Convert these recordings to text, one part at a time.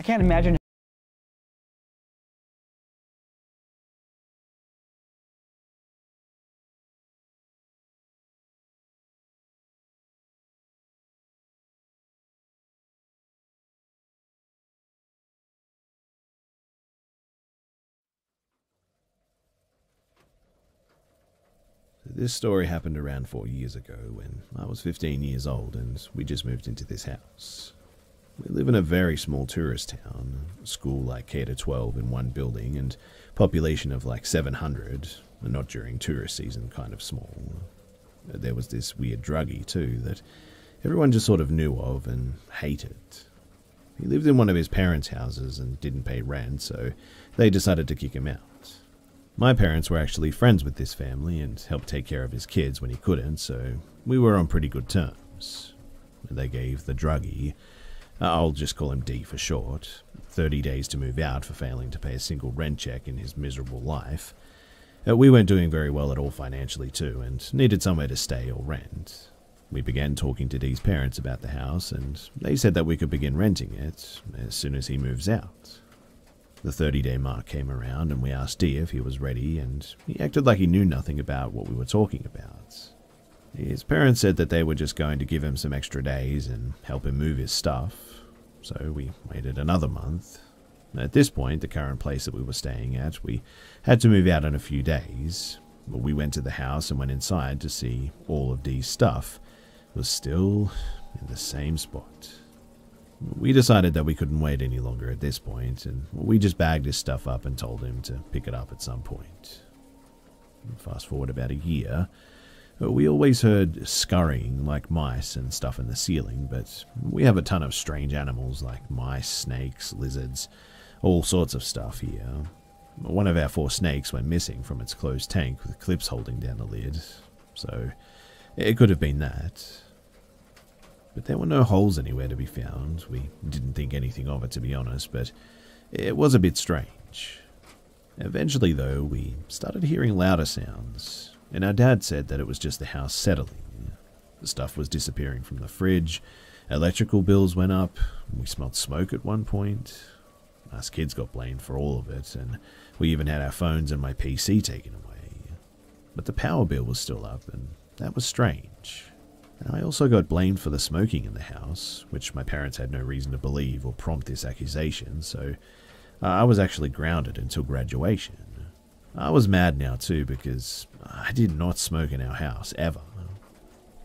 can't imagine. This story happened around 4 years ago when I was 15 years old and we just moved into this house. We live in a very small tourist town, school like K to 12 in one building and population of like 700, and not during tourist season, kind of small. There was this weird druggie too that everyone just sort of knew of and hated. He lived in one of his parents' houses and didn't pay rent, so they decided to kick him out. My parents were actually friends with this family and helped take care of his kids when he couldn't, so we were on pretty good terms. They gave the druggie, I'll just call him D for short, 30 days to move out for failing to pay a single rent check in his miserable life. We weren't doing very well at all financially too, and needed somewhere to stay or rent. We began talking to D's parents about the house, and they said that we could begin renting it as soon as he moves out. The 30-day mark came around and we asked D if he was ready, and he acted like he knew nothing about what we were talking about. His parents said that they were just going to give him some extra days and help him move his stuff, so we waited another month. At this point, the current place that we were staying at, we had to move out in a few days. We went to the house and went inside to see all of D's stuff was still in the same spot. We decided that we couldn't wait any longer at this point, and we just bagged his stuff up and told him to pick it up at some point. Fast forward about a year, we always heard scurrying like mice and stuff in the ceiling, but we have a ton of strange animals like mice, snakes, lizards, all sorts of stuff here. One of our 4 snakes went missing from its closed tank with clips holding down the lid, so it could have been that. But there were no holes anywhere to be found. We didn't think anything of it, to be honest, but it was a bit strange. Eventually, though, we started hearing louder sounds, and our dad said that it was just the house settling. The stuff was disappearing from the fridge, electrical bills went up, we smelled smoke at one point. Us kids got blamed for all of it, and we even had our phones and my PC taken away. But the power bill was still up, and that was strange. And I also got blamed for the smoking in the house, which my parents had no reason to believe or prompt this accusation, so I was actually grounded until graduation. I was mad now too, because I did not smoke in our house, ever.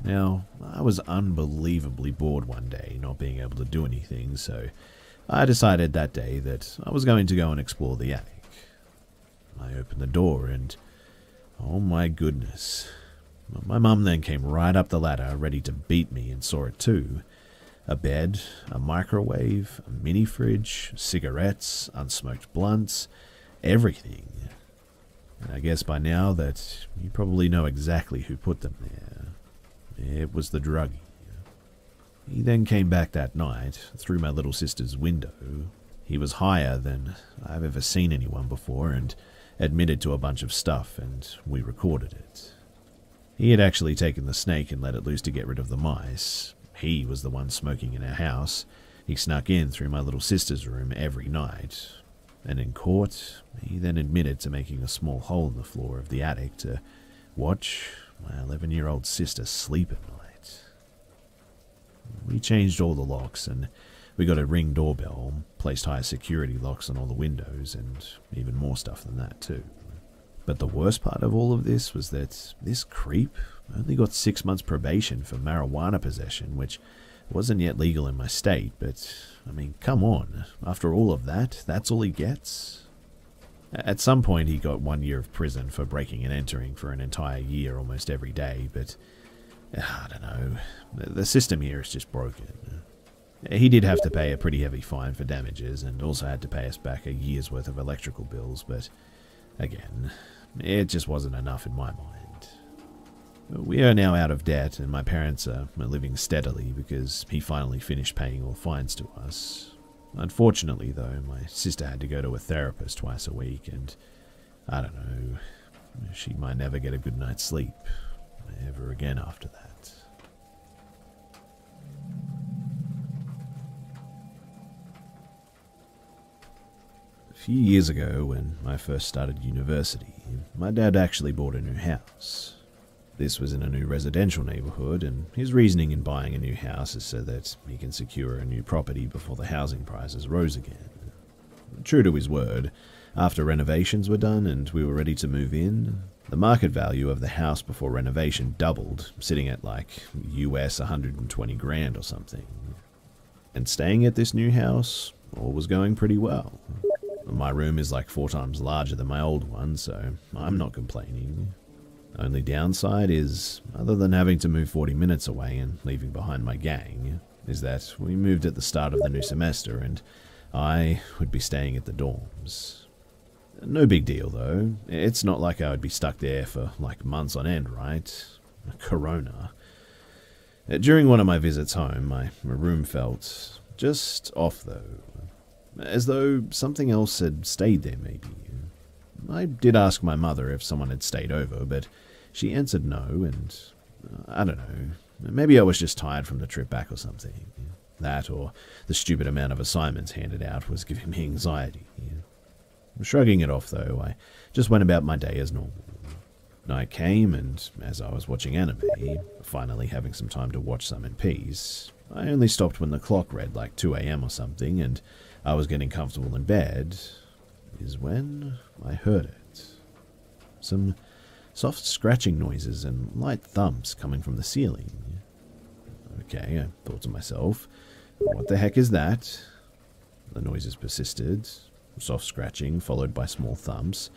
Now, I was unbelievably bored one day, not being able to do anything, so I decided that day that I was going to go and explore the attic. I opened the door and, oh my goodness. My mum then came right up the ladder, ready to beat me, and saw it too. A bed, a microwave, a mini fridge, cigarettes, unsmoked blunts, everything. And I guess by now that you probably know exactly who put them there. It was the druggie. He then came back that night, through my little sister's window. He was higher than I've ever seen anyone before, and admitted to a bunch of stuff, and we recorded it. He had actually taken the snake and let it loose to get rid of the mice. He was the one smoking in our house. He snuck in through my little sister's room every night. And in court, he then admitted to making a small hole in the floor of the attic to watch my 11-year-old sister sleep at night. We changed all the locks, and we got a Ring doorbell, placed higher security locks on all the windows, and even more stuff than that too. But the worst part of all of this was that this creep only got 6 months probation for marijuana possession, which wasn't yet legal in my state, but, I mean, come on. After all of that, that's all he gets? At some point, he got 1 year of prison for breaking and entering for an entire year almost every day, but, I don't know. The system here is just broken. He did have to pay a pretty heavy fine for damages, and also had to pay us back a year's worth of electrical bills, but again, it just wasn't enough in my mind. We are now out of debt, and my parents are living steadily because he finally finished paying all fines to us. Unfortunately, though, my sister had to go to a therapist twice a week, and I don't know, she might never get a good night's sleep ever again after that. few years ago, when I first started university, my dad actually bought a new house. This was in a new residential neighborhood, and his reasoning in buying a new house is so that he can secure a new property before the housing prices rose again. True to his word, after renovations were done and we were ready to move in, the market value of the house before renovation doubled, sitting at like US 120 grand or something. And staying at this new house, all was going pretty well. My room is like 4 times larger than my old one, so I'm not complaining. Only downside is, other than having to move 40 minutes away and leaving behind my gang, is that we moved at the start of the new semester and I would be staying at the dorms. No big deal though, it's not like I would be stuck there for like months on end, right? Corona. During one of my visits home, my room felt just off though. As though something else had stayed there, maybe. I did ask my mother if someone had stayed over, but she answered no, and I don't know. Maybe I was just tired from the trip back or something. That, or the stupid amount of assignments handed out, was giving me anxiety. Shrugging it off, though, I just went about my day as normal. Night came, and as I was watching anime, finally having some time to watch some in peace, I only stopped when the clock read like 2 a.m. or something, and I was getting comfortable in bed, is when I heard it. Some soft scratching noises and light thumps coming from the ceiling. Okay, I thought to myself, what the heck is that? The noises persisted, soft scratching followed by small thumps,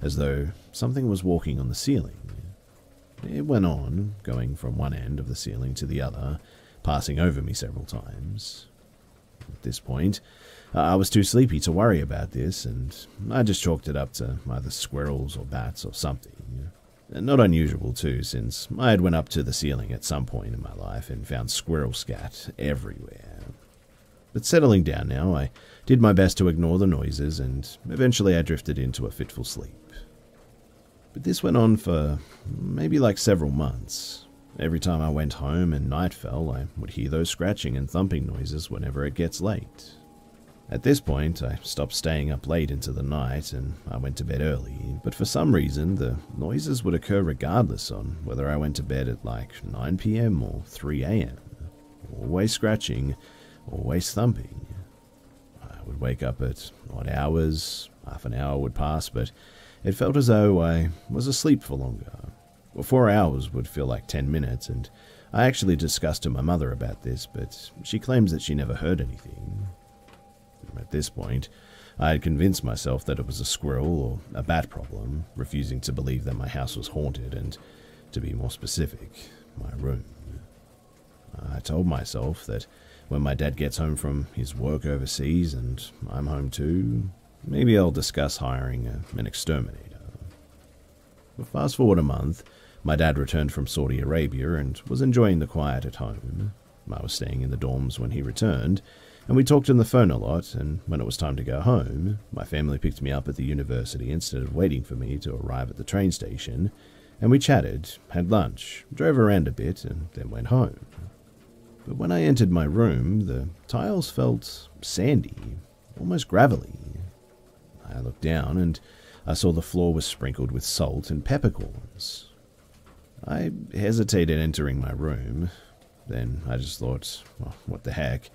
as though something was walking on the ceiling. It went on, going from one end of the ceiling to the other, passing over me several times. At this point, I was too sleepy to worry about this, and I just chalked it up to either squirrels or bats or something. Not unusual too, since I had went up to the ceiling at some point in my life and found squirrel scat everywhere. But settling down now, I did my best to ignore the noises, and eventually I drifted into a fitful sleep. But this went on for maybe like several months. Every time I went home and night fell, I would hear those scratching and thumping noises whenever it gets late. At this point, I stopped staying up late into the night and I went to bed early, but for some reason, the noises would occur regardless on whether I went to bed at like 9 p.m. or 3 a.m. Always scratching, always thumping. I would wake up at odd hours, half an hour would pass, but it felt as though I was asleep for longer. 4 hours would feel like 10 minutes, and I actually discussed to my mother about this, but she claims that she never heard anything. At this point, I had convinced myself that it was a squirrel or a bat problem, refusing to believe that my house was haunted, and, to be more specific, my room. I told myself that when my dad gets home from his work overseas and I'm home too, maybe I'll discuss hiring an exterminator. But fast forward a month, my dad returned from Saudi Arabia and was enjoying the quiet at home. I was staying in the dorms when he returned, and we talked on the phone a lot, and when it was time to go home, my family picked me up at the university instead of waiting for me to arrive at the train station, and we chatted, had lunch, drove around a bit, and then went home. But when I entered my room, the tiles felt sandy, almost gravelly. I looked down, and I saw the floor was sprinkled with salt and peppercorns. I hesitated entering my room. Then I just thought, well, what the heck?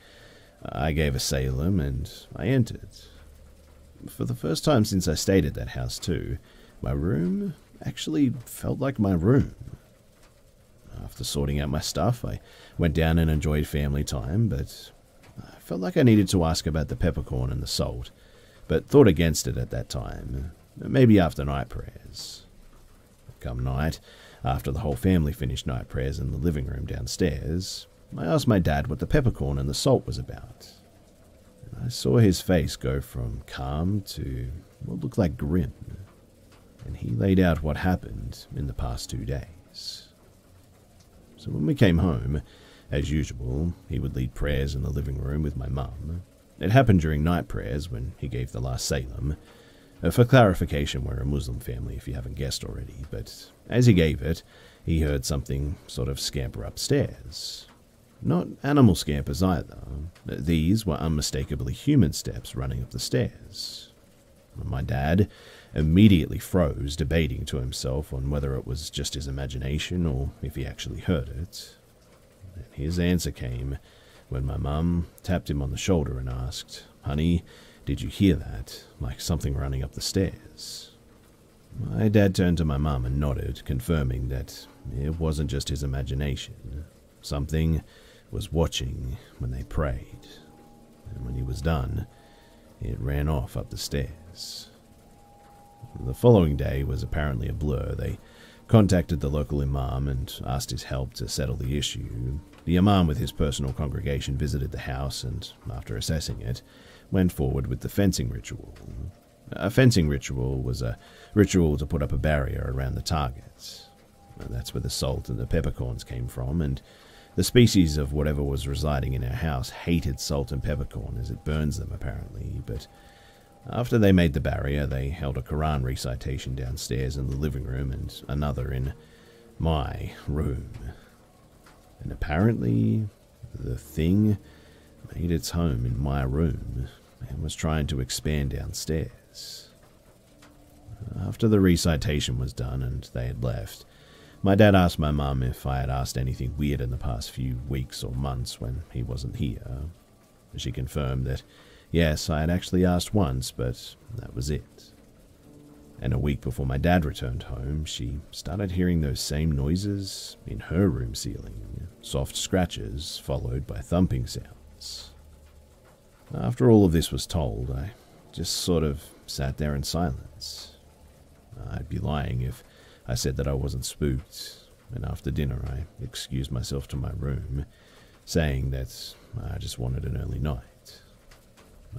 I gave a Salem and I entered. For the first time since I stayed at that house too, my room actually felt like my room. After sorting out my stuff, I went down and enjoyed family time, but I felt like I needed to ask about the peppercorn and the salt, but thought against it at that time, maybe after night prayers. Come night, after the whole family finished night prayers in the living room downstairs, I asked my dad what the peppercorn and the salt was about. I saw his face go from calm to what looked like grim, and he laid out what happened in the past 2 days. So when we came home, as usual, he would lead prayers in the living room with my mum. It happened during night prayers when he gave the last Salem. For clarification, we're a Muslim family if you haven't guessed already, but as he gave it, he heard something sort of scamper upstairs. Not animal scampers either. These were unmistakably human steps running up the stairs. My dad immediately froze, debating to himself on whether it was just his imagination or if he actually heard it. And his answer came when my mum tapped him on the shoulder and asked, "Honey, did you hear that? Like something running up the stairs?" My dad turned to my mum and nodded, confirming that it wasn't just his imagination. Something was watching when they prayed. And when he was done, it ran off up the stairs. The following day was apparently a blur. They contacted the local imam and asked his help to settle the issue. The imam with his personal congregation visited the house and, after assessing it, went forward with the fencing ritual. A fencing ritual was a ritual to put up a barrier around the target. That's where the salt and the peppercorns came from, and the species of whatever was residing in our house hated salt and peppercorn as it burns them, apparently, but after they made the barrier, they held a Quran recitation downstairs in the living room and another in my room. And apparently, the thing made its home in my room and was trying to expand downstairs. After the recitation was done and they had left, my dad asked my mum if I had asked anything weird in the past few weeks or months when he wasn't here. She confirmed that, yes, I had actually asked once, but that was it. And a week before my dad returned home, she started hearing those same noises in her room ceiling, soft scratches followed by thumping sounds. After all of this was told, I just sort of sat there in silence. I'd be lying if I said that I wasn't spooked, and after dinner I excused myself to my room, saying that I just wanted an early night.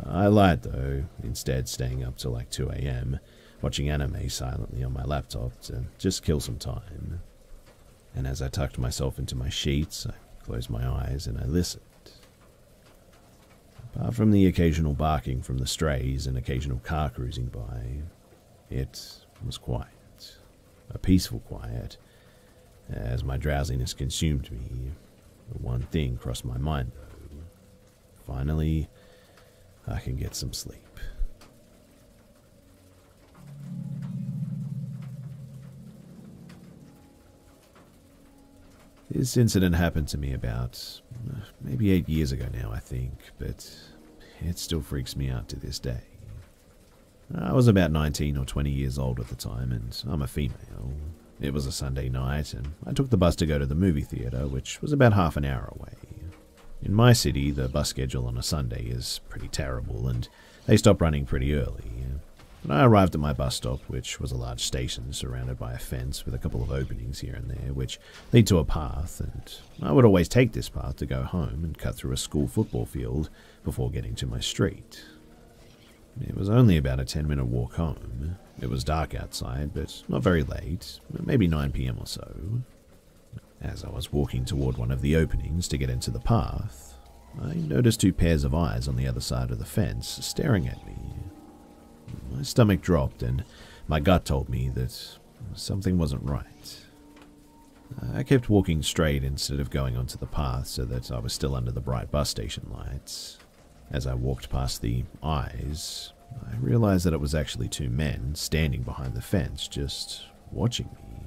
I lied though, instead staying up till like 2 a.m, watching anime silently on my laptop to just kill some time. And as I tucked myself into my sheets, I closed my eyes and I listened. Apart from the occasional barking from the strays and occasional car cruising by, it was quiet. A peaceful quiet. As my drowsiness consumed me, the one thing crossed my mind though. Finally, I can get some sleep. This incident happened to me about maybe 8 years ago now, I think, but it still freaks me out to this day. I was about 19 or 20 years old at the time, and I'm a female. It was a Sunday night, and I took the bus to go to the movie theatre, which was about half an hour away. In my city, the bus schedule on a Sunday is pretty terrible, and they stop running pretty early. But I arrived at my bus stop, which was a large station surrounded by a fence with a couple of openings here and there, which lead to a path, and I would always take this path to go home and cut through a school football field before getting to my street. It was only about a 10-minute walk home. It was dark outside, but not very late, maybe 9 p.m. or so. As I was walking toward one of the openings to get into the path, I noticed 2 pairs of eyes on the other side of the fence staring at me. My stomach dropped and my gut told me that something wasn't right. I kept walking straight instead of going onto the path so that I was still under the bright bus station lights. As I walked past the eyes, I realized that it was actually 2 men standing behind the fence, just watching me.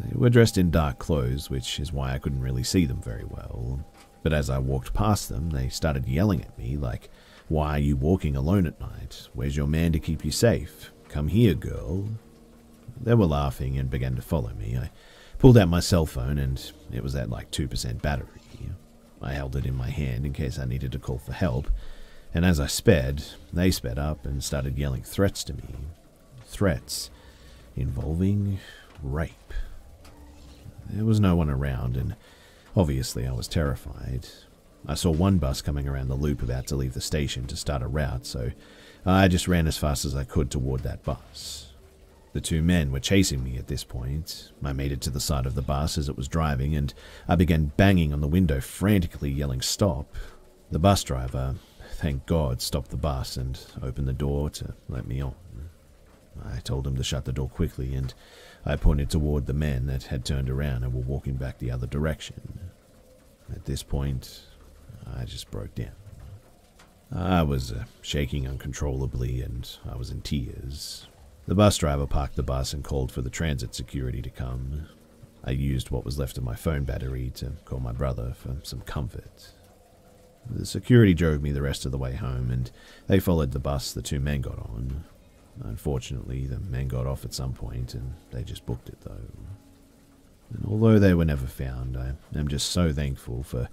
They were dressed in dark clothes, which is why I couldn't really see them very well. But as I walked past them, they started yelling at me like, "Why are you walking alone at night? Where's your man to keep you safe? Come here, girl." They were laughing and began to follow me. I pulled out my cell phone and it was at like 2% battery. I held it in my hand in case I needed to call for help, and as I sped, they sped up and started yelling threats to me. Threats involving rape. There was no one around, and obviously I was terrified. I saw one bus coming around the loop about to leave the station to start a route, so I just ran as fast as I could toward that bus. The 2 men were chasing me at this point. I made it to the side of the bus as it was driving, and I began banging on the window, frantically yelling stop. The bus driver, thank God, stopped the bus and opened the door to let me on. I told him to shut the door quickly, and I pointed toward the men that had turned around and were walking back the other direction. At this point, I just broke down. I was shaking uncontrollably and I was in tears. The bus driver parked the bus and called for the transit security to come. I used what was left of my phone battery to call my brother for some comfort. The security drove me the rest of the way home, and they followed the bus the two men got on. Unfortunately, the men got off at some point, and they just booked it, though. And although they were never found, I am just so thankful for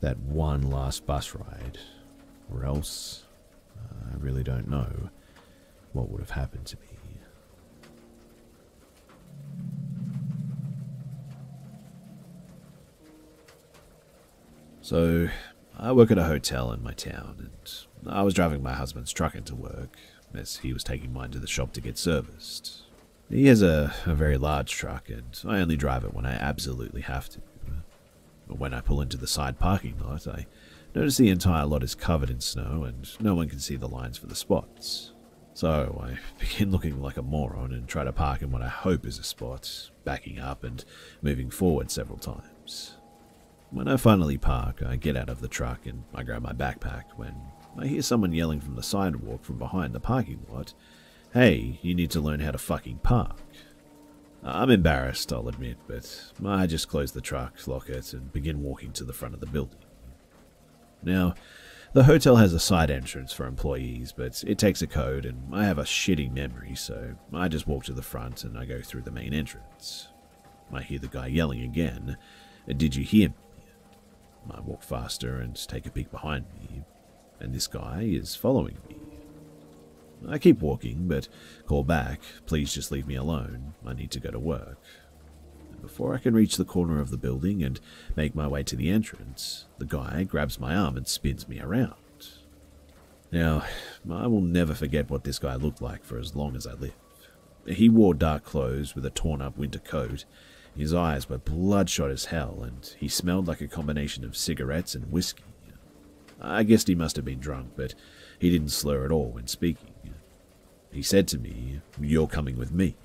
that one last bus ride, or else I really don't know what would have happened to me. So, I work at a hotel in my town, and I was driving my husband's truck into work, as he was taking mine to the shop to get serviced. He has a very large truck, and I only drive it when I absolutely have to. But when I pull into the side parking lot, I notice the entire lot is covered in snow, and no one can see the lines for the spots. So I begin looking like a moron and try to park in what I hope is a spot, backing up and moving forward several times. When I finally park, I get out of the truck and I grab my backpack when I hear someone yelling from the sidewalk from behind the parking lot, "Hey, you need to learn how to fucking park." I'm embarrassed, I'll admit, but I just close the truck, lock it, and begin walking to the front of the building. Now, the hotel has a side entrance for employees, but it takes a code and I have a shitty memory, so I just walk to the front and I go through the main entrance. I hear the guy yelling again, "Did you hear me?" I walk faster and take a peek behind me, and this guy is following me. I keep walking, but call back, "Please just leave me alone, I need to go to work." And before I can reach the corner of the building and make my way to the entrance, the guy grabs my arm and spins me around. Now, I will never forget what this guy looked like for as long as I live. He wore dark clothes with a torn-up winter coat. His eyes were bloodshot as hell, and he smelled like a combination of cigarettes and whiskey. I guessed he must have been drunk, but he didn't slur at all when speaking. He said to me, "You're coming with me."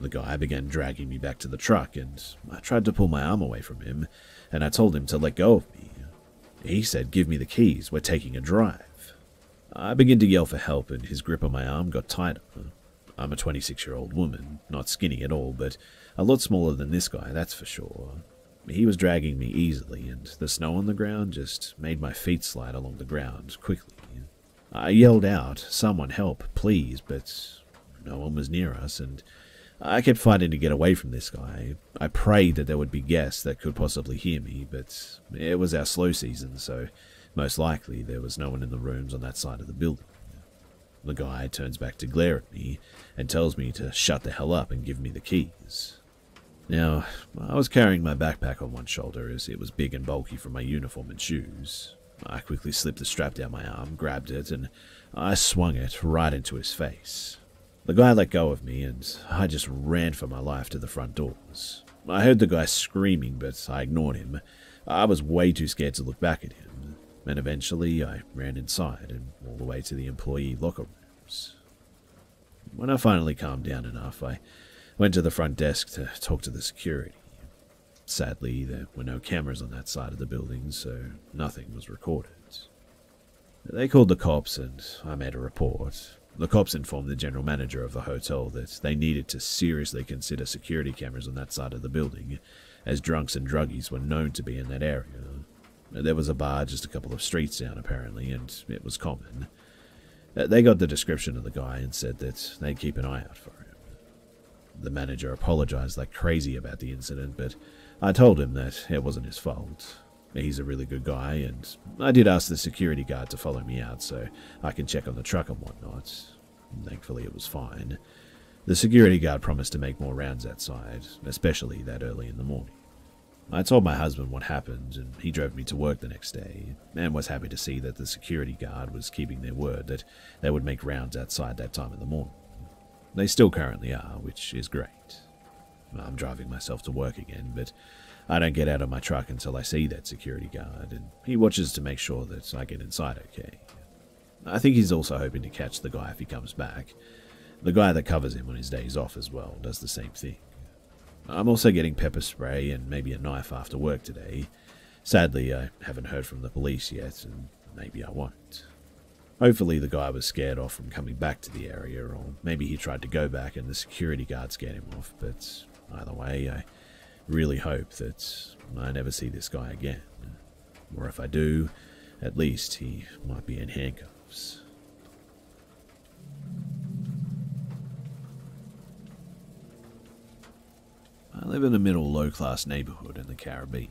The guy began dragging me back to the truck, and I tried to pull my arm away from him, and I told him to let go of me. He said, "Give me the keys, we're taking a drive." I began to yell for help, and his grip on my arm got tighter. I'm a 26-year-old woman, not skinny at all, but a lot smaller than this guy, that's for sure. He was dragging me easily, and the snow on the ground just made my feet slide along the ground quickly. I yelled out, "Someone help, please," but no one was near us, and I kept fighting to get away from this guy. I prayed that there would be guests that could possibly hear me, but it was our slow season, so most likely there was no one in the rooms on that side of the building. The guy turns back to glare at me and tells me to shut the hell up and give me the keys. Now, I was carrying my backpack on one shoulder as it was big and bulky from my uniform and shoes. I quickly slipped the strap down my arm, grabbed it, and I swung it right into his face. The guy let go of me, and I just ran for my life to the front doors. I heard the guy screaming, but I ignored him. I was way too scared to look back at him, and eventually I ran inside and all the way to the employee locker rooms. When I finally calmed down enough, I went to the front desk to talk to the security. Sadly, there were no cameras on that side of the building, so nothing was recorded. They called the cops and I made a report. The cops informed the general manager of the hotel that they needed to seriously consider security cameras on that side of the building, as drunks and druggies were known to be in that area. There was a bar just a couple of streets down, apparently, and it was common. They got the description of the guy and said that they'd keep an eye out for him. The manager apologized like crazy about the incident, but I told him that it wasn't his fault. He's a really good guy, and I did ask the security guard to follow me out so I can check on the truck and whatnot. Thankfully, it was fine. The security guard promised to make more rounds outside, especially that early in the morning. I told my husband what happened, and he drove me to work the next day, and was happy to see that the security guard was keeping their word that they would make rounds outside that time in the morning. They still currently are, which is great. I'm driving myself to work again, but I don't get out of my truck until I see that security guard, and he watches to make sure that I get inside okay. I think he's also hoping to catch the guy if he comes back. The guy that covers him on his days off as well does the same thing. I'm also getting pepper spray and maybe a knife after work today. Sadly, I haven't heard from the police yet, and maybe I won't. Hopefully the guy was scared off from coming back to the area, or maybe he tried to go back and the security guard scared him off, but either way, I really hope that I never see this guy again. Or if I do, at least he might be in handcuffs. I live in a middle low-class neighborhood in the Caribbean.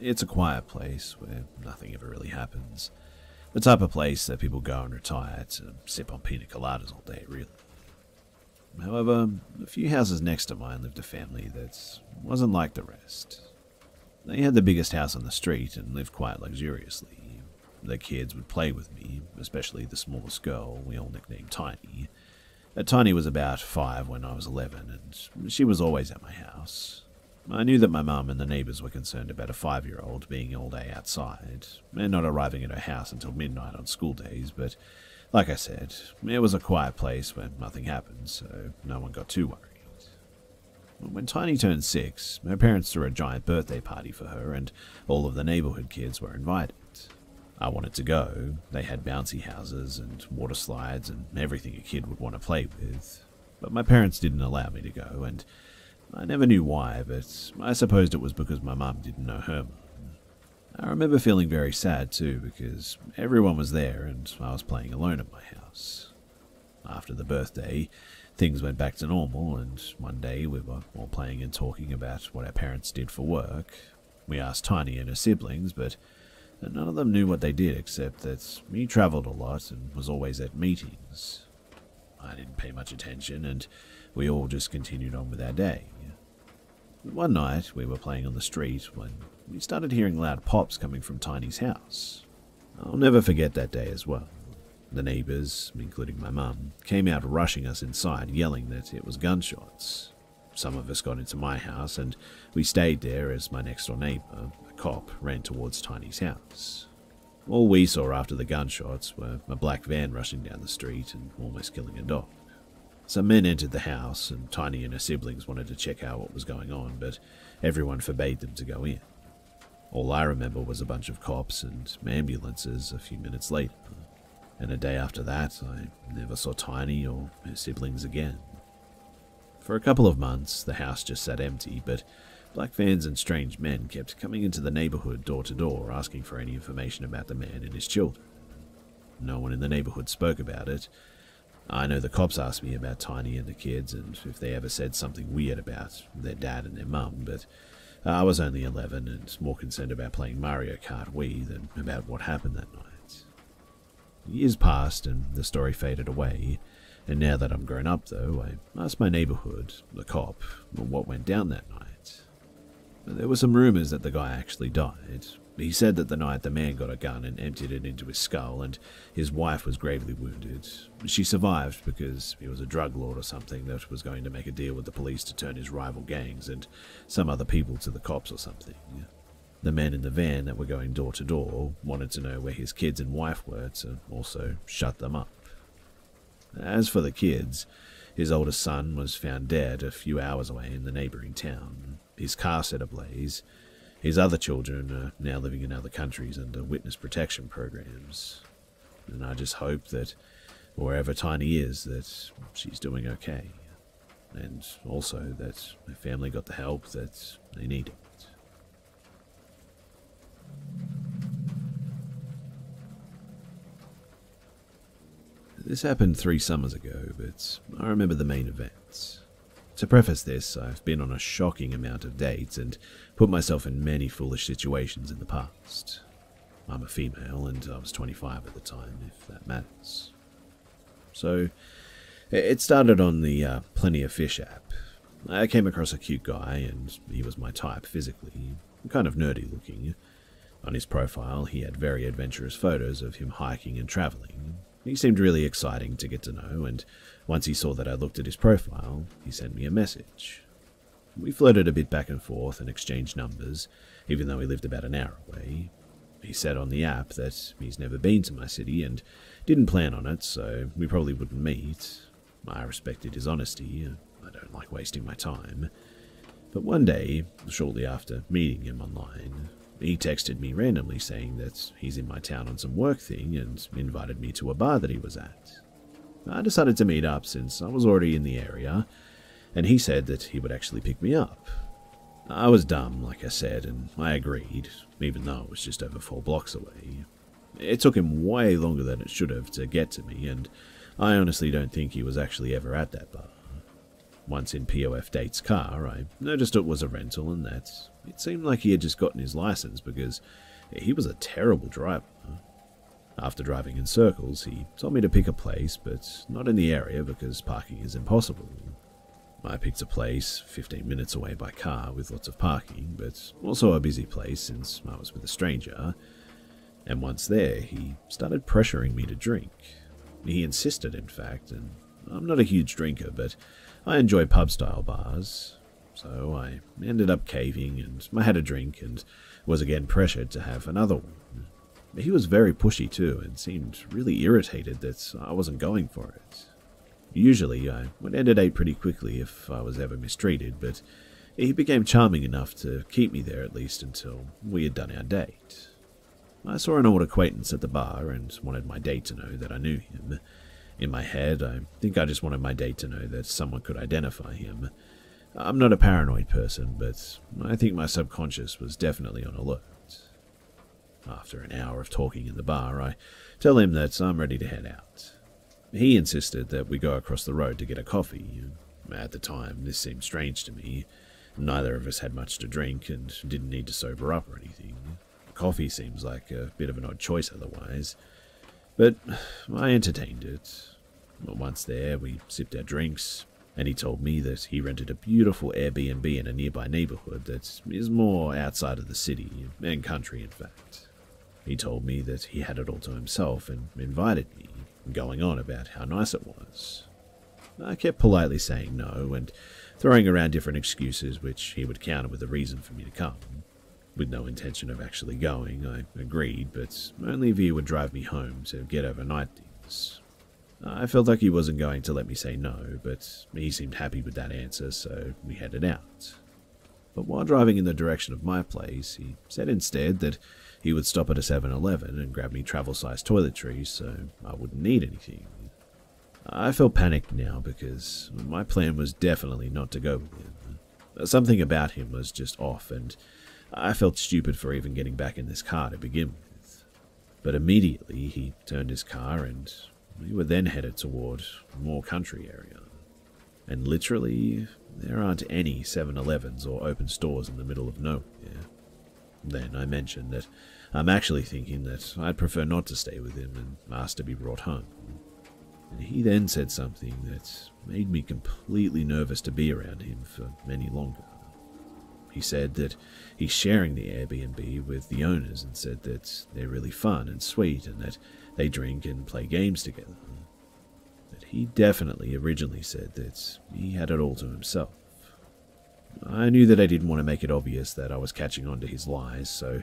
It's a quiet place where nothing ever really happens. The type of place that people go and retire to sip on pina coladas all day, really. However, a few houses next to mine lived a family that wasn't like the rest. They had the biggest house on the street and lived quite luxuriously. Their kids would play with me, especially the smallest girl we all nicknamed Tiny. Tiny was about 5 when I was 11, and she was always at my house. I knew that my mum and the neighbours were concerned about a 5-year-old being all day outside, and not arriving at her house until midnight on school days, but like I said, it was a quiet place where nothing happened, so no one got too worried. When Tiny turned 6, her parents threw a giant birthday party for her, and all of the neighbourhood kids were invited. I wanted to go. They had bouncy houses and water slides and everything a kid would want to play with, but my parents didn't allow me to go, and I never knew why, but I supposed it was because my mum didn't know her mum. I remember feeling very sad too, because everyone was there and I was playing alone at my house. After the birthday, things went back to normal, and one day we were all playing and talking about what our parents did for work. We asked Tiny and her siblings, but none of them knew what they did, except that he travelled a lot and was always at meetings. I didn't pay much attention, and we all just continued on with our day. One night, we were playing on the street when we started hearing loud pops coming from Tiny's house. I'll never forget that day as well. The neighbours, including my mum, came out rushing us inside, yelling that it was gunshots. Some of us got into my house, and we stayed there as my next-door neighbour, a cop, ran towards Tiny's house. All we saw after the gunshots were a black van rushing down the street and almost killing a dog. Some men entered the house, and Tiny and her siblings wanted to check out what was going on, but everyone forbade them to go in. All I remember was a bunch of cops and ambulances a few minutes later, and a day after that, I never saw Tiny or her siblings again. For a couple of months, the house just sat empty, but black vans and strange men kept coming into the neighborhood door to door asking for any information about the man and his children. No one in the neighborhood spoke about it. I know the cops asked me about Tiny and the kids and if they ever said something weird about their dad and their mum, but I was only 11 and more concerned about playing Mario Kart Wii than about what happened that night. Years passed and the story faded away, and now that I'm grown up though, I asked my neighborhood, the cop, what went down that night. There were some rumors that the guy actually died. He said that the night the man got a gun and emptied it into his skull, and his wife was gravely wounded. She survived because he was a drug lord or something that was going to make a deal with the police to turn his rival gangs and some other people to the cops or something. The men in the van that were going door to door wanted to know where his kids and wife were to also shut them up. As for the kids, his oldest son was found dead a few hours away in the neighbouring town, his car set ablaze. His other children are now living in other countries under witness protection programs. And I just hope that wherever Tiny is, that she's doing okay. And also that her family got the help that they needed. This happened 3 summers ago, but I remember the main events. To preface this, I've been on a shocking amount of dates and put myself in many foolish situations in the past. I'm a female and I was 25 at the time, if that matters. So, it started on the Plenty of Fish app. I came across a cute guy and he was my type physically, kind of nerdy looking. On his profile, he had very adventurous photos of him hiking and travelling. He seemed really exciting to get to know, and once he saw that I looked at his profile, he sent me a message. We flirted a bit back and forth and exchanged numbers, even though he lived about an hour away. He said on the app that he's never been to my city and didn't plan on it, so we probably wouldn't meet. I respected his honesty. I don't like wasting my time. But one day, shortly after meeting him online, He texted me randomly saying that he's in my town on some work thing and invited me to a bar that he was at. I decided to meet up since I was already in the area, and he said that he would actually pick me up. I was dumb, like I said, and I agreed, even though it was just over 4 blocks away. It took him way longer than it should have to get to me, and I honestly don't think he was actually ever at that bar. Once in POF Date's car, I noticed it was a rental and that it seemed like he had just gotten his license because he was a terrible driver. After driving in circles, he told me to pick a place, but not in the area because parking is impossible. I picked a place 15 minutes away by car with lots of parking, but also a busy place since I was with a stranger. And once there, he started pressuring me to drink. He insisted, in fact, and I'm not a huge drinker, but I enjoy pub-style bars. So I ended up caving, and I had a drink and was again pressured to have another one. He was very pushy too, and seemed really irritated that I wasn't going for it. Usually I would end a date pretty quickly if I was ever mistreated, but he became charming enough to keep me there at least until we had done our date. I saw an old acquaintance at the bar and wanted my date to know that I knew him. In my head, I think I just wanted my date to know that someone could identify him. I'm not a paranoid person, but I think my subconscious was definitely on alert. After an hour of talking in the bar, I tell him that I'm ready to head out. He insisted that we go across the road to get a coffee. At the time, this seemed strange to me. Neither of us had much to drink and didn't need to sober up or anything. Coffee seems like a bit of an odd choice otherwise. But I entertained it. Once there, we sipped our drinks, and he told me that he rented a beautiful Airbnb in a nearby neighborhood that is more outside of the city, and country in fact. He told me that he had it all to himself and invited me, going on about how nice it was. I kept politely saying no and throwing around different excuses which he would counter with a reason for me to come. With no intention of actually going, I agreed, but only if he would drive me home to get overnight things. I felt like he wasn't going to let me say no, but he seemed happy with that answer, so we headed out. But while driving in the direction of my place, he said instead that he would stop at a 7-Eleven and grab me travel-sized toiletries so I wouldn't need anything. I felt panicked now because my plan was definitely not to go with him. Something about him was just off, and I felt stupid for even getting back in this car to begin with. But immediately he turned his car and we were then headed toward a more country area. And literally, there aren't any 7-Elevens or open stores in the middle of nowhere. Then I mentioned that I'm actually thinking that I'd prefer not to stay with him and asked to be brought home. And he then said something that made me completely nervous to be around him for any longer. He said that he's sharing the Airbnb with the owners and said that they're really fun and sweet and that they drink and play games together. But he definitely originally said that he had it all to himself. I knew that I didn't want to make it obvious that I was catching on to his lies, so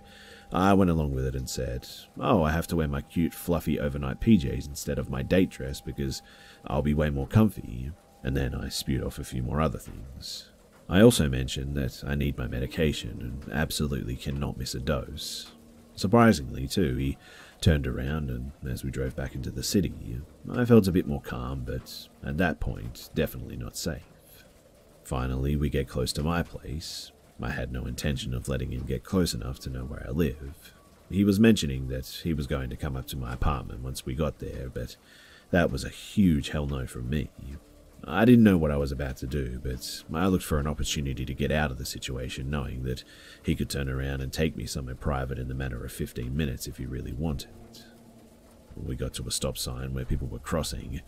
I went along with it and said, "Oh, I have to wear my cute, fluffy overnight PJs instead of my date dress because I'll be way more comfy," and then I spewed off a few more other things. I also mentioned that I need my medication and absolutely cannot miss a dose. Surprisingly, too, he turned around and as we drove back into the city, I felt a bit more calm, but at that point, definitely not safe. Finally, we get close to my place. I had no intention of letting him get close enough to know where I live. He was mentioning that he was going to come up to my apartment once we got there, but that was a huge hell no from me. I didn't know what I was about to do, but I looked for an opportunity to get out of the situation, knowing that he could turn around and take me somewhere private in the matter of 15 minutes if he really wanted. We got to a stop sign where people were crossing,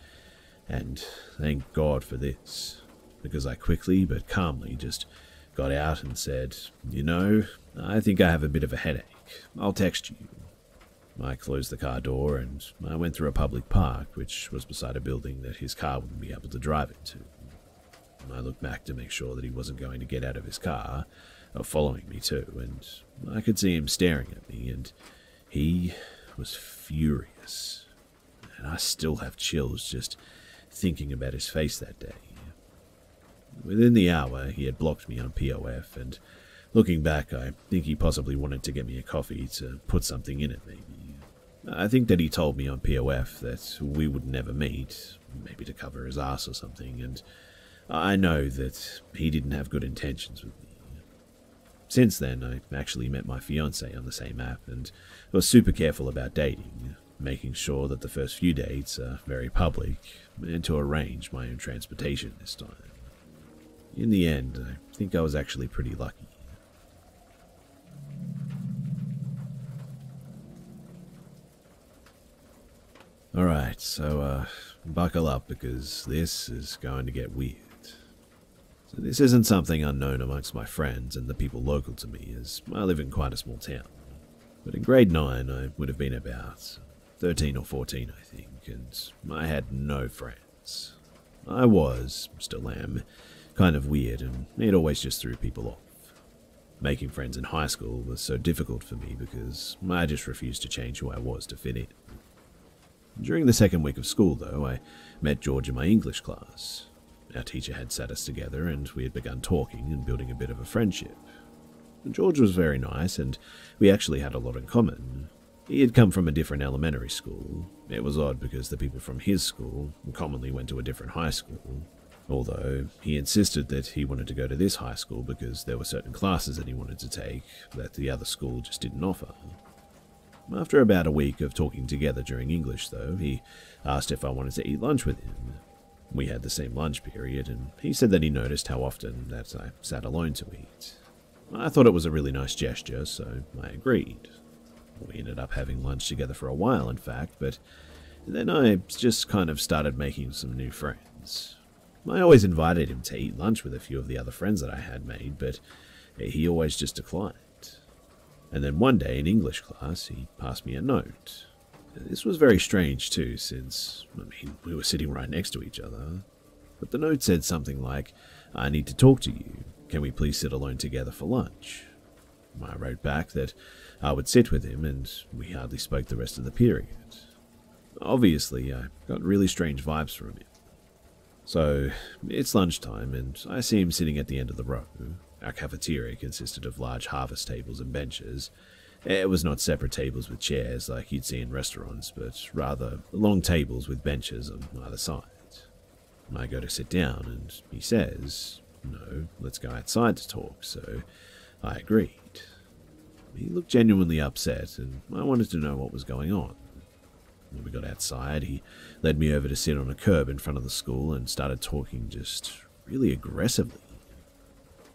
and thank God for this, because I quickly but calmly just got out and said, "You know, I think I have a bit of a headache. I'll text you." I closed the car door and I went through a public park, which was beside a building that his car wouldn't be able to drive into. I looked back to make sure that he wasn't going to get out of his car, following me too, and I could see him staring at me, and he was furious. And I still have chills just thinking about his face that day. Within the hour, he had blocked me on POF, and Looking back, I think he possibly wanted to get me a coffee to put something in it, maybe. I think that he told me on POF that we would never meet, maybe to cover his ass or something, and I know that he didn't have good intentions with me. Since then, I actually met my fiancée on the same app and was super careful about dating, making sure that the first few dates are very public, and to arrange my own transportation this time. In the end, I think I was actually pretty lucky. Alright, so buckle up because this is going to get weird. So this isn't something unknown amongst my friends and the people local to me, as I live in quite a small town. But in grade 9, I would have been about 13 or 14, I think, and I had no friends. I was, still am, kind of weird, and it always just threw people off. Making friends in high school was so difficult for me because I just refused to change who I was to fit in. During the second week of school, though, I met George in my English class. Our teacher had sat us together and we had begun talking and building a bit of a friendship. George was very nice and we actually had a lot in common. He had come from a different elementary school. It was odd because the people from his school commonly went to a different high school, although he insisted that he wanted to go to this high school because there were certain classes that he wanted to take that the other school just didn't offer. After about a week of talking together during English, though, he asked if I wanted to eat lunch with him. We had the same lunch period, and he said that he noticed how often that I sat alone to eat. I thought it was a really nice gesture, so I agreed. We ended up having lunch together for a while, in fact, but then I just kind of started making some new friends. I always invited him to eat lunch with a few of the other friends that I had made, but he always just declined. And then one day in English class, he passed me a note. This was very strange too, since, we were sitting right next to each other. But the note said something like, "I need to talk to you. Can we please sit alone together for lunch?" I wrote back that I would sit with him, and we hardly spoke the rest of the period. Obviously, I got really strange vibes from him. So, it's lunchtime, and I see him sitting at the end of the row. Our cafeteria consisted of large harvest tables and benches. It was not separate tables with chairs like you'd see in restaurants, but rather long tables with benches on either side. I go to sit down, and he says, "No, let's go outside to talk," so I agreed. He looked genuinely upset, and I wanted to know what was going on. When we got outside, he led me over to sit on a curb in front of the school and started talking just really aggressively.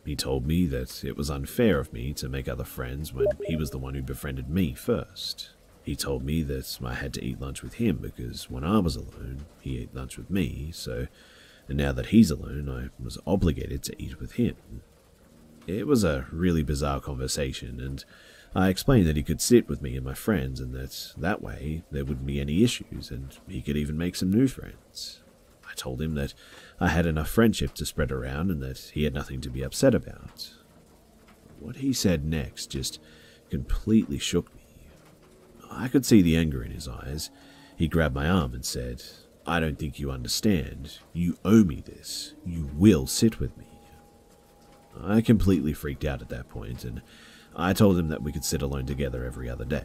He told me that it was unfair of me to make other friends when he was the one who befriended me first. He told me that I had to eat lunch with him because when I was alone, he ate lunch with me, so now that he's alone, I was obligated to eat with him. It was a really bizarre conversation, and I explained that he could sit with me and my friends and that way there wouldn't be any issues and he could even make some new friends. I told him that I had enough friendship to spread around and that he had nothing to be upset about. What he said next just completely shook me. I could see the anger in his eyes. He grabbed my arm and said, "I don't think you understand. You owe me this. You will sit with me." I completely freaked out at that point, and I told him that we could sit alone together every other day.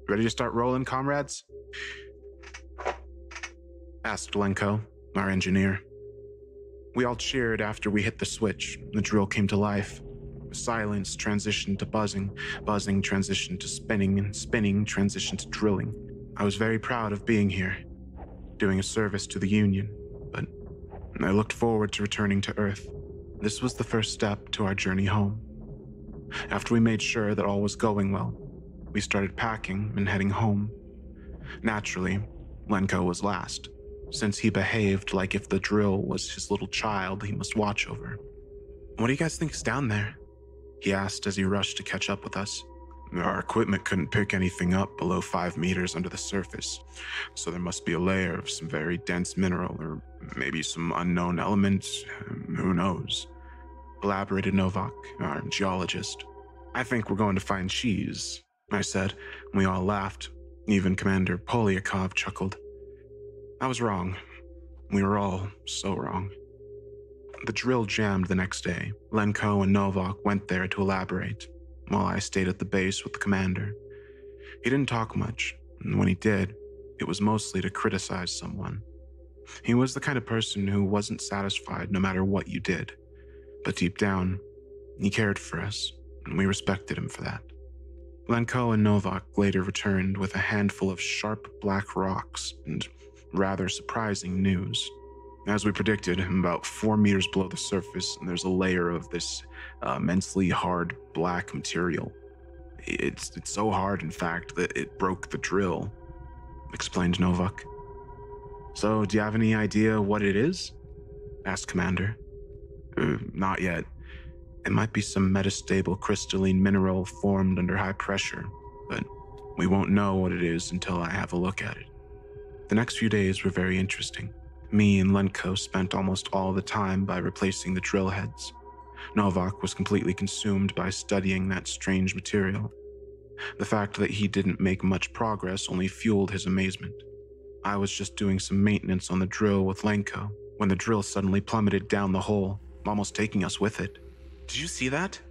Ready to start rolling, comrades? Asked Lenko, our engineer. We all cheered after we hit the switch. The drill came to life. Silence transitioned to buzzing, buzzing transitioned to spinning, and spinning transitioned to drilling. I was very proud of being here, doing a service to the Union, but I looked forward to returning to Earth. This was the first step to our journey home. After we made sure that all was going well, we started packing and heading home. Naturally, Lenko was last, since he behaved like if the drill was his little child he must watch over. "What do you guys think is down there?" he asked as he rushed to catch up with us. "Our equipment couldn't pick anything up below 5 meters under the surface, so there must be a layer of some very dense mineral, or maybe some unknown element, who knows," elaborated Novak, our geologist. "I think we're going to find cheese," I said, and we all laughed. Even Commander Polyakov chuckled. I was wrong. We were all so wrong. The drill jammed the next day. Lenko and Novak went there to elaborate, while I stayed at the base with the commander. He didn't talk much, and when he did, it was mostly to criticize someone. He was the kind of person who wasn't satisfied no matter what you did, but deep down, he cared for us, and we respected him for that. Lenko and Novak later returned with a handful of sharp black rocks and rather surprising news. As we predicted, about 4 meters below the surface, there's a layer of this immensely hard black material. It's so hard, in fact, that it broke the drill, explained Novak. "So, do you have any idea what it is?" asked Commander. Not yet. It might be some metastable crystalline mineral formed under high pressure, but we won't know what it is until I have a look at it." The next few days were very interesting. Me and Lenko spent almost all the time by replacing the drill heads. Novak was completely consumed by studying that strange material. The fact that he didn't make much progress only fueled his amazement. I was just doing some maintenance on the drill with Lenko when the drill suddenly plummeted down the hole, almost taking us with it. "Did you see that?"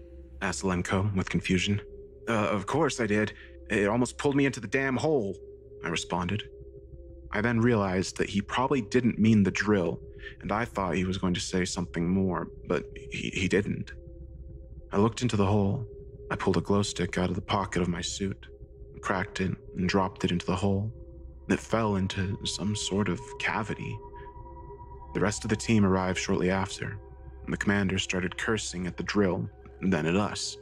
asked Lenko with confusion. Of course I did. It almost pulled me into the damn hole," I responded. I then realized that he probably didn't mean the drill, and I thought he was going to say something more, but he didn't. I looked into the hole. I pulled a glow stick out of the pocket of my suit, cracked it, and dropped it into the hole. It fell into some sort of cavity. The rest of the team arrived shortly after, and the commander started cursing at the drill, and then at us.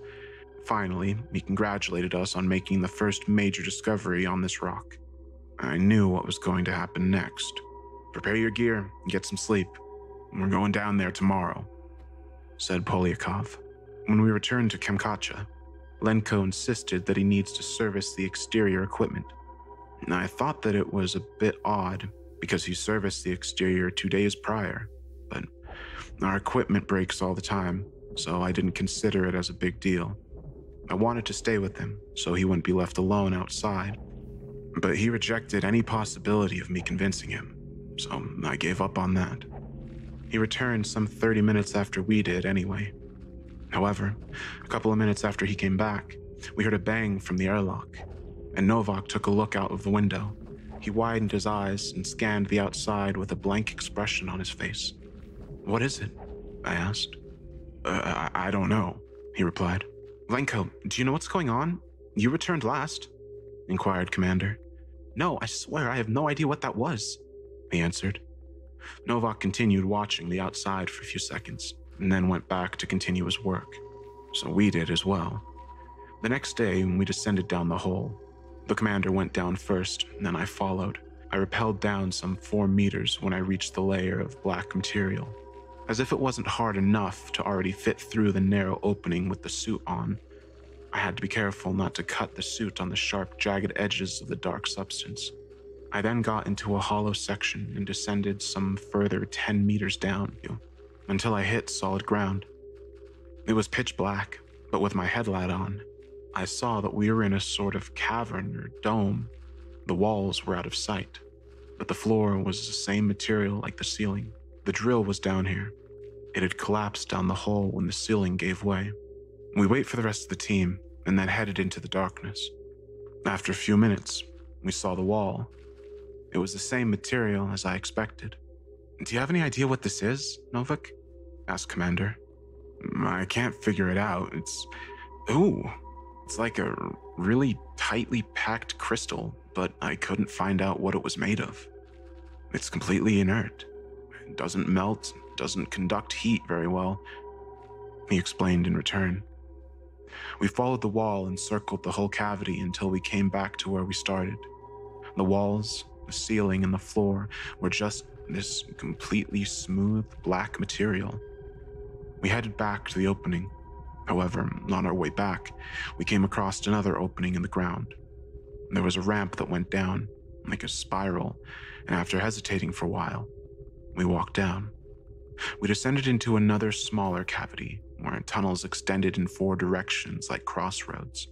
Finally, he congratulated us on making the first major discovery on this rock. I knew what was going to happen next. "Prepare your gear and get some sleep. We're going down there tomorrow," said Polyakov. When we returned to Kamchatka, Lenko insisted that he needs to service the exterior equipment. I thought that it was a bit odd because he serviced the exterior 2 days prior, but our equipment breaks all the time, so I didn't consider it as a big deal. I wanted to stay with him so he wouldn't be left alone outside, but he rejected any possibility of me convincing him, so I gave up on that. He returned some 30 minutes after we did anyway. However, a couple of minutes after he came back, we heard a bang from the airlock, and Novak took a look out of the window. He widened his eyes and scanned the outside with a blank expression on his face. "What is it?" I asked. I don't know," he replied. "Lenko, do you know what's going on? You returned last," inquired Commander. "No, I swear I have no idea what that was," he answered. Novak continued watching the outside for a few seconds, and then went back to continue his work. So we did as well. The next day, when we descended down the hole, the commander went down first, and then I followed. I rappelled down some 4 meters when I reached the layer of black material. As if it wasn't hard enough to already fit through the narrow opening with the suit on, I had to be careful not to cut the suit on the sharp, jagged edges of the dark substance. I then got into a hollow section and descended some further 10 meters down until I hit solid ground. It was pitch black, but with my headlight on, I saw that we were in a sort of cavern or dome. The walls were out of sight, but the floor was the same material like the ceiling. The drill was down here. It had collapsed down the hole when the ceiling gave way. We wait for the rest of the team, and then headed into the darkness. After a few minutes, we saw the wall. It was the same material as I expected. "Do you have any idea what this is, Novak?" asked Commander. "I can't figure it out. It's like a really tightly packed crystal, but I couldn't find out what it was made of. It's completely inert. It doesn't melt, doesn't conduct heat very well," he explained in return. We followed the wall and circled the whole cavity until we came back to where we started. The walls, the ceiling, and the floor were just this completely smooth black material. We headed back to the opening. However, on our way back, we came across another opening in the ground. There was a ramp that went down, like a spiral, and after hesitating for a while, we walked down. We descended into another smaller cavity, where tunnels extended in 4 directions like crossroads.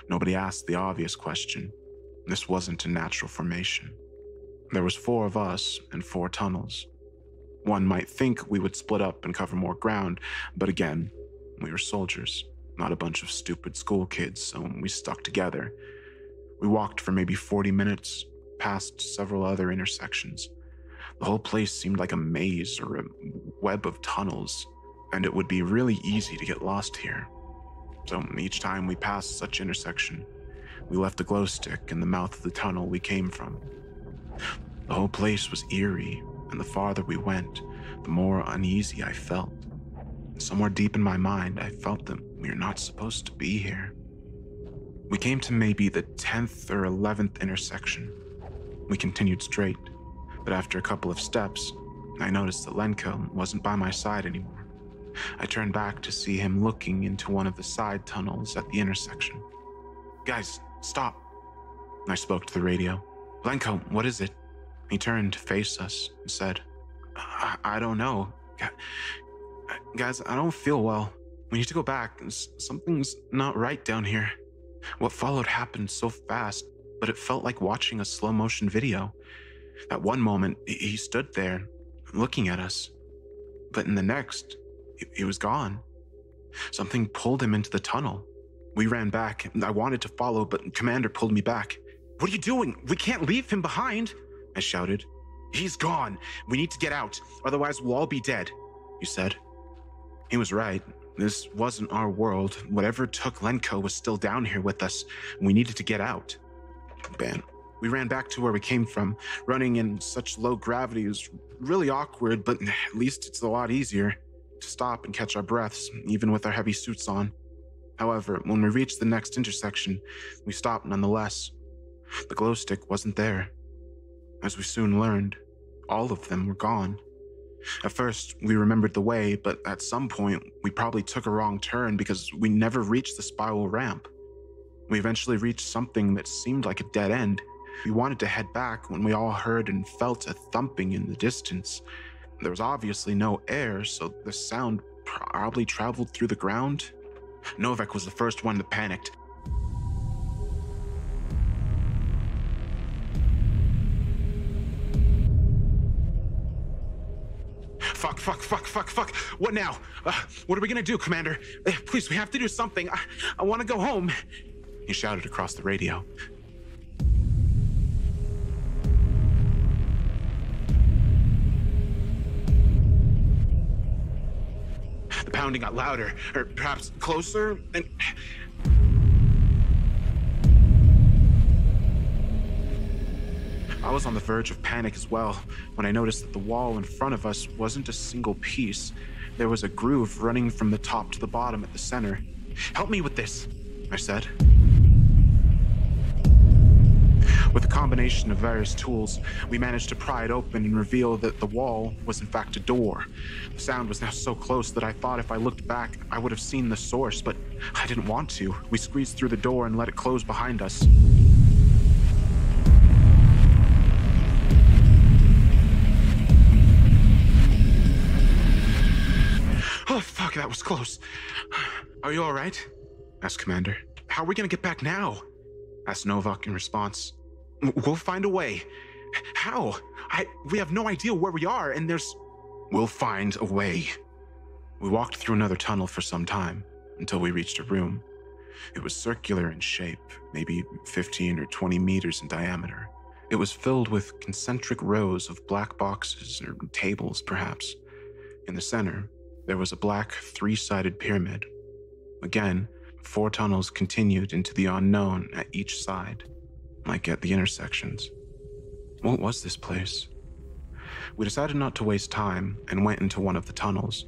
Nobody asked the obvious question. This wasn't a natural formation. There was 4 of us and 4 tunnels. One might think we would split up and cover more ground, but again, we were soldiers, not a bunch of stupid school kids, so we stuck together. We walked for maybe 40 minutes, past several other intersections. The whole place seemed like a maze or a web of tunnels, and it would be really easy to get lost here. So each time we passed such intersection, we left a glow stick in the mouth of the tunnel we came from. The whole place was eerie, and the farther we went, the more uneasy I felt. Somewhere deep in my mind, I felt that we were not supposed to be here. We came to maybe the 10th or 11th intersection. We continued straight, but after a couple of steps, I noticed that Lenko wasn't by my side anymore. I turned back to see him looking into one of the side tunnels at the intersection. "Guys, stop," I spoke to the radio. "Lenko, what is it?" He turned to face us and said, I don't know. Guys, I don't feel well. We need to go back. Something's not right down here." What followed happened so fast, but it felt like watching a slow motion video. At one moment, he stood there, looking at us. But in the next, he was gone. Something pulled him into the tunnel. We ran back. I wanted to follow, but Commander pulled me back. "What are you doing? We can't leave him behind," I shouted. "He's gone. We need to get out, otherwise we'll all be dead," he said. He was right. This wasn't our world. Whatever took Lenko was still down here with us. We needed to get out. Man, we ran back to where we came from. Running in such low gravity was really awkward, but at least it's a lot easier to stop and catch our breaths, even with our heavy suits on. However, when we reached the next intersection, we stopped nonetheless. The glow stick wasn't there. As we soon learned, all of them were gone. At first, we remembered the way, but at some point, we probably took a wrong turn because we never reached the spiral ramp. We eventually reached something that seemed like a dead end. We wanted to head back when we all heard and felt a thumping in the distance. There was obviously no air, so the sound probably traveled through the ground. Novak was the first one that panicked. Fuck. What now? What are we gonna do, Commander? Please, we have to do something. I want to go home, he shouted across the radio. The pounding got louder, or perhaps closer, and I was on the verge of panic as well when I noticed that the wall in front of us wasn't a single piece. There was a groove running from the top to the bottom at the center. "Help me with this," I said. With a combination of various tools, we managed to pry it open and reveal that the wall was in fact a door. The sound was now so close that I thought if I looked back, I would have seen the source, but I didn't want to. We squeezed through the door and let it close behind us. "Oh, fuck, that was close. Are you all right?" asked Commander. "How are we gonna get back now?" asked Novak in response. "We'll find a way." "How? We have no idea where we are, and there's..." "We'll find a way." We walked through another tunnel for some time, until we reached a room. It was circular in shape, maybe 15 or 20 meters in diameter. It was filled with concentric rows of black boxes, or tables perhaps. In the center, there was a black three-sided pyramid. Again, 4 tunnels continued into the unknown at each side, like at the intersections. What was this place? We decided not to waste time and went into one of the tunnels.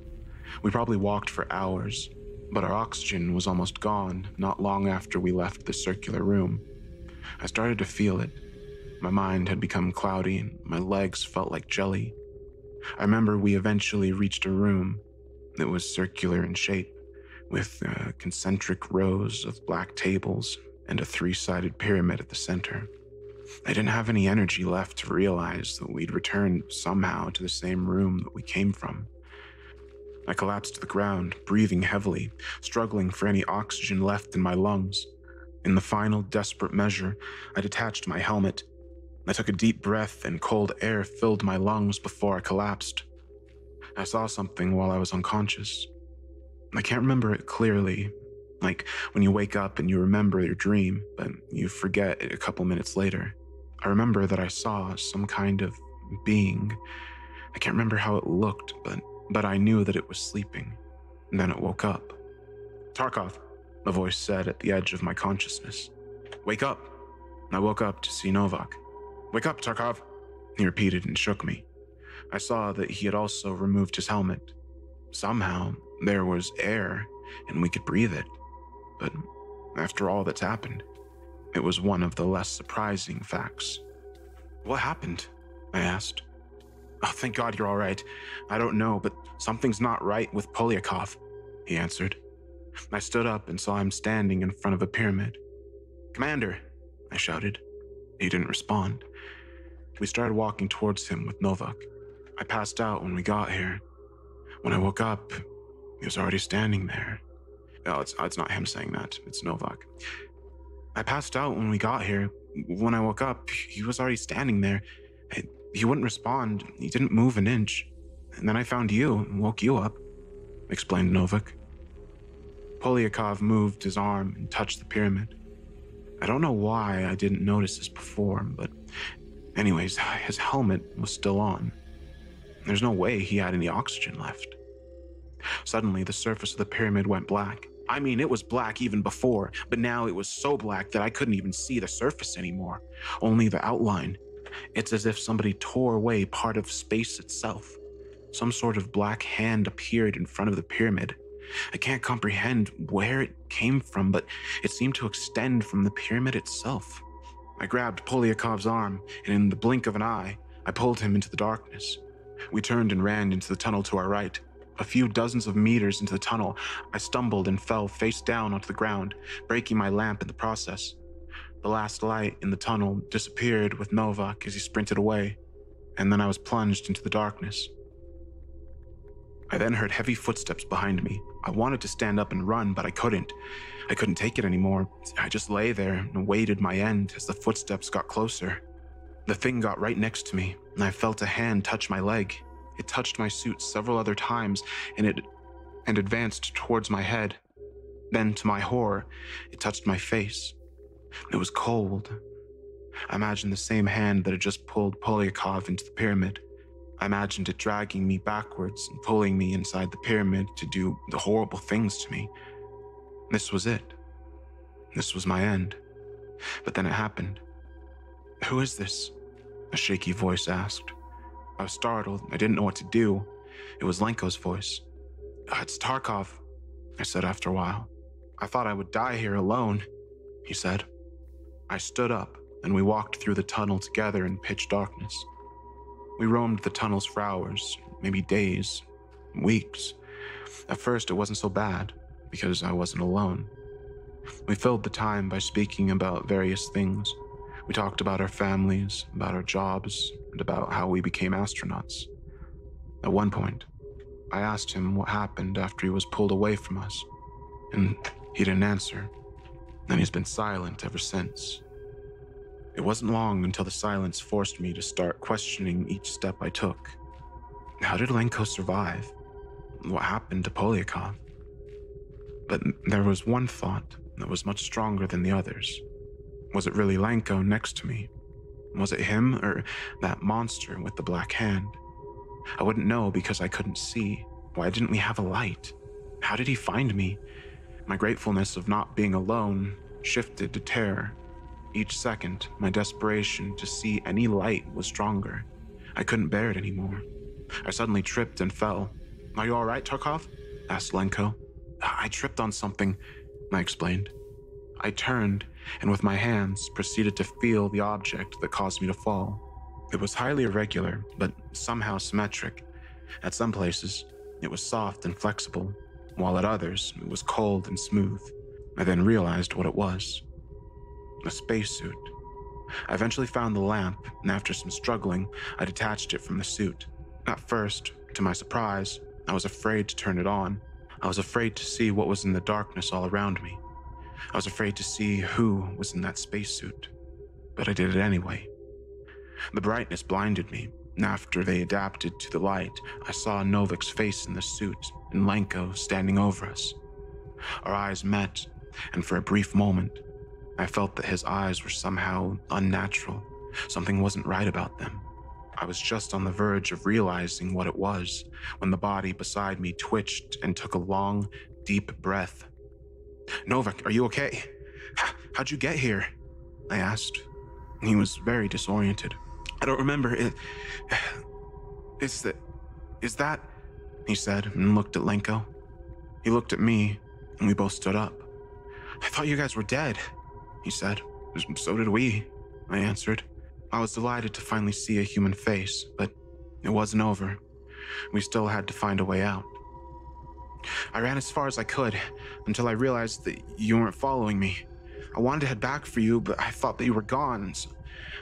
We probably walked for hours, but our oxygen was almost gone not long after we left the circular room. I started to feel it. My mind had become cloudy and my legs felt like jelly. I remember we eventually reached a room that was circular in shape, with concentric rows of black tables and a 3-sided pyramid at the center. I didn't have any energy left to realize that we'd returned somehow to the same room that we came from. I collapsed to the ground, breathing heavily, struggling for any oxygen left in my lungs. In the final desperate measure, I detached my helmet. I took a deep breath and cold air filled my lungs before I collapsed. I saw something while I was unconscious. I can't remember it clearly, like when you wake up and you remember your dream, but you forget it a couple minutes later. I remember that I saw some kind of being. I can't remember how it looked, but I knew that it was sleeping. And then it woke up. "Tarkov," a voice said at the edge of my consciousness. "Wake up." I woke up to see Novak. "Wake up, Tarkov," he repeated and shook me. I saw that he had also removed his helmet. Somehow, there was air, and we could breathe it. But after all that's happened, it was one of the less surprising facts. "What happened?" I asked. "Oh, thank God you're all right. I don't know, but something's not right with Polyakov," he answered. I stood up and saw him standing in front of a pyramid. "Commander," I shouted. He didn't respond. We started walking towards him with Novak. I passed out when we got here. When I woke up, he was already standing there. Oh, it's not him saying that. It's Novak. "I passed out when we got here. When I woke up, he was already standing there. He wouldn't respond. He didn't move an inch. And then I found you and woke you up," explained Novak. Polyakov moved his arm and touched the pyramid. I don't know why I didn't notice this before, but anyways, his helmet was still on. There's no way he had any oxygen left. Suddenly, the surface of the pyramid went black. I mean, it was black even before, but now it was so black that I couldn't even see the surface anymore, only the outline. It's as if somebody tore away part of space itself. Some sort of black hand appeared in front of the pyramid. I can't comprehend where it came from, but it seemed to extend from the pyramid itself. I grabbed Polyakov's arm, and in the blink of an eye, I pulled him into the darkness. We turned and ran into the tunnel to our right. A few dozens of meters into the tunnel, I stumbled and fell face down onto the ground, breaking my lamp in the process. The last light in the tunnel disappeared with Novak as he sprinted away, and then I was plunged into the darkness. I then heard heavy footsteps behind me. I wanted to stand up and run, but I couldn't. I couldn't take it anymore. I just lay there and waited my end as the footsteps got closer. The thing got right next to me, and I felt a hand touch my leg. It touched my suit several other times, and advanced towards my head. Then, to my horror, it touched my face. It was cold. I imagined the same hand that had just pulled Polyakov into the pyramid. I imagined it dragging me backwards and pulling me inside the pyramid to do the horrible things to me. This was it. This was my end. But then it happened. "Who is this?" a shaky voice asked. I was startled. I didn't know what to do. It was Lenko's voice. "It's Tarkov," I said after a while. "I thought I would die here alone," he said. I stood up, and we walked through the tunnel together in pitch darkness. We roamed the tunnels for hours, maybe days, weeks. At first, it wasn't so bad, because I wasn't alone. We filled the time by speaking about various things. We talked about our families, about our jobs, and about how we became astronauts. At one point, I asked him what happened after he was pulled away from us, and he didn't answer. And he's been silent ever since. It wasn't long until the silence forced me to start questioning each step I took. How did Lenko survive? What happened to Polyakov? But there was one thought that was much stronger than the others. Was it really Lanko next to me? Was it him or that monster with the black hand? I wouldn't know because I couldn't see. Why didn't we have a light? How did he find me? My gratefulness of not being alone shifted to terror. Each second, my desperation to see any light was stronger. I couldn't bear it anymore. I suddenly tripped and fell. "Are you all right, Tarkov?" asked Lenko. "I tripped on something," I explained. I turned and with my hands proceeded to feel the object that caused me to fall. It was highly irregular, but somehow symmetric. At some places, it was soft and flexible, while at others, it was cold and smooth. I then realized what it was. A spacesuit. I eventually found the lamp, and after some struggling, I detached it from the suit. At first, to my surprise, I was afraid to turn it on. I was afraid to see what was in the darkness all around me. I was afraid to see who was in that spacesuit. But I did it anyway. The brightness blinded me, and after they adapted to the light, I saw Novik's face in the suit and Lenko standing over us. Our eyes met, and for a brief moment, I felt that his eyes were somehow unnatural. Something wasn't right about them. I was just on the verge of realizing what it was when the body beside me twitched and took a long, deep breath. "Novik, are you okay? How'd you get here?" I asked. He was very disoriented. "I don't remember. Is that, he said and looked at Lenko. He looked at me, and we both stood up. "I thought you guys were dead," he said. "So did we," I answered. I was delighted to finally see a human face, but it wasn't over. We still had to find a way out. "I ran as far as I could until I realized that you weren't following me. I wanted to head back for you, but I thought that you were gone. So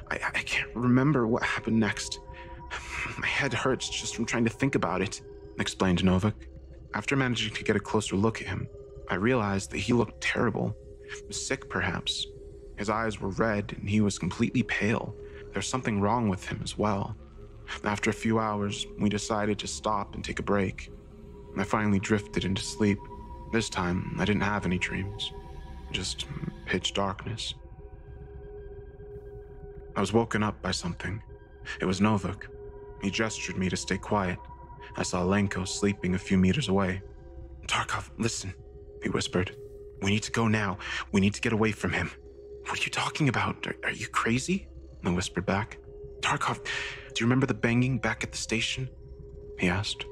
I can't remember what happened next. My head hurts just from trying to think about it," explained Novik. After managing to get a closer look at him, I realized that he looked terrible. Sick, perhaps. His eyes were red and he was completely pale. There was something wrong with him as well. After a few hours, we decided to stop and take a break. I finally drifted into sleep. This time, I didn't have any dreams, just pitch darkness. I was woken up by something. It was Novik. He gestured me to stay quiet. I saw Lenko sleeping a few meters away. "Tarkov, listen," he whispered. "We need to go now. We need to get away from him." "What are you talking about? Are you crazy?" I whispered back. "Tarkov, do you remember the banging back at the station?" he asked.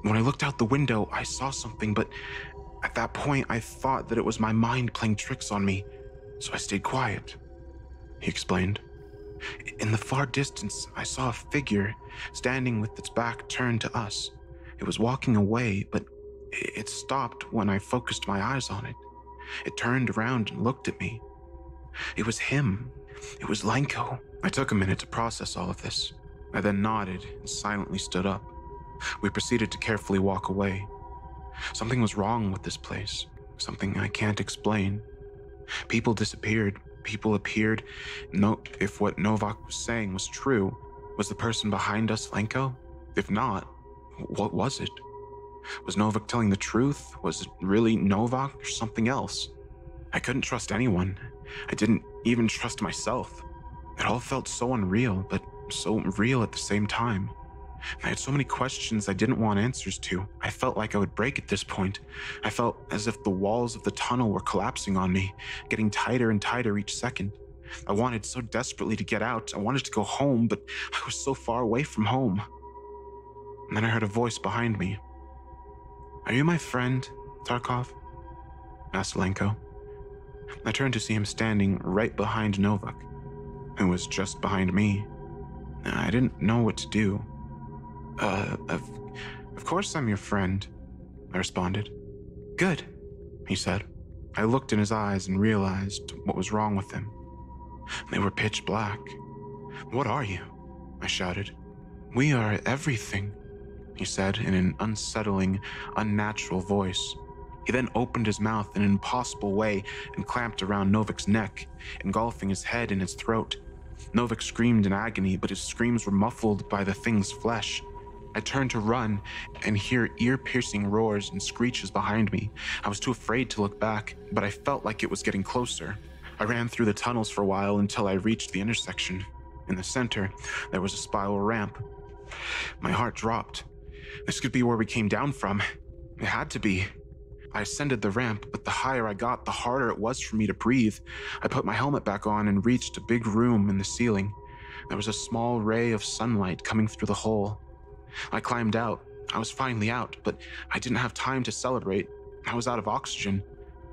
"When I looked out the window, I saw something, but at that point, I thought that it was my mind playing tricks on me, so I stayed quiet," he explained. "In the far distance, I saw a figure standing with its back turned to us. It was walking away, but it stopped when I focused my eyes on it. It turned around and looked at me. It was him. It was Lenko." I took a minute to process all of this. I then nodded and silently stood up. We proceeded to carefully walk away. Something was wrong with this place, something I can't explain. People disappeared, people appeared. If what Novak was saying was true, was the person behind us Lenko? If not, what was it? Was Novak telling the truth? Was it really Novak or something else? I couldn't trust anyone. I didn't even trust myself. It all felt so unreal, but so real at the same time. I had so many questions I didn't want answers to. I felt like I would break at this point. I felt as if the walls of the tunnel were collapsing on me, getting tighter and tighter each second. I wanted so desperately to get out. I wanted to go home, but I was so far away from home. And then I heard a voice behind me. "Are you my friend, Tarkov?" asked Lenko. I turned to see him standing right behind Novak, who was just behind me. I didn't know what to do. Of course I'm your friend," I responded. "Good," he said. I looked in his eyes and realized what was wrong with them. They were pitch black. "What are you?" I shouted. "We are everything," he said in an unsettling, unnatural voice. He then opened his mouth in an impossible way and clamped around Novik's neck, engulfing his head in his throat. Novik screamed in agony, but his screams were muffled by the thing's flesh. I turned to run and hear ear-piercing roars and screeches behind me. I was too afraid to look back, but I felt like it was getting closer. I ran through the tunnels for a while until I reached the intersection. In the center, there was a spiral ramp. My heart dropped. This could be where we came down from. It had to be. I ascended the ramp, but the higher I got, the harder it was for me to breathe. I put my helmet back on and reached a big room in the ceiling. There was a small ray of sunlight coming through the hole. I climbed out. I was finally out, but I didn't have time to celebrate. I was out of oxygen.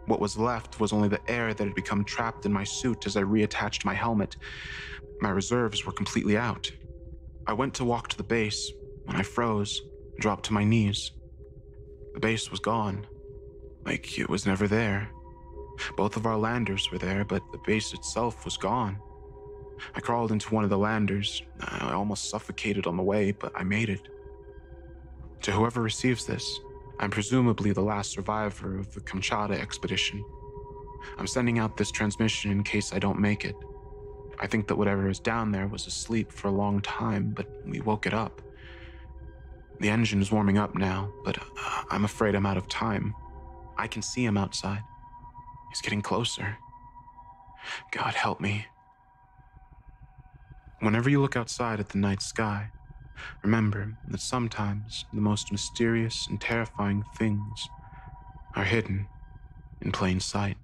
What was left was only the air that had become trapped in my suit as I reattached my helmet. My reserves were completely out. I went to walk to the base when I froze and dropped to my knees. The base was gone, like it was never there. Both of our landers were there, but the base itself was gone. I crawled into one of the landers. I almost suffocated on the way, but I made it. To whoever receives this, I'm presumably the last survivor of the Kamchatka expedition. I'm sending out this transmission in case I don't make it. I think that whatever is down there was asleep for a long time, but we woke it up. The engine is warming up now, but I'm afraid I'm out of time. I can see him outside. He's getting closer. God help me. Whenever you look outside at the night sky, remember that sometimes the most mysterious and terrifying things are hidden in plain sight.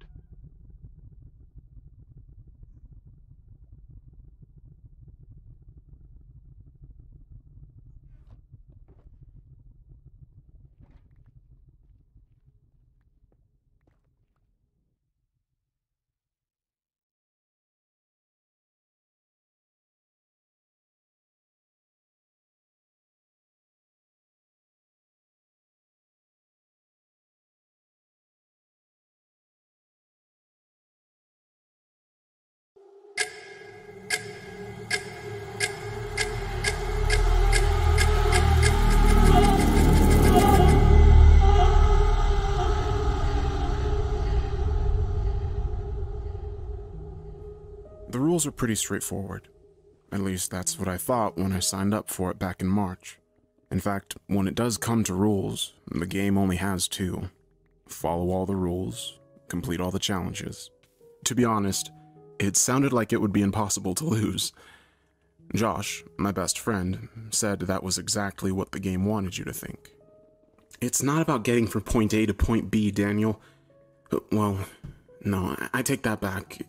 The rules are pretty straightforward. At least that's what I thought when I signed up for it back in March. In fact, when it does come to rules, the game only has two. Follow all the rules, complete all the challenges. To be honest, it sounded like it would be impossible to lose. Josh, my best friend, said that was exactly what the game wanted you to think. It's not about getting from point A to point B, Daniel. Well, no, I take that back.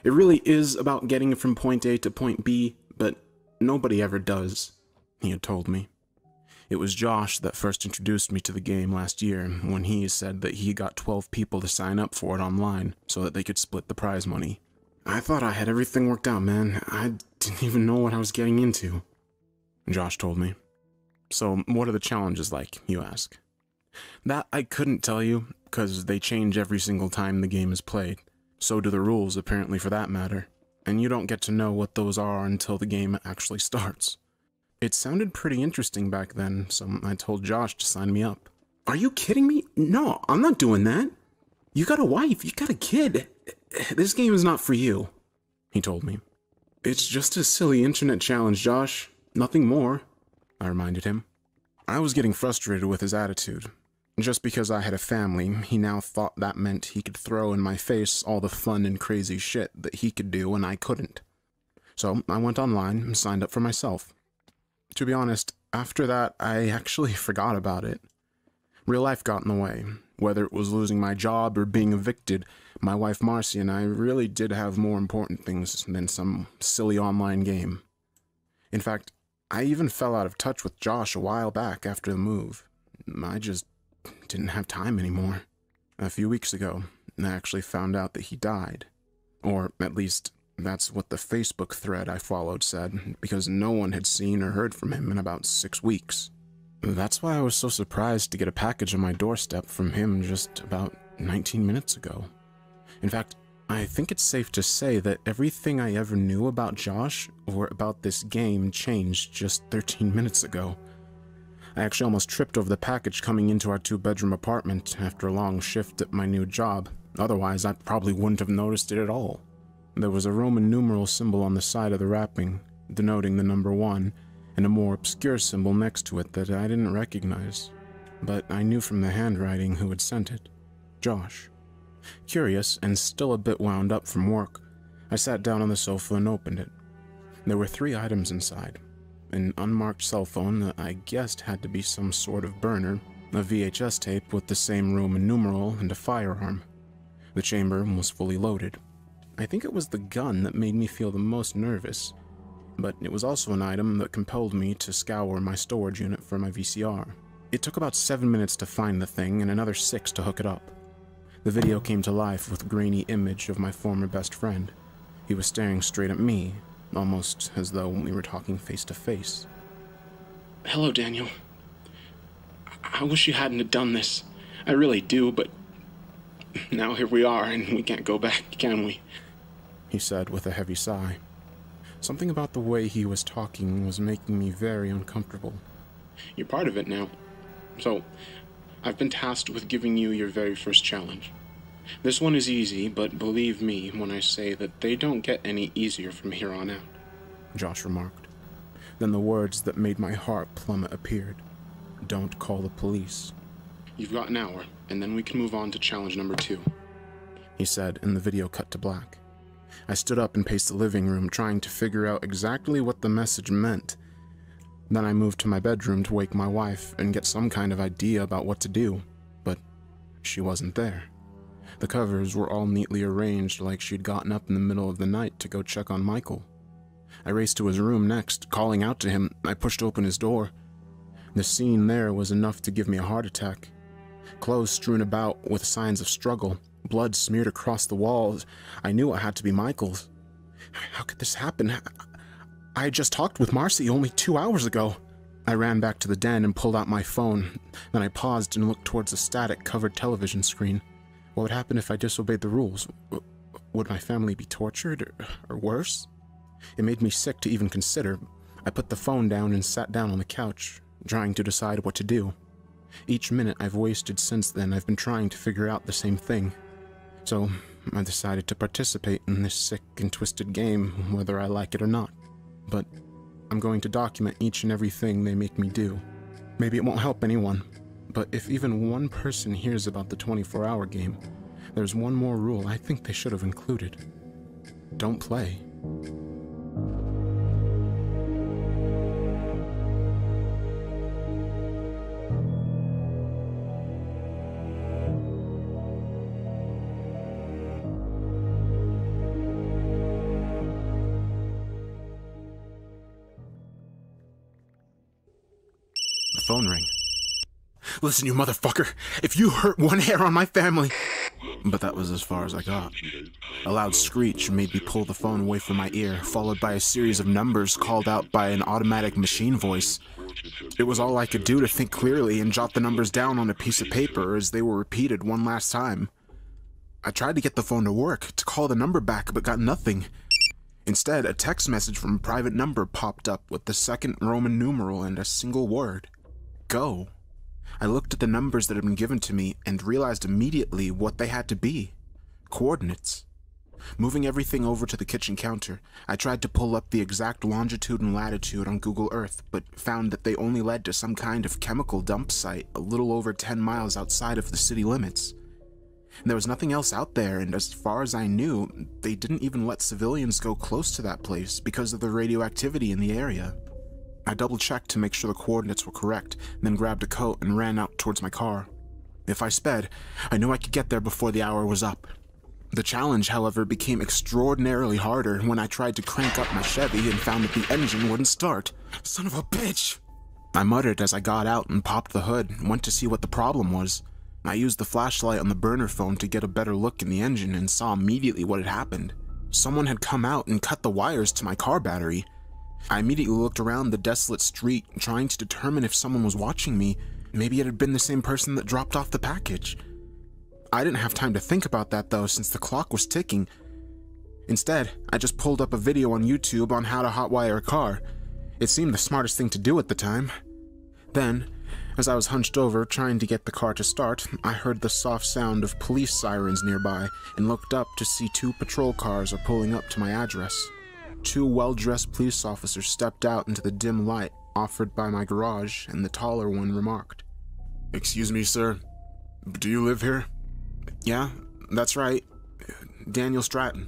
It really is about getting from point A to point B, but nobody ever does, he had told me. It was Josh that first introduced me to the game last year when he said that he got 12 people to sign up for it online so that they could split the prize money. I thought I had everything worked out, man. I didn't even know what I was getting into, Josh told me. So what are the challenges like, you ask? That I couldn't tell you, because they change every single time the game is played. So do the rules, apparently, for that matter, and you don't get to know what those are until the game actually starts. It sounded pretty interesting back then, so I told Josh to sign me up. Are you kidding me? No, I'm not doing that. You got a wife, you got a kid. This game is not for you, he told me. It's just a silly internet challenge, Josh. Nothing more, I reminded him. I was getting frustrated with his attitude. Just because I had a family, he now thought that meant he could throw in my face all the fun and crazy shit that he could do and I couldn't. So I went online and signed up for myself. To be honest, after that, I actually forgot about it. Real life got in the way. Whether it was losing my job or being evicted, my wife Marcy and I really did have more important things than some silly online game. In fact, I even fell out of touch with Josh a while back after the move. I just didn't have time anymore. A few weeks ago, I actually found out that he died. Or, at least, that's what the Facebook thread I followed said, because no one had seen or heard from him in about 6 weeks. That's why I was so surprised to get a package on my doorstep from him just about 19 minutes ago. In fact, I think it's safe to say that everything I ever knew about Josh or about this game changed just 13 minutes ago. I actually almost tripped over the package coming into our 2-bedroom apartment after a long shift at my new job. Otherwise, I probably wouldn't have noticed it at all. There was a Roman numeral symbol on the side of the wrapping, denoting the number 1, and a more obscure symbol next to it that I didn't recognize, but I knew from the handwriting who had sent it. Josh. Curious, and still a bit wound up from work, I sat down on the sofa and opened it. There were 3 items inside. An unmarked cell phone that I guessed had to be some sort of burner, a VHS tape with the same Roman numeral, and a firearm. The chamber was fully loaded. I think it was the gun that made me feel the most nervous, but it was also an item that compelled me to scour my storage unit for my VCR. It took about 7 minutes to find the thing and another 6 to hook it up. The video came to life with a grainy image of my former best friend. He was staring straight at me, almost as though we were talking face to face. Hello, Daniel. I wish you hadn't have done this. I really do, but now here we are, and we can't go back, can we? He said with a heavy sigh. Something about the way he was talking was making me very uncomfortable. You're part of it now. So, I've been tasked with giving you your very first challenge. This one is easy, but believe me when I say that they don't get any easier from here on out. Josh remarked. Then the words that made my heart plummet appeared. Don't call the police. You've got an hour, and then we can move on to challenge number 2. He said, and the video cut to black. I stood up and paced the living room, trying to figure out exactly what the message meant. Then I moved to my bedroom to wake my wife and get some kind of idea about what to do, but she wasn't there. The covers were all neatly arranged like she'd gotten up in the middle of the night to go check on Michael. I raced to his room next, calling out to him. I pushed open his door. The scene there was enough to give me a heart attack. Clothes strewn about with signs of struggle, blood smeared across the walls. I knew it had to be Michael's. How could this happen? I had just talked with Marcy only 2 hours ago. I ran back to the den and pulled out my phone. Then I paused and looked towards the static-covered television screen. What would happen if I disobeyed the rules? Would my family be tortured, or worse? It made me sick to even consider. I put the phone down and sat down on the couch, trying to decide what to do. Each minute I've wasted since then, I've been trying to figure out the same thing. So I decided to participate in this sick and twisted game, whether I like it or not. But I'm going to document each and everything they make me do. Maybe it won't help anyone, but if even one person hears about the 24-hour game, there's one more rule I think they should have included. Don't play. The phone rang. Listen, you motherfucker, if you hurt one hair on my family... But that was as far as I got. A loud screech made me pull the phone away from my ear, followed by a series of numbers called out by an automatic machine voice. It was all I could do to think clearly and jot the numbers down on a piece of paper as they were repeated one last time. I tried to get the phone to work, to call the number back, but got nothing. Instead, a text message from a private number popped up with the second Roman numeral and a single word. Go. I looked at the numbers that had been given to me and realized immediately what they had to be. Coordinates. Moving everything over to the kitchen counter, I tried to pull up the exact longitude and latitude on Google Earth, but found that they only led to some kind of chemical dump site a little over 10 miles outside of the city limits. There was nothing else out there, and as far as I knew, they didn't even let civilians go close to that place because of the radioactivity in the area. I double-checked to make sure the coordinates were correct, then grabbed a coat and ran out towards my car. If I sped, I knew I could get there before the hour was up. The challenge, however, became extraordinarily harder when I tried to crank up my Chevy and found that the engine wouldn't start. Son of a bitch! I muttered as I got out and popped the hood and went to see what the problem was. I used the flashlight on the burner phone to get a better look in the engine and saw immediately what had happened. Someone had come out and cut the wires to my car battery. I immediately looked around the desolate street, trying to determine if someone was watching me. Maybe it had been the same person that dropped off the package. I didn't have time to think about that, though, since the clock was ticking. Instead, I just pulled up a video on YouTube on how to hotwire a car. It seemed the smartest thing to do at the time. Then, as I was hunched over trying to get the car to start, I heard the soft sound of police sirens nearby and looked up to see 2 patrol cars are pulling up to my address. 2 well-dressed police officers stepped out into the dim light offered by my garage, and the taller one remarked, "Excuse me, sir. Do you live here?" "Yeah, that's right. Daniel Stratton.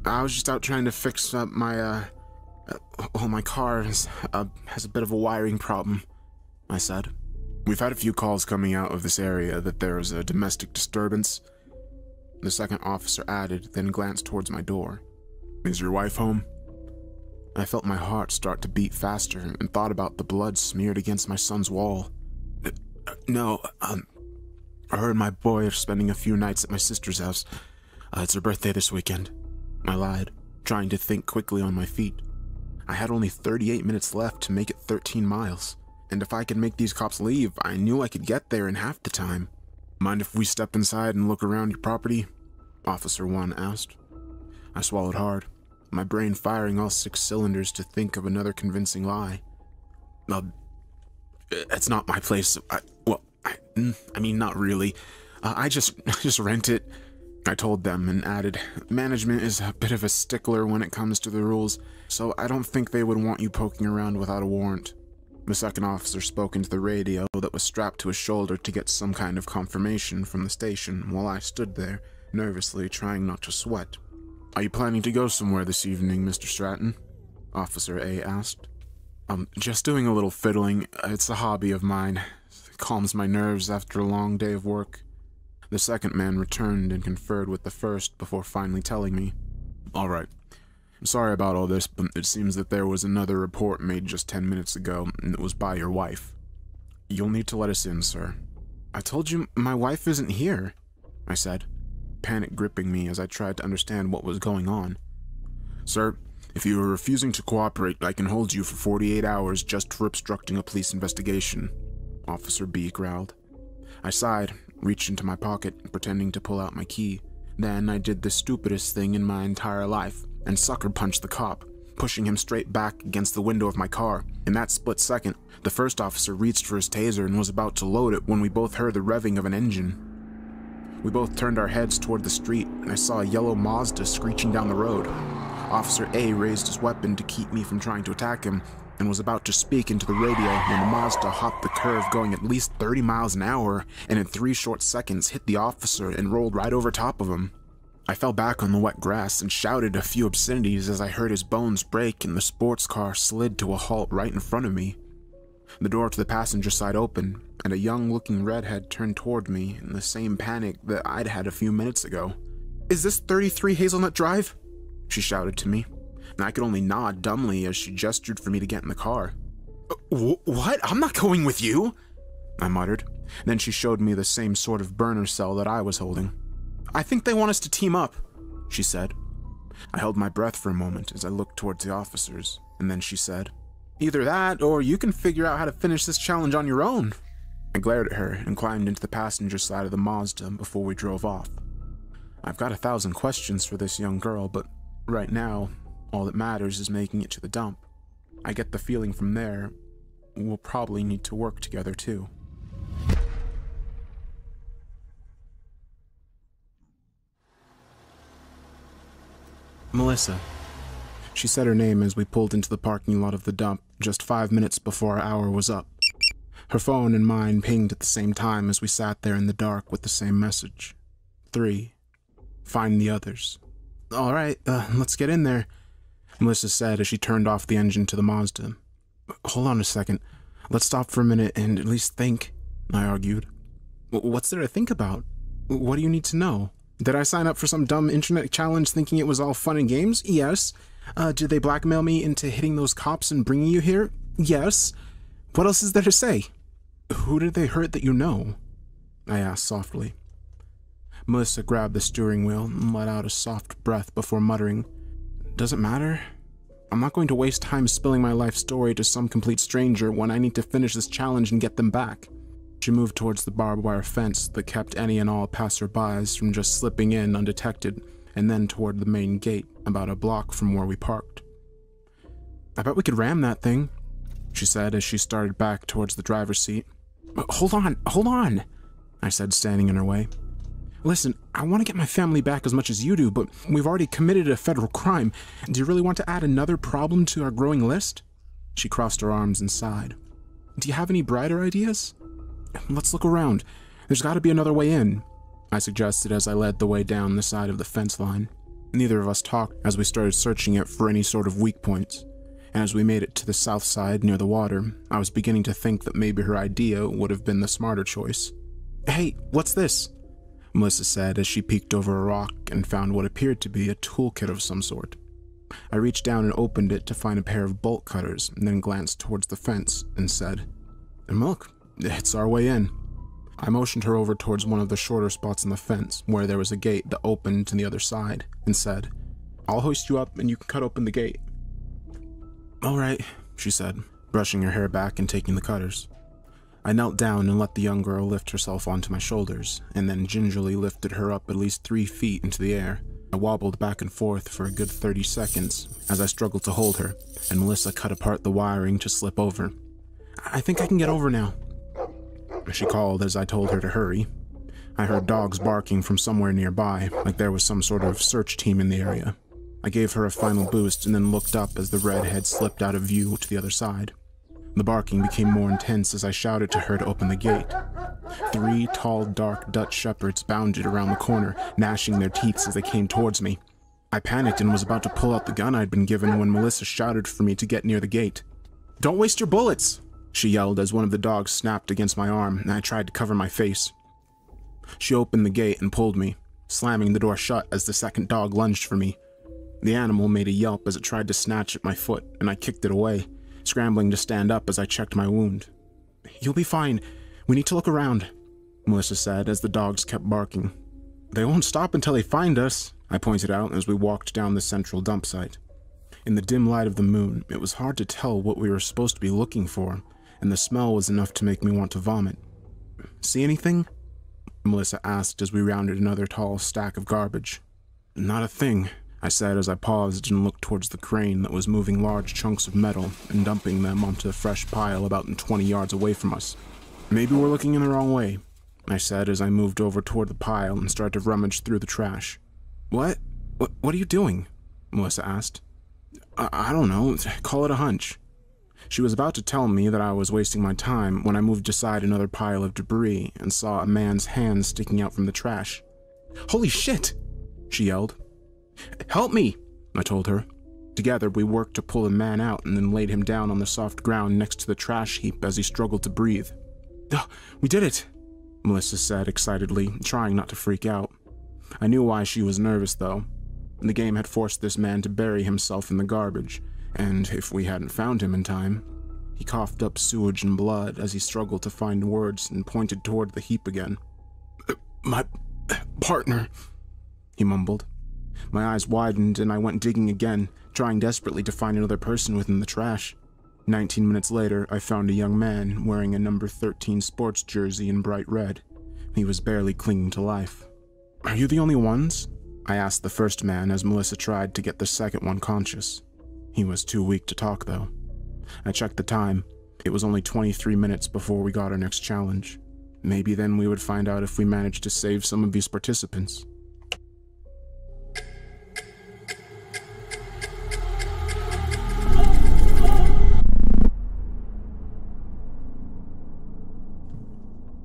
I was just out trying to fix up my, my car has a bit of a wiring problem," I said. "We've had a few calls coming out of this area that there is a domestic disturbance," the second officer added, then glanced towards my door. "Is your wife home?" I felt my heart start to beat faster and thought about the blood smeared against my son's wall. "No, her and my boy are spending a few nights at my sister's house. It's her birthday this weekend," I lied, trying to think quickly on my feet. I had only 38 minutes left to make it 13 miles, and if I could make these cops leave, I knew I could get there in half the time. "Mind if we step inside and look around your property?" Officer 1 asked. I swallowed hard, my brain firing all 6 cylinders to think of another convincing lie. It's not my place. I mean, not really. I just rent it," I told them, and added, "Management is a bit of a stickler when it comes to the rules, so I don't think they would want you poking around without a warrant." The second officer spoke into the radio that was strapped to his shoulder to get some kind of confirmation from the station while I stood there, nervously trying not to sweat. "Are you planning to go somewhere this evening, Mr. Stratton?" Officer A asked. Just doing a little fiddling. It's a hobby of mine. It calms my nerves after a long day of work." The second man returned and conferred with the first before finally telling me, "All right. I'm sorry about all this, but it seems that there was another report made just 10 minutes ago, and it was by your wife. You'll need to let us in, sir." "I told you my wife isn't here," I said, panic gripping me as I tried to understand what was going on. "Sir, if you are refusing to cooperate, I can hold you for 48 hours just for obstructing a police investigation," Officer B growled. I sighed, reached into my pocket, pretending to pull out my key. Then I did the stupidest thing in my entire life, and sucker punched the cop, pushing him straight back against the window of my car. In that split second, the first officer reached for his taser and was about to load it when we both heard the revving of an engine. We both turned our heads toward the street, and I saw a yellow Mazda screeching down the road. Officer A raised his weapon to keep me from trying to attack him, and was about to speak into the radio when the Mazda hopped the curve going at least 30 miles an hour, and in 3 short seconds hit the officer and rolled right over top of him. I fell back on the wet grass and shouted a few obscenities as I heard his bones break and the sports car slid to a halt right in front of me. The door to the passenger side opened, and a young-looking redhead turned toward me in the same panic that I'd had a few minutes ago. "Is this 33 Hazelnut Drive?" she shouted to me, and I could only nod dumbly as she gestured for me to get in the car. What? I'm not going with you," I muttered. Then she showed me the same sort of burner cell that I was holding. "I think they want us to team up," she said. I held my breath for a moment as I looked towards the officers, and then she said, "Either that, or you can figure out how to finish this challenge on your own." I glared at her and climbed into the passenger side of the Mazda before we drove off. I've got 1,000 questions for this young girl, but right now, all that matters is making it to the dump. I get the feeling from there, we'll probably need to work together too. Melissa. She said her name as we pulled into the parking lot of the dump just 5 minutes before our hour was up. Her phone and mine pinged at the same time as we sat there in the dark with the same message. 3. Find the others. "All right, let's get in there," Melissa said as she turned off the engine to the Mazda. "Hold on a second. Let's stop for a minute and at least think," I argued. "What's there to think about? What do you need to know? Did I sign up for some dumb internet challenge thinking it was all fun and games? Yes. Did they blackmail me into hitting those cops and bringing you here? Yes. What else is there to say? Who did they hurt that you know?" I asked softly. Melissa grabbed the steering wheel and let out a soft breath before muttering, "Doesn't matter. I'm not going to waste time spilling my life story to some complete stranger when I need to finish this challenge and get them back." She moved towards the barbed wire fence that kept any and all passerbys from just slipping in undetected, and then toward the main gate, about a block from where we parked. "I bet we could ram that thing," she said as she started back towards the driver's seat. Hold on, I said, standing in her way. "Listen, I want to get my family back as much as you do, but we've already committed a federal crime. Do you really want to add another problem to our growing list?" She crossed her arms and sighed. Do you have any brighter ideas? Let's look around. There's got to be another way in, I suggested as I led the way down the side of the fence line. Neither of us talked as we started searching it for any sort of weak points. And as we made it to the south side near the water, I was beginning to think that maybe her idea would have been the smarter choice. Hey, what's this? Melissa said as she peeked over a rock and found what appeared to be a toolkit of some sort. I reached down and opened it to find a pair of bolt cutters, and then glanced towards the fence and said, Look, it's our way in. I motioned her over towards one of the shorter spots in the fence where there was a gate that opened to the other side and said, I'll hoist you up and you can cut open the gate. All right, she said, brushing her hair back and taking the cutters. I knelt down and let the young girl lift herself onto my shoulders, and then gingerly lifted her up at least 3 feet into the air. I wobbled back and forth for a good 30 seconds as I struggled to hold her, and Melissa cut apart the wiring to slip over. I think I can get over now, she called as I told her to hurry. I heard dogs barking from somewhere nearby, like there was some sort of search team in the area. I gave her a final boost and then looked up as the redhead slipped out of view to the other side. The barking became more intense as I shouted to her to open the gate. 3 tall, dark Dutch shepherds bounded around the corner, gnashing their teeth as they came towards me. I panicked and was about to pull out the gun I'd been given when Melissa shouted for me to get near the gate. Don't waste your bullets, she yelled as one of the dogs snapped against my arm and I tried to cover my face. She opened the gate and pulled me, slamming the door shut as the second dog lunged for me. The animal made a yelp as it tried to snatch at my foot, and I kicked it away, scrambling to stand up as I checked my wound. You'll be fine. We need to look around, Melissa said as the dogs kept barking. They won't stop until they find us, I pointed out as we walked down the central dump site. In the dim light of the moon, it was hard to tell what we were supposed to be looking for, and the smell was enough to make me want to vomit. See anything? Melissa asked as we rounded another tall stack of garbage. Not a thing, I said as I paused and looked towards the crane that was moving large chunks of metal and dumping them onto a fresh pile about 20 yards away from us. Maybe we're looking in the wrong way, I said as I moved over toward the pile and started to rummage through the trash. What are you doing? Melissa asked. I don't know, call it a hunch. She was about to tell me that I was wasting my time when I moved aside another pile of debris and saw a man's hand sticking out from the trash. Holy shit! She yelled. Help me, I told her. Together, we worked to pull the man out and then laid him down on the soft ground next to the trash heap as he struggled to breathe. We did it, Melissa said excitedly, trying not to freak out. I knew why she was nervous, though. The game had forced this man to bury himself in the garbage, and if we hadn't found him in time... He coughed up sewage and blood as he struggled to find words and pointed toward the heap again. My partner, he mumbled. My eyes widened and I went digging again, trying desperately to find another person within the trash. 19 minutes later, I found a young man wearing a number 13 sports jersey in bright red. He was barely clinging to life. Are you the only ones? I asked the first man as Melissa tried to get the second one conscious. He was too weak to talk, though. I checked the time. It was only 23 minutes before we got our next challenge. Maybe then we would find out if we managed to save some of these participants.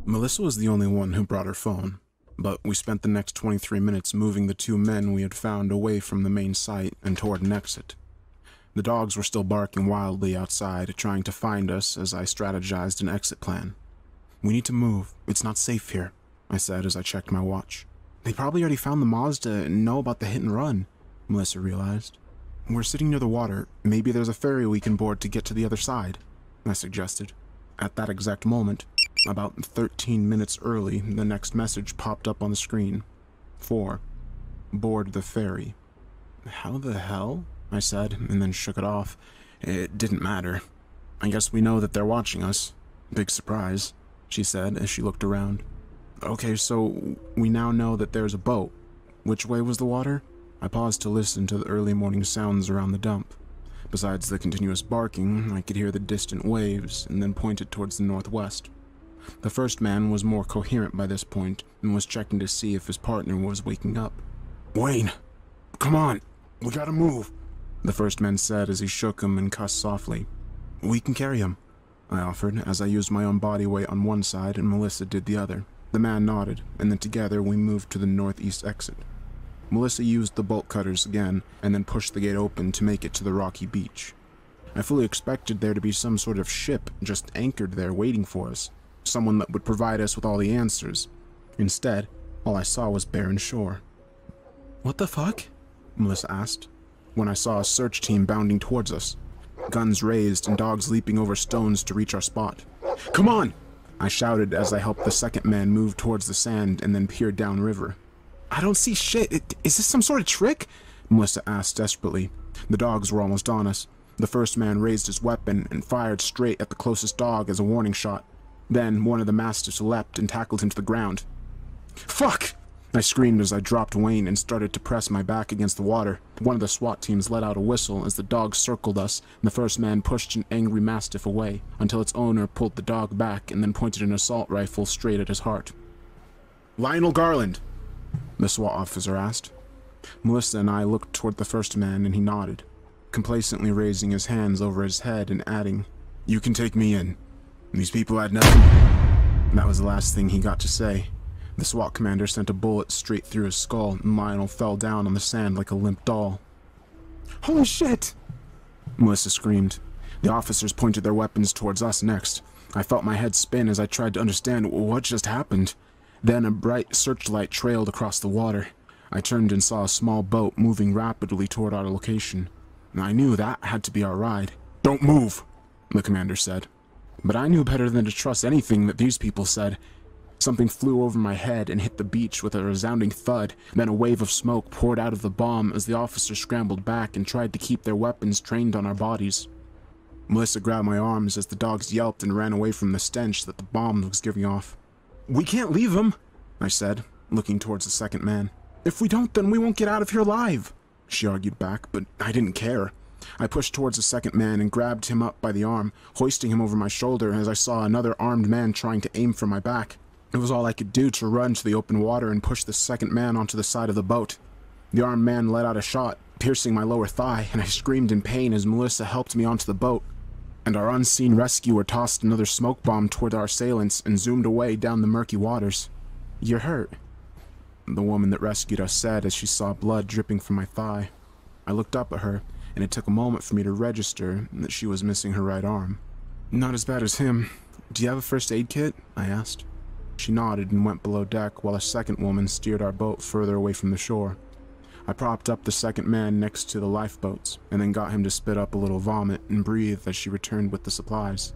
Melissa was the only one who brought her phone, but we spent the next 23 minutes moving the 2 men we had found away from the main site and toward an exit. The dogs were still barking wildly outside, trying to find us as I strategized an exit plan. We need to move. It's not safe here, I said as I checked my watch. They probably already found the Mazda and know about the hit and run, Melissa realized. We're sitting near the water. Maybe there's a ferry we can board to get to the other side, I suggested. At that exact moment, about 13 minutes early, the next message popped up on the screen. 4. Board the ferry. How the hell? I said, and then shook it off. It didn't matter. I guess we know that they're watching us. Big surprise, she said as she looked around. Okay, so we now know that there's a boat. Which way was the water? I paused to listen to the early morning sounds around the dump. Besides the continuous barking, I could hear the distant waves, and then pointed towards the northwest. The first man was more coherent by this point, and was checking to see if his partner was waking up. Wayne, come on, we gotta move, the first man said as he shook him and cussed softly. We can carry him, I offered, as I used my own body weight on one side and Melissa did the other. The man nodded, and then together we moved to the northeast exit. Melissa used the bolt cutters again, and then pushed the gate open to make it to the rocky beach. I fully expected there to be some sort of ship just anchored there waiting for us, someone that would provide us with all the answers. Instead, all I saw was barren shore. "What the fuck?" Melissa asked, when I saw a search team bounding towards us, guns raised and dogs leaping over stones to reach our spot. "Come on!" I shouted as I helped the second man move towards the sand and then peered downriver. "I don't see shit. Is this some sort of trick?" Melissa asked desperately. The dogs were almost on us. The first man raised his weapon and fired straight at the closest dog as a warning shot. Then one of the mastiffs leapt and tackled him to the ground. "Fuck!" I screamed as I dropped Wayne and started to press my back against the water. One of the SWAT teams let out a whistle as the dogs circled us, and the first man pushed an angry mastiff away until its owner pulled the dog back and then pointed an assault rifle straight at his heart. "Lionel Garland?" the SWAT officer asked. Melissa and I looked toward the first man and he nodded, complacently raising his hands over his head and adding, "You can take me in. These people had nothing." That was the last thing he got to say. The SWAT commander sent a bullet straight through his skull, and Lionel fell down on the sand like a limp doll. "Holy shit!" Melissa screamed. The officers pointed their weapons towards us next. I felt my head spin as I tried to understand what just happened. Then a bright searchlight trailed across the water. I turned and saw a small boat moving rapidly toward our location. I knew that had to be our ride. "Don't move," the commander said. But I knew better than to trust anything that these people said. Something flew over my head and hit the beach with a resounding thud. Then a wave of smoke poured out of the bomb as the officers scrambled back and tried to keep their weapons trained on our bodies. Melissa grabbed my arms as the dogs yelped and ran away from the stench that the bomb was giving off. "We can't leave him," I said, looking towards the second man. "If we don't, then we won't get out of here alive," she argued back, but I didn't care. I pushed towards the second man and grabbed him up by the arm, hoisting him over my shoulder as I saw another armed man trying to aim for my back. It was all I could do to run to the open water and push the second man onto the side of the boat. The armed man let out a shot, piercing my lower thigh, and I screamed in pain as Melissa helped me onto the boat. And our unseen rescuer tossed another smoke bomb toward our assailants and zoomed away down the murky waters. "You're hurt," the woman that rescued us said as she saw blood dripping from my thigh. I looked up at her, and it took a moment for me to register that she was missing her right arm. "Not as bad as him. Do you have a first aid kit?" I asked. She nodded and went below deck while a second woman steered our boat further away from the shore. I propped up the second man next to the lifeboats, and then got him to spit up a little vomit and breathe as she returned with the supplies.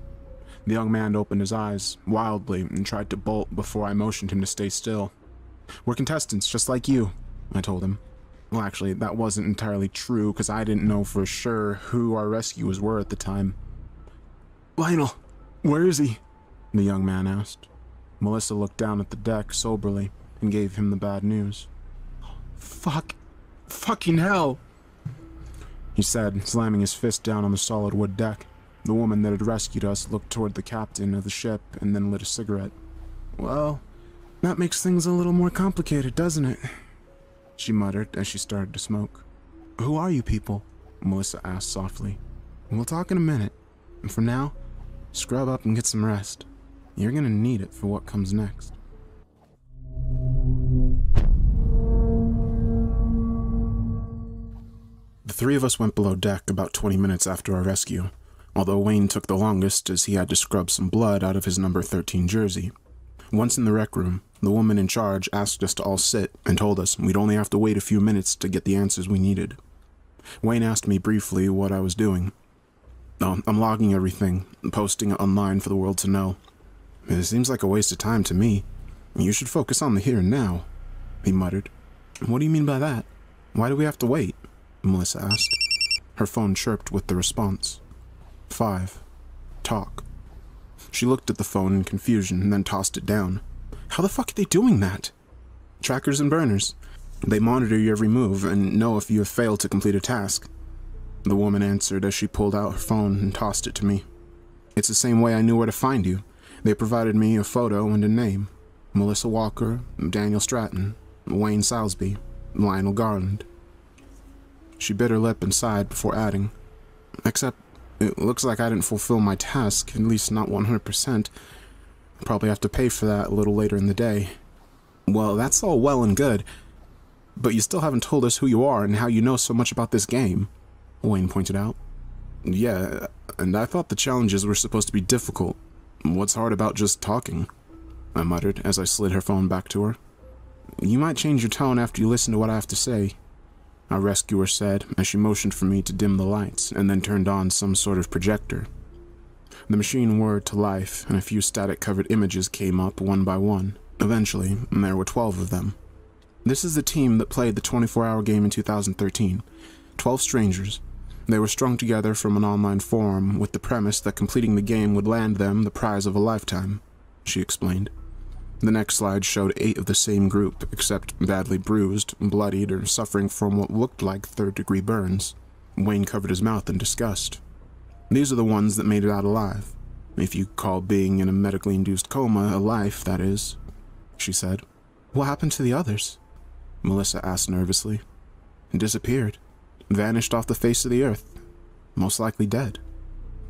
The young man opened his eyes wildly and tried to bolt before I motioned him to stay still. "We're contestants, just like you," I told him. Well, actually, that wasn't entirely true, because I didn't know for sure who our rescuers were at the time. "Lionel, where is he?" the young man asked. Melissa looked down at the deck soberly and gave him the bad news. Fucking hell," he said, slamming his fist down on the solid wood deck. The woman that had rescued us looked toward the captain of the ship and then lit a cigarette. "Well, that makes things a little more complicated, doesn't it?" she muttered as she started to smoke. "Who are you people?" Melissa asked softly. "We'll talk in a minute. And for now, scrub up and get some rest. You're gonna need it for what comes next." The three of us went below deck about 20 minutes after our rescue, although Wayne took the longest as he had to scrub some blood out of his number 13 jersey. Once in the rec room, the woman in charge asked us to all sit and told us we'd only have to wait a few minutes to get the answers we needed. Wayne asked me briefly what I was doing. "Oh, I'm logging everything, posting it online for the world to know. It seems like a waste of time to me. You should focus on the here and now," he muttered. "What do you mean by that? Why do we have to wait?" Melissa asked. Her phone chirped with the response. 5. Talk. She looked at the phone in confusion and then tossed it down. "How the fuck are they doing that?" "Trackers and burners. They monitor your every move and know if you have failed to complete a task," the woman answered as she pulled out her phone and tossed it to me. "It's the same way I knew where to find you. They provided me a photo and a name. Melissa Walker, Daniel Stratton, Wayne Salisbury, Lionel Garland." She bit her lip and sighed before adding, "Except It looks like I didn't fulfill my task, at least not 100%. I'll probably have to pay for that a little later in the day. Well, that's all well and good, but you still haven't told us who you are and how you know so much about this game, Wayne pointed out. Yeah, and I thought the challenges were supposed to be difficult. What's hard about just talking? I muttered as I slid her phone back to her. You might change your tone after you listen to what I have to say, our rescuer said as she motioned for me to dim the lights and then turned on some sort of projector. The machine whirred to life and a few static-covered images came up one by one. Eventually, there were 12 of them. This is the team that played the 24-hour game in 2013. 12 strangers. They were strung together from an online forum with the premise that completing the game would land them the prize of a lifetime, she explained. The next slide showed 8 of the same group, except badly bruised, bloodied, or suffering from what looked like third-degree burns. Wayne covered his mouth in disgust. These are the ones that made it out alive. If you call being in a medically induced coma a life, that is, she said. What happened to the others? Melissa asked nervously. Disappeared. Vanished off the face of the earth. Most likely dead.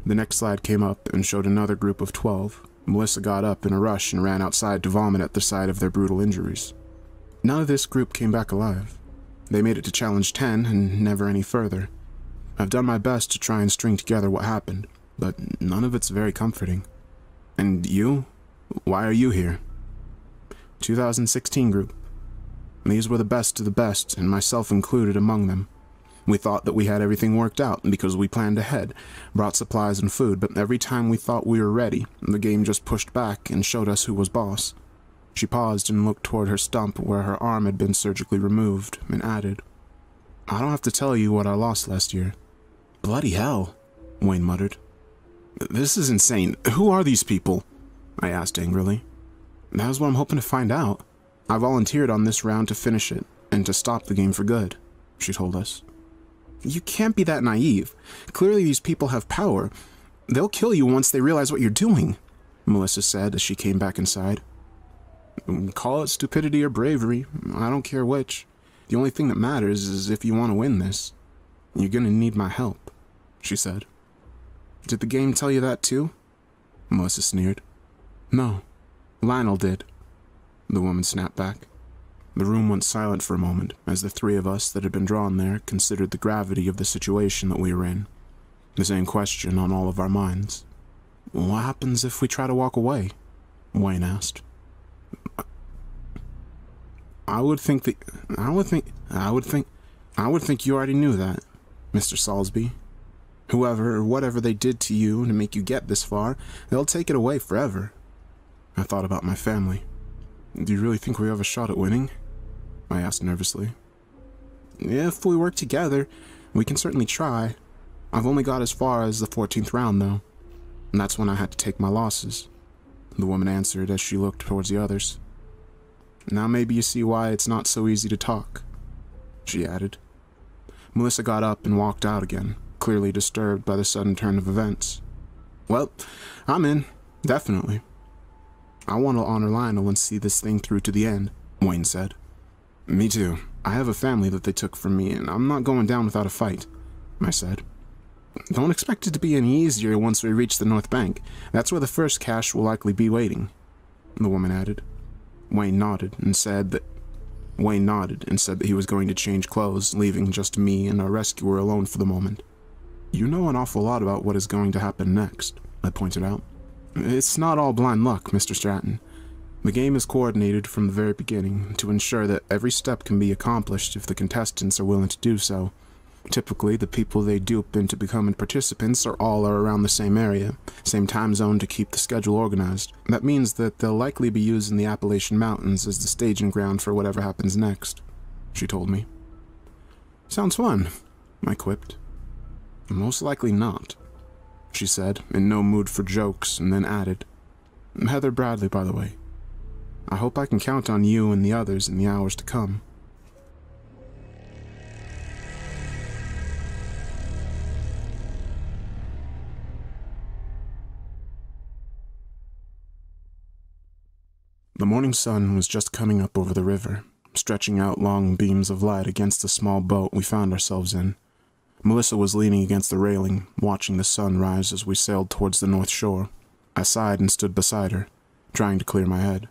The next slide came up and showed another group of 12. Melissa got up in a rush and ran outside to vomit at the sight of their brutal injuries. None of this group came back alive. They made it to Challenge 10 and never any further. I've done my best to try and string together what happened, but none of it's very comforting. And you? Why are you here? 2016 group. These were the best of the best, and myself included among them. We thought that we had everything worked out because we planned ahead, brought supplies and food, but every time we thought we were ready, the game just pushed back and showed us who was boss. She paused and looked toward her stump where her arm had been surgically removed, and added, I don't have to tell you what I lost last year. Bloody hell, Wayne muttered. This is insane. Who are these people? I asked angrily. That was what I'm hoping to find out. I volunteered on this round to finish it, and to stop the game for good, she told us. You can't be that naive. Clearly these people have power. They'll kill you once they realize what you're doing, Melissa said as she came back inside. Call it stupidity or bravery. I don't care which. The only thing that matters is if you want to win this. You're gonna need my help, she said. Did the game tell you that too? Melissa sneered. No, Lionel did, the woman snapped back. The room went silent for a moment as the 3 of us that had been drawn there considered the gravity of the situation that we were in. The same question on all of our minds. What happens if we try to walk away? Wayne asked. I would think you already knew that, Mr. Salsby. Whoever or whatever they did to you to make you get this far, they'll take it away forever. I thought about my family. Do you really think we have a shot at winning? I asked nervously. If we work together, we can certainly try. I've only got as far as the 14th round, though. And that's when I had to take my losses, the woman answered as she looked towards the others. Now maybe you see why it's not so easy to talk, she added. Melissa got up and walked out again, clearly disturbed by the sudden turn of events. Well, I'm in, definitely. I want to honor Lionel and see this thing through to the end, Wayne said. Me too. I have a family that they took from me, and I'm not going down without a fight, I said. Don't expect it to be any easier once we reach the North Bank. That's where the first cache will likely be waiting, the woman added. Wayne nodded and said that he was going to change clothes, leaving just me and our rescuer alone for the moment. You know an awful lot about what is going to happen next, I pointed out. It's not all blind luck, Mr. Stratton. The game is coordinated from the very beginning to ensure that every step can be accomplished if the contestants are willing to do so. Typically, the people they dupe into becoming participants are around the same area, same time zone to keep the schedule organized. That means that they'll likely be using the Appalachian Mountains as the staging ground for whatever happens next, she told me. Sounds fun, I quipped. Most likely not, she said, in no mood for jokes, and then added, Heather Bradley, by the way. I hope I can count on you and the others in the hours to come. The morning sun was just coming up over the river, stretching out long beams of light against the small boat we found ourselves in. Melissa was leaning against the railing, watching the sun rise as we sailed towards the north shore. I sighed and stood beside her, trying to clear my head.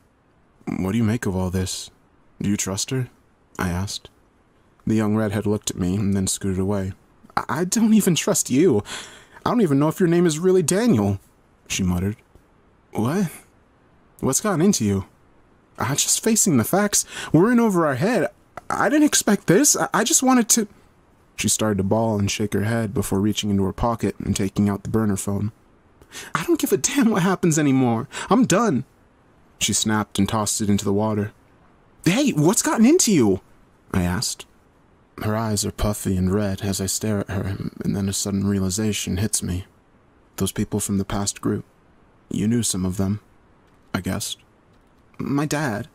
"What do you make of all this? Do you trust her?" I asked. The young redhead looked at me and then scooted away. I don't even trust you. I don't even know if your name is really Daniel," she muttered. "What? What's gotten into you?" "I'm just facing the facts. We're in over our head. I didn't expect this. I just wanted to..." She started to bawl and shake her head before reaching into her pocket and taking out the burner phone. "I don't give a damn what happens anymore. I'm done." She snapped and tossed it into the water. "Hey, what's gotten into you?" I asked. Her eyes are puffy and red as I stare at her, and then a sudden realization hits me. Those people from the past group. You knew some of them, I guessed. "My dad.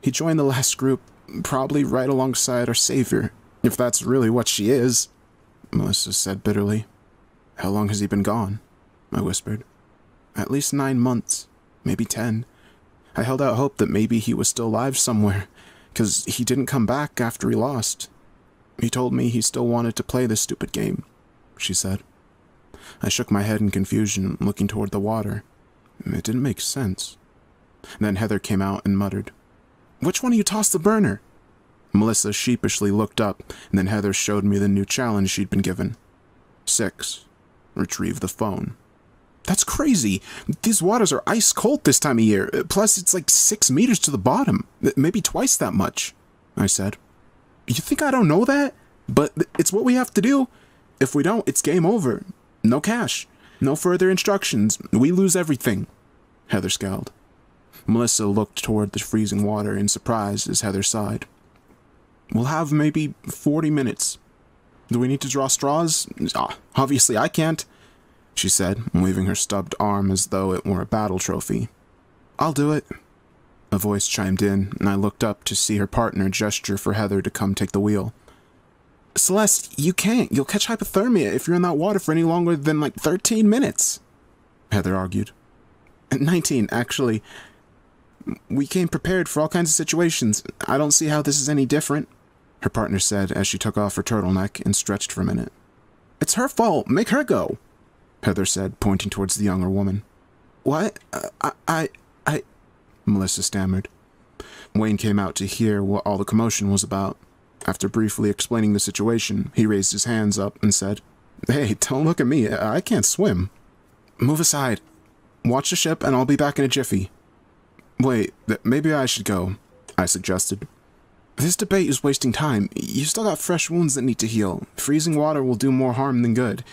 He joined the last group, probably right alongside our savior, if that's really what she is," Melissa said bitterly. "How long has he been gone?" I whispered. "At least 9 months, maybe 10. I held out hope that maybe he was still alive somewhere, 'cause he didn't come back after he lost. He told me he still wanted to play this stupid game," she said. I shook my head in confusion, looking toward the water. It didn't make sense. Then Heather came out and muttered, "Which one of you tossed the burner?" Melissa sheepishly looked up, and then Heather showed me the new challenge she'd been given. 6. Retrieve the phone. "That's crazy. These waters are ice cold this time of year. Plus, it's like 6 meters to the bottom. Maybe twice that much," I said. "You think I don't know that? But it's what we have to do. If we don't, it's game over. No cash. No further instructions. We lose everything." Heather scowled. Melissa looked toward the freezing water in surprise as Heather sighed. "We'll have maybe 40 minutes. Do we need to draw straws? Obviously I can't," she said, waving her stubbed arm as though it were a battle trophy. "I'll do it." A voice chimed in, and I looked up to see her partner gesture for Heather to come take the wheel. "Celeste, you can't. You'll catch hypothermia if you're in that water for any longer than like 13 minutes, Heather argued. 19, actually. We came prepared for all kinds of situations. I don't see how this is any different," her partner said as she took off her turtleneck and stretched for a minute. "It's her fault. Make her go," Heather said, pointing towards the younger woman. "What? I... Melissa stammered. Wayne came out to hear what all the commotion was about. After briefly explaining the situation, he raised his hands up and said, "Hey, don't look at me. I can't swim." "Move aside. Watch the ship and I'll be back in a jiffy." "Wait, maybe I should go," I suggested. "This debate is wasting time. You still got fresh wounds that need to heal. Freezing water will do more harm than good,"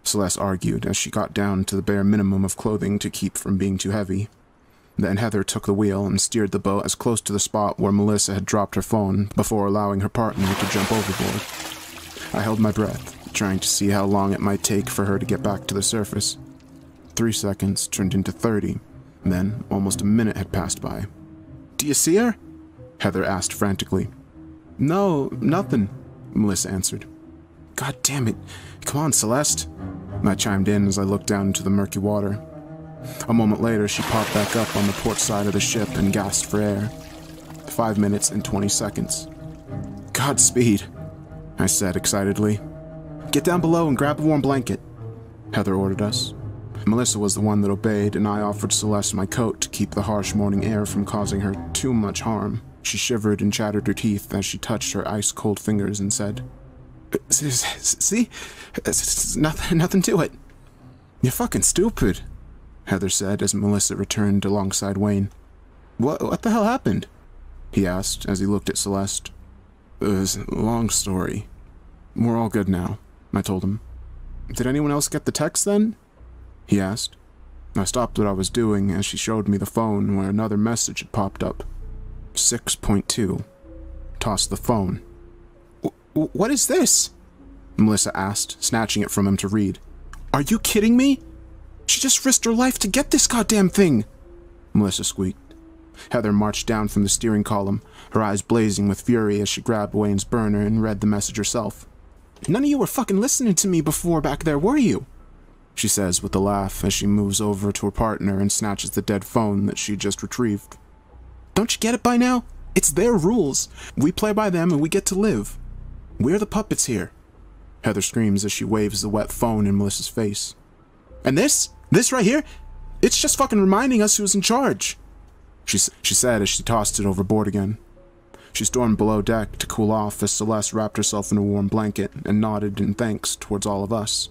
Celeste argued as she got down to the bare minimum of clothing to keep from being too heavy. Then Heather took the wheel and steered the boat as close to the spot where Melissa had dropped her phone before allowing her partner to jump overboard. I held my breath, trying to see how long it might take for her to get back to the surface. 3 seconds turned into 30, then almost a minute had passed by. "Do you see her?" Heather asked frantically. "No, nothing," Melissa answered. "God damn it. Come on, Celeste," I chimed in as I looked down into the murky water. A moment later, she popped back up on the port side of the ship and gasped for air. 5 minutes and 20 seconds. "Godspeed," I said excitedly. "Get down below and grab a warm blanket," Heather ordered us. Melissa was the one that obeyed, and I offered Celeste my coat to keep the harsh morning air from causing her too much harm. She shivered and chattered her teeth as she touched her ice-cold fingers and said, "See? It's nothing to it." "You're fucking stupid," Heather said as Melissa returned alongside Wayne. What the hell happened?" he asked as he looked at Celeste. "It was a long story. We're all good now," I told him. "Did anyone else get the text then?" he asked. I stopped what I was doing as she showed me the phone where another message had popped up. 6.2. Toss the phone. What is this?" Melissa asked, snatching it from him to read. "Are you kidding me? She just risked her life to get this goddamn thing," Melissa squeaked. Heather marched down from the steering column, her eyes blazing with fury as she grabbed Wayne's burner and read the message herself. "None of you were fucking listening to me before back there, were you?" she says with a laugh as she moves over to her partner and snatches the dead phone that she just retrieved. "Don't you get it by now? It's their rules. We play by them and we get to live. We're the puppets here." Heather screams as she waves the wet phone in Melissa's face. And this right here, it's just fucking reminding us who's in charge, she said as she tossed it overboard again. She stormed below deck to cool off as Celeste wrapped herself in a warm blanket and nodded in thanks towards all of us.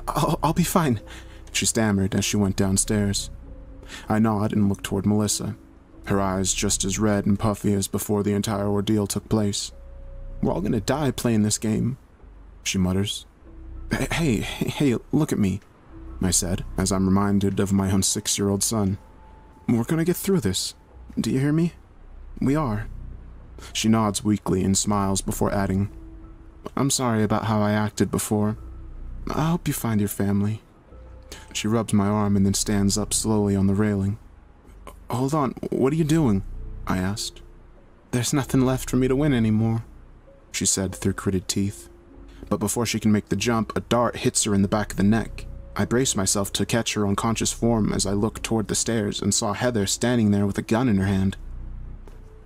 I'll be fine, she stammered as she went downstairs. I nodded and looked toward Melissa, her eyes just as red and puffy as before the entire ordeal took place. We're all gonna die playing this game, she mutters. Hey, look at me, I said, as I'm reminded of my own 6-year-old son. We're gonna get through this. Do you hear me? We are. She nods weakly and smiles before adding, I'm sorry about how I acted before. I hope you find your family. She rubs my arm and then stands up slowly on the railing. Hold on, what are you doing? I asked. There's nothing left for me to win anymore, she said through gritted teeth. But before she can make the jump, a dart hits her in the back of the neck. I brace myself to catch her unconscious form as I looked toward the stairs and saw Heather standing there with a gun in her hand.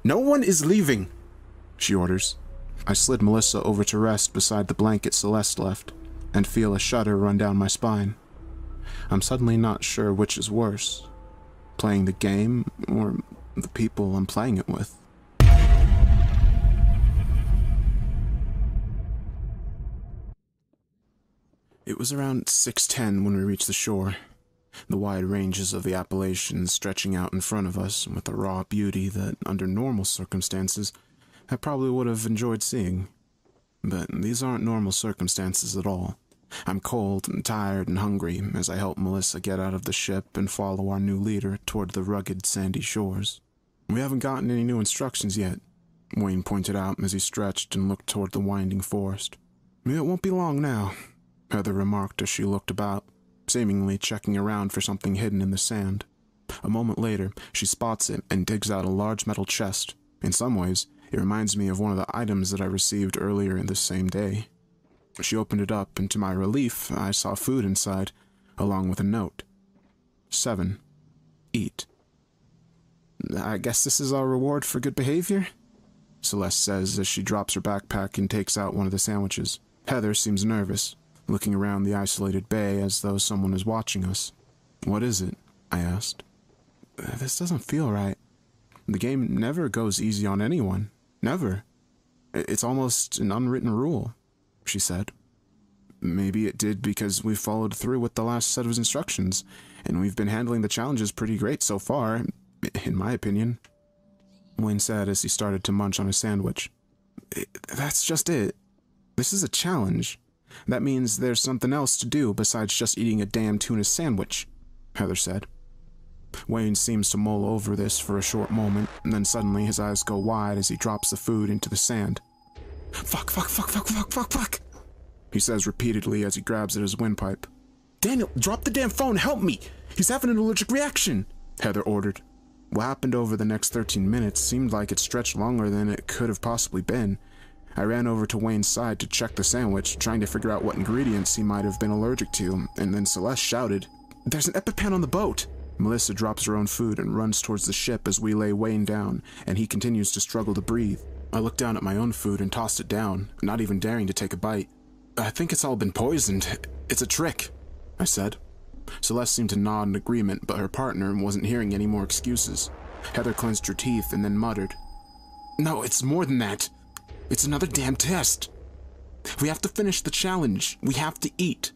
No one is leaving, she orders. I slid Melissa over to rest beside the blanket Celeste left, and feel a shudder run down my spine. I'm suddenly not sure which is worse, playing the game or the people I'm playing it with. It was around 6:10 when we reached the shore, the wide ranges of the Appalachians stretching out in front of us with a raw beauty that, under normal circumstances, I probably would have enjoyed seeing. But these aren't normal circumstances at all. I'm cold and tired and hungry as I help Melissa get out of the ship and follow our new leader toward the rugged, sandy shores. We haven't gotten any new instructions yet, Wayne pointed out as he stretched and looked toward the winding forest. It won't be long now, Heather remarked as she looked about, seemingly checking around for something hidden in the sand. A moment later, she spots it and digs out a large metal chest. In some ways, it reminds me of one of the items that I received earlier in this same day. She opened it up, and to my relief, I saw food inside, along with a note. 7. Eat. I guess this is our reward for good behavior? Celeste says as she drops her backpack and takes out one of the sandwiches. Heather seems nervous, looking around the isolated bay as though someone is watching us. What is it? I asked. This doesn't feel right. The game never goes easy on anyone. Never. It's almost an unwritten rule, she said. Maybe it did because we followed through with the last set of instructions, and we've been handling the challenges pretty great so far, in my opinion, Wayne said as he started to munch on his sandwich. That's just it. This is a challenge. That means there's something else to do besides just eating a damn tuna sandwich, Heather said. Wayne seems to mull over this for a short moment, and then suddenly his eyes go wide as he drops the food into the sand. Fuck, he says repeatedly as he grabs at his windpipe. Daniel, drop the damn phone, help me! He's having an allergic reaction, Heather ordered. What happened over the next 13 minutes seemed like it stretched longer than it could have possibly been. I ran over to Wayne's side to check the sandwich, trying to figure out what ingredients he might have been allergic to, and then Celeste shouted, There's an EpiPen on the boat! Melissa drops her own food and runs towards the ship as we lay Wayne down, and he continues to struggle to breathe. I looked down at my own food and tossed it down, not even daring to take a bite. I think it's all been poisoned. It's a trick, I said. Celeste seemed to nod in agreement, but her partner wasn't hearing any more excuses. Heather clenched her teeth and then muttered, No, it's more than that. It's another damn test. We have to finish the challenge. We have to eat.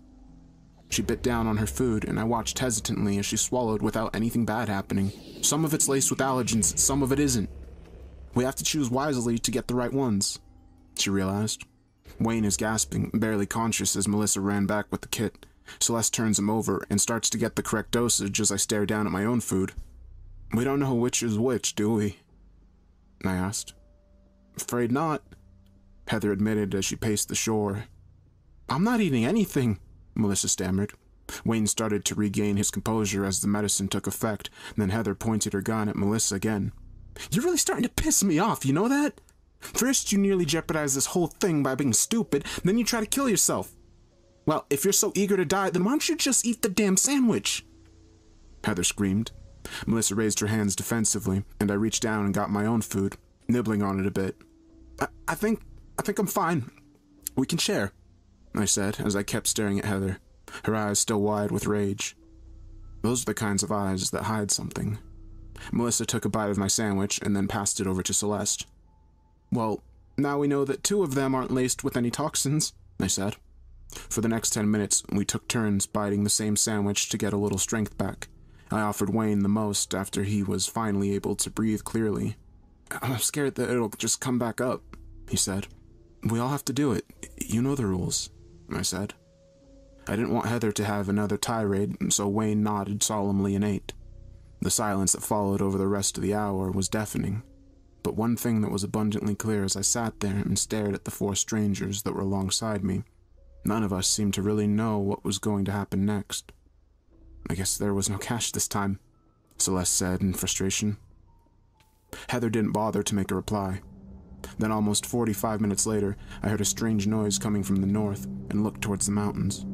She bit down on her food, and I watched hesitantly as she swallowed without anything bad happening. Some of it's laced with allergens, some of it isn't. We have to choose wisely to get the right ones, she realized. Wayne is gasping, barely conscious as Melissa ran back with the kit. Celeste turns him over and starts to get the correct dosage as I stare down at my own food. We don't know which is which, do we? I asked. Afraid not, Heather admitted as she paced the shore. I'm not eating anything, Melissa stammered. Wayne started to regain his composure as the medicine took effect, then Heather pointed her gun at Melissa again. You're really starting to piss me off, you know that? First you nearly jeopardized this whole thing by being stupid, then you try to kill yourself. Well, if you're so eager to die, then why don't you just eat the damn sandwich? Heather screamed. Melissa raised her hands defensively, and I reached down and got my own food, nibbling on it a bit. I think I'm fine. We can share, I said as I kept staring at Heather, her eyes still wide with rage. Those are the kinds of eyes that hide something. Melissa took a bite of my sandwich and then passed it over to Celeste. Well, now we know that 2 of them aren't laced with any toxins, I said. For the next 10 minutes, we took turns biting the same sandwich to get a little strength back. I offered Wayne the most after he was finally able to breathe clearly. I'm scared that it'll just come back up, he said. We all have to do it. You know the rules, I said. I didn't want Heather to have another tirade, so Wayne nodded solemnly and ate. The silence that followed over the rest of the hour was deafening. But one thing that was abundantly clear as I sat there and stared at the 4 strangers that were alongside me, none of us seemed to really know what was going to happen next. I guess there was no cash this time, Celeste said in frustration. Heather didn't bother to make a reply. Then almost 45 minutes later, I heard a strange noise coming from the north and looked towards the mountains.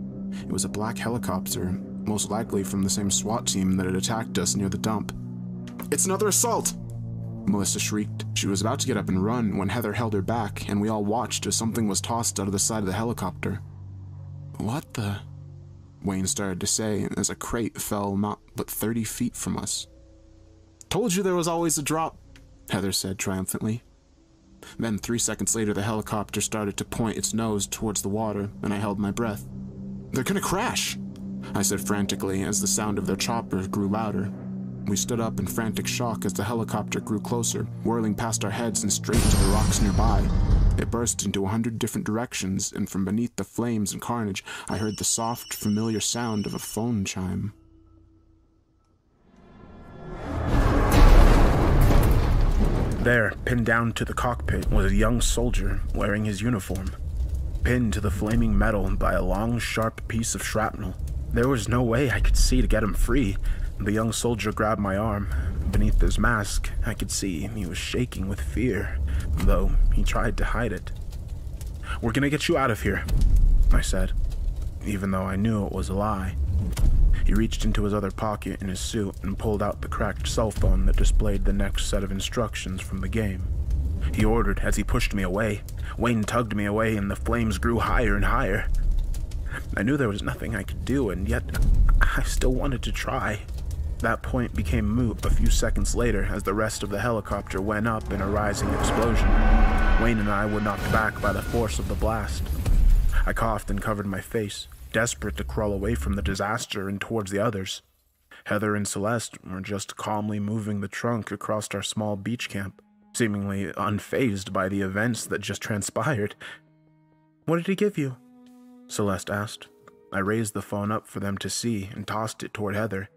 It was a black helicopter, most likely from the same SWAT team that had attacked us near the dump. It's another assault! Melissa shrieked. She was about to get up and run when Heather held her back, and we all watched as something was tossed out of the side of the helicopter. What the? Wayne started to say as a crate fell not but 30 feet from us. Told you there was always a drop, Heather said triumphantly. Then 3 seconds later, the helicopter started to point its nose towards the water, and I held my breath. They're gonna crash, I said frantically as the sound of their chopper grew louder. We stood up in frantic shock as the helicopter grew closer, whirling past our heads and straight into the rocks nearby. It burst into 100 different directions, and from beneath the flames and carnage, I heard the soft, familiar sound of a phone chime. There, pinned down to the cockpit, was a young soldier wearing his uniform, pinned to the flaming metal by a long, sharp piece of shrapnel. There was no way I could see to get him free. The young soldier grabbed my arm. Beneath his mask, I could see he was shaking with fear, though he tried to hide it. We're gonna get you out of here, I said, even though I knew it was a lie. He reached into his other pocket in his suit and pulled out the cracked cell phone that displayed the next set of instructions from the game. He ordered as he pushed me away. Wayne tugged me away and the flames grew higher and higher. I knew there was nothing I could do, and yet I still wanted to try. That point became moot a few seconds later as the rest of the helicopter went up in a rising explosion. Wayne and I were knocked back by the force of the blast. I coughed and covered my face, desperate to crawl away from the disaster and towards the others. Heather and Celeste were just calmly moving the trunk across our small beach camp, seemingly unfazed by the events that just transpired. What did he give you? Celeste asked. I raised the phone up for them to see and tossed it toward Heather.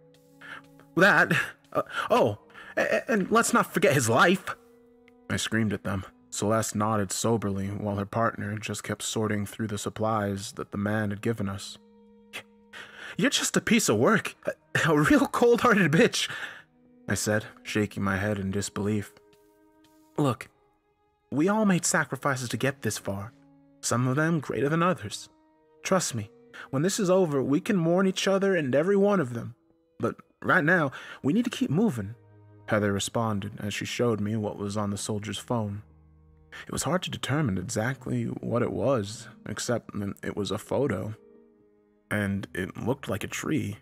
That? And let's not forget his life! I screamed at them. Celeste nodded soberly while her partner just kept sorting through the supplies that the man had given us. You're just a piece of work. A real cold-hearted bitch, I said, shaking my head in disbelief. Look, we all made sacrifices to get this far. Some of them greater than others. Trust me, when this is over, we can mourn each other and every one of them. But right now, we need to keep moving, Heather responded as she showed me what was on the soldier's phone. It was hard to determine exactly what it was, except that it was a photo. And it looked like a tree.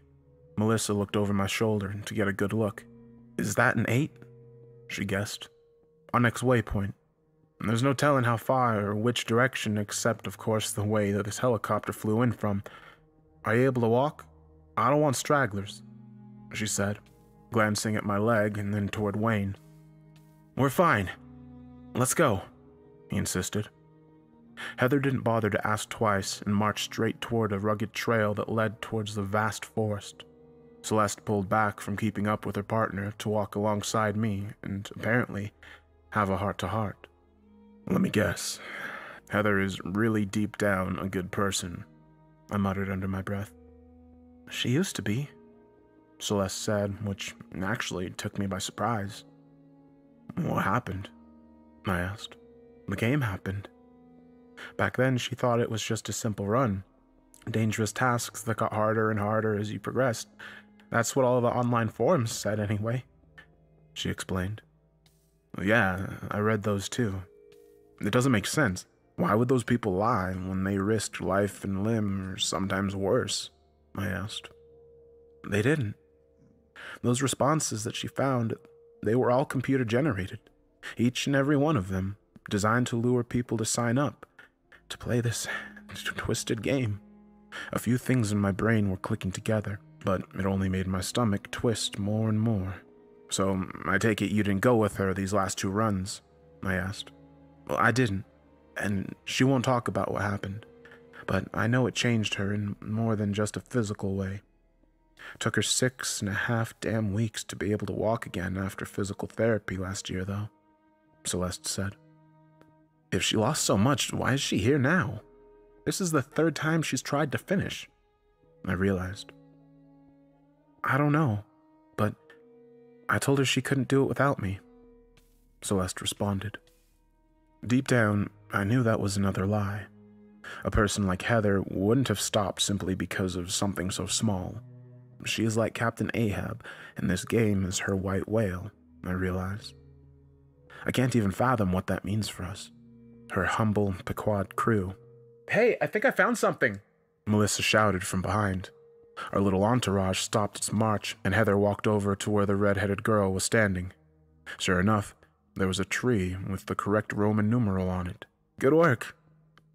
Melissa looked over my shoulder to get a good look. Is that an 8? She guessed. Our next waypoint. There's no telling how far or which direction, except, of course, the way that this helicopter flew in from. Are you able to walk? I don't want stragglers, she said, glancing at my leg and then toward Wayne. We're fine. Let's go, he insisted. Heather didn't bother to ask twice and marched straight toward a rugged trail that led towards the vast forest. Celeste pulled back from keeping up with her partner to walk alongside me and, apparently, have a heart-to-heart. Let me guess. Heather is really deep down a good person, I muttered under my breath. She used to be, Celeste said, which actually took me by surprise. What happened? I asked. The game happened. Back then, she thought it was just a simple run. Dangerous tasks that got harder and harder as you progressed. That's what all the online forums said anyway, she explained. Yeah, I read those too. It doesn't make sense. Why would those people lie when they risked life and limb, or sometimes worse? I asked. They didn't. Those responses that she found, they were all computer generated. Each and every one of them, designed to lure people to sign up, to play this twisted game. A few things in my brain were clicking together, but it only made my stomach twist more and more. So, I take it you didn't go with her these last 2 runs? I asked. Well, I didn't, and she won't talk about what happened, but I know it changed her in more than just a physical way. Took her 6.5 damn weeks to be able to walk again after physical therapy last year, though, Celeste said. If she lost so much, why is she here now? This is the 3rd time she's tried to finish, I realized. I don't know, but I told her she couldn't do it without me, Celeste responded. Deep down, I knew that was another lie. A person like Heather wouldn't have stopped simply because of something so small. She is like Captain Ahab, and this game is her white whale, I realized. I can't even fathom what that means for us. Her humble Pequod crew. Hey, I think I found something, Melissa shouted from behind. Our little entourage stopped its march, and Heather walked over to where the red-headed girl was standing. Sure enough, there was a tree with the correct Roman numeral on it. Good work,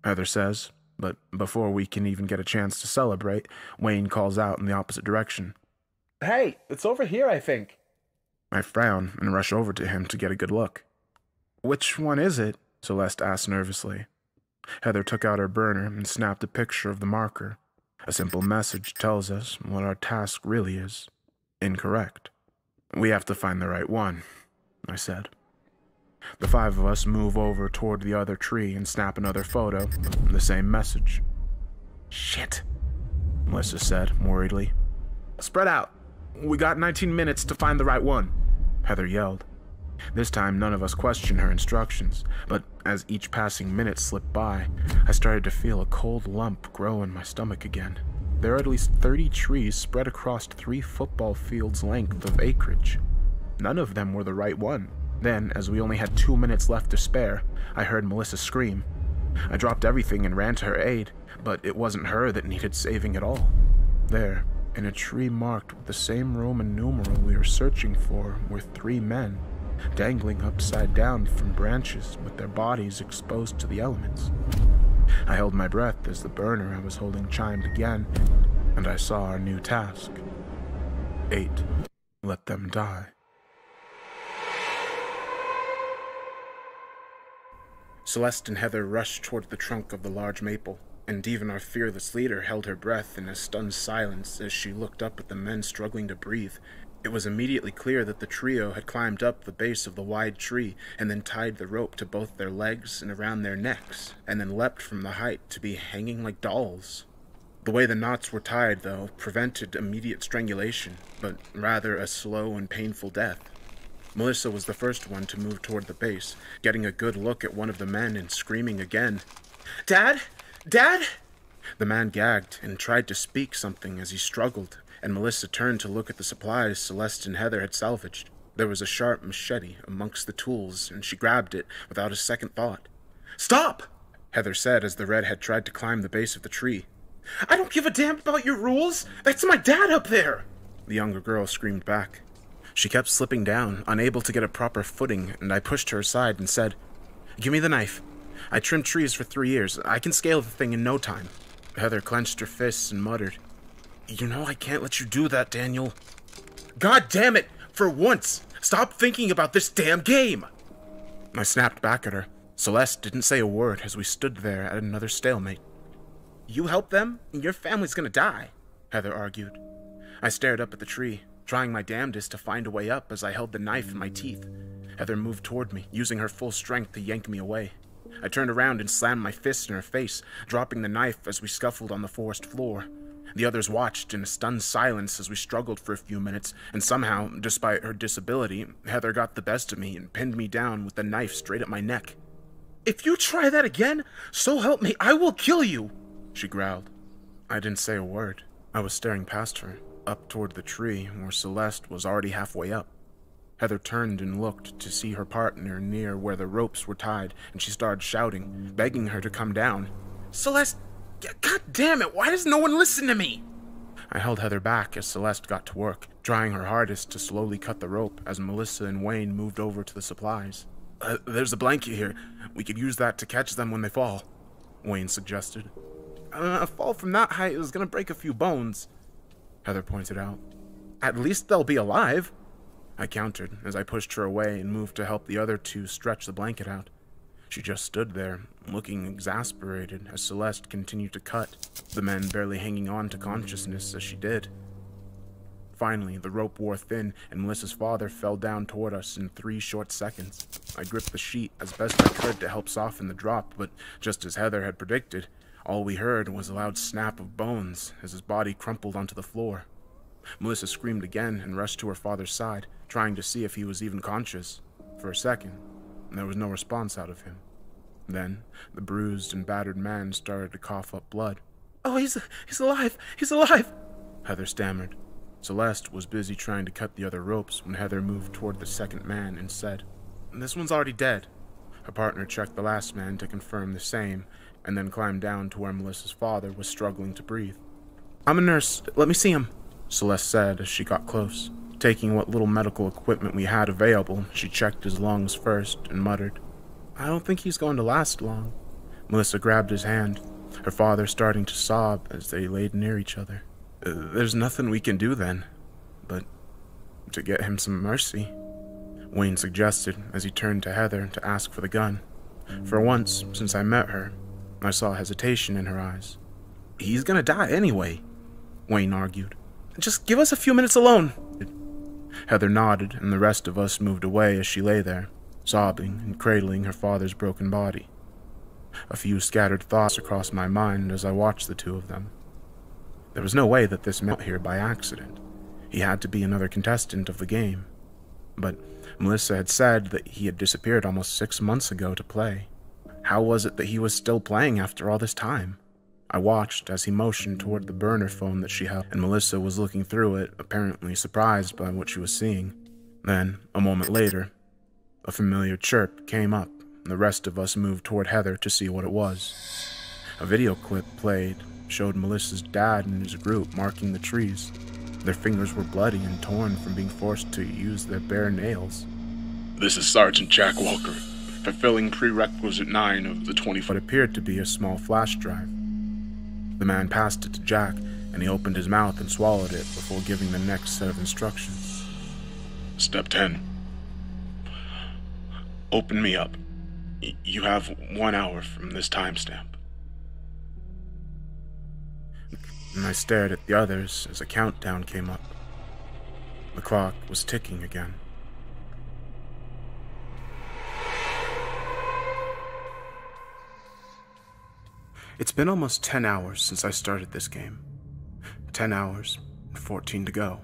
Heather says, but before we can even get a chance to celebrate, Wayne calls out in the opposite direction. Hey, it's over here, I think. I frown and rush over to him to get a good look. Which one is it? Celeste asked nervously. Heather took out her burner and snapped a picture of the marker. A simple message tells us what our task really is. Incorrect. We have to find the right one, I said. The 5 of us move over toward the other tree and snap another photo of the same message. Shit, Melissa said worriedly. Spread out. We got 19 minutes to find the right one, Heather yelled. This time, none of us questioned her instructions, but as each passing minute slipped by, I started to feel a cold lump grow in my stomach again. There are at least 30 trees spread across 3 football fields' length of acreage. None of them were the right one. Then, as we only had 2 minutes left to spare, I heard Melissa scream. I dropped everything and ran to her aid, but it wasn't her that needed saving at all. There, in a tree marked with the same Roman numeral we were searching for, were 3 men, dangling upside down from branches with their bodies exposed to the elements. I held my breath as the burner I was holding chimed again, and I saw our new task. 8. Let them die. Celeste and Heather rushed toward the trunk of the large maple, and even our fearless leader held her breath in a stunned silence as she looked up at the men struggling to breathe. It was immediately clear that the trio had climbed up the base of the wide tree and then tied the rope to both their legs and around their necks, and then leapt from the height to be hanging like dolls. The way the knots were tied, though, prevented immediate strangulation, but rather a slow and painful death. Melissa was the first one to move toward the base, getting a good look at one of the men and screaming again. Dad? Dad? The man gagged and tried to speak something as he struggled, and Melissa turned to look at the supplies Celeste and Heather had salvaged. There was a sharp machete amongst the tools, and she grabbed it without a second thought. Stop! Heather said as the redhead tried to climb the base of the tree. I don't give a damn about your rules! That's my dad up there! The younger girl screamed back. She kept slipping down, unable to get a proper footing, and I pushed her aside and said, Give me the knife. I trimmed trees for 3 years. I can scale the thing in no time. Heather clenched her fists and muttered, You know I can't let you do that, Daniel. God damn it! For once! Stop thinking about this damn game! I snapped back at her. Celeste didn't say a word as we stood there at another stalemate. You help them, and your family's gonna die, Heather argued. I stared up at the tree, trying my damnedest to find a way up as I held the knife in my teeth. Heather moved toward me, using her full strength to yank me away. I turned around and slammed my fist in her face, dropping the knife as we scuffled on the forest floor. The others watched in a stunned silence as we struggled for a few minutes, and somehow, despite her disability, Heather got the best of me and pinned me down with the knife straight at my neck. If you try that again, so help me, I will kill you, she growled. I didn't say a word. I was staring past her, up toward the tree where Celeste was already halfway up. Heather turned and looked to see her partner near where the ropes were tied, and she started shouting, begging her to come down. Celeste, God damn it, why does no one listen to me? I held Heather back as Celeste got to work, trying her hardest to slowly cut the rope as Melissa and Wayne moved over to the supplies. There's a blanket here. We could use that to catch them when they fall, Wayne suggested. A fall from that height is gonna break a few bones, Heather pointed out. At least they'll be alive. I countered as I pushed her away and moved to help the other two stretch the blanket out. She just stood there, looking exasperated as Celeste continued to cut, the men barely hanging on to consciousness as she did. Finally, the rope wore thin and Melissa's father fell down toward us in 3 short seconds. I gripped the sheet as best I could to help soften the drop, but just as Heather had predicted, all we heard was a loud snap of bones as his body crumpled onto the floor. Melissa screamed again and rushed to her father's side, trying to see if he was even conscious. For a second, there was no response out of him. Then, the bruised and battered man started to cough up blood. "Oh, he's alive! He's alive!" Heather stammered. Celeste was busy trying to cut the other ropes when Heather moved toward the second man and said, "This one's already dead." Her partner checked the last man to confirm the same, and then climbed down to where Melissa's father was struggling to breathe. "I'm a nurse. Let me see him," Celeste said as she got close. Taking what little medical equipment we had available, she checked his lungs first and muttered, "I don't think he's going to last long." Melissa grabbed his hand, her father starting to sob as they laid near each other. There's nothing we can do then, but to get him some mercy," Wayne suggested as he turned to Heather to ask for the gun. For once, since I met her, I saw hesitation in her eyes. "He's gonna die anyway," Wayne argued. "Just give us a few minutes alone." Heather nodded, and the rest of us moved away as she lay there, sobbing and cradling her father's broken body. A few scattered thoughts crossed my mind as I watched the two of them. There was no way that this man was here by accident. He had to be another contestant of the game. But Melissa had said that he had disappeared almost 6 months ago to play. How was it that he was still playing after all this time? I watched as he motioned toward the burner phone that she held, and Melissa was looking through it, apparently surprised by what she was seeing. Then, a moment later, a familiar chirp came up, and the rest of us moved toward Heather to see what it was. A video clip played, showed Melissa's dad and his group marking the trees. Their fingers were bloody and torn from being forced to use their bare nails. "This is Sergeant Jack Walker, fulfilling prerequisite 9 of the 24. What appeared to be a small flash drive. The man passed it to Jack, and he opened his mouth and swallowed it before giving the next set of instructions. Step 10. Open me up. You have 1 hour from this timestamp. And I stared at the others as a countdown came up. The clock was ticking again. It's been almost 10 hours since I started this game. 10 hours, and 14 to go.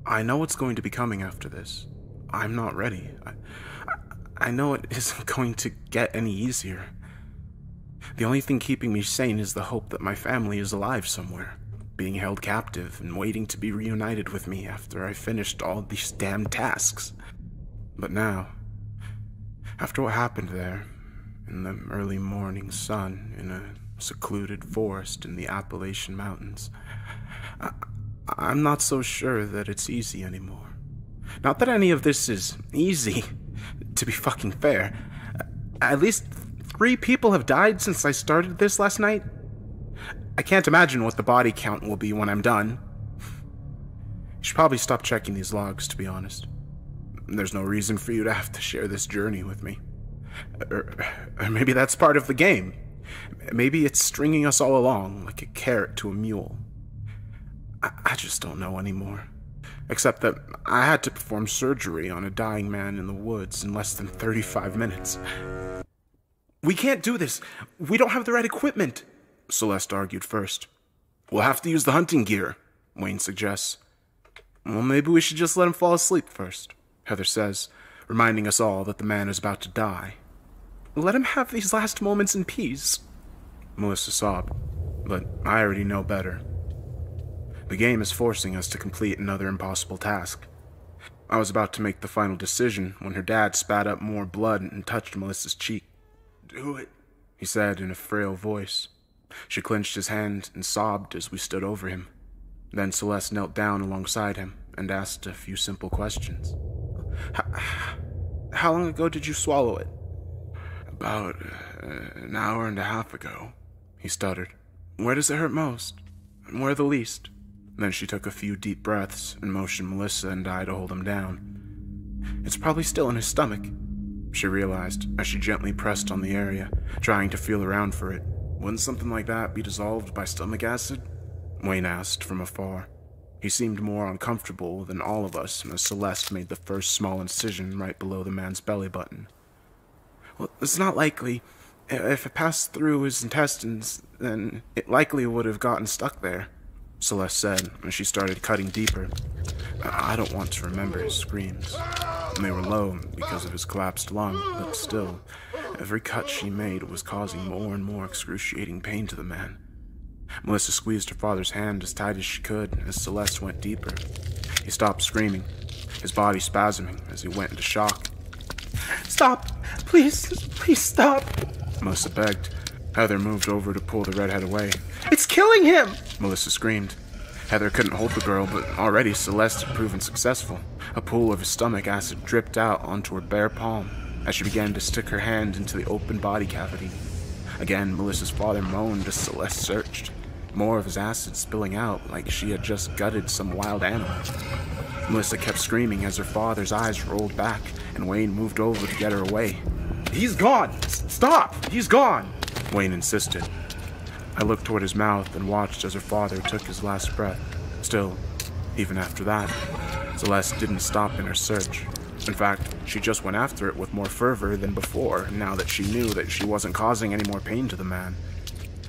I know what's going to be coming after this. I'm not ready. I know it isn't going to get any easier. The only thing keeping me sane is the hope that my family is alive somewhere, being held captive and waiting to be reunited with me after I finished all these damn tasks. But now, after what happened there, in the early morning sun, in a secluded forest in the Appalachian Mountains, I'm not so sure that it's easy anymore. Not that any of this is easy, to be fucking fair. At least 3 people have died since I started this last night. I can't imagine what the body count will be when I'm done. You should probably stop checking these logs, to be honest. There's no reason for you to have to share this journey with me. Or maybe that's part of the game. Maybe it's stringing us all along like a carrot to a mule. I just don't know anymore. Except that I had to perform surgery on a dying man in the woods in less than 35 minutes. We can't do this. We don't have the right equipment, Celeste argued first. We'll have to use the hunting gear, Wayne suggests. Well, maybe we should just let him fall asleep first, Heather says, reminding us all that the man is about to die. Let him have these last moments in peace, Melissa sobbed, but I already know better. The game is forcing us to complete another impossible task. I was about to make the final decision when her dad spat up more blood and touched Melissa's cheek. "Do it," he said in a frail voice. She clenched his hand and sobbed as we stood over him. Then Celeste knelt down alongside him and asked a few simple questions. How long ago did you swallow it?" "About an hour and a half ago," he stuttered. "Where does it hurt most? And where the least?" Then she took a few deep breaths and motioned Melissa and I to hold him down. "It's probably still in his stomach," she realized as she gently pressed on the area, trying to feel around for it. "Wouldn't something like that be dissolved by stomach acid?" Wayne asked from afar. He seemed more uncomfortable than all of us as Celeste made the first small incision right below the man's belly button. "Well, it's not likely. If it passed through his intestines, then it likely would have gotten stuck there," Celeste said as she started cutting deeper. I don't want to remember his screams. They were low because of his collapsed lung, but still, every cut she made was causing more and more excruciating pain to the man. Melissa squeezed her father's hand as tight as she could as Celeste went deeper. He stopped screaming, his body spasming as he went into shock. "Stop! Please stop!" Melissa begged. Heather moved over to pull the redhead away. "It's killing him!" Melissa screamed. Heather couldn't hold the girl, but already Celeste had proven successful. A pool of his stomach acid dripped out onto her bare palm as she began to stick her hand into the open body cavity. Again, Melissa's father moaned as Celeste searched, more of his acid spilling out like she had just gutted some wild animal. Melissa kept screaming as her father's eyes rolled back and Wayne moved over to get her away. "He's gone! Stop! He's gone!" Wayne insisted. I looked toward his mouth and watched as her father took his last breath. Still, even after that, Celeste didn't stop in her search. In fact, she just went after it with more fervor than before, now that she knew that she wasn't causing any more pain to the man.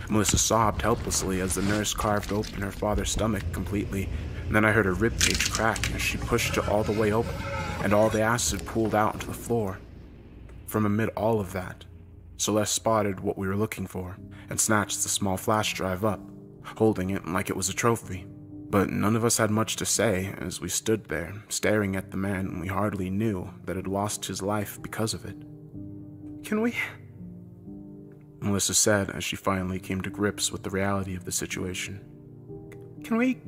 Melissa sobbed helplessly as the nurse carved open her father's stomach completely, and then I heard her ribcage crack as she pushed it all the way open, and all the acid pooled out onto the floor. From amid all of that, Celeste spotted what we were looking for, and snatched the small flash drive up, holding it like it was a trophy. But none of us had much to say as we stood there, staring at the man we hardly knew that had lost his life because of it. "Can we?" Melissa said as she finally came to grips with the reality of the situation. "Can we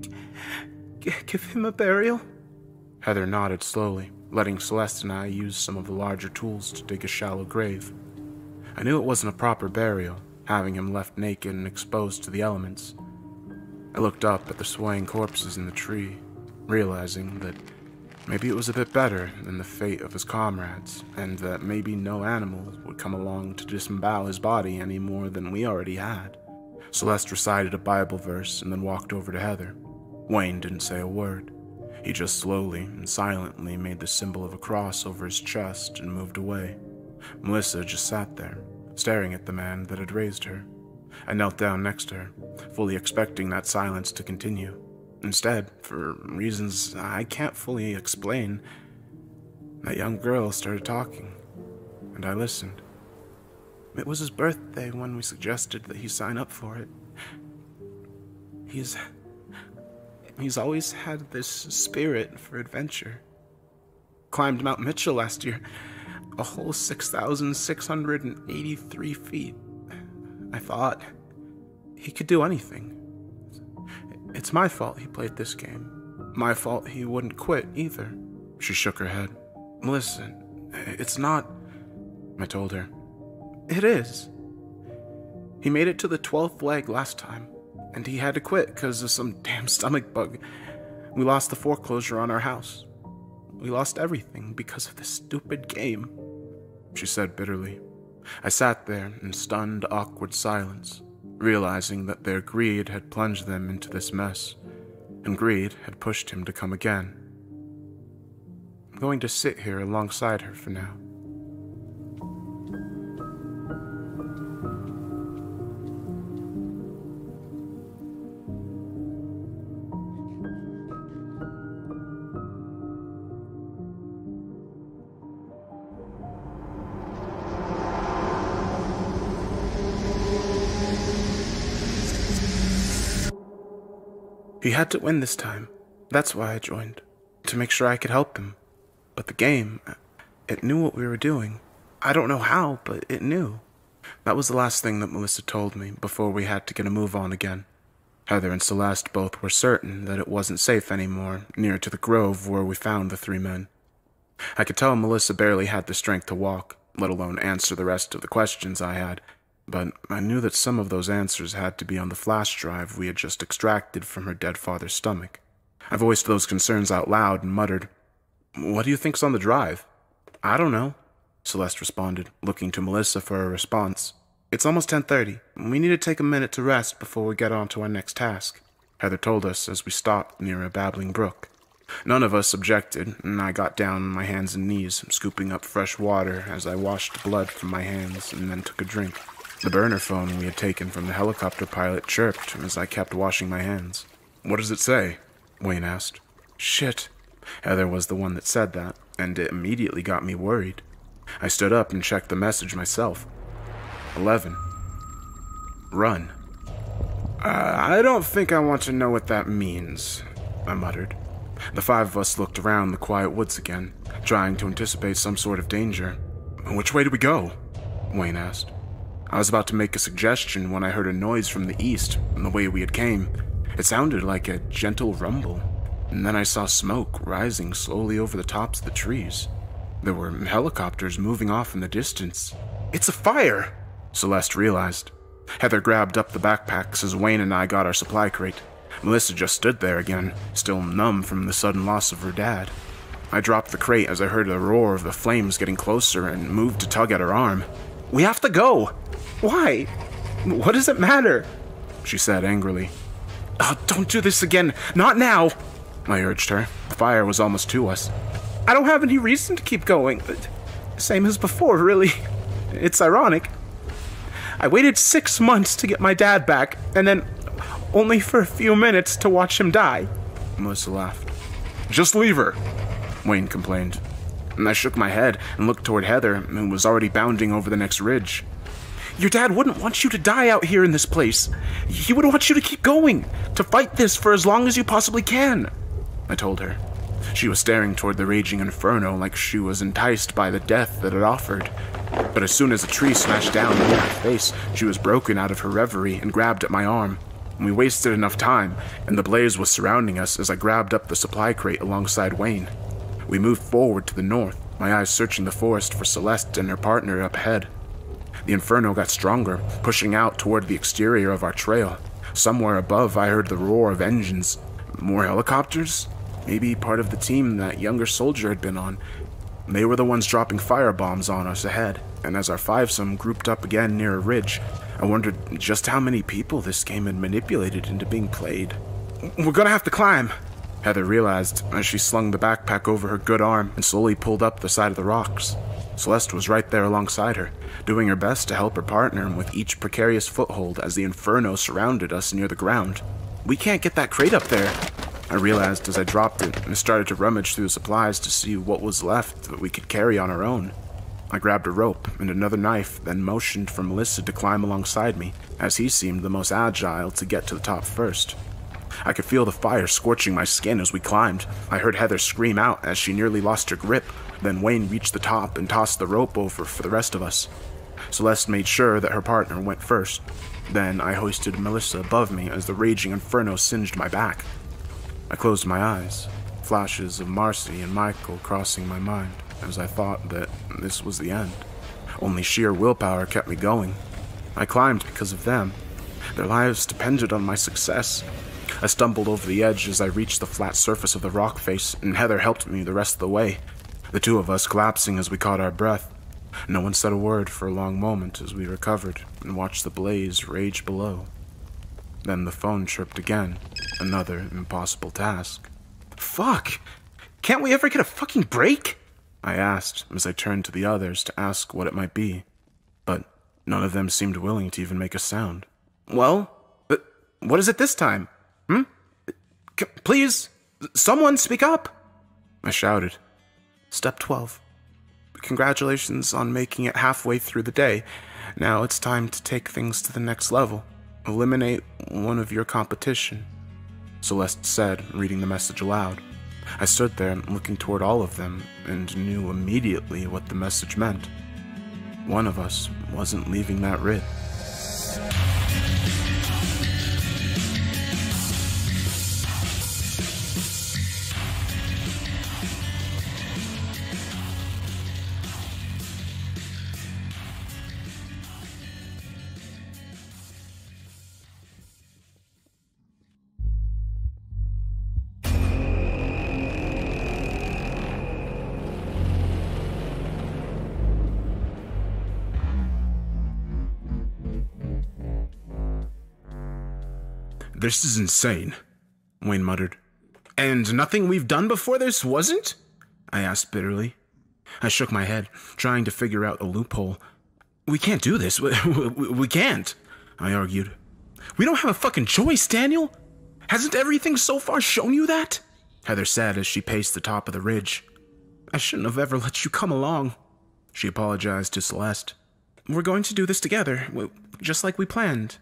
give him a burial?" Heather nodded slowly, letting Celeste and I use some of the larger tools to dig a shallow grave. I knew it wasn't a proper burial, having him left naked and exposed to the elements. I looked up at the swaying corpses in the tree, realizing that maybe it was a bit better than the fate of his comrades, and that maybe no animal would come along to disembowel his body any more than we already had. Celeste recited a Bible verse and then walked over to Heather. Wayne didn't say a word. He just slowly and silently made the symbol of a cross over his chest and moved away. Melissa just sat there, staring at the man that had raised her. I knelt down next to her, fully expecting that silence to continue. Instead, for reasons I can't fully explain, that young girl started talking, and I listened. It was his birthday when we suggested that he sign up for it. He's always had this spirit for adventure. Climbed Mount Mitchell last year, a whole 6,683 feet. I thought he could do anything. It's my fault he played this game. My fault he wouldn't quit either. She shook her head. Listen, it's not, I told her. It is. He made it to the 12th leg last time, and he had to quit because of some damn stomach bug. We lost the foreclosure on our house. We lost everything because of this stupid game, she said bitterly. I sat there in stunned, awkward silence, realizing that their greed had plunged them into this mess, and greed had pushed him to come again. I'm going to sit here alongside her for now. He had to win this time. That's why I joined. To make sure I could help him. But the game, it knew what we were doing. I don't know how, but it knew. That was the last thing that Melissa told me before we had to get a move on again. Heather and Celeste both were certain that it wasn't safe anymore, near to the grove where we found the 3 men. I could tell Melissa barely had the strength to walk, let alone answer the rest of the questions I had, but I knew that some of those answers had to be on the flash drive we had just extracted from her dead father's stomach. I voiced those concerns out loud and muttered, "What do you think's on the drive?" "I don't know," Celeste responded, looking to Melissa for a response. "It's almost 10:30. We need to take a minute to rest before we get on to our next task," Heather told us as we stopped near a babbling brook. None of us objected, and I got down on my hands and knees, scooping up fresh water as I washed blood from my hands and then took a drink. The burner phone we had taken from the helicopter pilot chirped as I kept washing my hands. "What does it say?" Wayne asked. "Shit." Heather was the one that said that, and it immediately got me worried. I stood up and checked the message myself. 11. Run. I don't think I want to know what that means," I muttered. The 5 of us looked around the quiet woods again, trying to anticipate some sort of danger. "Which way do we go?" Wayne asked. I was about to make a suggestion when I heard a noise from the east, and the way we had came. It sounded like a gentle rumble, and then I saw smoke rising slowly over the tops of the trees. There were helicopters moving off in the distance. "It's a fire!" Celeste realized. Heather grabbed up the backpacks as Wayne and I got our supply crate. Melissa just stood there again, still numb from the sudden loss of her dad. I dropped the crate as I heard the roar of the flames getting closer and moved to tug at her arm. "We have to go!" "Why? What does it matter?" she said angrily. "Oh, don't do this again! Not now!" I urged her. The fire was almost to us. "I don't have any reason to keep going. Same as before, really. It's ironic. I waited 6 months to get my dad back, and then only for a few minutes to watch him die." Melissa laughed. "Just leave her," Wayne complained. And I shook my head and looked toward Heather, who was already bounding over the next ridge. "Your dad wouldn't want you to die out here in this place. He would want you to keep going, to fight this for as long as you possibly can," I told her. She was staring toward the raging inferno like she was enticed by the death that it offered. But as soon as a tree smashed down near her face, she was broken out of her reverie and grabbed at my arm. We wasted enough time, and the blaze was surrounding us as I grabbed up the supply crate alongside Wayne. We moved forward to the north, my eyes searching the forest for Celeste and her partner up ahead. The inferno got stronger, pushing out toward the exterior of our trail. Somewhere above, I heard the roar of engines. More helicopters? Maybe part of the team that younger soldier had been on. They were the ones dropping firebombs on us ahead, and as our fivesome grouped up again near a ridge, I wondered just how many people this game had manipulated into being played. "We're gonna have to climb," Heather realized as she slung the backpack over her good arm and slowly pulled up the side of the rocks. Celeste was right there alongside her, doing her best to help her partner with each precarious foothold as the inferno surrounded us near the ground. "We can't get that crate up there," I realized as I dropped it and started to rummage through the supplies to see what was left that we could carry on our own. I grabbed a rope and another knife, then motioned for Melissa to climb alongside me, as he seemed the most agile to get to the top first. I could feel the fire scorching my skin as we climbed. I heard Heather scream out as she nearly lost her grip. Then Wayne reached the top and tossed the rope over for the rest of us. Celeste made sure that her partner went first. Then I hoisted Melissa above me as the raging inferno singed my back. I closed my eyes, flashes of Marcy and Michael crossing my mind as I thought that this was the end. Only sheer willpower kept me going. I climbed because of them. Their lives depended on my success. I stumbled over the edge as I reached the flat surface of the rock face, and Heather helped me the rest of the way, the 2 of us collapsing as we caught our breath. No one said a word for a long moment as we recovered and watched the blaze rage below. Then the phone chirped again, another impossible task. "Fuck! Can't we ever get a fucking break?" I asked as I turned to the others to ask what it might be, but none of them seemed willing to even make a sound. "Well, what is it this time? Please, someone speak up!" I shouted. "Step 12. Congratulations on making it halfway through the day. Now it's time to take things to the next level. Eliminate one of your competition," Celeste said, reading the message aloud. I stood there looking toward all of them and knew immediately what the message meant. One of us wasn't leaving that rid. This is insane, Wayne muttered. And nothing we've done before this wasn't? I asked bitterly. I shook my head, trying to figure out a loophole. We can't do this. We can't, I argued. We don't have a fucking choice, Daniel. Hasn't everything so far shown you that? Heather said as she paced the top of the ridge. I shouldn't have ever let you come along. She apologized to Celeste. We're going to do this together, just like we planned.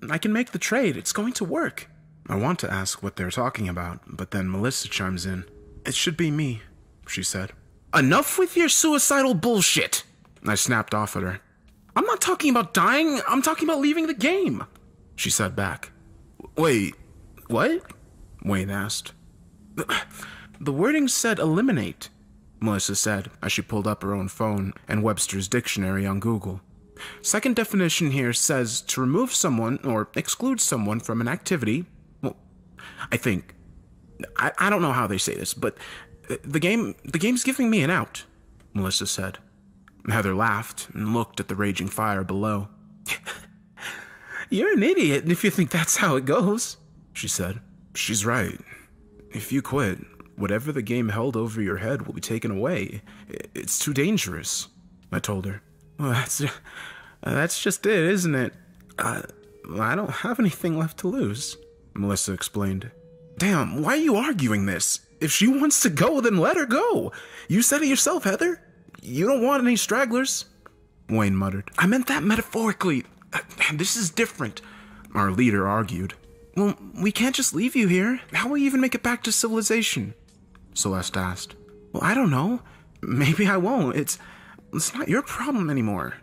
I can make the trade. It's going to work. I want to ask what they're talking about, but then Melissa chimes in. It should be me, she said. Enough with your suicidal bullshit, I snapped off at her. I'm not talking about dying. I'm talking about leaving the game, she said back. Wait, what? Wayne asked. The wording said eliminate, Melissa said as she pulled up her own phone and Webster's dictionary on Google. Second definition here says to remove someone or exclude someone from an activity. Well, I think. I don't know how they say this, but the game's giving me an out, Melissa said. Heather laughed and looked at the raging fire below. You're an idiot if you think that's how it goes, she said. She's right. If you quit, whatever the game held over your head will be taken away. It's too dangerous, I told her. Well, that's just it, isn't it? I don't have anything left to lose, Melissa explained. Damn, why are you arguing this? If she wants to go, then let her go. You said it yourself, Heather. You don't want any stragglers, Wayne muttered. I meant that metaphorically. This is different, our leader argued. Well, we can't just leave you here. How will you even make it back to civilization? Celeste asked. Well, I don't know. Maybe I won't. It's not your problem anymore.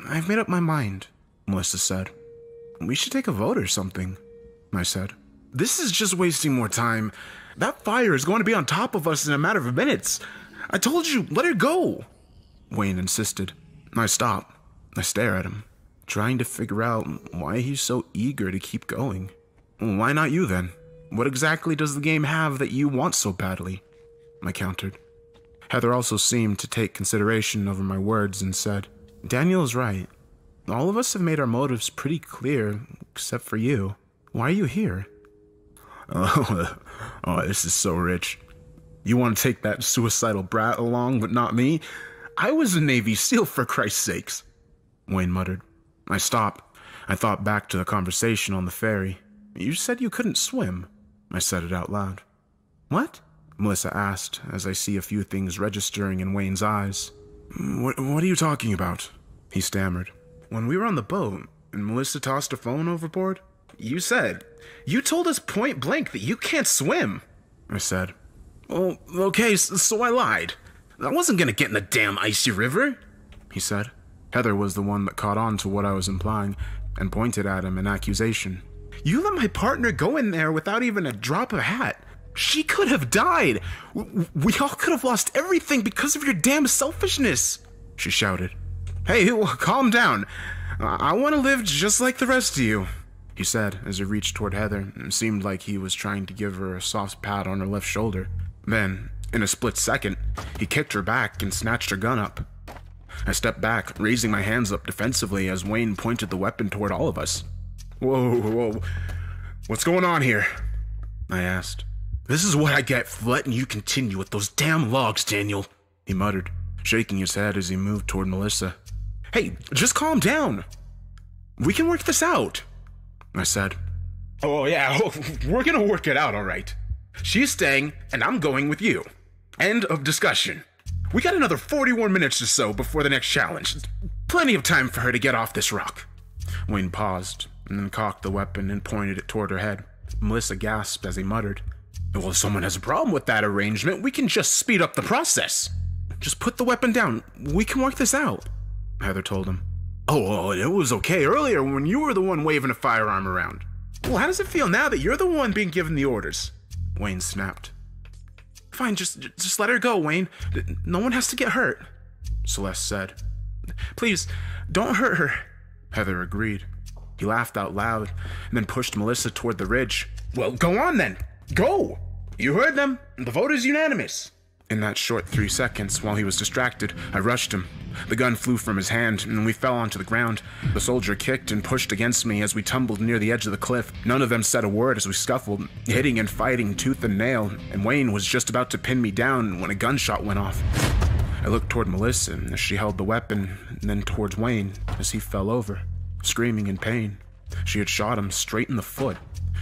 I've made up my mind, Melissa said. We should take a vote or something, I said. This is just wasting more time. That fire is going to be on top of us in a matter of minutes. I told you, let her go, Wayne insisted. I stop. I stare at him, trying to figure out why he's so eager to keep going. Why not you then? What exactly does the game have that you want so badly? I countered. Heather also seemed to take consideration over my words and said, Daniel is right. All of us have made our motives pretty clear, except for you. Why are you here? Oh, this is so rich. You want to take that suicidal brat along, but not me? I was a Navy SEAL, for Christ's sakes, Wayne muttered. I stopped. I thought back to the conversation on the ferry. You said you couldn't swim. I said it out loud. What? Melissa asked, as I see a few things registering in Wayne's eyes. What are you talking about? He stammered. When we were on the boat, and Melissa tossed her phone overboard, you told us point blank that you can't swim, I said. Oh, okay, so I lied. I wasn't gonna get in the damn icy river, he said. Heather was the one that caught on to what I was implying and pointed at him in accusation. You let my partner go in there without even a drop of hat. She could have died. We all could have lost everything because of your damn selfishness, she shouted. Hey, calm down. I want to live just like the rest of you, he said as he reached toward Heather and seemed like he was trying to give her a soft pat on her left shoulder. Then, in a split second, he kicked her back and snatched her gun up. I stepped back, raising my hands up defensively as Wayne pointed the weapon toward all of us. Whoa. What's going on here? I asked. This is what I get for letting you continue with those damn logs, Daniel, he muttered, shaking his head as he moved toward Melissa. Hey, just calm down. We can work this out, I said. Oh, yeah, we're gonna work it out, all right. She's staying, and I'm going with you. End of discussion. We got another 41 minutes or so before the next challenge. Plenty of time for her to get off this rock. Wayne paused, and then cocked the weapon and pointed it toward her head. Melissa gasped as he muttered, Well, if someone has a problem with that arrangement, we can just speed up the process. Just put the weapon down. We can work this out, Heather told him. Oh, well, it was okay earlier when you were the one waving a firearm around. Well, how does it feel now that you're the one being given the orders? Wayne snapped. Fine, just let her go, Wayne. No one has to get hurt, Celeste said. Please, don't hurt her, Heather agreed. He laughed out loud and then pushed Melissa toward the ridge. Well, go on then. Go! You heard them. The vote is unanimous. In that short 3 seconds, while he was distracted, I rushed him. The gun flew from his hand, and we fell onto the ground. The soldier kicked and pushed against me as we tumbled near the edge of the cliff. None of them said a word as we scuffled, hitting and fighting tooth and nail, and Wayne was just about to pin me down when a gunshot went off. I looked toward Melissa as she held the weapon, and then towards Wayne as he fell over, screaming in pain. She had shot him straight in the foot.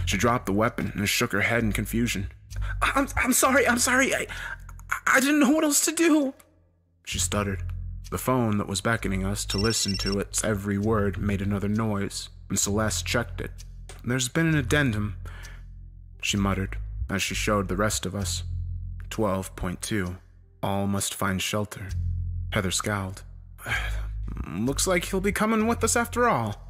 She dropped the weapon and shook her head in confusion. I'm sorry. I didn't know what else to do, she stuttered. The phone that was beckoning us to listen to its every word made another noise, and Celeste checked it. There's been an addendum, she muttered as she showed the rest of us. 12.2. All must find shelter. Heather scowled. Looks like he'll be coming with us after all.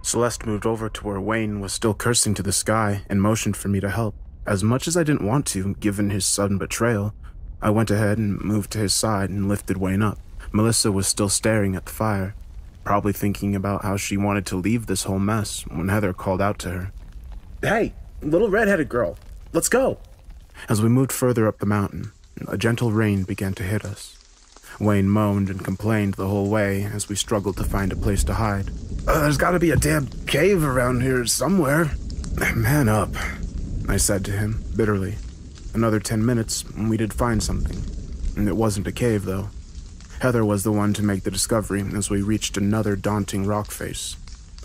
Celeste moved over to where Wayne was still cursing to the sky and motioned for me to help. As much as I didn't want to, given his sudden betrayal, I went ahead and moved to his side and lifted Wayne up. Melissa was still staring at the fire, probably thinking about how she wanted to leave this whole mess when Heather called out to her. Hey, little red-headed girl, let's go. As we moved further up the mountain, a gentle rain began to hit us. Wayne moaned and complained the whole way as we struggled to find a place to hide. There's gotta be a damn cave around here somewhere. Man up, I said to him, bitterly. Another 10 minutes, and we did find something. And it wasn't a cave, though. Heather was the one to make the discovery as we reached another daunting rock face.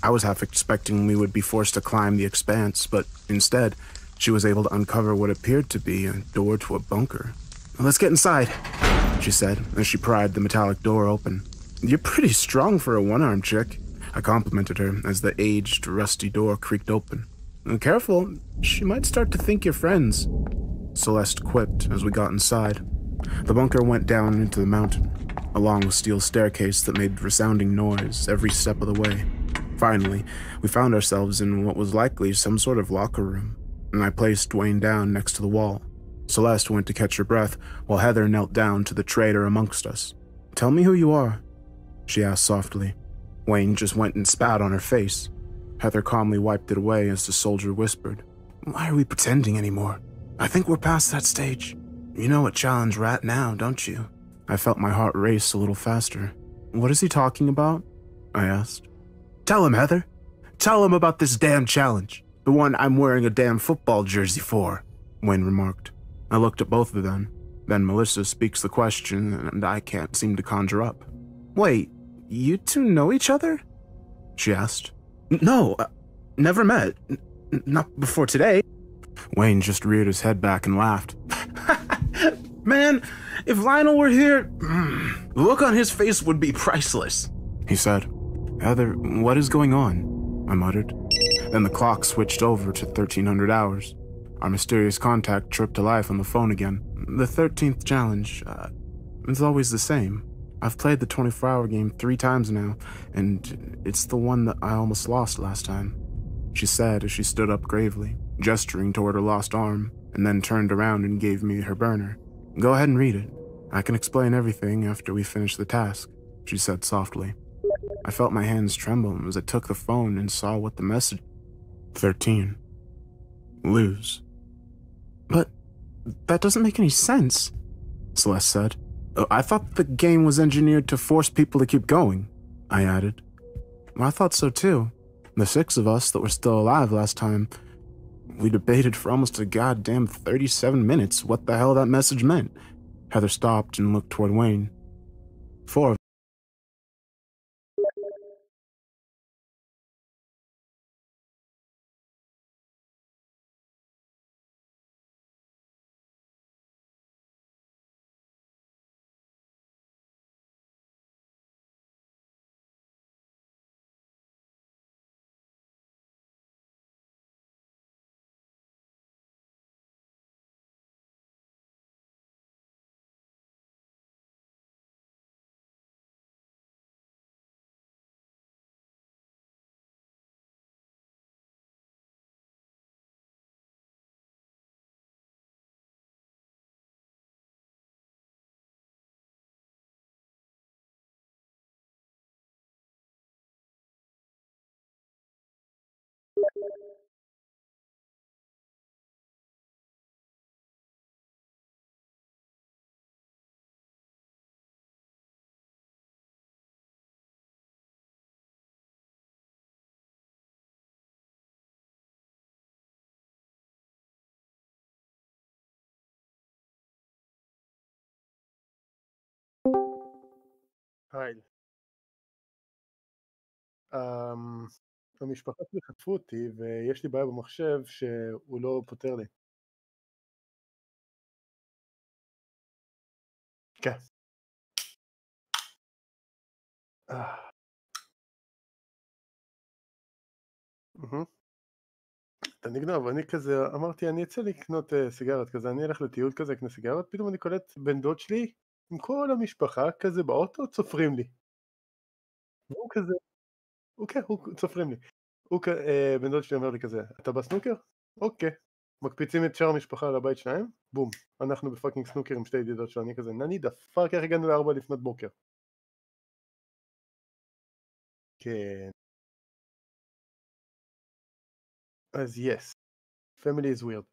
I was half expecting we would be forced to climb the expanse, but instead, she was able to uncover what appeared to be a door to a bunker. Let's get inside, she said as she pried the metallic door open. You're pretty strong for a one-armed chick, I complimented her as the aged, rusty door creaked open. Careful, she might start to think you're friends, Celeste quipped as we got inside. The bunker went down into the mountain, a long steel staircase that made resounding noise every step of the way. Finally, we found ourselves in what was likely some sort of locker room, and I placed Wayne down next to the wall. Celeste went to catch her breath, while Heather knelt down to the traitor amongst us. Tell me who you are, she asked softly. Wayne just went and spat on her face. Heather calmly wiped it away as the soldier whispered, Why are we pretending anymore? I think we're past that stage. You know what challenge we're at now, don't you? I felt my heart race a little faster. What is he talking about? I asked. Tell him, Heather. Tell him about this damn challenge. The one I'm wearing a damn football jersey for, Wayne remarked. I looked at both of them. Then Melissa speaks the question, and I can't seem to conjure up. Wait, you two know each other? She asked. No, never met. Not before today. Wayne just reared his head back and laughed. Man, if Lionel were here, the look on his face would be priceless, he said. Heather, what is going on? I muttered. Then the clock switched over to 1300 hours. Our mysterious contact chirped to life on the phone again. The 13th challenge, it's always the same. I've played the 24-hour game 3 times now, and it's the one that I almost lost last time, she said as she stood up gravely, gesturing toward her lost arm, and then turned around and gave me her burner. Go ahead and read it. I can explain everything after we finish the task, she said softly. I felt my hands tremble as I took the phone and saw what the message... 13. Lose. But that doesn't make any sense, Celeste said. I thought the game was engineered to force people to keep going, I added. I thought so too. The 6 of us that were still alive last time, we debated for almost a goddamn 37 minutes what the hell that message meant. Heather stopped and looked toward Wayne. 4 of היי. אמ, המשפחה שלי חטפו אותי ויש לי בעיה במחשב שהוא לא פותר לי. כן. אה, מהמם. אתה נגנב, אני כזה אמרתי אני אצא לקנות סיגריות כזה, אני אלך לטיול כזה לקנות סיגריות, פתאום אני קולט בן דוד שלי עם כל המשפחה כזה באוטו צופרים לי. והוא כזה, כן, הוא צופרים לי. בן דוד שלי אומר לי כזה, אתה בסנוקר? אוקיי. מקפיצים את שאר המשפחה לבית שלהם, בום, אנחנו בפאקינג סנוקר עם שתי ידידות שלנו, אני כזה, נני דפאק, איך הגענו ל4 לפנות בוקר? כן, אז yes, family is weird.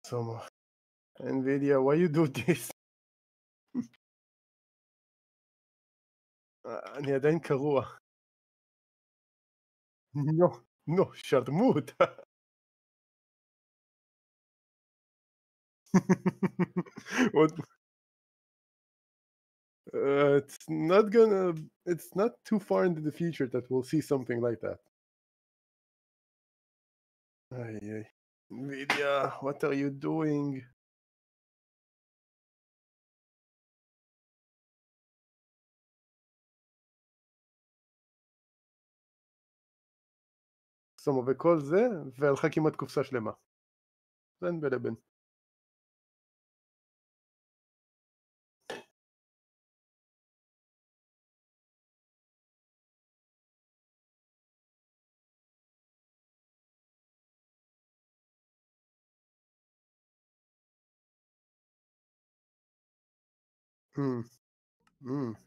So, NVIDIA, why you do this? אני עדיין קרוע. נו, נו, שרמוטה. עוד... it's not too far into the future that we'll see something like that. Ay, ay. NVIDIA, what are you doing? שמה וכל זה, והלכה כמעט קופסה שלמה. אין בלבן.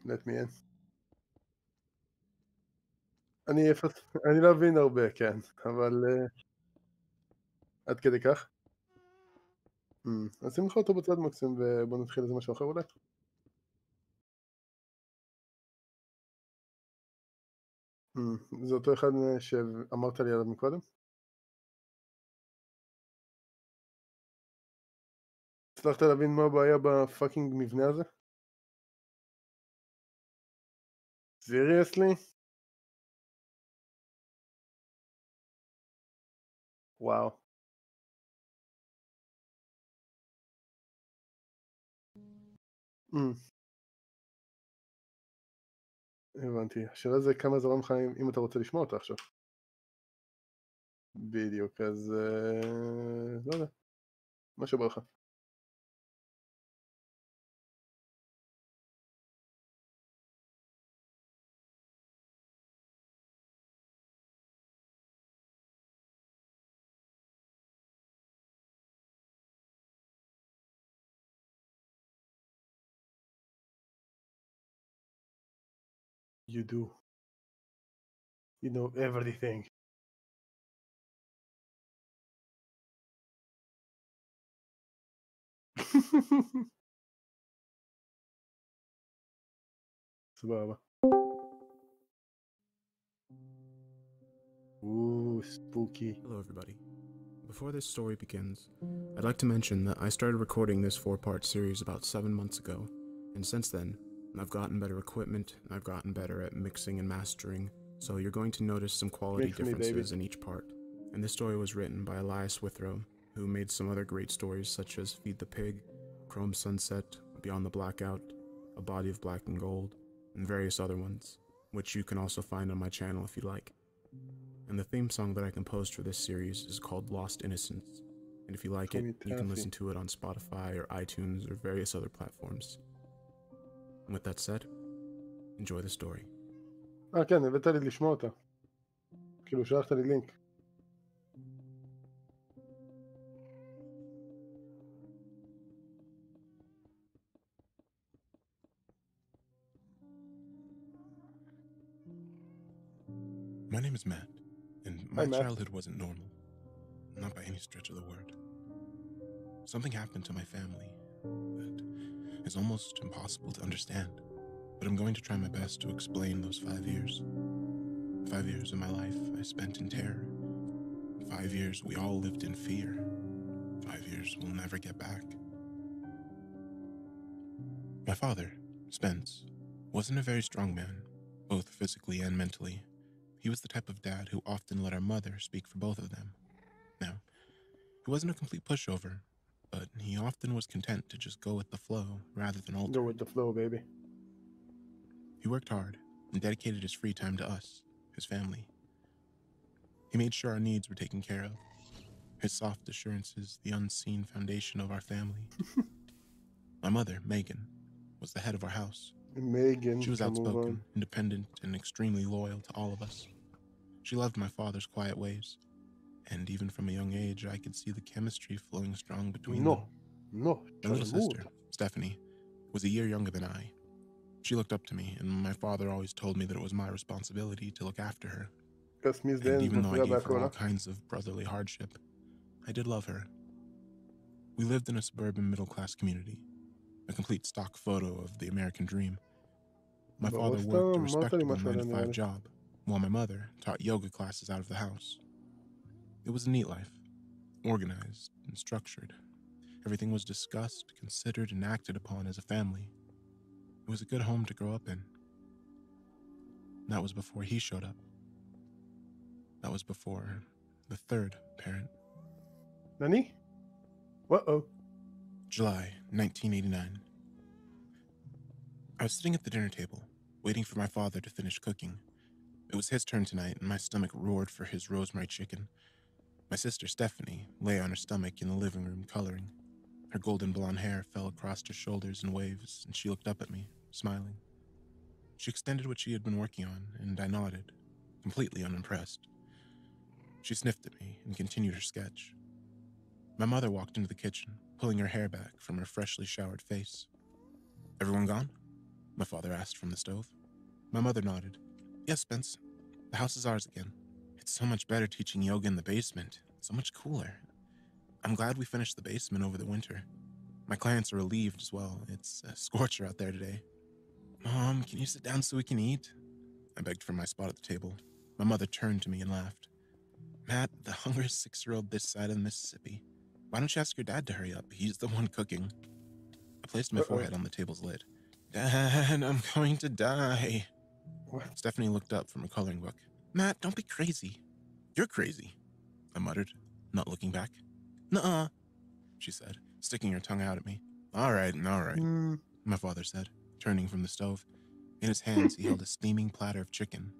let me in. אני לא מבין הרבה, כן, אבל עד כדי כך. אז שים לך אותו בצד מקסימום ובוא נתחיל איזה משהו אחר אולי. זה אותו אחד שאמרת לי עליו מקודם? הצלחת להבין מה הבעיה בפאקינג מבנה הזה? סיריוסלי? וואו. הבנתי. השאלה זה כמה זרם לך אם אתה רוצה לשמוע אותה עכשיו. בדיוק, אז לא יודע, מה שבא לך. You do. You know everything. סבבה. Ooh, spooky. Hello, everybody. Before this story begins, I'd like to mention that I started recording this 4-part series about 7 months ago, and since then, I've gotten better equipment, and I've gotten better at mixing and mastering, so you're going to notice some quality differences in each part. And this story was written by Elias Withrow, who made some other great stories such as Feed the Pig, Chrome Sunset, Beyond the Blackout, A Body of Black and Gold, and various other ones, which you can also find on my channel if you'd like. And the theme song that I composed for this series is called Lost Innocence, and if you like it, you can listen to it on Spotify or iTunes or various other platforms. And with that said, enjoy the story. כן, הבאת לי לשמוע אותה. כאילו שלחת לי לינק. My name is Matt, and my childhood wasn't normal. Not by any stretch of the word. Something happened to my family that is almost impossible to understand, but I'm going to try my best to explain those 5 years. 5 years of my life I spent in terror. 5 years we all lived in fear. behaviors we'll never get back. My father, Spence, wasn't a very strong man, both physically and mentally. He was the type of dad who often let our mother speak for both of them. Now, he wasn't a complete pushover, but he often was content to just go with the flow rather than alter. Go with the flow, baby. He worked hard and dedicated his free time to us, his family. He made sure our needs were taken care of. His soft assurances, the unseen foundation of our family. My mother, Megan, was the head of our house. Megan, She was outspoken, independent, and extremely loyal to all of us. She loved my father's quiet ways, and even from a young age, I could see the chemistry flowing strong between them. No. My little sister, Stephanie, was a year younger than I. She looked up to me, and my father always told me that it was my responsibility to look after her. And even though I gave her all kinds of brotherly hardship, I did love her. We lived in a suburban middle-class community, a complete stock photo of the American dream. My father worked a respectable 9-to-5 job, while my mother taught yoga classes out of the house. It was a neat life, organized and structured. Everything was discussed, considered, and acted upon as a family. It was a good home to grow up in. That was before he showed up. That was before the third parent. Nani? Uh-oh. July 1989. I was sitting at the dinner table, waiting for my father to finish cooking. It was his turn tonight, and my stomach roared for his rosemary chicken. My sister, Stephanie, lay on her stomach in the living room coloring. Her golden blonde hair fell across her shoulders in waves, and she looked up at me, smiling. She extended what she had been working on, and I nodded, completely unimpressed. She sniffed at me and continued her sketch. My mother walked into the kitchen, pulling her hair back from her freshly showered face. "Everyone gone?" my father asked from the stove. My mother nodded. "Yes, Spence. The house is ours again. It's so much better teaching yoga in the basement. So much cooler. I'm glad we finished the basement over the winter. My clients are relieved as well. It's a scorcher out there today." "Mom, can you sit down so we can eat?" I begged from my spot at the table. My mother turned to me and laughed. "Matt, the hungriest 6-year-old this side of the Mississippi. Why don't you ask your dad to hurry up? He's the one cooking." I placed my forehead on the table's lid. "Dad, I'm going to die." What? Stephanie looked up from her coloring book. "Matt, don't be crazy." "You're crazy," I muttered, not looking back. "Nuh-uh," she said, sticking her tongue out at me. All right, my father said, turning from the stove. In his hands, he held a steaming platter of chicken.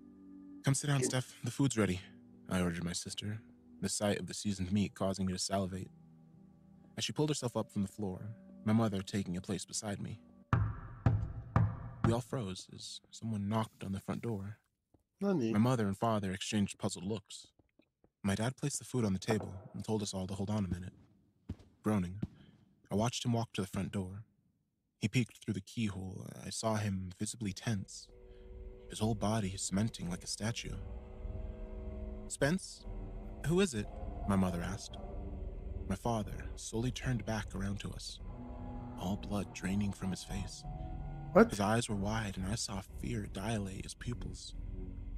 "Come sit down, Steph. The food's ready," I ordered my sister, the sight of the seasoned meat causing me to salivate. As she pulled herself up from the floor, my mother taking a place beside me, we all froze as someone knocked on the front door. Nani? My mother and father exchanged puzzled looks. My dad placed the food on the table and told us all to hold on a minute. Groaning, I watched him walk to the front door. He peeked through the keyhole. I saw him visibly tense, his whole body cementing like a statue. "Spence, who is it?" my mother asked. My father slowly turned back around to us, all blood draining from his face. What? His eyes were wide, and I saw fear dilate his pupils.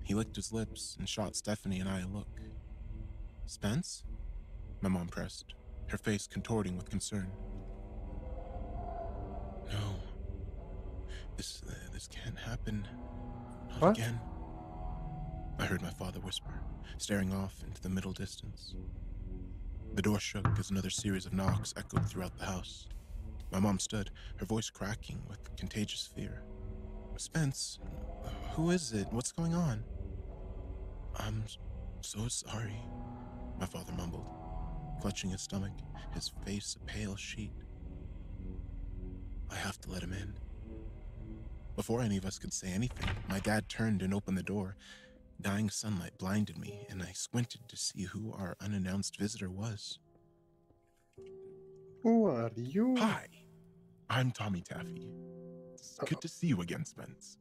He licked his lips and shot Stephanie and I a look. "Spence?" my mom pressed, her face contorting with concern. "No. This can't happen. Not What? again," I heard my father whisper, staring off into the middle distance. The door shook as another series of knocks echoed throughout the house. My mom stood, her voice cracking with contagious fear. "Spence, who is it? What's going on?" "I'm so sorry," my father mumbled, clutching his stomach, his face a pale sheet. "I have to let him in." Before any of us could say anything, my dad turned and opened the door. Dying sunlight blinded me, and I squinted to see who our unannounced visitor was. Who are you? "Hi, I'm Tommy Taffy. It's good to see you again, Spence."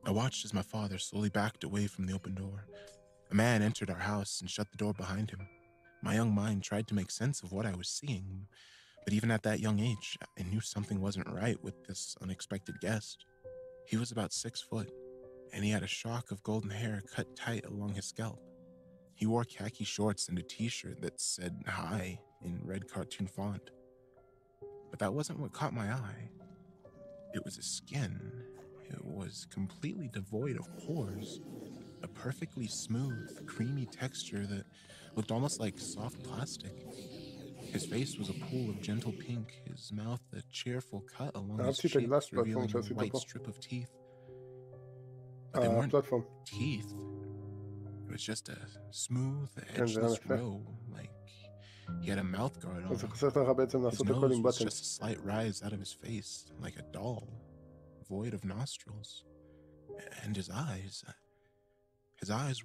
I watched as my father slowly backed away from the open door. A man entered our house and shut the door behind him. My young mind tried to make sense of what I was seeing, but even at that young age, I knew something wasn't right with this unexpected guest. He was about 6 foot, and he had a shock of golden hair cut tight along his scalp. He wore khaki shorts and a t-shirt that said "Hi" in red cartoon font. But that wasn't what caught my eye. It was his skin. It was completely devoid of pores. A perfectly smooth, creamy texture that looked almost like soft plastic. His face was a pool of gentle pink, his mouth a cheerful cut along his אהבתי את הגלאס cheeks, פלטפורם revealing a שעשית white פה. strip of teeth. But they weren't הפלטפורm. teeth. It was just a smooth, כן, זה היה edgeless יפה. row, like he had a mouth guard on. אז זה חוסר לך בעצם His לעשות הכל nose עם was בטן. just a slight rise out of his face, like a doll, void of nostrils. And his eyes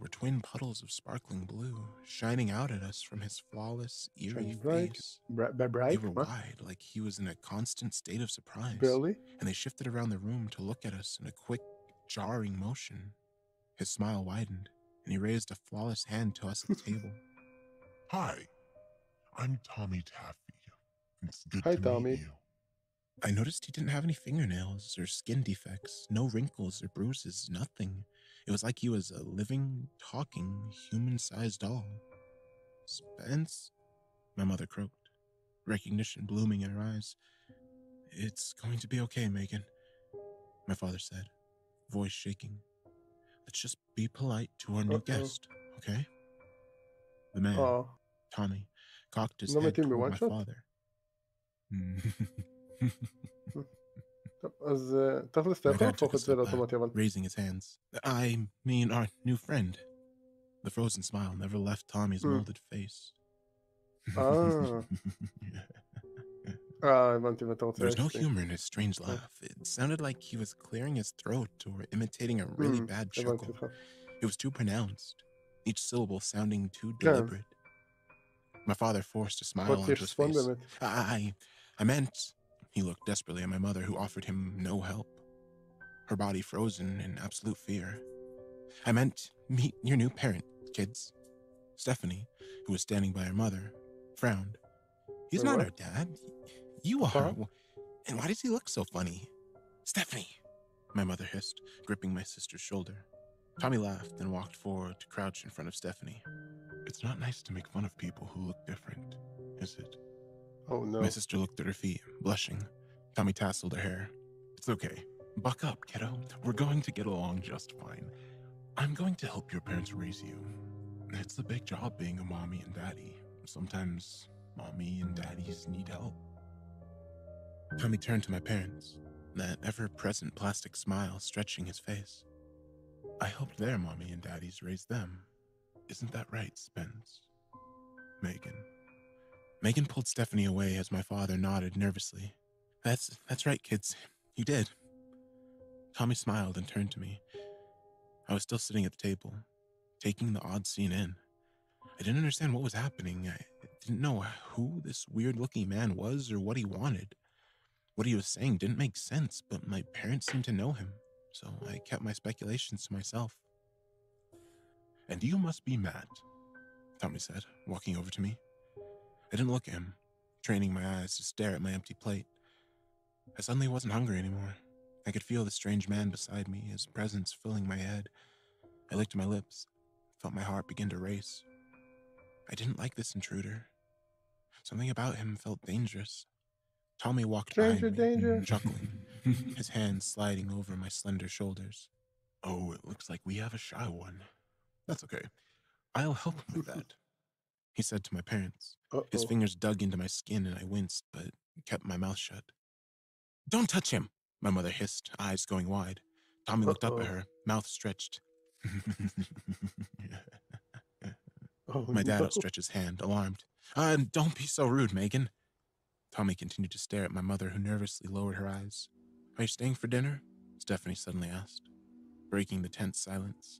were twin puddles of sparkling blue, shining out at us from his flawless, eerie Bright. face. They Bright? were מה? wide, like he was in a constant state of surprise. Barely? And they shifted around the room to look at us in a quick, jarring motion. His smile widened, and he raised a flawless hand to us at the table. Hi, I'm Tommy Taffy. It's good Hi, to Tommy. meet you. I noticed he didn't have any fingernails or skin defects, no wrinkles or bruises, nothing. It was like he was a living, talking, human-sized doll. Spence? My mother croaked, recognition blooming in her eyes. It's going to be okay, Megan, my father said, voice shaking. Let's just be polite to our new guest, okay? The man, Tommy, cocked his head toward my father. טוב, אז תכלס אתה יכול להפוך את זה לאוטומטי, אבל... raising his hands. I mean our new friend. The frozen smile never left Tommy's molded face. הבנתי, ואתה רוצה... There was no humor in his strange laugh. It sounded like he was clearing his throat or imitating a really bad chuckle. It was too pronounced, each syllable sounding too deliberate. My father forced a smile onto his face. I meant... He looked desperately at my mother, who offered him no help, her body frozen in absolute fear. I meant, meet your new parent, kids. Stephanie, who was standing by her mother, frowned. He's not our dad. You are. And why does he look so funny? Stephanie, my mother hissed, gripping my sister's shoulder. Tommy laughed and walked forward to crouch in front of Stephanie. It's not nice to make fun of people who look different, is it? Oh, no. My sister looked at her feet, blushing. Tommy tasseled her hair. It's okay. Buck up, kiddo. We're going to get along just fine. I'm going to help your parents raise you. It's a big job being a mommy and daddy. Sometimes mommy and daddies need help. Tommy turned to my parents, that ever-present plastic smile stretching his face. I helped their mommy and daddies raise them. Isn't that right, Spence? Megan pulled Stephanie away as my father nodded nervously. That's right, kids. You did. Tommy smiled and turned to me. I was still sitting at the table, taking the odd scene in. I didn't understand what was happening. I didn't know who this weird-looking man was or what he wanted. What he was saying didn't make sense, but my parents seemed to know him, so I kept my speculations to myself. And you must be Matt, Tommy said, walking over to me. I didn't look at him, training my eyes to stare at my empty plate. I suddenly wasn't hungry anymore. I could feel the strange man beside me, his presence filling my head. I licked my lips, felt my heart begin to race. I didn't like this intruder. Something about him felt dangerous. Tommy walked behind me, chuckling, his hands sliding over my slender shoulders. Oh, it looks like we have a shy one. That's okay. I'll help him with that, he said to my parents. His fingers dug into my skin and I winced, but kept my mouth shut. Don't touch him, my mother hissed, eyes going wide. Tommy looked up at her, mouth stretched. My dad outstretched his hand, alarmed. Don't be so rude, Megan. Tommy continued to stare at my mother, who nervously lowered her eyes. Are you staying for dinner? Stephanie suddenly asked, breaking the tense silence.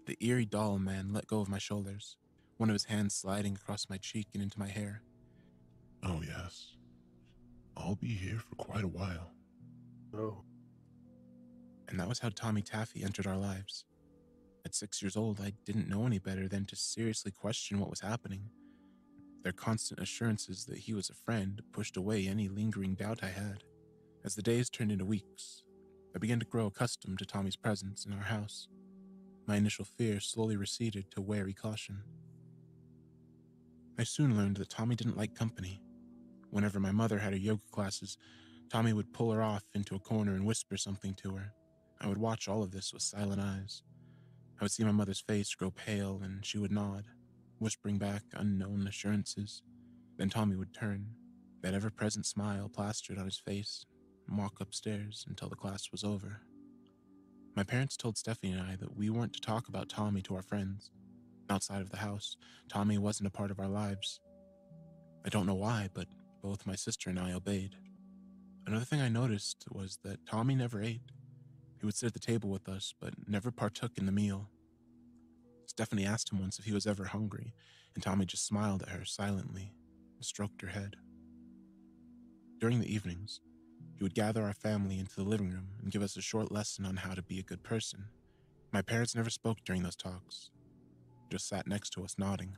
The eerie doll man let go of my shoulders, one of his hands sliding across my cheek and into my hair. Oh, yes. I'll be here for quite a while. Oh. And that was how Tommy Taffy entered our lives. At 6 years old, I didn't know any better than to seriously question what was happening. Their constant assurances that he was a friend pushed away any lingering doubt I had. As the days turned into weeks, I began to grow accustomed to Tommy's presence in our house. My initial fear slowly receded to wary caution. I soon learned that Tommy didn't like company. Whenever my mother had her yoga classes, Tommy would pull her off into a corner and whisper something to her. I would watch all of this with silent eyes. I would see my mother's face grow pale, and she would nod, whispering back unknown assurances. Then Tommy would turn, that ever-present smile plastered on his face, and walk upstairs until the class was over. My parents told Stephanie and I that we weren't to talk about Tommy to our friends. Outside of the house, Tommy wasn't a part of our lives. I don't know why, but both my sister and I obeyed. Another thing I noticed was that Tommy never ate. He would sit at the table with us, but never partook in the meal. Stephanie asked him once if he was ever hungry, and Tommy just smiled at her silently and stroked her head. During the evenings, he would gather our family into the living room and give us a short lesson on how to be a good person. My parents never spoke during those talks, just sat next to us nodding.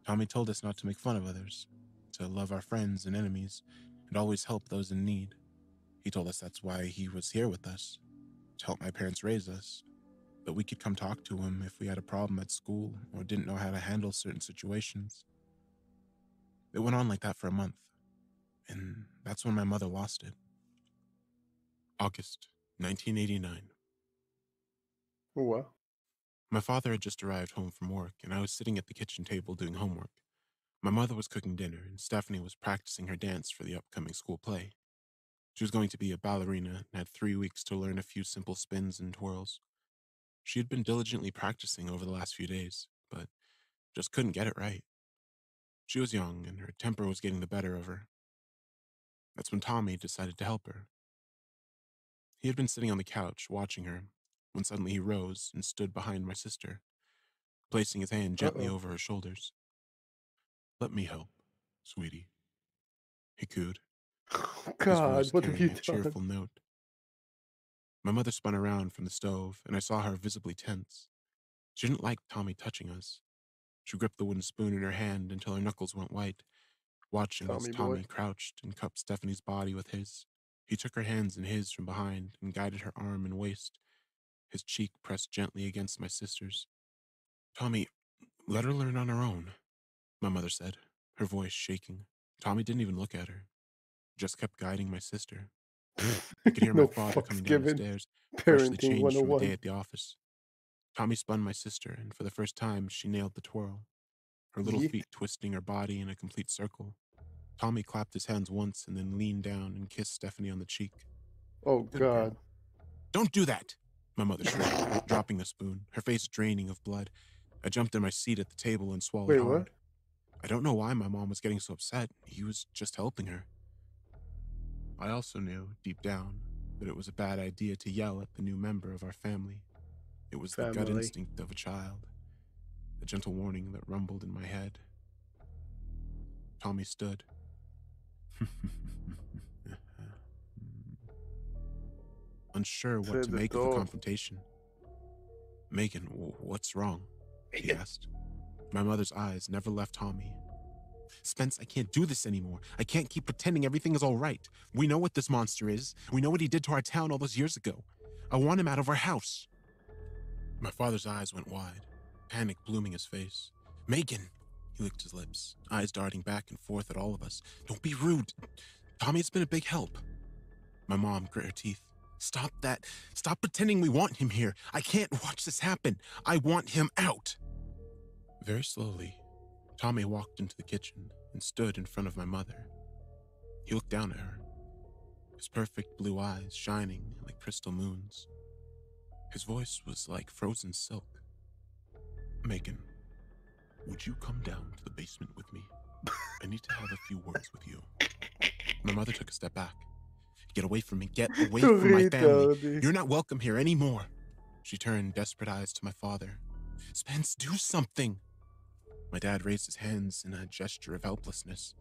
Tommy told us not to make fun of others, to love our friends and enemies, and always help those in need. He told us that's why he was here with us, to help my parents raise us, that we could come talk to him if we had a problem at school or didn't know how to handle certain situations. It went on like that for a month, and that's when my mother lost it. August 1989. Wow. My father had just arrived home from work, and I was sitting at the kitchen table doing homework. My mother was cooking dinner, and Stephanie was practicing her dance for the upcoming school play. She was going to be a ballerina and had 3 weeks to learn a few simple spins and twirls. She had been diligently practicing over the last few days, but just couldn't get it right. She was young, and her temper was getting the better of her. That's when Tommy decided to help her. He had been sitting on the couch watching her, when suddenly he rose and stood behind my sister, placing his hand gently Uh-oh. over her shoulders. "Let me help, sweetie," he cooed, Oh, his God, voice what have you carrying a done? cheerful note. My mother spun around from the stove, and I saw her visibly tense. She didn't like Tommy touching us. She gripped the wooden spoon in her hand until her knuckles went white, watching as Tommy boy. Tommy crouched and cupped Stephanie's body with his. He took her hands in his from behind and guided her arm and waist, his cheek pressed gently against my sister's. "Tommy, let her learn on her own," my mother said, her voice shaking. Tommy didn't even look at her, just kept guiding my sister. I could hear my No father fucks coming down the given. stairs, freshly Parenting changed from a day 101. at the office. Tommy spun my sister, and for the first time, she nailed the twirl, her little Yeet. feet twisting her body in a complete circle. Tommy clapped his hands once and then leaned down and kissed Stephanie on the cheek. Oh, "Good girl." God. "Don't do that," my mother shrieked, dropping the spoon, her face draining of blood. I jumped in my seat at the table and swallowed Wait, hard. what? I don't know why my mom was getting so upset. He was just helping her. I also knew, deep down, that it was a bad idea to yell at the new member of our family. It was the gut Family. instinct of a child, a gentle warning that rumbled in my head. Tommy stood. Unsure what to Said the make of the door. confrontation. "Megan, what's wrong?" he asked. My mother's eyes never left Tommy. "Spence, I can't do this anymore. I can't keep pretending everything is all right. We know what this monster is. We know what he did to our town all those years ago. I want him out of our house." My father's eyes went wide, panic blooming his face. "Megan," he licked his lips, eyes darting back and forth at all of us. "Don't be rude. Tommy's been a big help." My mom grit her teeth. "Stop that. Stop pretending we want him here. I can't watch this happen. I want him out." Very slowly, Tommy walked into the kitchen and stood in front of my mother. He looked down at her, his perfect blue eyes shining like crystal moons. His voice was like frozen silk. "Megan, would you come down to the basement with me? I need to have a few words with you." My mother took a step back. "Get away from me. Get away from my family. Retarded. You're not welcome here anymore." She turned desperate eyes to my father. "Spence, do something." My dad raised his hands in a gesture of helplessness.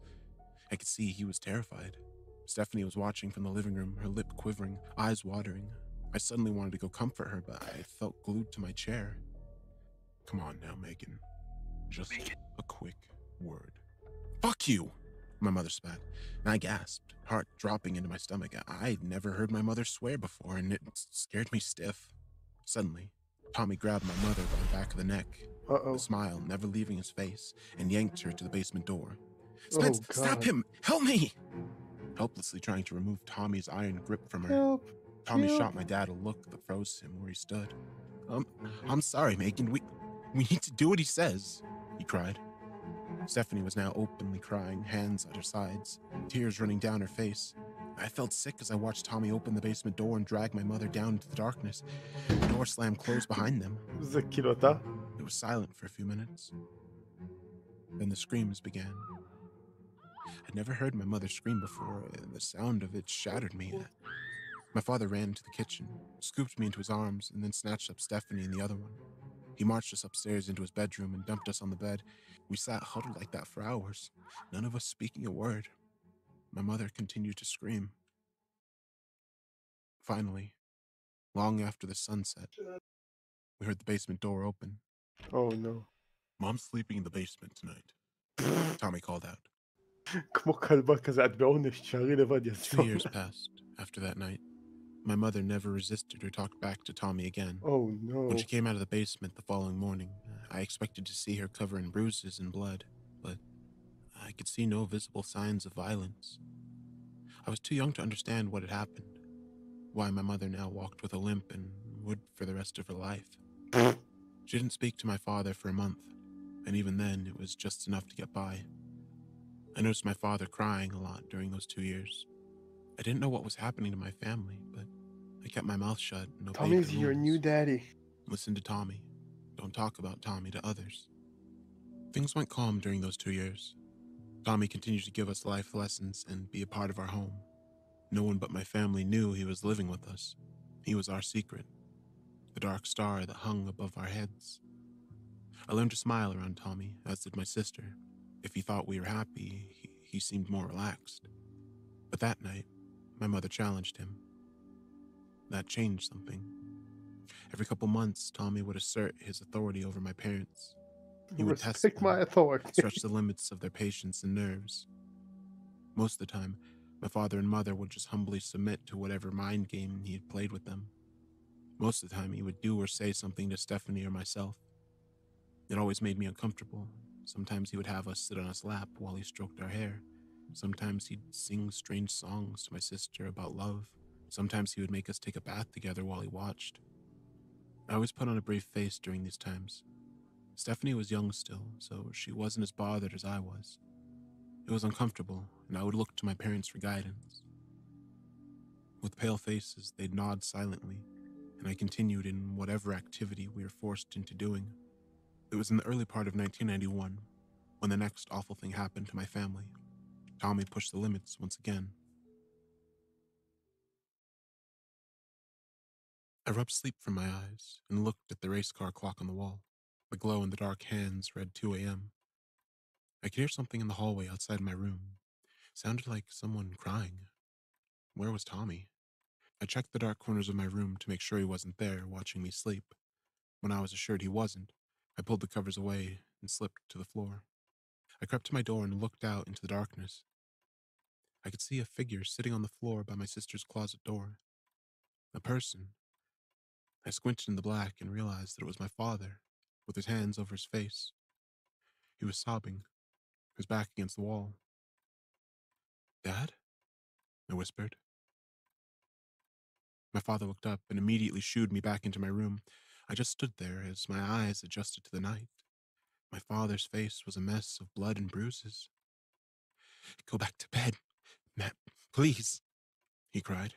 I could see he was terrified. Stephanie was watching from the living room, her lip quivering, eyes watering. I suddenly wanted to go comfort her, but I felt glued to my chair. "Come on now, Megan. Just a quick word." "Fuck you," my mother spat, and I gasped, heart dropping into my stomach. I'd never heard my mother swear before, and it scared me stiff. Suddenly, Tommy grabbed my mother by the back of the neck, Uh-oh. the smile never leaving his face, and yanked her to the basement door. Oh, Stop God. him! Help me! Helplessly trying to remove Tommy's iron grip from her, Help. Tommy Help. shot my dad a look that froze him where he stood. I'm sorry, Megan. We need to do what he says, he cried. Stephanie was now openly crying, hands at her sides, tears running down her face. I felt sick as I watched Tommy open the basement door and drag my mother down into the darkness. The door slammed closed behind them. זה כאילו אתה? It was silent for a few minutes. Then the screams began. I'd never heard my mother scream before, and the sound of it shattered me. My father ran into the kitchen, scooped me into his arms, and then snatched up Stephanie and the other one. He marched us upstairs into his bedroom and dumped us on the bed. We sat huddled like that for hours, none of us speaking a word. My mother continued to scream. Finally, long after the sun set, we heard the basement door open. Oh no. Mom's sleeping in the basement tonight, Tommy called out. כמו כלבה כזה, את בעונש, תשארי לבד, 2 years passed after that night. My mother never resisted or talked back to Tommy again. Oh no. When she came out of the basement the following morning, I expected to see her covered in bruises and blood, but I could see no visible signs of violence. I was too young to understand what had happened, why my mother now walked with a limp and would for the rest of her life. She didn't speak to my father for a month, and even then it was just enough to get by. I noticed my father crying a lot during those 2 years. I didn't know what was happening to my family, but I kept my mouth shut and obeyed Tommy's the your rules. new daddy. Listen to Tommy. Don't talk about Tommy to others. Things went calm during those 2 years. Tommy continued to give us life lessons and be a part of our home. No one but my family knew he was living with us. He was our secret, the dark star that hung above our heads. I learned to smile around Tommy, as did my sister. If he thought we were happy, he seemed more relaxed. But that night, my mother challenged him. That changed something. Every couple months, Tommy would assert his authority over my parents. He would test Respect them, my authority. stretch the limits of their patience and nerves. Most of the time, my father and mother would just humbly submit to whatever mind game he had played with them. Most of the time, he would do or say something to Stephanie or myself. It always made me uncomfortable. Sometimes he would have us sit on his lap while he stroked our hair. Sometimes he'd sing strange songs to my sister about love. Sometimes he would make us take a bath together while he watched. I always put on a brave face during these times. Stephanie was young still, so she wasn't as bothered as I was. It was uncomfortable, and I would look to my parents for guidance. With pale faces, they'd nod silently, and I continued in whatever activity we were forced into doing. It was in the early part of 1991 when the next awful thing happened to my family. Tommy pushed the limits once again. I rubbed sleep from my eyes and looked at the race car clock on the wall. The glow in the dark hands read 2 a.m. I could hear something in the hallway outside my room. It sounded like someone crying. Where was Tommy? I checked the dark corners of my room to make sure he wasn't there, watching me sleep. When I was assured he wasn't, I pulled the covers away and slipped to the floor. I crept to my door and looked out into the darkness. I could see a figure sitting on the floor by my sister's closet door. A person. I squinted in the black and realized that it was my father, with his hands over his face. He was sobbing, his back against the wall. "Dad?" I whispered. My father looked up and immediately shooed me back into my room. I just stood there as my eyes adjusted to the night. My father's face was a mess of blood and bruises. "Go back to bed, Matt, please," he cried.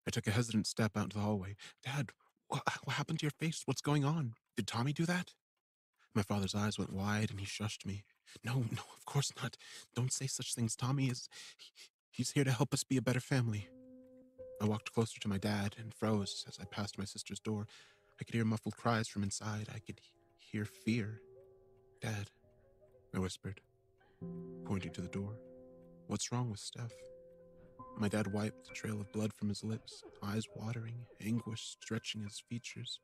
I took a hesitant step out into the hallway. "Dad, what happened to your face? What's going on? Did Tommy do that?" My father's eyes went wide and he shushed me. No, of course not. Don't say such things. Tommy he's here to help us be a better family." I walked closer to my dad and froze as I passed my sister's door. I could hear muffled cries from inside. I could hear fear. "Dad," I whispered, pointing to the door. "What's wrong with Steph?" My dad wiped a trail of blood from his lips, eyes watering, anguish stretching his features.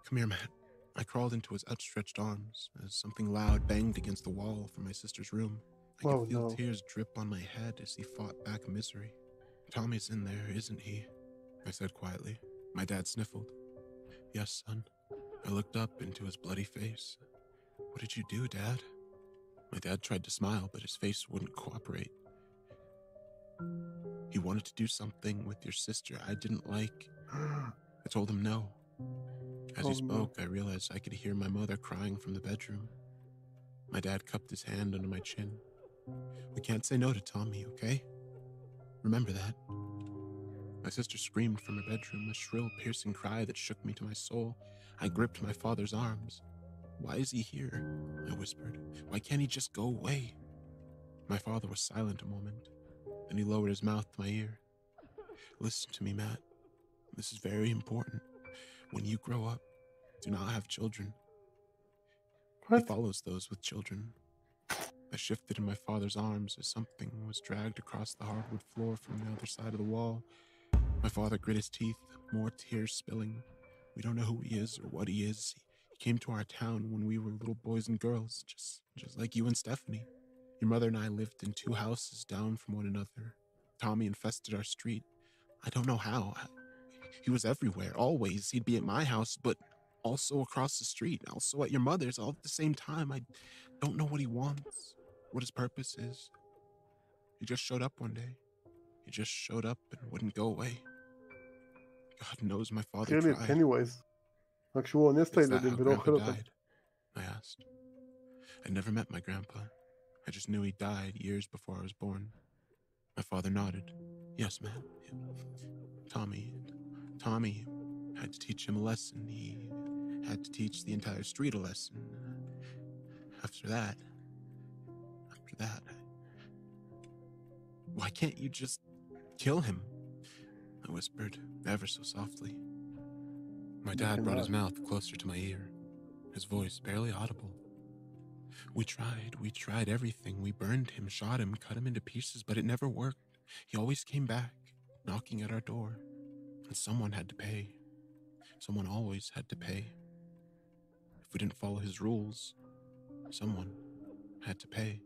"Come here, Matt." I crawled into his outstretched arms as something loud banged against the wall from my sister's room. I could feel tears drip on my head as he fought back misery. "Tommy's in there, isn't he?" I said quietly. My dad sniffled. "Yes, son. I looked up into his bloody face. What did you do, Dad? My dad tried to smile, but his face wouldn't cooperate. He wanted to do something with your sister I didn't like. I told him no. As he spoke, I realized I could hear my mother crying from the bedroom. My dad cupped his hand under my chin. We can't say no to Tommy, okay? Remember that. My sister screamed from her bedroom, a shrill, piercing cry that shook me to my soul. I gripped my father's arms. Why is he here? I whispered. Why can't he just go away? My father was silent a moment. Then he lowered his mouth to my ear. Listen to me, Matt. This is very important. When you grow up, do not have children. He follows those with children. I shifted in my father's arms as something was dragged across the hardwood floor from the other side of the wall. My father grit his teeth, more tears spilling. We don't know who he is or what he is. He came to our town when we were little boys and girls, just like you and Stephanie. Your mother and I lived in 2 houses down from one another. Tommy infested our street. I don't know how. He was everywhere, always. He'd be at my house, but also across the street, also at your mother's, all at the same time. I don't know what he wants, what his purpose is. He just showed up one day. He just showed up and wouldn't go away. God knows my father tried. Pennywise. רק שהוא אונס את הילדים ולא אוכל אותם. I asked. I'd never met my grandpa. I just knew he died years before I was born. My father nodded. Yes, ma'am. Tommy had to teach him a lesson. He had to teach the entire street a lesson. After that, why can't you just kill him? I whispered, ever so softly. My dad brought his mouth closer to my ear, his voice barely audible. We tried everything. We burned him, shot him, cut him into pieces, but it never worked. He always came back, knocking at our door. And someone had to pay. Someone always had to pay. If we didn't follow his rules, someone had to pay.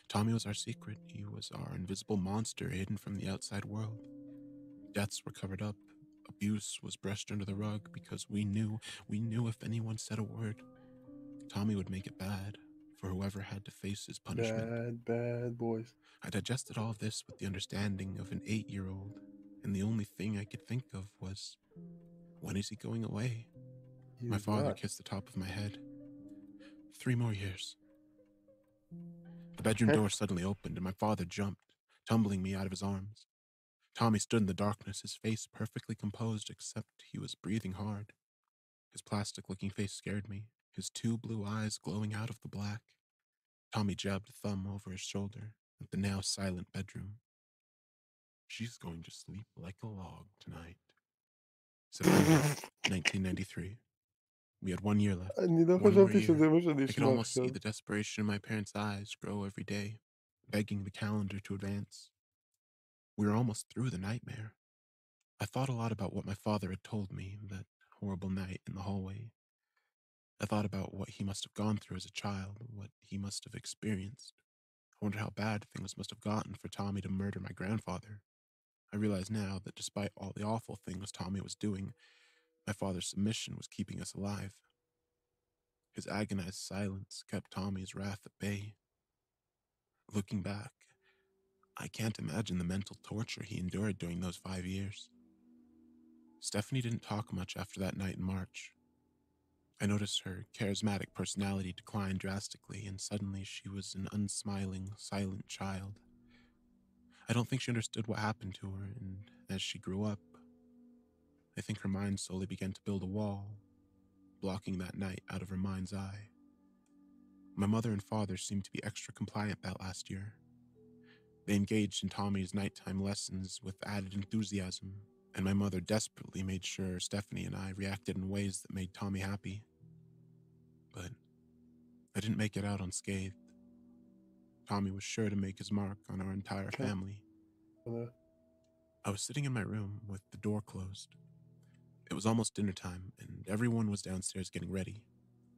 Tommy was our secret. He was our invisible monster hidden from the outside world. Deaths were covered up. Abuse was brushed under the rug because we knew if anyone said a word, Tommy would make it bad for whoever had to face his punishment. Bad boys. I digested all of this with the understanding of an 8-year-old, and the only thing I could think of was, when is he going away? My father kissed the top of my head. 3 more years. The bedroom door suddenly opened, and my father jumped, tumbling me out of his arms. Tommy stood in the darkness, his face perfectly composed, except he was breathing hard. His plastic-looking face scared me, his 2 blue eyes glowing out of the black. Tommy jabbed a thumb over his shoulder at the now silent bedroom. She's going to sleep like a log tonight. September 1993. We had 1 year left. אני לא 1 more חשבתי year. שזה מה שאני I could אשמע almost see עכשיו. the desperation in my parents' eyes grow every day, begging the calendar to advance. We were almost through the nightmare. I thought a lot about what my father had told me that horrible night in the hallway. I thought about what he must have gone through as a child, what he must have experienced. I wondered how bad things must have gotten for Tommy to murder my grandfather. I realize now that despite all the awful things Tommy was doing, my father's submission was keeping us alive. His agonized silence kept Tommy's wrath at bay. Looking back, I can't imagine the mental torture he endured during those 5 years. Stephanie didn't talk much after that night in March. I noticed her charismatic personality decline drastically, and suddenly she was an unsmiling, silent child. I don't think she understood what happened to her, and as she grew up, I think her mind slowly began to build a wall, blocking that night out of her mind's eye. My mother and father seemed to be extra compliant that last year. They engaged in Tommy's nighttime lessons with added enthusiasm, and my mother desperately made sure Stephanie and I reacted in ways that made Tommy happy. But I didn't make it out unscathed. Tommy was sure to make his mark on our entire family. I was sitting in my room with the door closed. It was almost dinner time, and everyone was downstairs getting ready.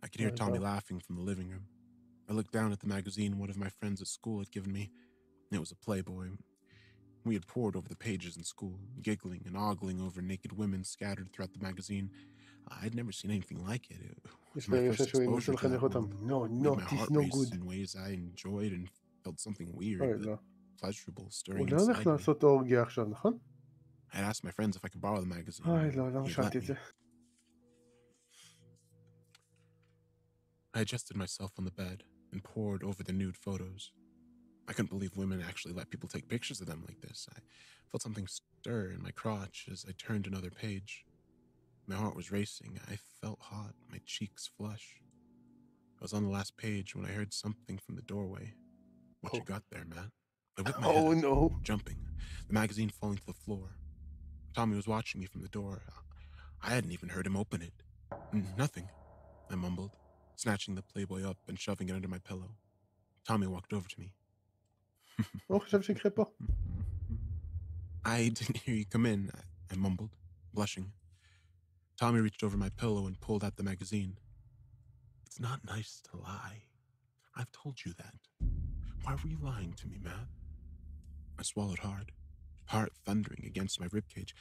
I could hear Tommy laughing from the living room. I looked down at the magazine one of my friends at school had given me. It was a Playboy. We had pored over the pages in school, giggling and ogling over naked women scattered throughout the magazine. I'd never seen anything like it. It was יש my לי first שהוא exposure ינסה to לחנך that אותם. world. No, It no, made my this heart no race good. in ways I enjoyed and felt something weird אוי, but לא. pleasurable stirring הוא לא הולך inside me. לעשות אורגיה עכשיו, נכון? I asked my friends if I could borrow the magazine. אוי, לא, למה He'd let שאלתי את me. זה? I adjusted myself on the bed and pored over the nude photos. I couldn't believe women actually let people take pictures of them like this. I felt something stir in my crotch as I turned another page. My heart was racing. I felt hot, my cheeks flush. I was on the last page when I heard something from the doorway. What you got there, Matt? I whipped my head Oh up, no. jumping, the magazine falling to the floor. Tommy was watching me from the door. I hadn't even heard him open it. Nothing, I mumbled, snatching the Playboy up and shoving it under my pillow. Tommy walked over to me. הוא חושב שיקרה פה. I didn't hear you come in, I mumbled, blushing. Tommy reached over my pillow and pulled out the magazine. It's not nice to lie. I've told you that. Why were you lying to me, Matt? I swallowed hard, heart thundering against my ribcage.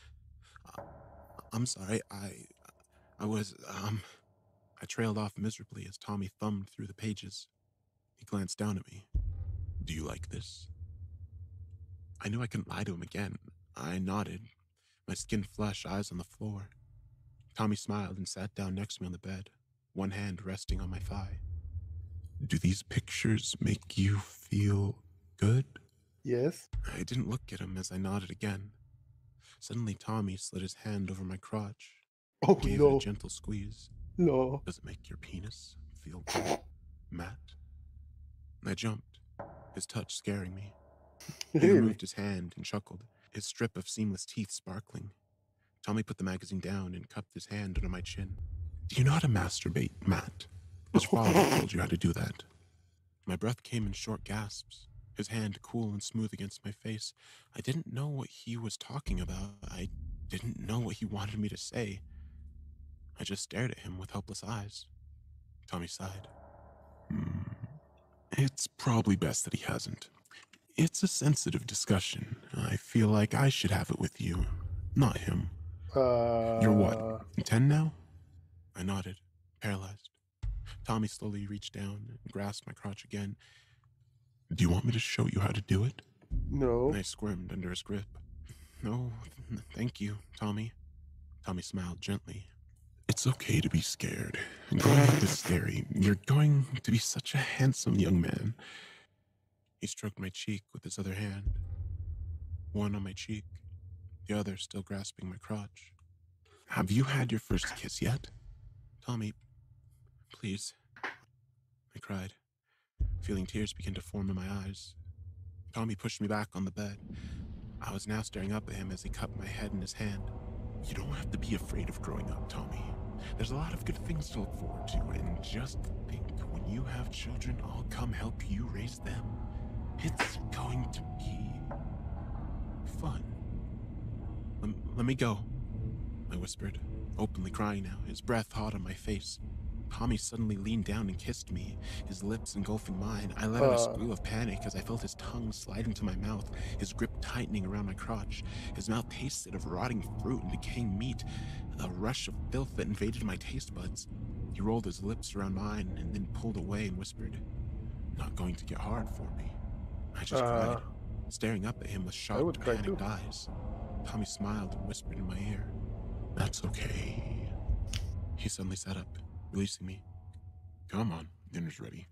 I'm sorry, I was, I trailed off miserably as Tommy thumbed through the pages. He glanced down at me. Do you like this? I knew I couldn't lie to him again. I nodded, my skin flush, eyes on the floor. Tommy smiled and sat down next to me on the bed, one hand resting on my thigh. Do these pictures make you feel good? Yes. I didn't look at him as I nodded again. Suddenly, Tommy slid his hand over my crotch, Oh gave no. it a gentle squeeze. No. Does it make your penis feel good, Matt? I jumped, his touch scaring me. He Really? removed his hand and chuckled, his strip of seamless teeth sparkling. Tommy put the magazine down and cupped his hand under my chin. Do you know how to masturbate, Matt? His father told you how to do that. My breath came in short gasps, his hand cool and smooth against my face. I didn't know what he was talking about. I didn't know what he wanted me to say. I just stared at him with helpless eyes. Tommy sighed. It's probably best that he hasn't. It's a sensitive discussion. I feel like I should have it with you, not him. You're what, 10 now? I nodded, paralyzed. Tommy slowly reached down and grasped my crotch again. Do you want me to show you how to do it? No. I squirmed under his grip. No, thank you, Tommy. Tommy smiled gently. It's okay to be scared. Growing up is scary. You're going to be such a handsome young man. He stroked my cheek with his other hand. One on my cheek, the other still grasping my crotch. Have you had your first kiss yet? Tommy, please, I cried, feeling tears begin to form in my eyes. Tommy pushed me back on the bed. I was now staring up at him as he cupped my head in his hand. You don't have to be afraid of growing up, Tommy. There's a lot of good things to look forward to, and just think, when you have children, I'll come help you raise them. It's going to be fun. Let me go, I whispered, openly crying now, his breath hot on my face. Tommy suddenly leaned down and kissed me, his lips engulfing mine. I let out a squeal of panic as I felt his tongue slide into my mouth, his grip tightening around my crotch. His mouth tasted of rotting fruit and decaying meat, a rush of filth that invaded my taste buds. He rolled his lips around mine and then pulled away and whispered, Not going to get hard for me. I just cried, staring up at him with shocked, panicked eyes. Tommy smiled and whispered in my ear, That's okay. He suddenly sat up, releasing me. Come on, dinner's ready.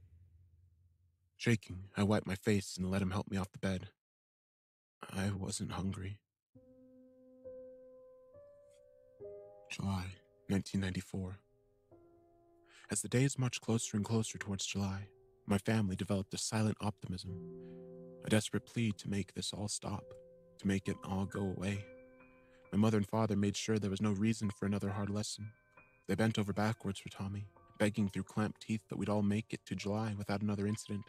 Shaking, I wiped my face and let him help me off the bed. I wasn't hungry. July, 1994. As the days marched closer and closer towards July, my family developed a silent optimism, a desperate plea to make this all stop, to make it all go away. My mother and father made sure there was no reason for another hard lesson. They bent over backwards for Tommy, begging through clamped teeth that we'd all make it to July without another incident.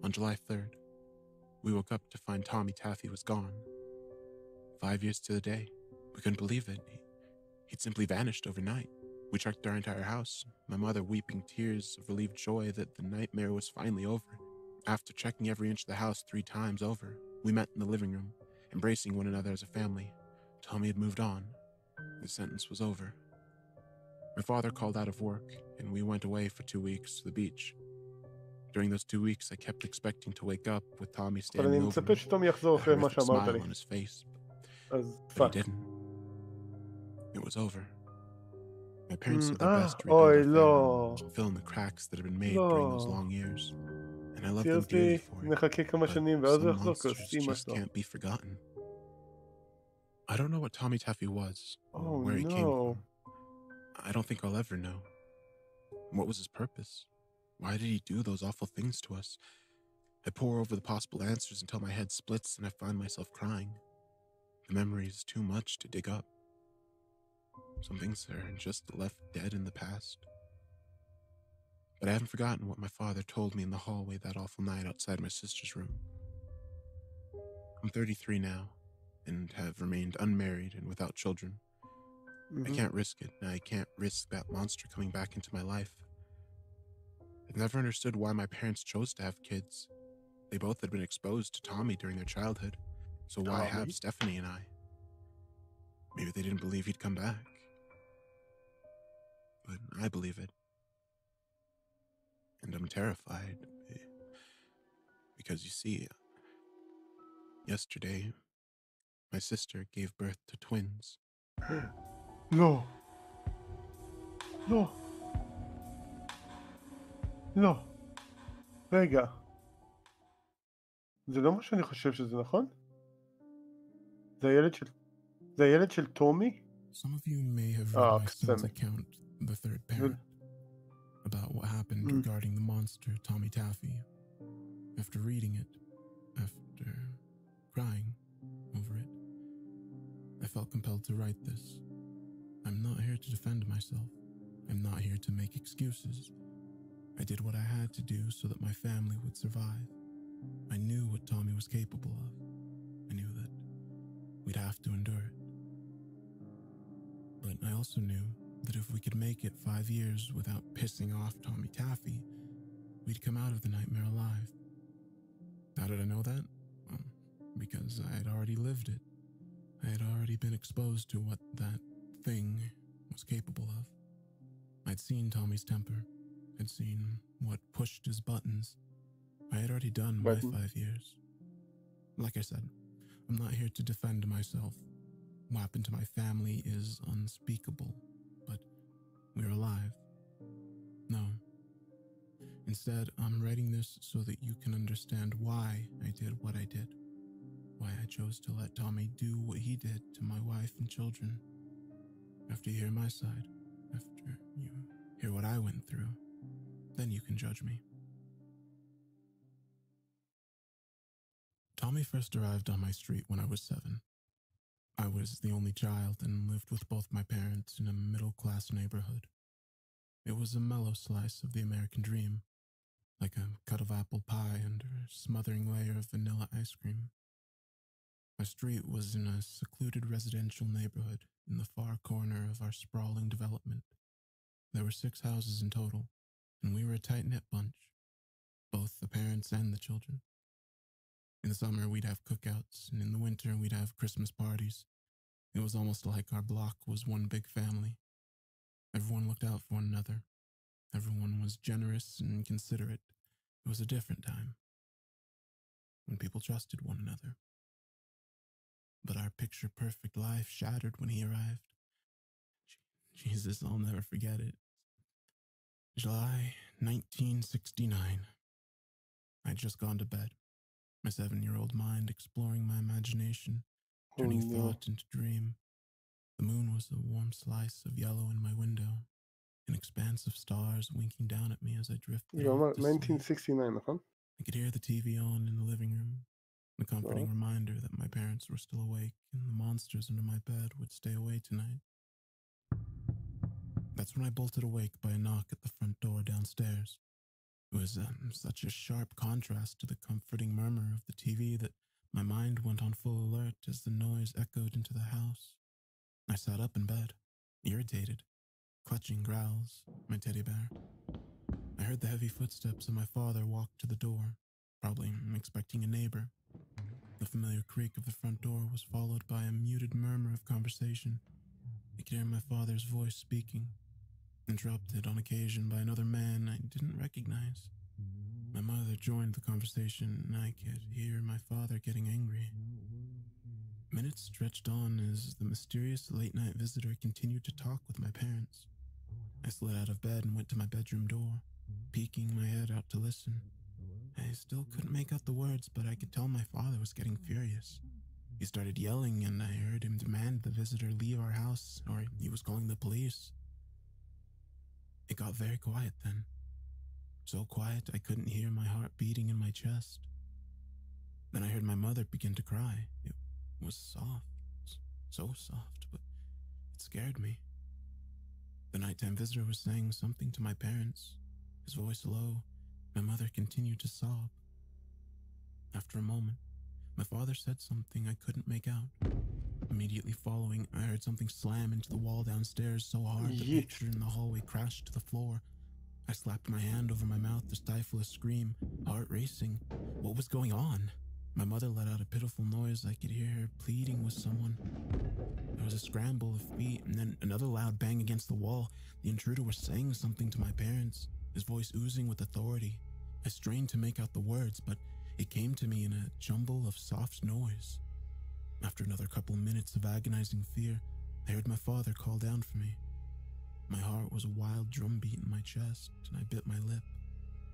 On July 3rd, we woke up to find Tommy Taffy was gone. 5 years to the day. We couldn't believe it. He'd simply vanished overnight. We checked our entire house, my mother weeping tears of relieved joy that the nightmare was finally over. After checking every inch of the house 3 times over, we met in the living room, embracing one another as a family. Tommy had moved on. The sentence was over. My father called out of work, and we went away for 2 weeks to the beach. During those 2 weeks, I kept expecting to wake up with Tommy אבל אני standing over מצפה me, שתומי יחזור a אחרי מה horrific שאמרת smile לי. on his face, אז but he פאק. didn't. It was over. My parents did their best to rebuild אוי, our לא. family, fill in the cracks that had been made during those לא. long years, and I love them dearly סיריוסלי, for it. נחכה כמה But שנים ואז הוא some יחזור, monsters כוס אימא just שלו. can't be forgotten. I don't know what Tommy Taffy was, or Oh, where he came no. from. I don't think I'll ever know. What was his purpose? Why did he do those awful things to us? I pore over the possible answers until my head splits and I find myself crying. The memory is too much to dig up. Some things are just left dead in the past. But I haven't forgotten what my father told me in the hallway that awful night outside my sister's room. I'm 33 now, and have remained unmarried and without children. I can't risk it. I can't risk that monster coming back into my life. I've never understood why my parents chose to have kids. They both had been exposed to Tommy during their childhood, so why have Stephanie and I? Maybe they didn't believe he'd come back. But I believe it. And I'm terrified. Because you see, yesterday, my sister gave birth to twins. לא. לא. לא. רגע. זה לא מה שאני חושב שזה, נכון? זה הילד של טומי? Some of you may have read my son's account, The Third Parent, about what happened regarding the monster Tommy Taffy. After reading it, after crying over it, I felt compelled to write this. I'm not here to defend myself. I'm not here to make excuses. I did what I had to do so that my family would survive. I knew what Tommy was capable of. I knew that we'd have to endure it. But I also knew that if we could make it 5 years without pissing off Tommy Taffy, we'd come out of the nightmare alive. How did I know that? Well, because I had already lived it. I had already been exposed to what that thing was capable of. I'd seen Tommy's temper. I'd seen what pushed his buttons. I had already done my 5 years. Like I said, I'm not here to defend myself. What happened to my family is unspeakable, but we're alive. No. Instead, I'm writing this so that you can understand why I did what I did. Why I chose to let Tommy do what he did to my wife and children. After you hear my side, after you hear what I went through, then you can judge me. Tommy first arrived on my street when I was 7. I was the only child and lived with both my parents in a middle-class neighborhood. It was a mellow slice of the American dream, like a cut of apple pie under a smothering layer of vanilla ice cream. My street was in a secluded residential neighborhood in the far corner of our sprawling development. There were 6 houses in total, and we were a tight-knit bunch, both the parents and the children. In the summer, we'd have cookouts, and in the winter, we'd have Christmas parties. It was almost like our block was one big family. Everyone looked out for one another. Everyone was generous and considerate. It was a different time, when people trusted one another. But our picture-perfect life shattered when he arrived. Jesus, I'll never forget it. July 1969. I'd just gone to bed, my 7-year-old mind exploring my imagination, turning thought into dream. The moon was a warm slice of yellow in my window, an expanse of stars winking down at me as I drifted off to 1969, נכון? I could hear the TV on in the living room, the comforting reminder that my parents were still awake and the monsters under my bed would stay away tonight. That's when I bolted awake by a knock at the front door downstairs. It was such a sharp contrast to the comforting murmur of the TV that my mind went on full alert as the noise echoed into the house. I sat up in bed, irritated, clutching Growls, my teddy bear. I heard the heavy footsteps of my father walk to the door, probably expecting a neighbor. The familiar creak of the front door was followed by a muted murmur of conversation. I could hear my father's voice speaking. interrupted on occasion by another man I didn't recognize. My mother joined the conversation, and I could hear my father getting angry. Minutes stretched on as the mysterious late-night visitor continued to talk with my parents. I slid out of bed and went to my bedroom door, peeking my head out to listen. I still couldn't make out the words, but I could tell my father was getting furious. He started yelling, and I heard him demand the visitor leave our house, or he was calling the police. It got very quiet then. So quiet I couldn't hear my heart beating in my chest. Then I heard my mother begin to cry. It was soft, so soft, but it scared me. The nighttime visitor was saying something to my parents, his voice low. My mother continued to sob. After a moment, my father said something I couldn't make out. Immediately following, I heard something slam into the wall downstairs so hard the picture in the hallway crashed to the floor. I slapped my hand over my mouth to stifle a scream, heart racing. What was going on? My mother let out a pitiful noise. I could hear her pleading with someone. There was a scramble of feet and then another loud bang against the wall. The intruder was saying something to my parents, his voice oozing with authority. I strained to make out the words, but it came to me in a jumble of soft noise. After another couple minutes of agonizing fear, I heard my father call down for me. My heart was a wild drumbeat in my chest, and I bit my lip,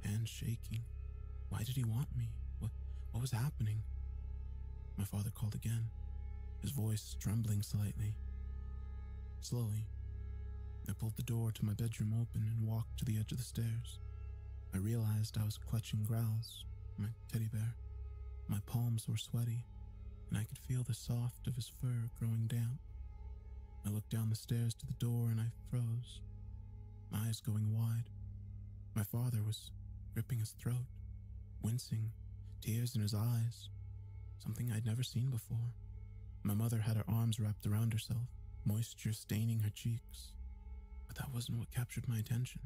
hands shaking. Why did he want me? What was happening? My father called again, his voice trembling slightly. Slowly, I pulled the door to my bedroom open and walked to the edge of the stairs. I realized I was clutching Growls, my teddy bear. My palms were sweaty, and I could feel the soft of his fur growing damp. I looked down the stairs to the door and I froze, my eyes going wide. My father was gripping his throat, wincing, tears in his eyes, something I'd never seen before. My mother had her arms wrapped around herself, moisture staining her cheeks. But that wasn't what captured my attention.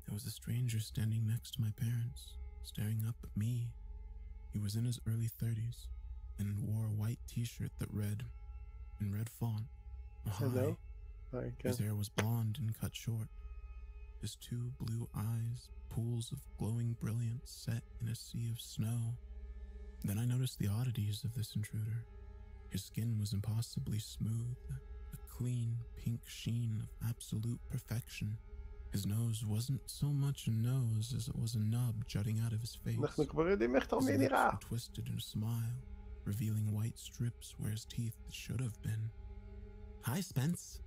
There was a stranger standing next to my parents, staring up at me. He was in his early 30s and wore a white t-shirt that read, in red font, Hello? Hi. His hair was blonde and cut short. His two blue eyes, pools of glowing brilliance set in a sea of snow. Then I noticed the oddities of this intruder. His skin was impossibly smooth, a clean pink sheen of absolute perfection. His nose wasn't so much a nose as it was a nub jutting out of his face. His lips were twisted in a smile, revealing white strips where his teeth should have been. "Hi, Spence,"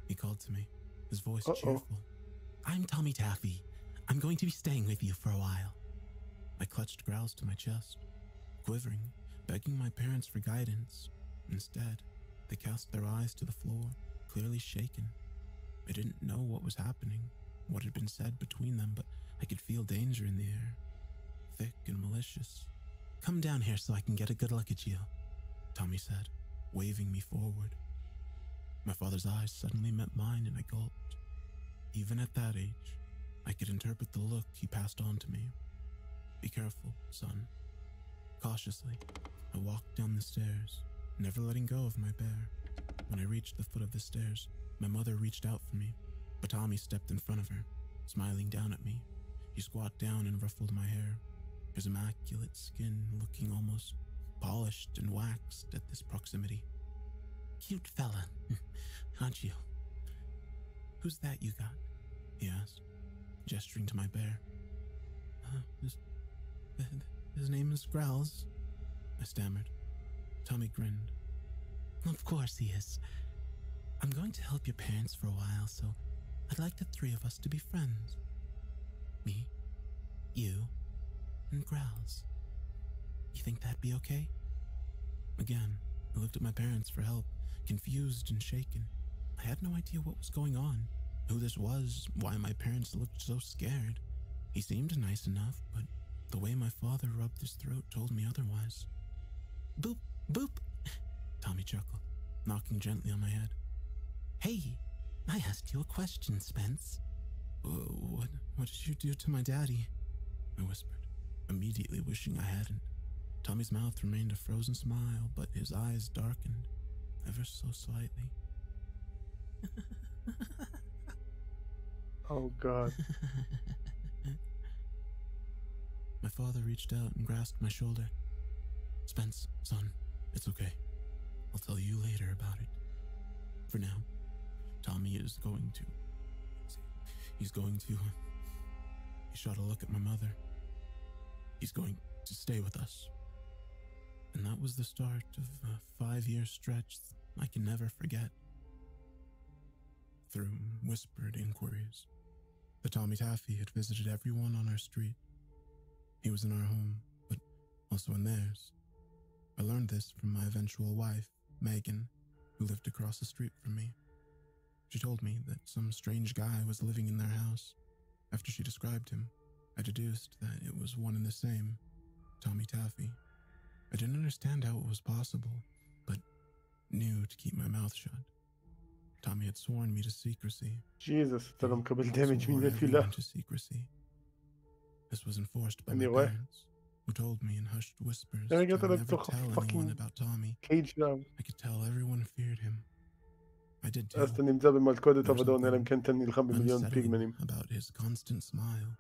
he called to me, his voice cheerful. "I'm Tommy Taffy. I'm going to be staying with you for a while." I clutched Growls to my chest, quivering, begging my parents for guidance. Instead, they cast their eyes to the floor, clearly shaken. I didn't know what was happening, what had been said between them, but I could feel danger in the air, thick and malicious. "Come down here so I can get a good look at you," Tommy said, waving me forward. My father's eyes suddenly met mine and I gulped. Even at that age, I could interpret the look he passed on to me. "Be careful, son." Cautiously, I walked down the stairs, never letting go of my bear. When I reached the foot of the stairs, my mother reached out for me, but Tommy stepped in front of her, smiling down at me. He squatted down and ruffled my hair, his immaculate skin looking almost polished and waxed at this proximity. "Cute fella, aren't you? Who's that you got?" he asked, gesturing to my bear. His name is Growls," I stammered. Tommy grinned. "Of course he is. I'm going to help your parents for a while, so I'd like the three of us to be friends. Me, you, and Growls. You think that'd be okay?" Again, I looked at my parents for help, confused and shaken. I had no idea what was going on, who this was, why my parents looked so scared. He seemed nice enough, but the way my father rubbed his throat told me otherwise. "Boop, boop," Tommy chuckled, knocking gently on my head. "Hey, I asked you a question, Spence." What did you do to my daddy?" I whispered, immediately wishing I hadn't. Tommy's mouth remained a frozen smile, but his eyes darkened, ever so slightly. Oh God. My father reached out and grasped my shoulder. Spence, son, it's okay. I'll tell you later about it. For now, Tommy is going to... He shot a look at my mother. He's going to stay with us. And that was the start of a 5-year stretch I can never forget. Through whispered inquiries, the Tommy Taffy had visited everyone on our street. He was in our home, but also in theirs. I learned this from my eventual wife, Megan, who lived across the street from me. She told me that some strange guy was living in their house. After she described him, I deduced that it was one and the same, Tommy Taffy. I didn't understand how it was possible, but knew to keep my mouth shut. Tommy had sworn me to secrecy. Jesus, אתה לא מקבל דמג' Swore מנפילה. everyone to secrecy. This was enforced by אני my רואה. parents, who told me in hushed whispers איך to הגעת never לתוך tell anyone הפאקינג about Tommy. קייג' שם? I could tell everyone feared him. I did too. אז אתה נמצא במלכודת There was אבדון, אלא אם something כן אתה נלחם במיליון unsettling פיגמנים. about his constant smile,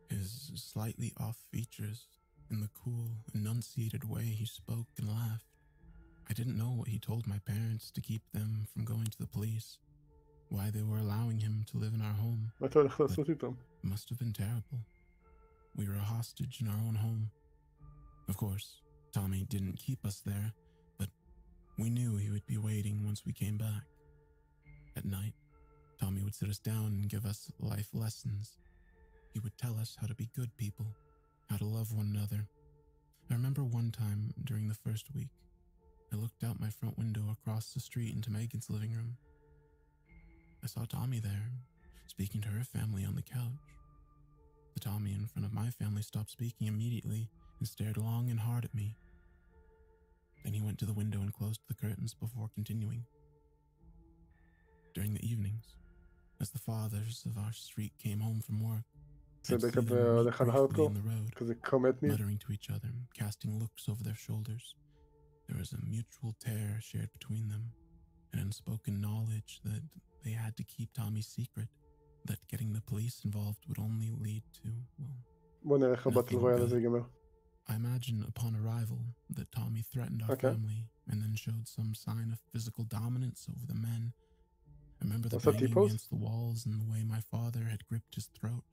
his slightly off features, and the cool, enunciated way he spoke and laughed. I didn't know what he told my parents to keep them from going to the police, why they were allowing him to live in our home. מה אתה הולך לעשות איתם? It must have been terrible. We were a hostage in our own home. Of course, Tommy didn't keep us there, but we knew he would be waiting once we came back. At night, Tommy would sit us down and give us life lessons. He would tell us how to be good people, how to love one another. I remember one time during the first week, I looked out my front window across the street into Megan's living room. I saw Tommy there, speaking to her family on the couch. The Tommy in front of my family stopped speaking immediately and stared long and hard at me. Then he went to the window and closed the curtains before continuing. During the evenings, as the fathers of our street came home from work, I'd see צדק them אתה meet הולך על briefly הארדקור? in the road, כזה קומטני? muttering to each other, casting looks over their shoulders. There was a mutual terror shared between them, an unspoken knowledge that they had to keep Tommy's secret, that getting the police involved would only lead to, well, בוא נראה איך הבטל רויאל הזה ייגמר. I imagine upon arrival that Tommy threatened our Okay. family and then showed some sign of physical dominance over the men. I remember the What's that, banging T-pose? against the walls and the way my father had gripped his throat.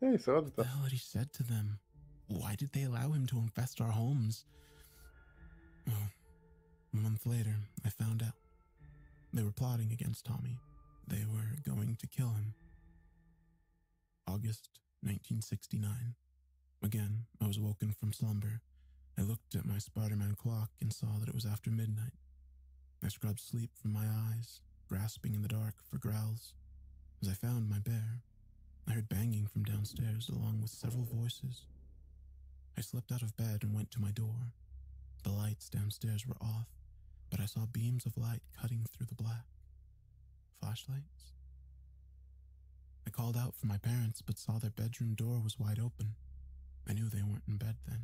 היי, שרדת. What the hell had he said to them? Why did they allow him to infest our homes? Oh, a month later, I found out. They were plotting against Tommy. They were going to kill him. August 1969. Again, I was woken from slumber. I looked at my Spider-Man clock and saw that it was after midnight. I scrubbed sleep from my eyes, grasping in the dark for growls. As I found my bear, I heard banging from downstairs along with several voices. I slipped out of bed and went to my door. The lights downstairs were off, but I saw beams of light cutting through the black. Flashlights? I called out for my parents, but saw their bedroom door was wide open. I knew they weren't in bed then.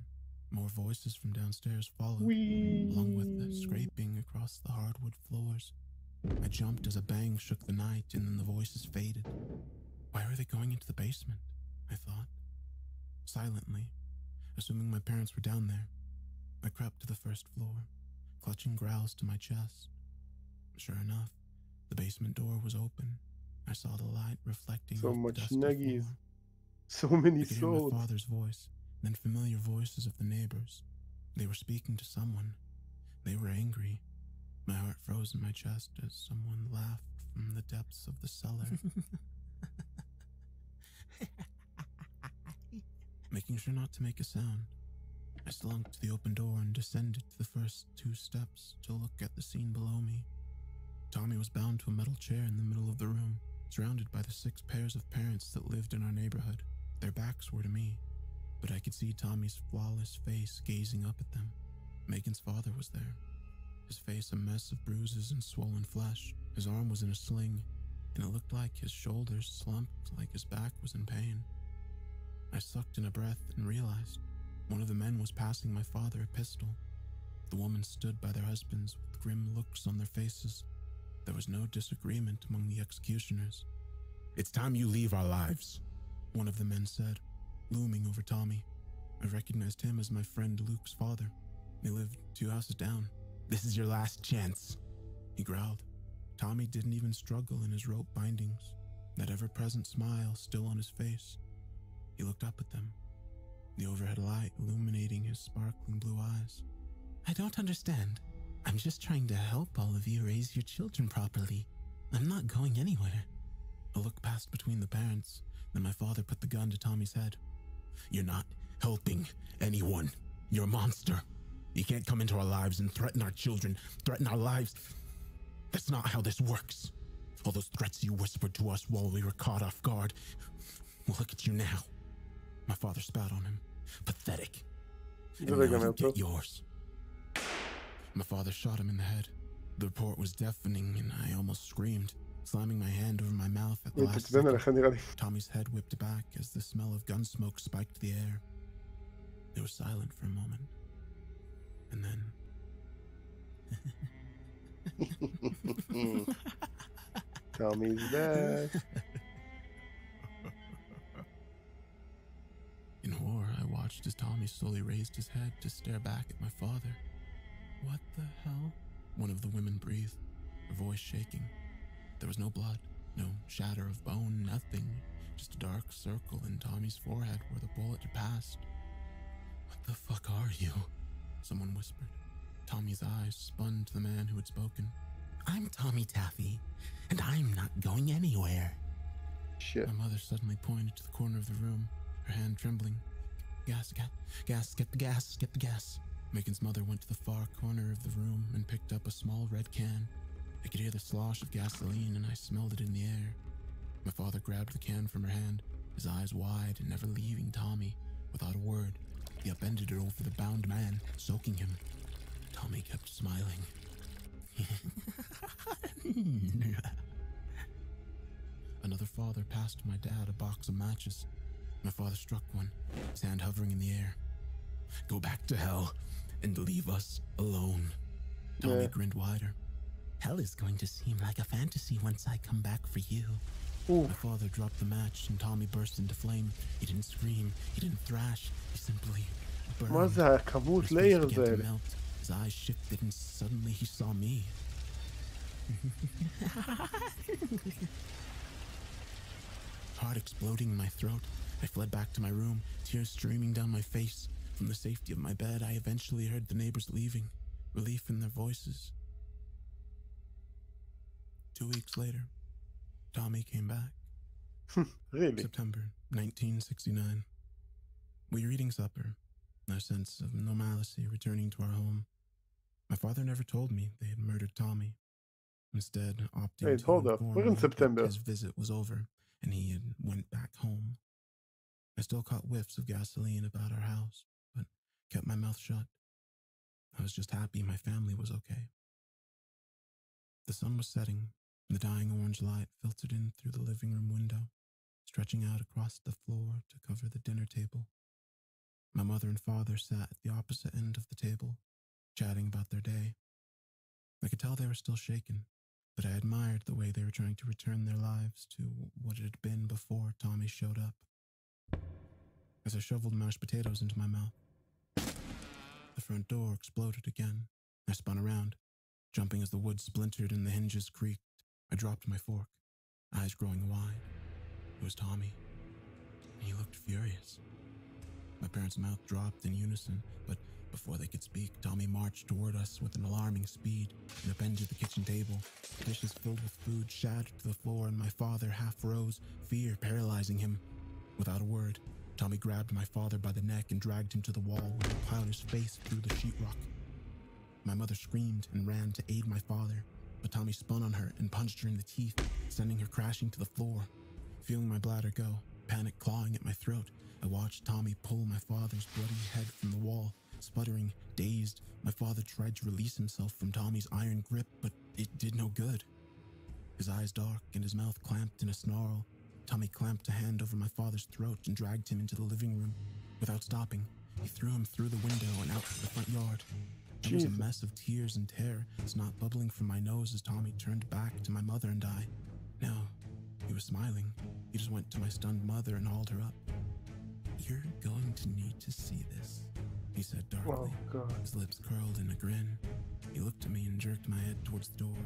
More voices from downstairs followed, along with the scraping across the hardwood floors. I jumped as a bang shook the night, and then the voices faded. Why were they going into the basement? I thought. Silently, assuming my parents were down there, I crept to the first floor, clutching growls to my chest. Sure enough, the basement door was open. I saw the light reflecting So off the much dusty nuggies. floor. So many I could hear my swords. father's voice, then familiar voices of the neighbors. They were speaking to someone. They were angry. My heart froze in my chest as someone laughed from the depths of the cellar. Making sure not to make a sound, I slunk to the open door and descended to the first 2 steps to look at the scene below me. Tommy was bound to a metal chair in the middle of the room, surrounded by the 6 pairs of parents that lived in our neighborhood. Their backs were to me, but I could see Tommy's flawless face gazing up at them. Megan's father was there, his face a mess of bruises and swollen flesh. His arm was in a sling, and it looked like his shoulders slumped like his back was in pain. I sucked in a breath and realized one of the men was passing my father a pistol. The woman stood by their husbands with grim looks on their faces. There was no disagreement among the executioners. It's time you leave our lives, one of the men said, looming over Tommy. I recognized him as my friend Luke's father. They lived 2 houses down. This is your last chance, he growled. Tommy didn't even struggle in his rope bindings, that ever-present smile still on his face. He looked up at them, the overhead light illuminating his sparkling blue eyes. I don't understand. I'm just trying to help all of you raise your children properly. I'm not going anywhere. A look passed between the parents, then my father put the gun to Tommy's head. You're not helping anyone. You're a monster. You can't come into our lives and threaten our children, threaten our lives. That's not how this works. All those threats you whispered to us while we were caught off guard. Well, look at you now. My father spat on him. Pathetic. And now you get yours. My father shot him in the head. The report was deafening and I almost screamed, slamming my hand over my mouth at the last second. Tommy's head whipped back as the smell of gun smoke spiked the air. It was silent for a moment. And then... Tommy's back. In horror, I watched as Tommy slowly raised his head to stare back at my father. What the hell? One of the women breathed, her voice shaking. There was no blood, no shatter of bone, nothing. Just a dark circle in Tommy's forehead where the bullet had passed. What the fuck are you? Someone whispered. Tommy's eyes spun to the man who had spoken. I'm Tommy Taffy, and I'm not going anywhere. Shit. My mother suddenly pointed to the corner of the room, her hand trembling. Gas, get the gas. Megan's mother went to the far corner of the room and picked up a small red can. I could hear the slosh of gasoline and I smelled it in the air. My father grabbed the can from her hand, his eyes wide and never leaving Tommy. Without a word, he upended it over the bound man, soaking him. Tommy kept smiling. Another father passed my dad a box of matches. My father struck one, his hand hovering in the air. Go back to hell and leave us alone. Tommy grinned wider. Hell is going to seem like a fantasy once I come back for you. My father dropped the match and Tommy burst into flame. He didn't scream, he didn't thrash, he simply burned. מה זה הכמות layers האלה? His eyes shifted and suddenly he saw me. Heart exploding in my throat, I fled back to my room, tears streaming down my face. From the safety of my bed, I eventually heard the neighbors leaving, relief in their voices. 2 weeks later, Tommy came back. Really? September 1969. We were eating supper, our sense of normalcy returning to our home. My father never told me they had murdered Tommy, instead opting to hold up. We're in September. His visit was over and he had went back home. I still caught whiffs of gasoline about our house, but kept my mouth shut. I was just happy my family was okay. The sun was setting, and the dying orange light filtered in through the living room window, stretching out across the floor to cover the dinner table. My mother and father sat at the opposite end of the table, chatting about their day. I could tell they were still shaken, but I admired the way they were trying to return their lives to what it had been before Tommy showed up. As I shoveled mashed potatoes into my mouth, the front door exploded again. I spun around, jumping as the wood splintered and the hinges creaked. I dropped my fork, eyes growing wide. It was Tommy, and he looked furious. My parents' mouth dropped in unison, but before they could speak, Tommy marched toward us with an alarming speed and upended the kitchen table. Dishes filled with food shattered to the floor, and my father half rose, fear paralyzing him. Without a word, Tommy grabbed my father by the neck and dragged him to the wall where he plowed his face through the sheetrock. My mother screamed and ran to aid my father, but Tommy spun on her and punched her in the teeth, sending her crashing to the floor. Feeling my bladder go, panic clawing at my throat, I watched Tommy pull my father's bloody head from the wall. Sputtering, dazed, my father tried to release himself from Tommy's iron grip, but it did no good. His eyes dark and his mouth clamped in a snarl, Tommy clamped a hand over my father's throat and dragged him into the living room. Without stopping, he threw him through the window and out to the front yard. There was a mess of tears and terror, snot bubbling from my nose as Tommy turned back to my mother and I. Now, he He was smiling. He just went to my stunned mother and hauled her up. "You're going to need to see this," he said darkly. Oh, God. His lips curled in a grin. He looked at me and jerked my head towards the door.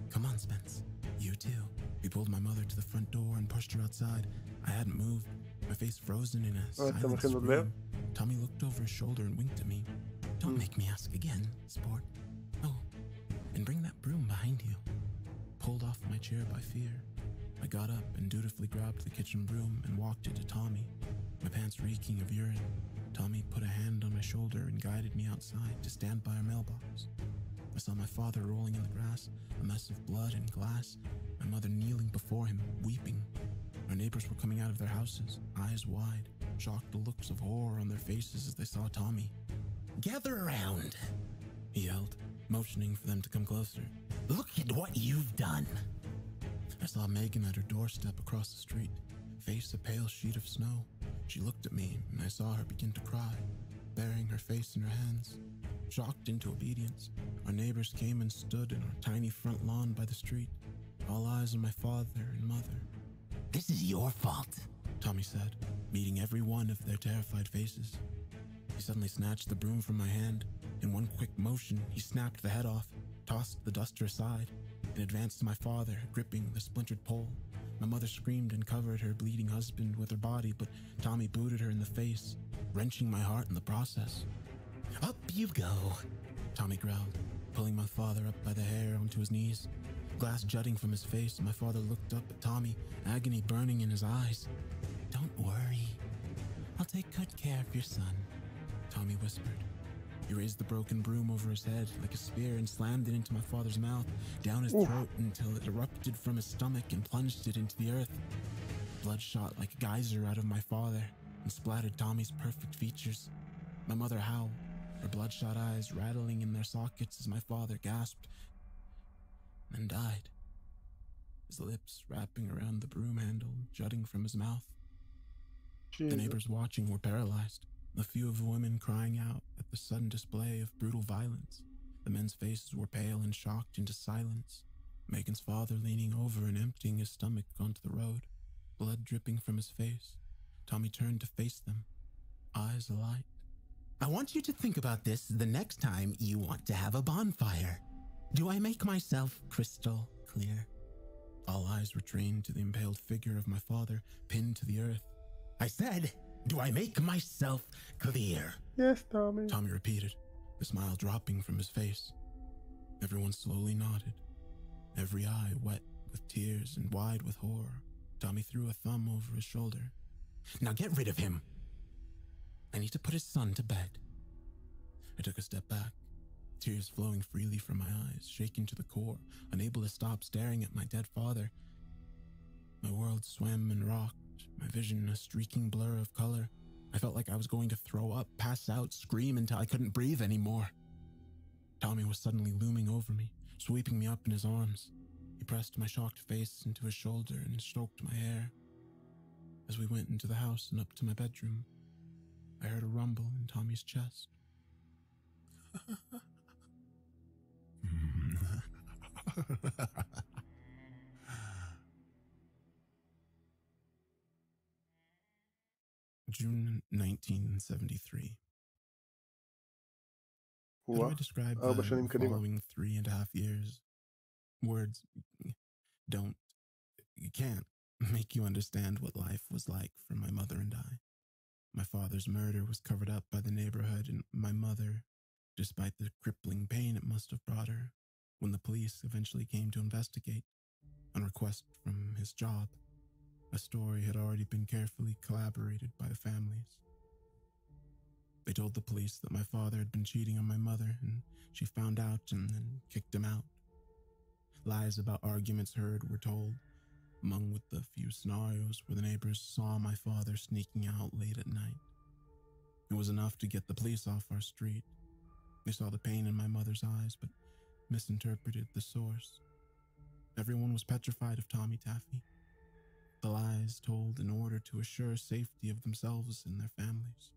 "Come on, Spence. You too." He pulled my mother to the front door and pushed her outside. I hadn't moved, my face frozen in a silent scream. Tommy looked over his shoulder and winked at me. "Don't make me ask again, sport. Oh, and bring that broom behind you." Pulled off my chair by fear, I got up and dutifully grabbed the kitchen broom and walked it to Tommy, my pants reeking of urine. Tommy put a hand on my shoulder and guided me outside to stand by our mailbox. I saw my father rolling in the grass, a mess of blood and glass, my mother kneeling before him, weeping. Our neighbors were coming out of their houses, eyes wide, shocked looks of horror on their faces as they saw Tommy. "Gather around," he yelled, motioning for them to come closer. "Look at what you've done." I saw Megan at her doorstep across the street, face a pale sheet of snow. She looked at me, and I saw her begin to cry, burying her face in her hands. Shocked into obedience, our neighbors came and stood in our tiny front lawn by the street, all eyes on my father and mother. "This is your fault," Tommy said, meeting every one of their terrified faces. He suddenly snatched the broom from my hand. In one quick motion, he snapped the head off, tossed the duster aside, and advanced to my father, gripping the splintered pole. My mother screamed and covered her bleeding husband with her body, but Tommy booted her in the face, wrenching my heart in the process. "Up you go," Tommy growled, pulling my father up by the hair onto his knees. Glass jutting from his face, my father looked up at Tommy, agony burning in his eyes. "Don't worry. I'll take good care of your son," Tommy whispered. He raised the broken broom over his head like a spear and slammed it into my father's mouth, down his throat until it erupted from his stomach and plunged it into the earth. Blood shot like a geyser out of my father and splattered Tommy's perfect features. My mother howled, her bloodshot eyes rattling in their sockets as my father gasped and died, his lips wrapping around the broom handle jutting from his mouth. Jesus. The neighbors watching were paralyzed, a few of the women crying out at the sudden display of brutal violence. The men's faces were pale and shocked into silence. Megan's father leaning over and emptying his stomach onto the road, blood dripping from his face. Tommy turned to face them, eyes alight. "I want you to think about this the next time you want to have a bonfire. Do I make myself crystal clear?" All eyes were trained to the impaled figure of my father, pinned to the earth. "I said, do I make myself clear?" Yes, Tommy. Tommy repeated, the smile dropping from his face. Everyone slowly nodded, every eye wet with tears and wide with horror. Tommy threw a thumb over his shoulder. "Now get rid of him. I need to put his son to bed." I took a step back, tears flowing freely from my eyes, shaken to the core, unable to stop staring at my dead father. My world swam and rocked, my vision a streaking blur of color. I felt like I was going to throw up, pass out, scream until I couldn't breathe anymore. Tommy was suddenly looming over me, sweeping me up in his arms. He pressed my shocked face into his shoulder and stroked my hair. As we went into the house and up to my bedroom, I heard a rumble in Tommy's chest. June 1973. How do I describe the following 3.5 years? Words can't make you understand what life was like for my mother and I. My father's murder was covered up by the neighborhood, and my mother, despite the crippling pain it must have brought her, when the police eventually came to investigate, on request from his job, a story had already been carefully collaborated by the families. They told the police that my father had been cheating on my mother, and she found out and then kicked him out. Lies about arguments heard were told, among with the few scenarios where the neighbors saw my father sneaking out late at night. It was enough to get the police off our street. They saw the pain in my mother's eyes, but misinterpreted the source. Everyone was petrified of Tommy Taffy. The lies told in order to assure safety of themselves and their families.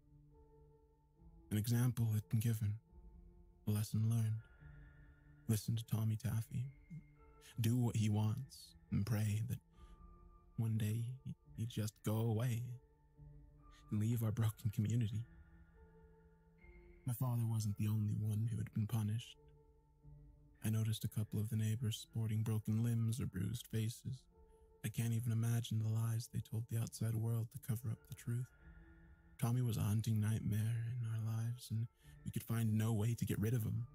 An example had been given, a lesson learned. Listen to Tommy Taffy. Do what he wants and pray that one day he'd just go away and leave our broken community. My father wasn't the only one who had been punished. I noticed a couple of the neighbors sporting broken limbs or bruised faces. I can't even imagine the lies they told the outside world to cover up the truth. Tommy was a hunting nightmare in our lives, and we could find no way to get rid of him.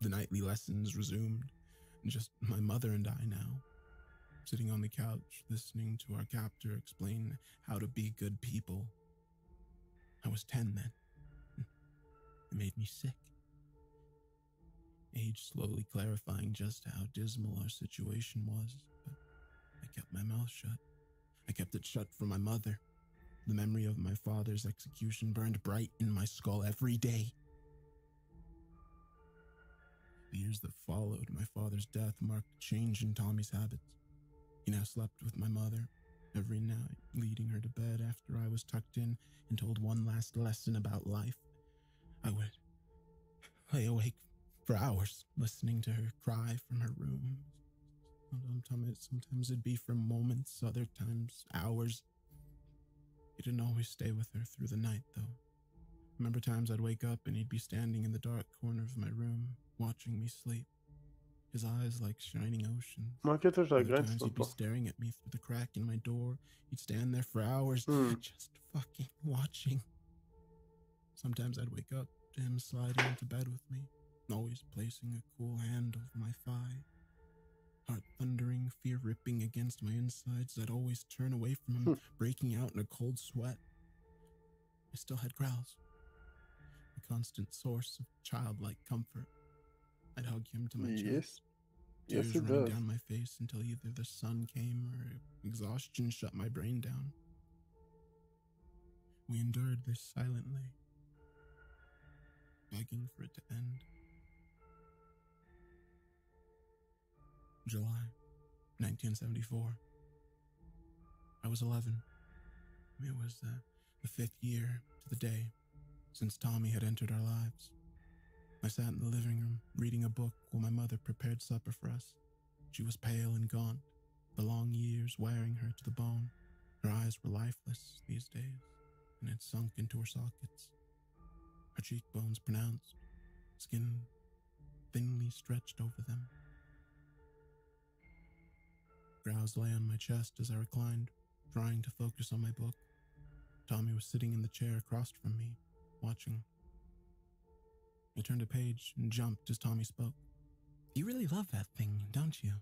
The nightly lessons resumed, and just my mother and I now, sitting on the couch listening to our captor explain how to be good people. I was 10 then. It made me sick. Age slowly clarifying just how dismal our situation was, but I kept my mouth shut. I kept it shut for my mother. The memory of my father's execution burned bright in my skull every day. The years that followed my father's death marked a change in Tommy's habits. He now slept with my mother every night, leading her to bed after I was tucked in and told one last lesson about life. I would lay awake for hours listening to her cry from her room. Sometimes it'd be for moments, other times hours. He didn't always stay with her through the night, though. I remember times I'd wake up and he'd be standing in the dark corner of my room, watching me sleep. His eyes like shining oceans. מה הקטע של Other הגרנדסטון times he'd be פה? staring at me through the crack in my door. He'd stand there for hours, just fucking watching. Sometimes I'd wake up to him sliding into bed with me, always placing a cool hand over my thigh. Heart thundering, fear ripping against my insides. I'd always turn away from him, breaking out in a cold sweat. I still had growls, a constant source of childlike comfort. I'd hug him to my chest, Yes, tears it running does. down my face until either the sun came or exhaustion shut my brain down. We endured this silently, begging for it to end. July 1974. I was 11. It was the 5th year to the day since Tommy had entered our lives. I sat in the living room reading a book while my mother prepared supper for us. She was pale and gaunt, the long years wearing her to the bone. Her eyes were lifeless these days and had sunk into her sockets. Her cheekbones pronounced, skin thinly stretched over them. Growls lay on my chest as I reclined, trying to focus on my book. Tommy was sitting in the chair across from me, watching. I turned a page and jumped as Tommy spoke. "You really love that thing, don't you?"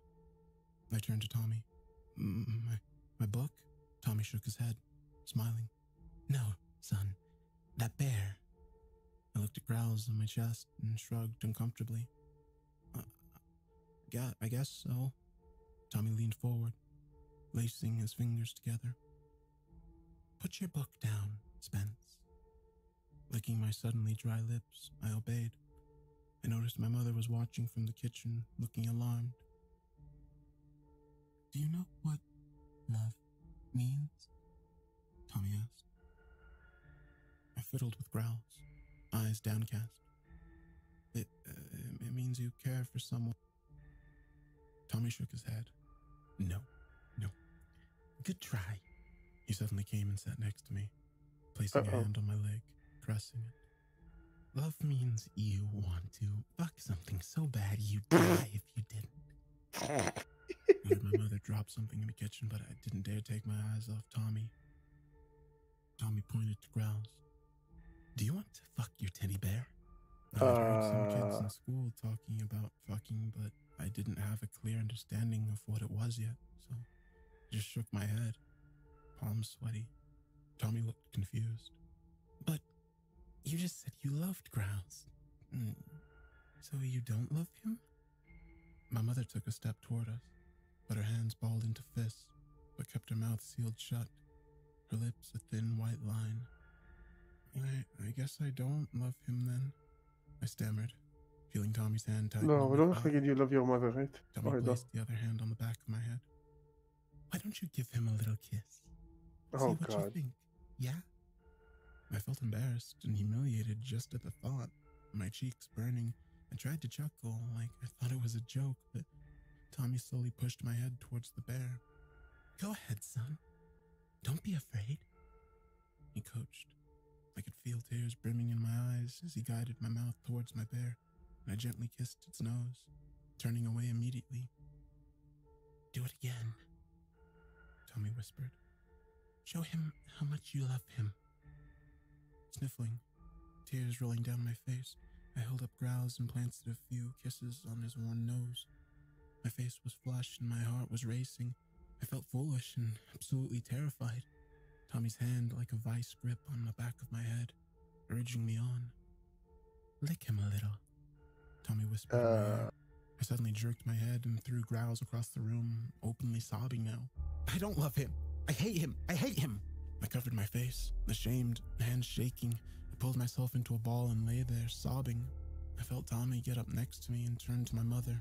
I turned to Tommy. My book?" Tommy shook his head, smiling. "No, son, that bear." I looked at growls on my chest and shrugged uncomfortably. I guess so." Tommy leaned forward, lacing his fingers together. "Put your book down, Spence." Licking my suddenly dry lips, I obeyed. I noticed my mother was watching from the kitchen, looking alarmed. "Do you know what love means?" Tommy asked. I fiddled with growls, eyes downcast. It means you care for someone." Tommy shook his head. No. "Good try." He suddenly came and sat next to me, placing a hand on my leg, caressing it. "Love means you want to fuck something so bad you'd die if you didn't." I heard my mother drop something in the kitchen, but I didn't dare take my eyes off Tommy. Tommy pointed to growls. "Do you want to fuck your teddy bear?" I had heard some kids in school talking about fucking, but I didn't have a clear understanding of what it was yet, so I just shook my head, palms sweaty. Tommy looked confused. "But you just said you loved growls. So you don't love him?" My mother took a step toward us, but her hands balled into fists, but kept her mouth sealed shut, her lips a thin white line. I guess I don't love him then," I stammered, feeling Tommy's hand tighten לא, on אבל my לא הולך thigh. להגיד you love your mother, right? Tommy אוי, לא. placed the other hand on the back of my head. "Why don't you give him a little kiss? Oh, See what you God. think, yeah?" I felt embarrassed and humiliated just at the thought, my cheeks burning. I tried to chuckle like I thought it was a joke, but Tommy slowly pushed my head towards the bear. Go ahead, son. Don't be afraid, he coached. I could feel tears brimming in my eyes as he guided my mouth towards my bear, and I gently kissed its nose, turning away immediately. Do it again, Tommy whispered. Show him how much you love him. Sniffling, tears rolling down my face, I held up growls and planted a few kisses on his worn nose. My face was flushed and my heart was racing. I felt foolish and absolutely terrified. Tommy's hand like a vice grip on the back of my head, urging me on. Lick him a little, Tommy whispered in my ear. I suddenly jerked my head and threw growls across the room, openly sobbing now. I don't love him. I hate him. I hate him. I covered my face, ashamed, hands shaking. I pulled myself into a ball and lay there, sobbing. I felt Tommy get up next to me and turn to my mother.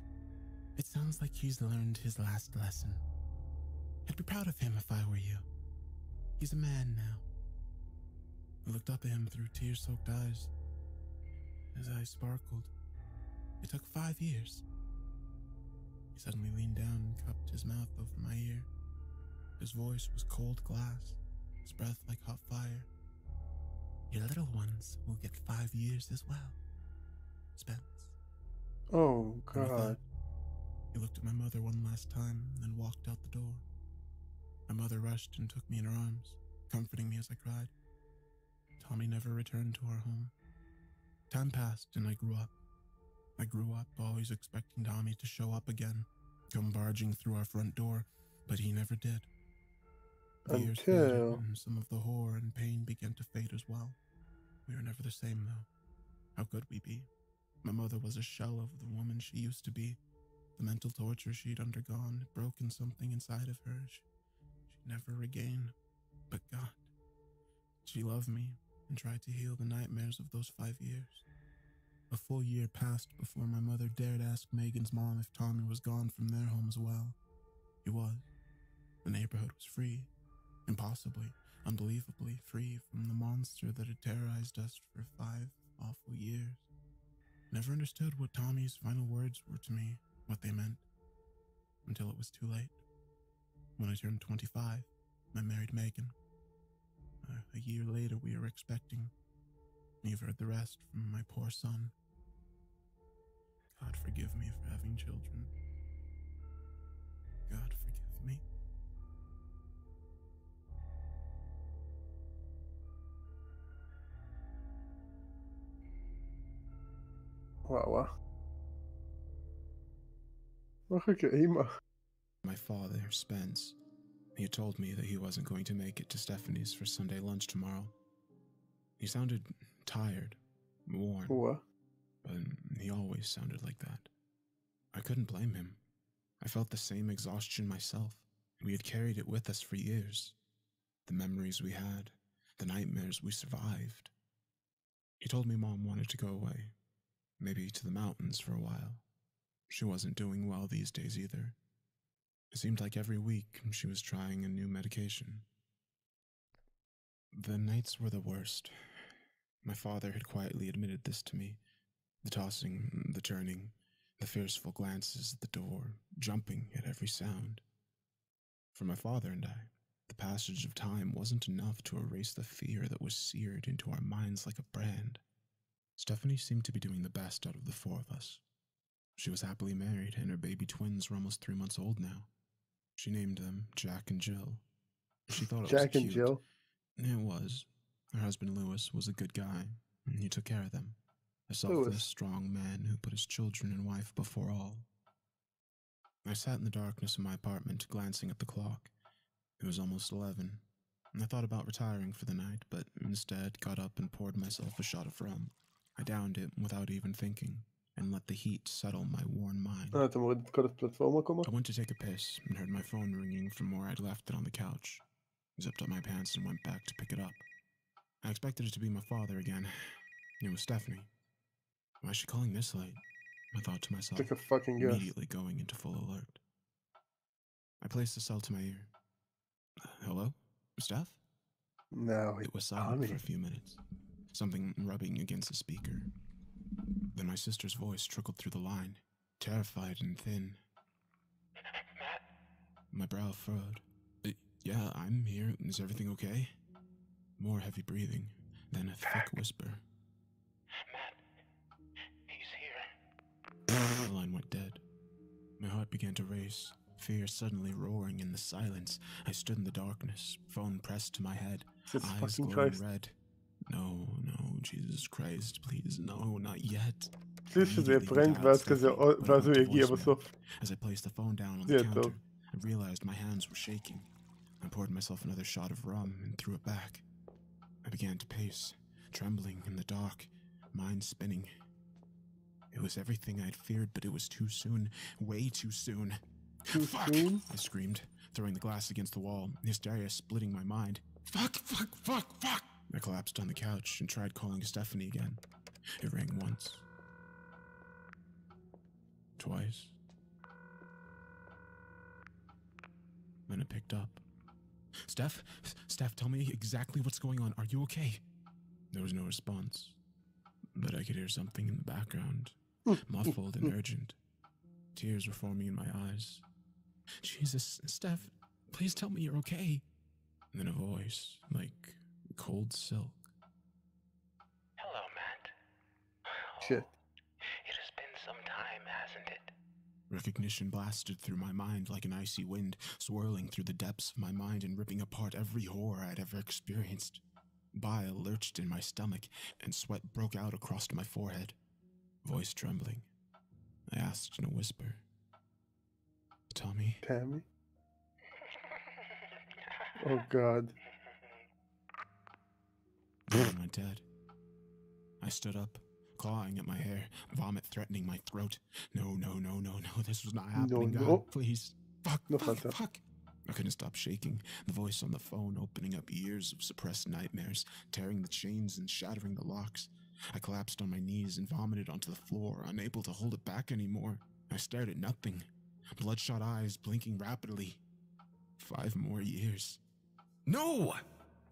It sounds like he's learned his last lesson. I'd be proud of him if I were you. He's a man now. I looked up at him through tear-soaked eyes. His eyes sparkled. It took 5 years. He suddenly leaned down and cupped his mouth over my ear. His voice was cold glass, his breath like hot fire. Your little ones will get 5 years as well, Spence. Oh, God. He looked at my mother one last time, then walked out the door. My mother rushed and took me in her arms, comforting me as I cried. Tommy never returned to our home. Time passed and I grew up. I grew up always expecting Tommy to show up again, come barging through our front door, but he never did. The years faded and some of the horror and pain began to fade as well. We were never the same though. How could we be? My mother was a shell of the woman she used to be. The mental torture she'd undergone had broken something inside of her she'd never regain. But God, she loved me and tried to heal the nightmares of those 5 years. A full year passed before my mother dared ask Megan's mom if Tommy was gone from their home as well. He was. The neighborhood was free. Impossibly, unbelievably free from the monster that had terrorized us for 5 awful years. Never understood what Tommy's final words were to me, what they meant, until it was too late. When I turned 25, I married Megan. A year later, we were expecting. You've heard the rest from my poor son. God forgive me for having children. God forgive me. וואו. איך כאימא. My father, Spence, he had told me that he wasn't going to make it to Stephanie's for Sunday lunch tomorrow. He sounded tired, worn, but he always sounded like that. I couldn't blame him. I felt the same exhaustion myself. We had carried it with us for years. The memories we had, the nightmares we survived. He told me Mom wanted to go away, maybe to the mountains for a while. She wasn't doing well these days either. It seemed like every week she was trying a new medication. The nights were the worst. My father had quietly admitted this to me. The tossing, the turning, the fearful glances at the door, jumping at every sound. For my father and I, the passage of time wasn't enough to erase the fear that was seared into our minds like a brand. Stephanie seemed to be doing the best out of the 4 of us. She was happily married, and her baby twins were almost 3 months old now. She named them Jack and Jill. She thought it was cute. Jack and Jill? It was. Her husband Lewis was a good guy, and he took care of them. A selfless, strong man who put his children and wife before all. I sat in the darkness of my apartment, glancing at the clock. It was almost 11. I thought about retiring for the night, but instead got up and poured myself a shot of rum. I downed it without even thinking, and let the heat settle my worn mind. I went to take a piss and heard my phone ringing from where I'd left it on the couch. I zipped up my pants and went back to pick it up. I expected it to be my father again. It was Stephanie. Why is she calling this late? I thought to myself, immediately going into full alert. I placed the cell to my ear. Hello? Steph? No, it was silent for a few minutes, something rubbing against the speaker. Then my sister's voice trickled through the line, terrified and thin. Matt? My brow furrowed. Yeah, I'm here. Is everything okay? More heavy breathing, then a thick whisper. Matt, he's here. The line went dead. My heart began to race, fear suddenly roaring in the silence. I stood in the darkness, phone pressed to my head, Jesus eyes fucking glowing Christ. red. No, Jesus Christ, please, no, not yet. חושב שזה Immediately פרנק dialed ואז כזה, Stephanie, but it ואז הוא went to יגיע voicemail. בסוף. As I placed the phone down on זה the יהיה counter, טוב. I realized my hands were shaking. I poured myself another shot of rum and threw it back. I began to pace, trembling in the dark, mind spinning. It was everything I'd feared, but it was too soon, way too soon. Too Fuck! soon? I screamed, throwing the glass against the wall, hysteria splitting my mind. Fuck! I collapsed on the couch and tried calling Stephanie again. It rang once. Twice. Then it picked up. Steph, tell me exactly what's going on. Are you okay? There was no response, but I could hear something in the background, muffled and urgent. Tears were forming in my eyes. Jesus, Steph, please tell me you're okay. And then a voice, like cold silk. Hello, Matt. Shit. It has been some time, hasn't it? Recognition blasted through my mind like an icy wind, swirling through the depths of my mind and ripping apart every horror I'd ever experienced. Bile lurched in my stomach, and sweat broke out across my forehead. Voice trembling. I asked in a whisper. Tommy? Tammy? Oh God. Then went dead. I stood up, clawing at my hair, vomit threatening my throat. No, this was not happening, No. God, please. No, Fuck. I couldn't stop shaking, the voice on the phone opening up years of suppressed nightmares, tearing the chains and shattering the locks. I collapsed on my knees and vomited onto the floor, unable to hold it back anymore. I stared at nothing, bloodshot eyes blinking rapidly. 5 more years. No!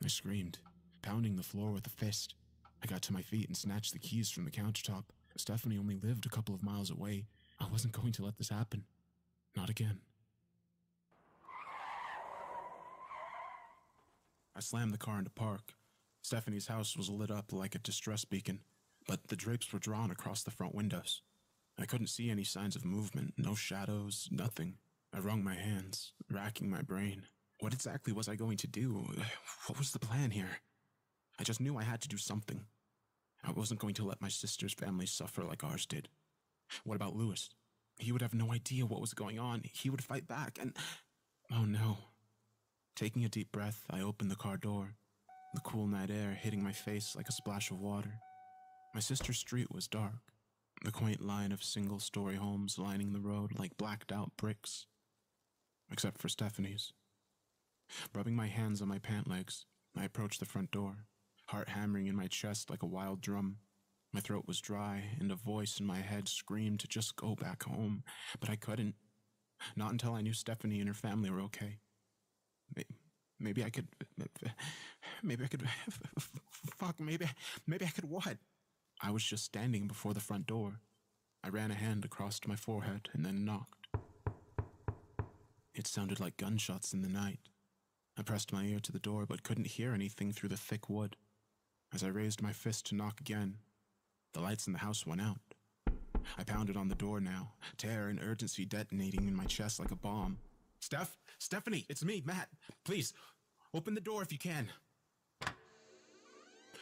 I screamed, pounding the floor with a fist. I got to my feet and snatched the keys from the countertop. Stephanie only lived a couple of miles away. I wasn't going to let this happen. Not again. I slammed the car into park. Stephanie's house was lit up like a distress beacon, but the drapes were drawn across the front windows. I couldn't see any signs of movement, no shadows, nothing. I wrung my hands, racking my brain. What exactly was I going to do? What was the plan here? I just knew I had to do something. I wasn't going to let my sister's family suffer like ours did. What about Lewis? He would have no idea what was going on. He would fight back, and... oh no. Taking a deep breath, I opened the car door, the cool night air hitting my face like a splash of water. My sister's street was dark, the quaint line of single-story homes lining the road like blacked-out bricks. Except for Stephanie's. Rubbing my hands on my pant legs, I approached the front door, heart hammering in my chest like a wild drum. My throat was dry, and a voice in my head screamed to just go back home, but I couldn't. Not until I knew Stephanie and her family were okay. Maybe I could what? I was just standing before the front door. I ran a hand across my forehead and then knocked. It sounded like gunshots in the night. I pressed my ear to the door but couldn't hear anything through the thick wood. As I raised my fist to knock again, the lights in the house went out. I pounded on the door now, terror and urgency detonating in my chest like a bomb. Stephanie, it's me, Matt. Please, open the door if you can.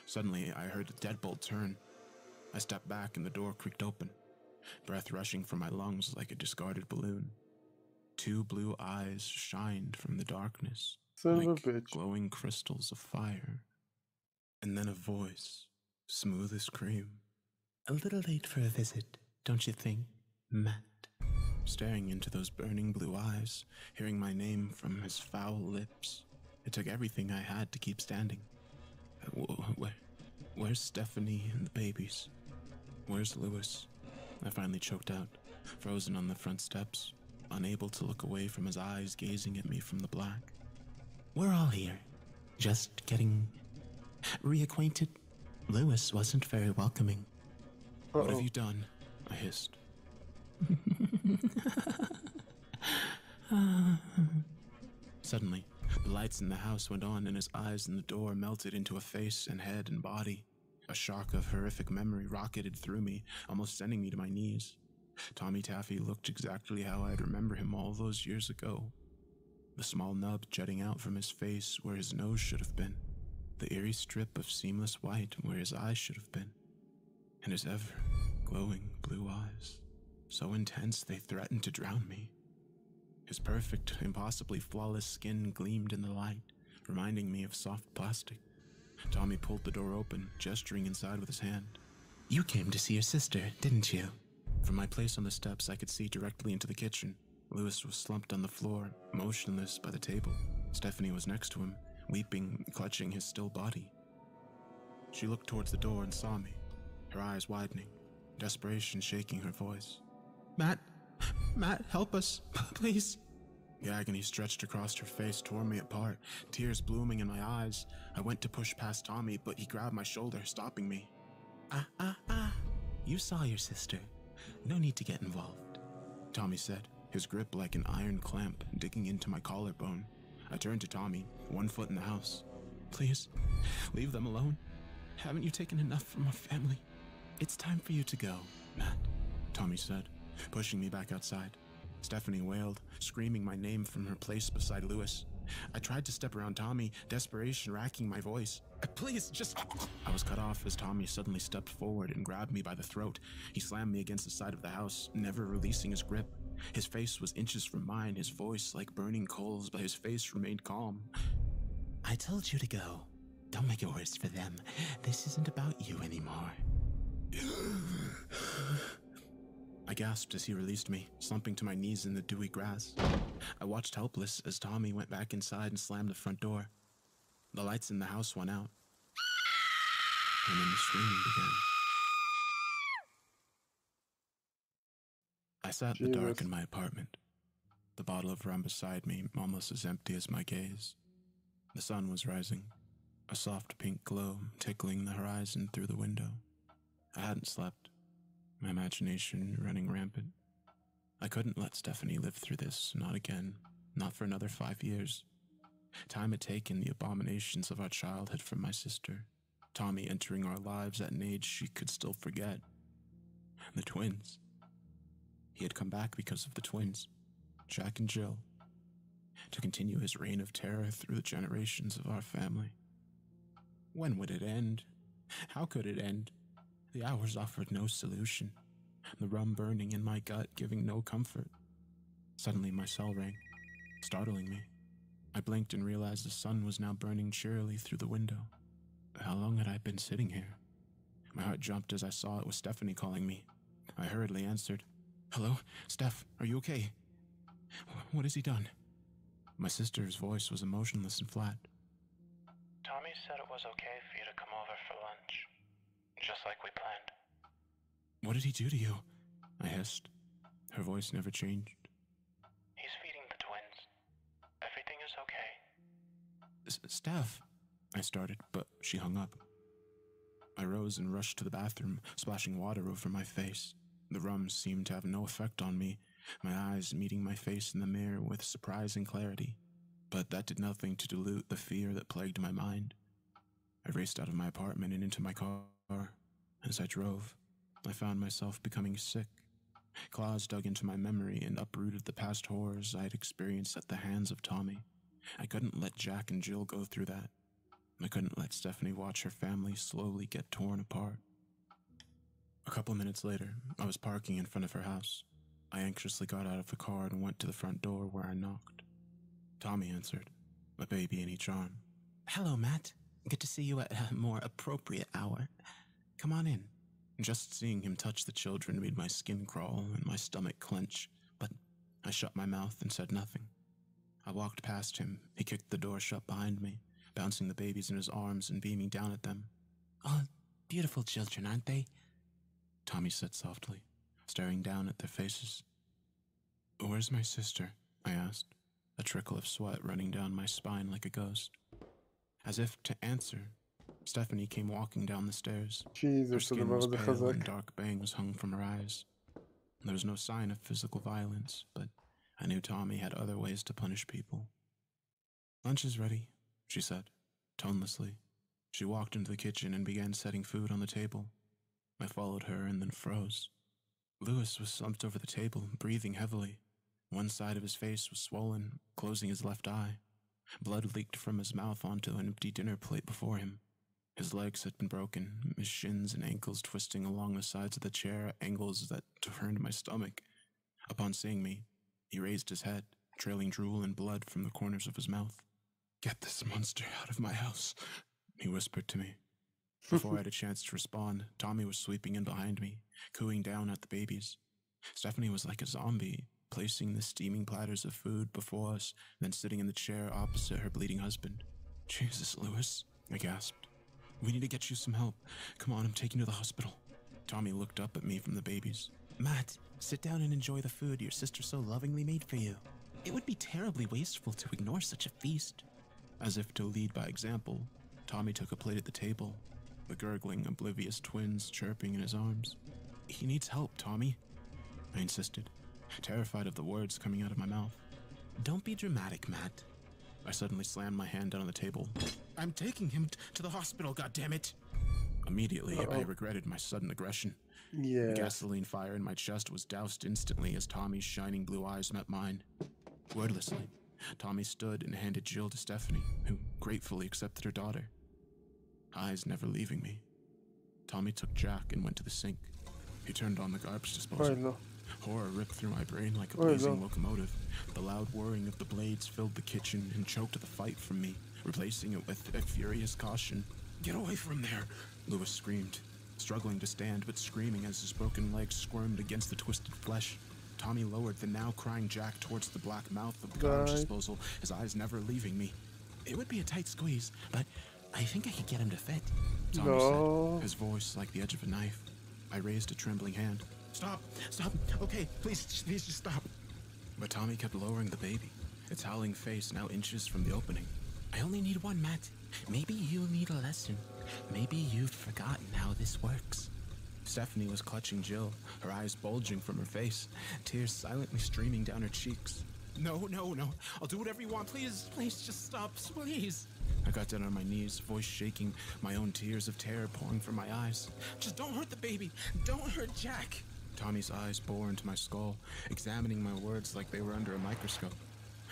Suddenly, I heard the deadbolt turn. I stepped back and the door creaked open, breath rushing from my lungs like a discarded balloon. 2 blue eyes shined from the darkness, Son of a like bitch. glowing crystals of fire. And then a voice, smooth as cream. A little late for a visit, don't you think, Matt? Staring into those burning blue eyes, hearing my name from his foul lips, it took everything I had to keep standing. Where's Stephanie and the babies? Where's Lewis? I finally choked out, frozen on the front steps, unable to look away from his eyes gazing at me from the black. We're all here, just getting reacquainted. Lewis wasn't very welcoming. What have you done? I hissed. Suddenly, The lights in the house went on, and his eyes in the door melted into a face and head and body. A shock of horrific memory rocketed through me, almost sending me to my knees. Tommy Taffy looked exactly how I'd remember him all those years ago. The small nub jutting out from his face where his nose should have been. The eerie strip of seamless white where his eyes should have been. And his ever-glowing blue eyes, so intense they threatened to drown me. His perfect, impossibly flawless skin gleamed in the light, reminding me of soft plastic. Tommy pulled the door open, gesturing inside with his hand. "You came to see your sister, didn't you?" From my place on the steps, I could see directly into the kitchen. Lewis was slumped on the floor, motionless by the table. Stephanie was next to him, weeping, clutching his still body. She looked towards the door and saw me, her eyes widening, desperation shaking her voice. Matt, help us, please." The agony stretched across her face, tore me apart, tears blooming in my eyes. I went to push past Tommy, but he grabbed my shoulder, stopping me. You saw your sister. No need to get involved," Tommy said, his grip like an iron clamp digging into my collarbone. I turned to Tommy, 1 foot in the house. "Please, leave them alone. Haven't you taken enough from our family?" "It's time for you to go, Matt," Tommy said, pushing me back outside. Stephanie wailed, screaming my name from her place beside Lewis. I tried to step around Tommy, desperation racking my voice. "Please, just..." I was cut off as Tommy suddenly stepped forward and grabbed me by the throat. He slammed me against the side of the house, never releasing his grip. His face was inches from mine, his voice like burning coals, but his face remained calm. "I told you to go. Don't make it worse for them. This isn't about you anymore." I gasped as he released me, slumping to my knees in the dewy grass. I watched helpless as Tommy went back inside and slammed the front door. The lights in the house went out, and then the screaming began. I sat in the dark in my apartment, the bottle of rum beside me almost as empty as my gaze. The sun was rising, a soft pink glow tickling the horizon through the window. I hadn't slept, my imagination running rampant. I couldn't let Stephanie live through this, not again, not for another 5 years. Time had taken the abominations of our childhood from my sister, Tommy entering our lives at an age she could still forget. The twins. He had come back because of the twins, Jack and Jill, to continue his reign of terror through the generations of our family. When would it end? How could it end? The hours offered no solution, the rum burning in my gut giving no comfort. Suddenly my cell rang, startling me. I blinked and realized the sun was now burning cheerily through the window. How long had I been sitting here? My heart jumped as I saw it was Stephanie calling me. I hurriedly answered. "Hello? Steph, are you okay? What has he done?" My sister's voice was emotionless and flat. "Tommy said it was okay for you to come over for lunch, just like we planned." "What did he do to you?" I hissed. Her voice never changed. "He's feeding the twins. Everything is okay." Steph, I started, but she hung up. I rose and rushed to the bathroom, splashing water over my face. The rum seemed to have no effect on me, my eyes meeting my face in the mirror with surprising clarity. But that did nothing to dilute the fear that plagued my mind. I raced out of my apartment and into my car. As I drove, I found myself becoming sick. Claws dug into my memory and uprooted the past horrors I had experienced at the hands of Tommy. I couldn't let Jack and Jill go through that. I couldn't let Stephanie watch her family slowly get torn apart. A couple minutes later, I was parking in front of her house. I anxiously got out of the car and went to the front door where I knocked. Tommy answered, a baby in each arm. "Hello, Matt. Good to see you at a more appropriate hour. Come on in." Just seeing him touch the children made my skin crawl and my stomach clench, but I shut my mouth and said nothing. I walked past him. He kicked the door shut behind me, bouncing the babies in his arms and beaming down at them. "Oh, beautiful children, aren't they?" Tommy said softly, staring down at their faces. "Where's my sister?" I asked, a trickle of sweat running down my spine like a ghost. As if to answer, Stephanie came walking down the stairs. Her skin was pale and dark bangs hung from her eyes. There was no sign of physical violence, but I knew Tommy had other ways to punish people. Lunch is ready, she said, tonelessly. She walked into the kitchen and began setting food on the table. I followed her and then froze. Louis was slumped over the table, breathing heavily. One side of his face was swollen, closing his left eye. Blood leaked from his mouth onto an empty dinner plate before him. His legs had been broken, his shins and ankles twisting along the sides of the chair at angles that turned my stomach. Upon seeing me, he raised his head, trailing drool and blood from the corners of his mouth. "Get this monster out of my house," he whispered to me. Before I had a chance to respond, Tommy was sweeping in behind me, cooing down at the babies. Stephanie was like a zombie, placing the steaming platters of food before us, then sitting in the chair opposite her bleeding husband. "Jesus, Louis," I gasped. "We need to get you some help. Come on, I'm taking you to the hospital." Tommy looked up at me from the babies. "Matt, sit down and enjoy the food your sister so lovingly made for you. It would be terribly wasteful to ignore such a feast." As if to lead by example, Tommy took a plate at the table, the gurgling, oblivious twins chirping in his arms. "He needs help, Tommy," I insisted, terrified of the words coming out of my mouth. "Don't be dramatic, Matt." I suddenly slammed my hand down on the table. "I'm taking him to the hospital, goddammit!" Immediately, I regretted my sudden aggression. Yeah. The gasoline fire in my chest was doused instantly as Tommy's shining blue eyes met mine. Wordlessly, Tommy stood and handed Jill to Stephanie, who gratefully accepted her daughter. Eyes never leaving me. Tommy took Jack and went to the sink. He turned on the garbage disposal. Horror ripped through my brain like a blazing locomotive. The loud whirring of the blades filled the kitchen and choked the fight from me, replacing it with a furious caution. "Get away from there!" Louis screamed, struggling to stand but screaming as his broken legs squirmed against the twisted flesh. Tommy lowered the now crying Jack towards the black mouth of the garbage disposal, his eyes never leaving me. "It would be a tight squeeze, but I think I could get him to fit," Tommy said, his voice like the edge of a knife. I raised a trembling hand. Stop! Okay, please just stop." But Tommy kept lowering the baby, its howling face now inches from the opening. "I only need one, Matt. Maybe you'll need a lesson. Maybe you've forgotten how this works." Stephanie was clutching Jill, her eyes bulging from her face, tears silently streaming down her cheeks. No. I'll do whatever you want. Please, just stop, please." I got down on my knees, voice shaking, my own tears of terror pouring from my eyes. "Just don't hurt the baby. Don't hurt Jack." Tommy's eyes bore into my skull, examining my words like they were under a microscope.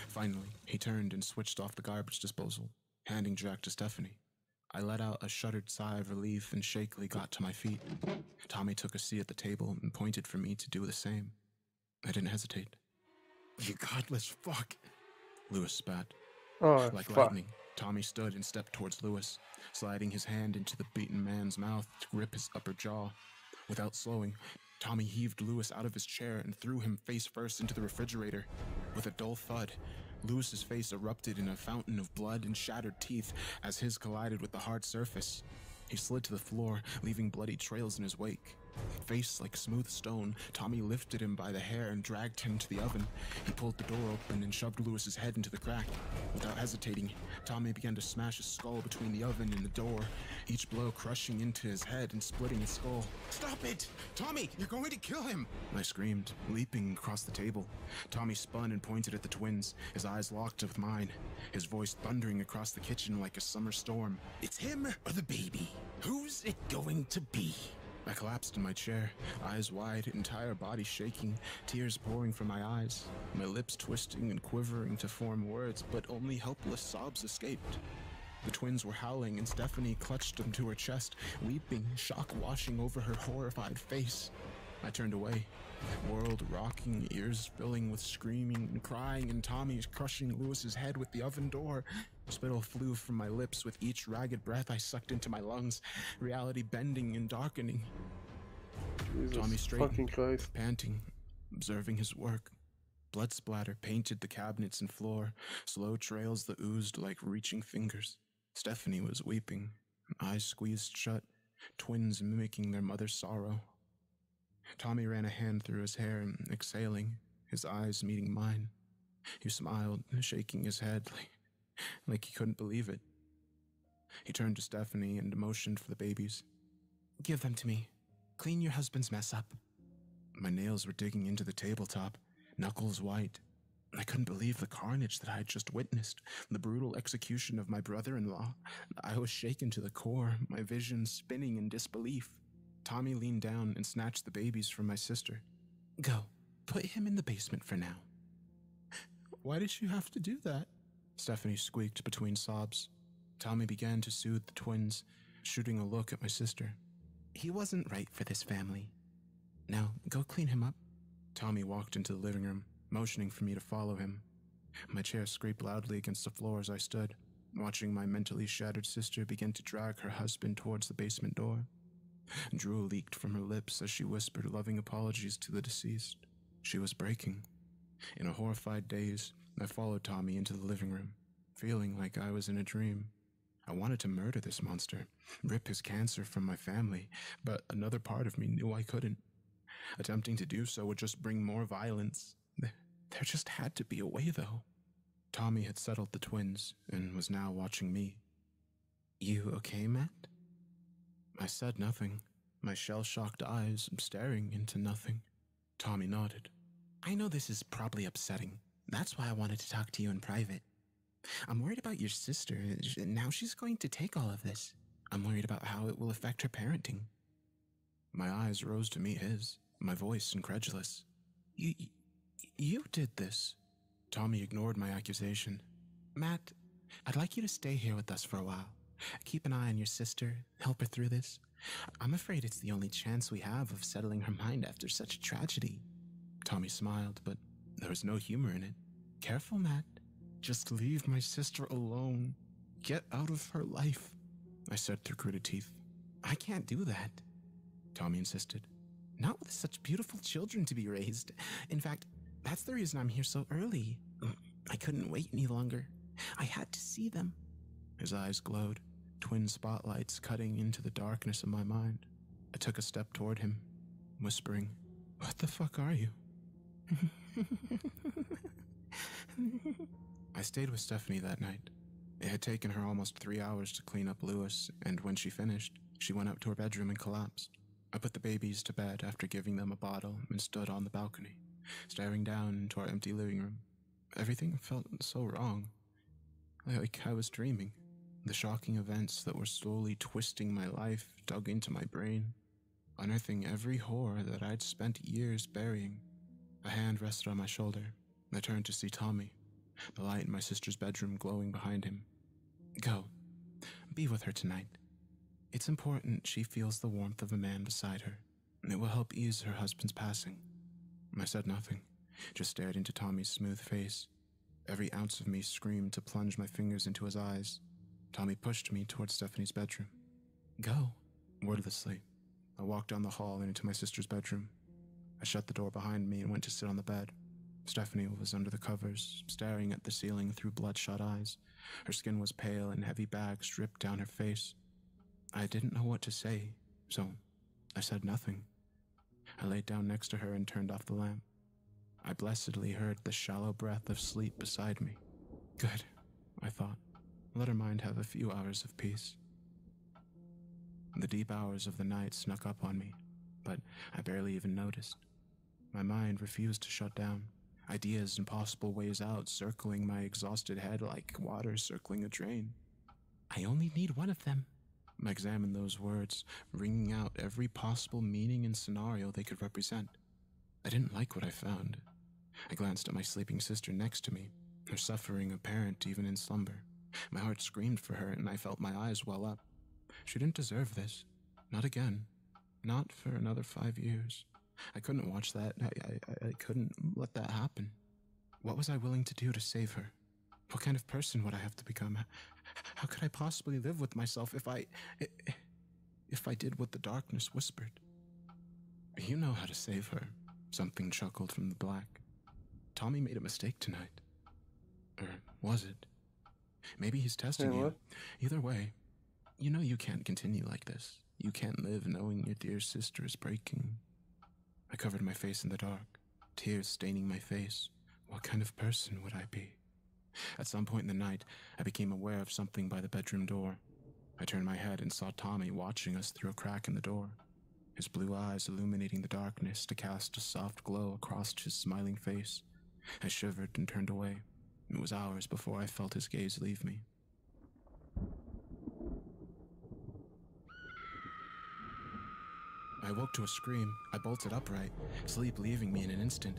Finally, he turned and switched off the garbage disposal, handing Jack to Stephanie. I let out a shuddered sigh of relief and shakily got to my feet. Tommy took a seat at the table and pointed for me to do the same. I didn't hesitate. "You godless fuck," Louis spat. Like lightning, Tommy stood and stepped towards Louis, sliding his hand into the beaten man's mouth to grip his upper jaw. Without slowing, Tommy heaved Louis out of his chair and threw him face first into the refrigerator. With a dull thud, Louis's face erupted in a fountain of blood and shattered teeth as his collided with the hard surface. He slid to the floor, leaving bloody trails in his wake. Face like smooth stone, Tommy lifted him by the hair and dragged him to the oven. He pulled the door open and shoved Louis's head into the crack. Without hesitating, Tommy began to smash his skull between the oven and the door, each blow crushing into his head and splitting his skull. "Stop it! Tommy, you're going to kill him!" I screamed, leaping across the table. Tommy spun and pointed at the twins, his eyes locked with mine, his voice thundering across the kitchen like a summer storm. "It's him or the baby? Who's it going to be?" I collapsed in my chair, eyes wide, entire body shaking, tears pouring from my eyes, my lips twisting and quivering to form words, but only helpless sobs escaped. The twins were howling, and Stephanie clutched them to her chest, weeping, shock washing over her horrified face. I turned away, world rocking, ears filling with screaming and crying, and Tommy crushing Louis's head with the oven door. Spittle flew from my lips with each ragged breath I sucked into my lungs, reality bending and darkening. Tommy straightened, panting, observing his work. Blood splatter painted the cabinets and floor, slow trails that oozed like reaching fingers. Stephanie was weeping, eyes squeezed shut, twins mimicking their mother's sorrow. Tommy ran a hand through his hair, exhaling, his eyes meeting mine. He smiled, shaking his head like he couldn't believe it. He turned to Stephanie and motioned for the babies. "Give them to me. Clean your husband's mess up." My nails were digging into the tabletop, knuckles white. I couldn't believe the carnage that I had just witnessed, the brutal execution of my brother-in-law. I was shaken to the core, my vision spinning in disbelief. Tommy leaned down and snatched the babies from my sister. "Go, put him in the basement for now." "Why did you have to do that?" Stephanie squeaked between sobs. Tommy began to soothe the twins, shooting a look at my sister. "He wasn't right for this family. Now, go clean him up." Tommy walked into the living room, motioning for me to follow him. My chair scraped loudly against the floor as I stood, watching my mentally shattered sister begin to drag her husband towards the basement door. Drool leaked from her lips as she whispered loving apologies to the deceased. She was breaking. In a horrified daze, I followed Tommy into the living room, feeling like I was in a dream. I wanted to murder this monster, rip his cancer from my family, but another part of me knew I couldn't. Attempting to do so would just bring more violence. There just had to be a way, though. Tommy had settled the twins and was now watching me. "You okay, Matt?" I said nothing, my shell-shocked eyes staring into nothing. Tommy nodded. "I know this is probably upsetting. That's why I wanted to talk to you in private. I'm worried about your sister. Now she's going to take all of this. I'm worried about how it will affect her parenting." My eyes rose to meet his, my voice incredulous. You did this." Tommy ignored my accusation. "Matt, I'd like you to stay here with us for a while. Keep an eye on your sister, help her through this. I'm afraid it's the only chance we have of settling her mind after such a tragedy." Tommy smiled, but there was no humor in it. "Careful, Matt. Just leave my sister alone. Get out of her life," I said through gritted teeth. "I can't do that," Tommy insisted. "Not with such beautiful children to be raised. In fact, that's the reason I'm here so early. I couldn't wait any longer. I had to see them." His eyes glowed, twin spotlights cutting into the darkness of my mind. I took a step toward him, whispering, "What the fuck are you?" I stayed with Stephanie that night. It had taken her almost 3 hours to clean up Lewis, and when she finished, she went up to her bedroom and collapsed. I put the babies to bed after giving them a bottle and stood on the balcony, staring down into our empty living room. Everything felt so wrong. Like I was dreaming. The shocking events that were slowly twisting my life dug into my brain, unearthing every horror that I'd spent years burying. A hand rested on my shoulder. I turned to see Tommy, the light in my sister's bedroom glowing behind him. "Go. Be with her tonight. It's important she feels the warmth of a man beside her. It will help ease her husband's passing." I said nothing, just stared into Tommy's smooth face. Every ounce of me screamed to plunge my fingers into his eyes. Tommy pushed me towards Stephanie's bedroom. "Go." Wordlessly, I walked down the hall and into my sister's bedroom. I shut the door behind me and went to sit on the bed. Stephanie was under the covers, staring at the ceiling through bloodshot eyes. Her skin was pale and heavy bags dripped down her face. I didn't know what to say, so I said nothing. I laid down next to her and turned off the lamp. I blessedly heard the shallow breath of sleep beside me. Good, I thought. Let her mind have a few hours of peace. The deep hours of the night snuck up on me, but I barely even noticed. My mind refused to shut down. Ideas and possible ways out circling my exhausted head like water circling a drain. "I only need one of them." I examined those words, wringing out every possible meaning and scenario they could represent. I didn't like what I found. I glanced at my sleeping sister next to me, her suffering apparent even in slumber. My heart screamed for her, and I felt my eyes well up. She didn't deserve this. Not again. Not for another 5 years. I couldn't watch that. I couldn't let that happen. What was I willing to do to save her? What kind of person would I have to become? How could I possibly live with myself if I did what the darkness whispered? "You know how to save her," something chuckled from the black. "Tommy made a mistake tonight. Or was it? Maybe he's testing you. Either way, you know you can't continue like this. You can't live knowing your dear sister is breaking." I covered my face in the dark, tears staining my face. What kind of person would I be? At some point in the night, I became aware of something by the bedroom door. I turned my head and saw Tommy watching us through a crack in the door, his blue eyes illuminating the darkness to cast a soft glow across his smiling face. I shivered and turned away. It was hours before I felt his gaze leave me. I woke to a scream. I bolted upright, sleep leaving me in an instant.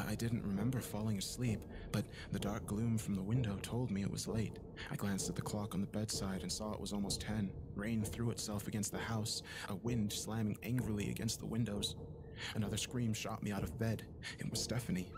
I didn't remember falling asleep, but the dark gloom from the window told me it was late. I glanced at the clock on the bedside and saw it was almost 10. Rain threw itself against the house, a wind slamming angrily against the windows. Another scream shot me out of bed. It was Stephanie.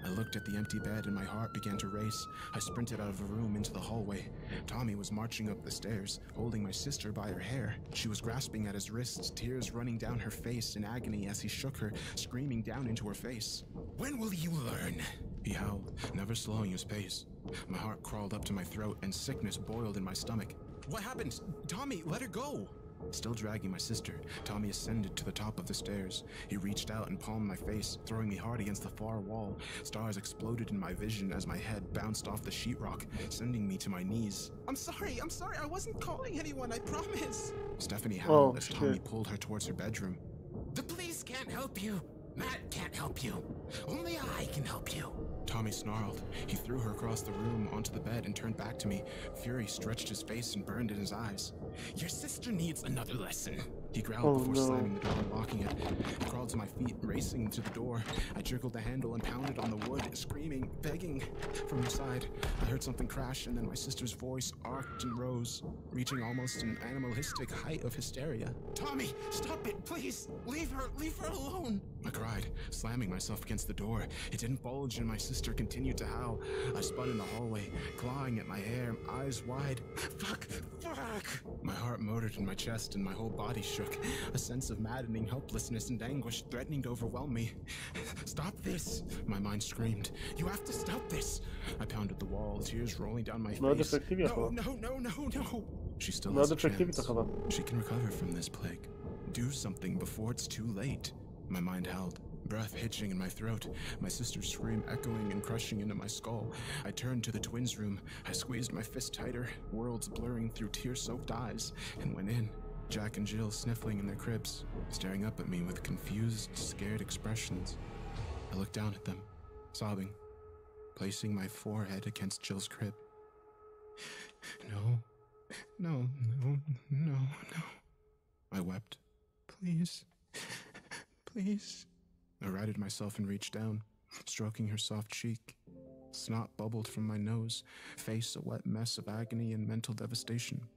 I looked at the empty bed and my heart began to race. I sprinted out of the room into the hallway. Tommy was marching up the stairs, holding my sister by her hair. She was grasping at his wrists, tears running down her face in agony as he shook her, screaming down into her face. "When will you learn?" He howled, never slowing his pace. My heart crawled up to my throat and sickness boiled in my stomach. "What happened? Tommy, let her go!" Still dragging my sister, Tommy ascended to the top of the stairs. He reached out and palmed my face, throwing me hard against the far wall. Stars exploded in my vision as my head bounced off the sheetrock, sending me to my knees. I'm sorry, I wasn't calling anyone, I promise." Stephanie howled as Tommy pulled her towards her bedroom. "The police can't help you. Matt can't help you. Only I can help you." Tommy snarled. He threw her across the room onto the bed and turned back to me. Fury stretched his face and burned in his eyes. "Your sister needs another lesson." He growled before slamming the door and locking it. I crawled to my feet, racing to the door. I jiggled the handle and pounded on the wood, screaming, begging. From her side, I heard something crash, and then my sister's voice arced and rose, reaching almost an animalistic height of hysteria. "Tommy, stop it, please! Leave her alone!" I cried, slamming myself against the door. It didn't bulge, and my sister continued to howl. I spun in the hallway, clawing at my hair, eyes wide. Fuck! My heart motored in my chest, and my whole body shook. A sense of maddening helplessness and anguish threatening to overwhelm me. "Stop this!" my mind screamed. "You have to stop this!" I pounded the wall, tears rolling down my face. No. She still has a chance. She can recover from this plague. Do something before it's too late. My mind howled, breath hitching in my throat, my sister's scream echoing and crushing into my skull. I turned to the twins' room. I squeezed my fist tighter, worlds blurring through tear-soaked eyes, and went in. Jack and Jill sniffling in their cribs, staring up at me with confused, scared expressions. I looked down at them, sobbing, placing my forehead against Jill's crib. No. I wept. Please. I righted myself and reached down, stroking her soft cheek. Snot bubbled from my nose, face a wet mess of agony and mental devastation.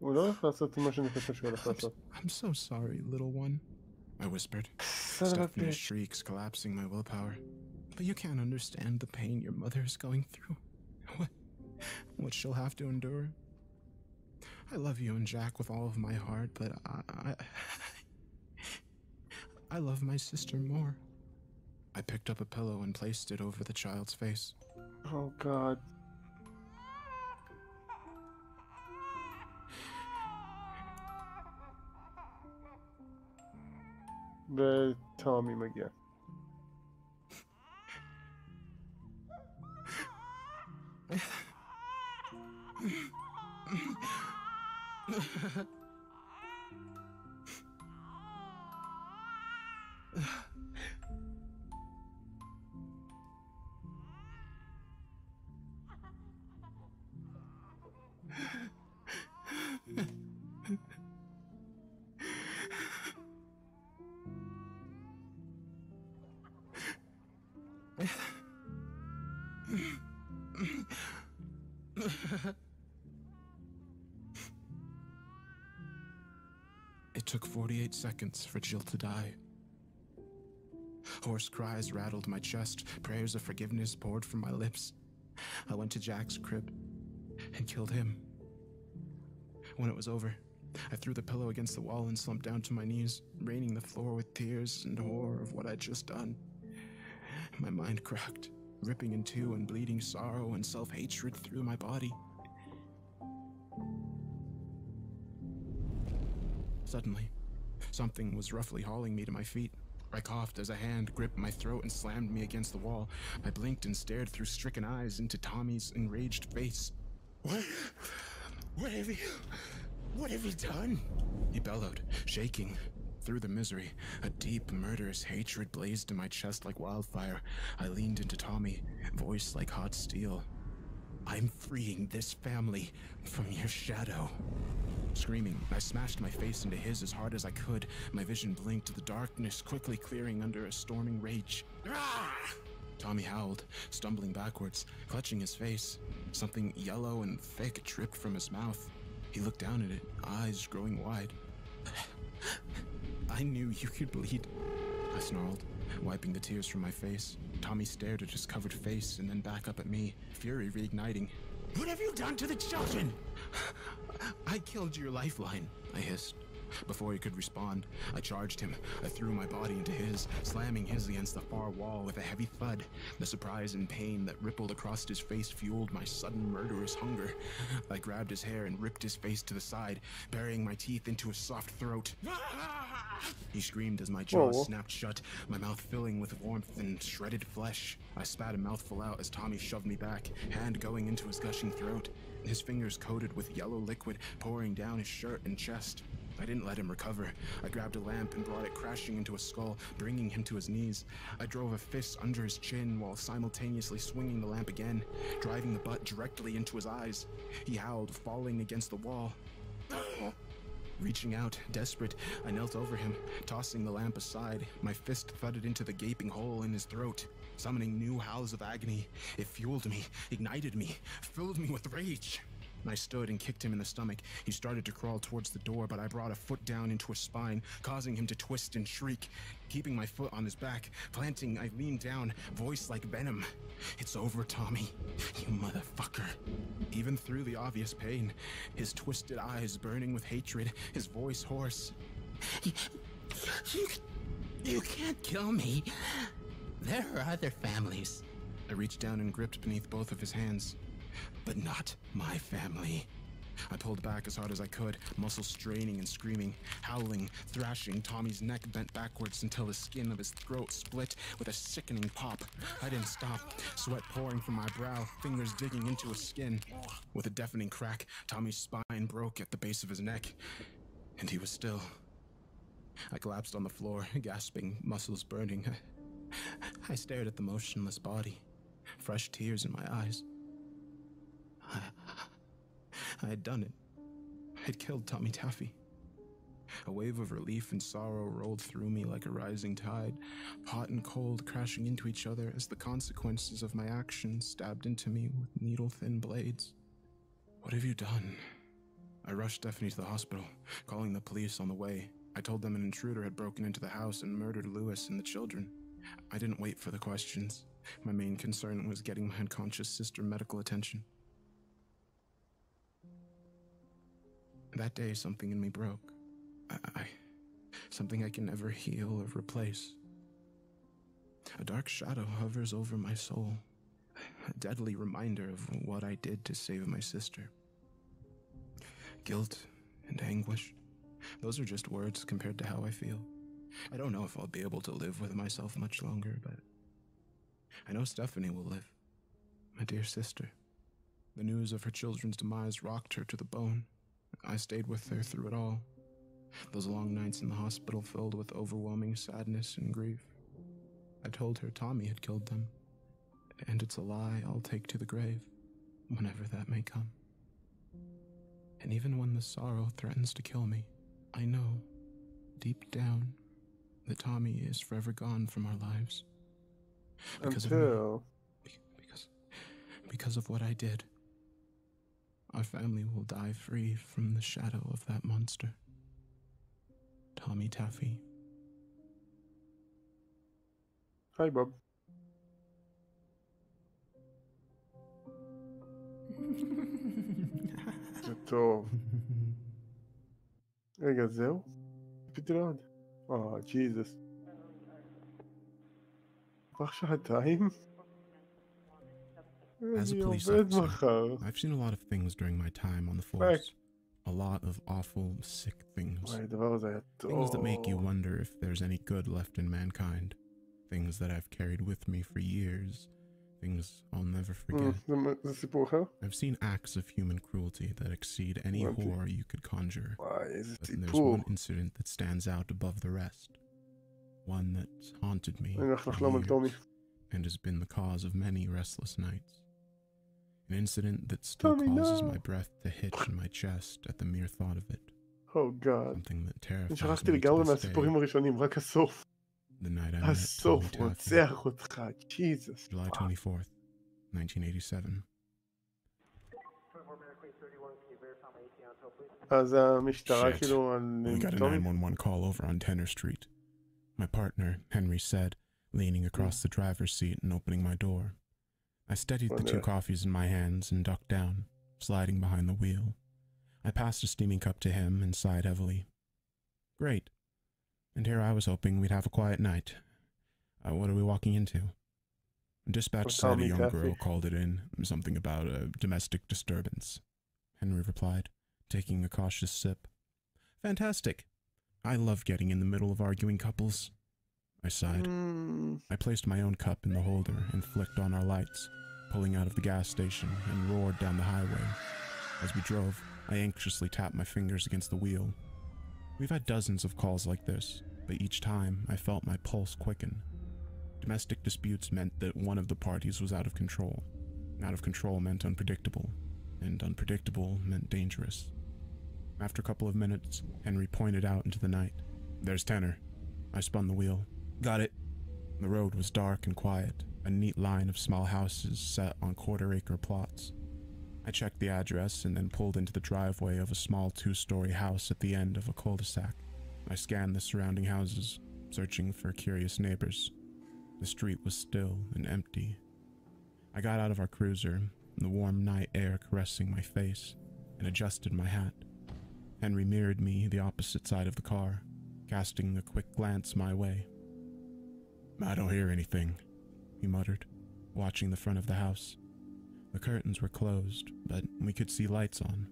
I'm so sorry, little one, I whispered, Stephanie's shrieks collapsing my willpower. But you can't understand the pain your mother is going through. What she'll have to endure. I love you and Jack with all of my heart, but I love my sister more. I picked up a pillow and placed it over the child's face. Oh, God. וטומי מגיע. It took 48 seconds for Jill to die. Hoarse cries rattled my chest, prayers of forgiveness poured from my lips. I went to Jack's crib and killed him. When it was over, I threw the pillow against the wall and slumped down to my knees, raining the floor with tears and horror of what I'd just done. My mind cracked, ripping in two and bleeding sorrow and self-hatred through my body. Suddenly, something was roughly hauling me to my feet. I coughed as a hand gripped my throat and slammed me against the wall. I blinked and stared through stricken eyes into Tommy's enraged face. What have you done? He bellowed, shaking. through the misery, a deep, murderous hatred blazed in my chest like wildfire. I leaned into Tommy, voice like hot steel. I'm freeing this family from your shadow. Screaming, I smashed my face into his as hard as I could. My vision blinked, the darkness quickly clearing under a storming rage. Ah! Tommy howled, stumbling backwards, clutching his face. Something yellow and thick dripped from his mouth. He looked down at it, eyes growing wide. I knew you could bleed, I snarled, wiping the tears from my face. Tommy stared at his covered face and then back up at me, fury reigniting. What have you done to the children? I killed your lifeline, I hissed. Before he could respond, I charged him. I threw my body into his, slamming his against the far wall with a heavy thud. The surprise and pain that rippled across his face fueled my sudden murderous hunger. I grabbed his hair and ripped his face to the side, burying my teeth into his soft throat. He screamed as my jaw snapped shut, my mouth filling with warmth and shredded flesh. I spat a mouthful out as Tommy shoved me back, hand going into his gushing throat, his fingers coated with yellow liquid pouring down his shirt and chest. I didn't let him recover. I grabbed a lamp and brought it crashing into his skull, bringing him to his knees. I drove a fist under his chin while simultaneously swinging the lamp again, driving the butt directly into his eyes. He howled, falling against the wall. Reaching out, desperate, I knelt over him, tossing the lamp aside. My fist thudded into the gaping hole in his throat, summoning new howls of agony. It fueled me, ignited me, filled me with rage. I stood and kicked him in the stomach. He started to crawl towards the door, but I brought a foot down into his spine, causing him to twist and shriek. Keeping my foot on his back, planting, I leaned down, voice like venom. It's over, Tommy, you motherfucker. Even through the obvious pain, his twisted eyes burning with hatred, his voice hoarse. You can't kill me. There are other families. I reached down and gripped beneath both of his hands. But not my family. I pulled back as hard as I could, muscles straining and screaming, howling, thrashing. Tommy's neck bent backwards until the skin of his throat split with a sickening pop. I didn't stop, sweat pouring from my brow, fingers digging into his skin. With a deafening crack, Tommy's spine broke at the base of his neck, and he was still. I collapsed on the floor, gasping, muscles burning. I stared at the motionless body, fresh tears in my eyes. I had done it. I had killed Tommy Taffy. A wave of relief and sorrow rolled through me like a rising tide, hot and cold crashing into each other as the consequences of my actions stabbed into me with needle-thin blades. What have you done? I rushed Stephanie to the hospital, calling the police on the way. I told them an intruder had broken into the house and murdered Lewis and the children. I didn't wait for the questions. My main concern was getting my unconscious sister medical attention. That day, something in me broke. Something I can never heal or replace. A dark shadow hovers over my soul, a deadly reminder of what I did to save my sister. Guilt and anguish, those are just words compared to how I feel. I don't know if I'll be able to live with myself much longer, but I know Stephanie will live, my dear sister. The news of her children's demise rocked her to the bone. I stayed with her through it all. Those long nights in the hospital filled with overwhelming sadness and grief. I told her Tommy had killed them, and it's a lie I'll take to the grave, whenever that may come. And even when the sorrow threatens to kill me, I know, deep down, that Tommy is forever gone from our lives. Because of me. Because of what I did. Our family will die free from the shadow of that monster. Tommy Taffy. Hi, Bob. זה טוב. רגע, זהו? ציפיתי לעוד. ג'יזוס. כבר שעתיים? As a police officer, I've seen a lot of things during my time on the force. A lot of awful, sick things. Things that make you wonder if there's any good left in mankind. Things that I've carried with me for years. things I'll never forget. זה סיפור אחר? I've seen acts of human cruelty that exceed any horror you could conjure. וואי, איזה But there's סיפור. one incident that stands out above the rest. One that's haunted me אני הולך לחלום על for טומי. years and has been the cause of many restless nights. An incident that still causes my breath to hitch in my chest at the mere thought of it. Oh God. Something that אני terrifies שכחתי me לגמרי to this מהסיפורים day. הראשונים, רק הסוף. The night I met הסוף Tommy Taffy, רוצח אותך, ג'יזוס. July 24th, 1987. אז המשטרה Shit. כאילו על We got a טומי? 911 call over on Tenor Street. My partner, Henry, said, leaning across the driver's seat and opening my door. I steadied the two coffees in my hands and ducked down, sliding behind the wheel. I passed a steaming cup to him and sighed heavily. Great. And here I was hoping we'd have a quiet night. What are we walking into? Dispatch said a young girl called it in, something about a domestic disturbance. Henry replied, taking a cautious sip. Fantastic. I love getting in the middle of arguing couples. I sighed. I placed my own cup in the holder and flicked on our lights, pulling out of the gas station and roared down the highway. As we drove, I anxiously tapped my fingers against the wheel. We've had dozens of calls like this, but each time I felt my pulse quicken. Domestic disputes meant that one of the parties was out of control. Out of control meant unpredictable, and unpredictable meant dangerous. After a couple of minutes, Henry pointed out into the night. There's Tenor. I spun the wheel. Got it. The road was dark and quiet, a neat line of small houses set on quarter-acre plots. I checked the address and then pulled into the driveway of a small two-story house at the end of a cul-de-sac. I scanned the surrounding houses, searching for curious neighbors. The street was still and empty. I got out of our cruiser, the warm night air caressing my face, and adjusted my hat. Henry mirrored me the opposite side of the car, casting a quick glance my way. I don't hear anything, he muttered, watching the front of the house. The curtains were closed, but we could see lights on.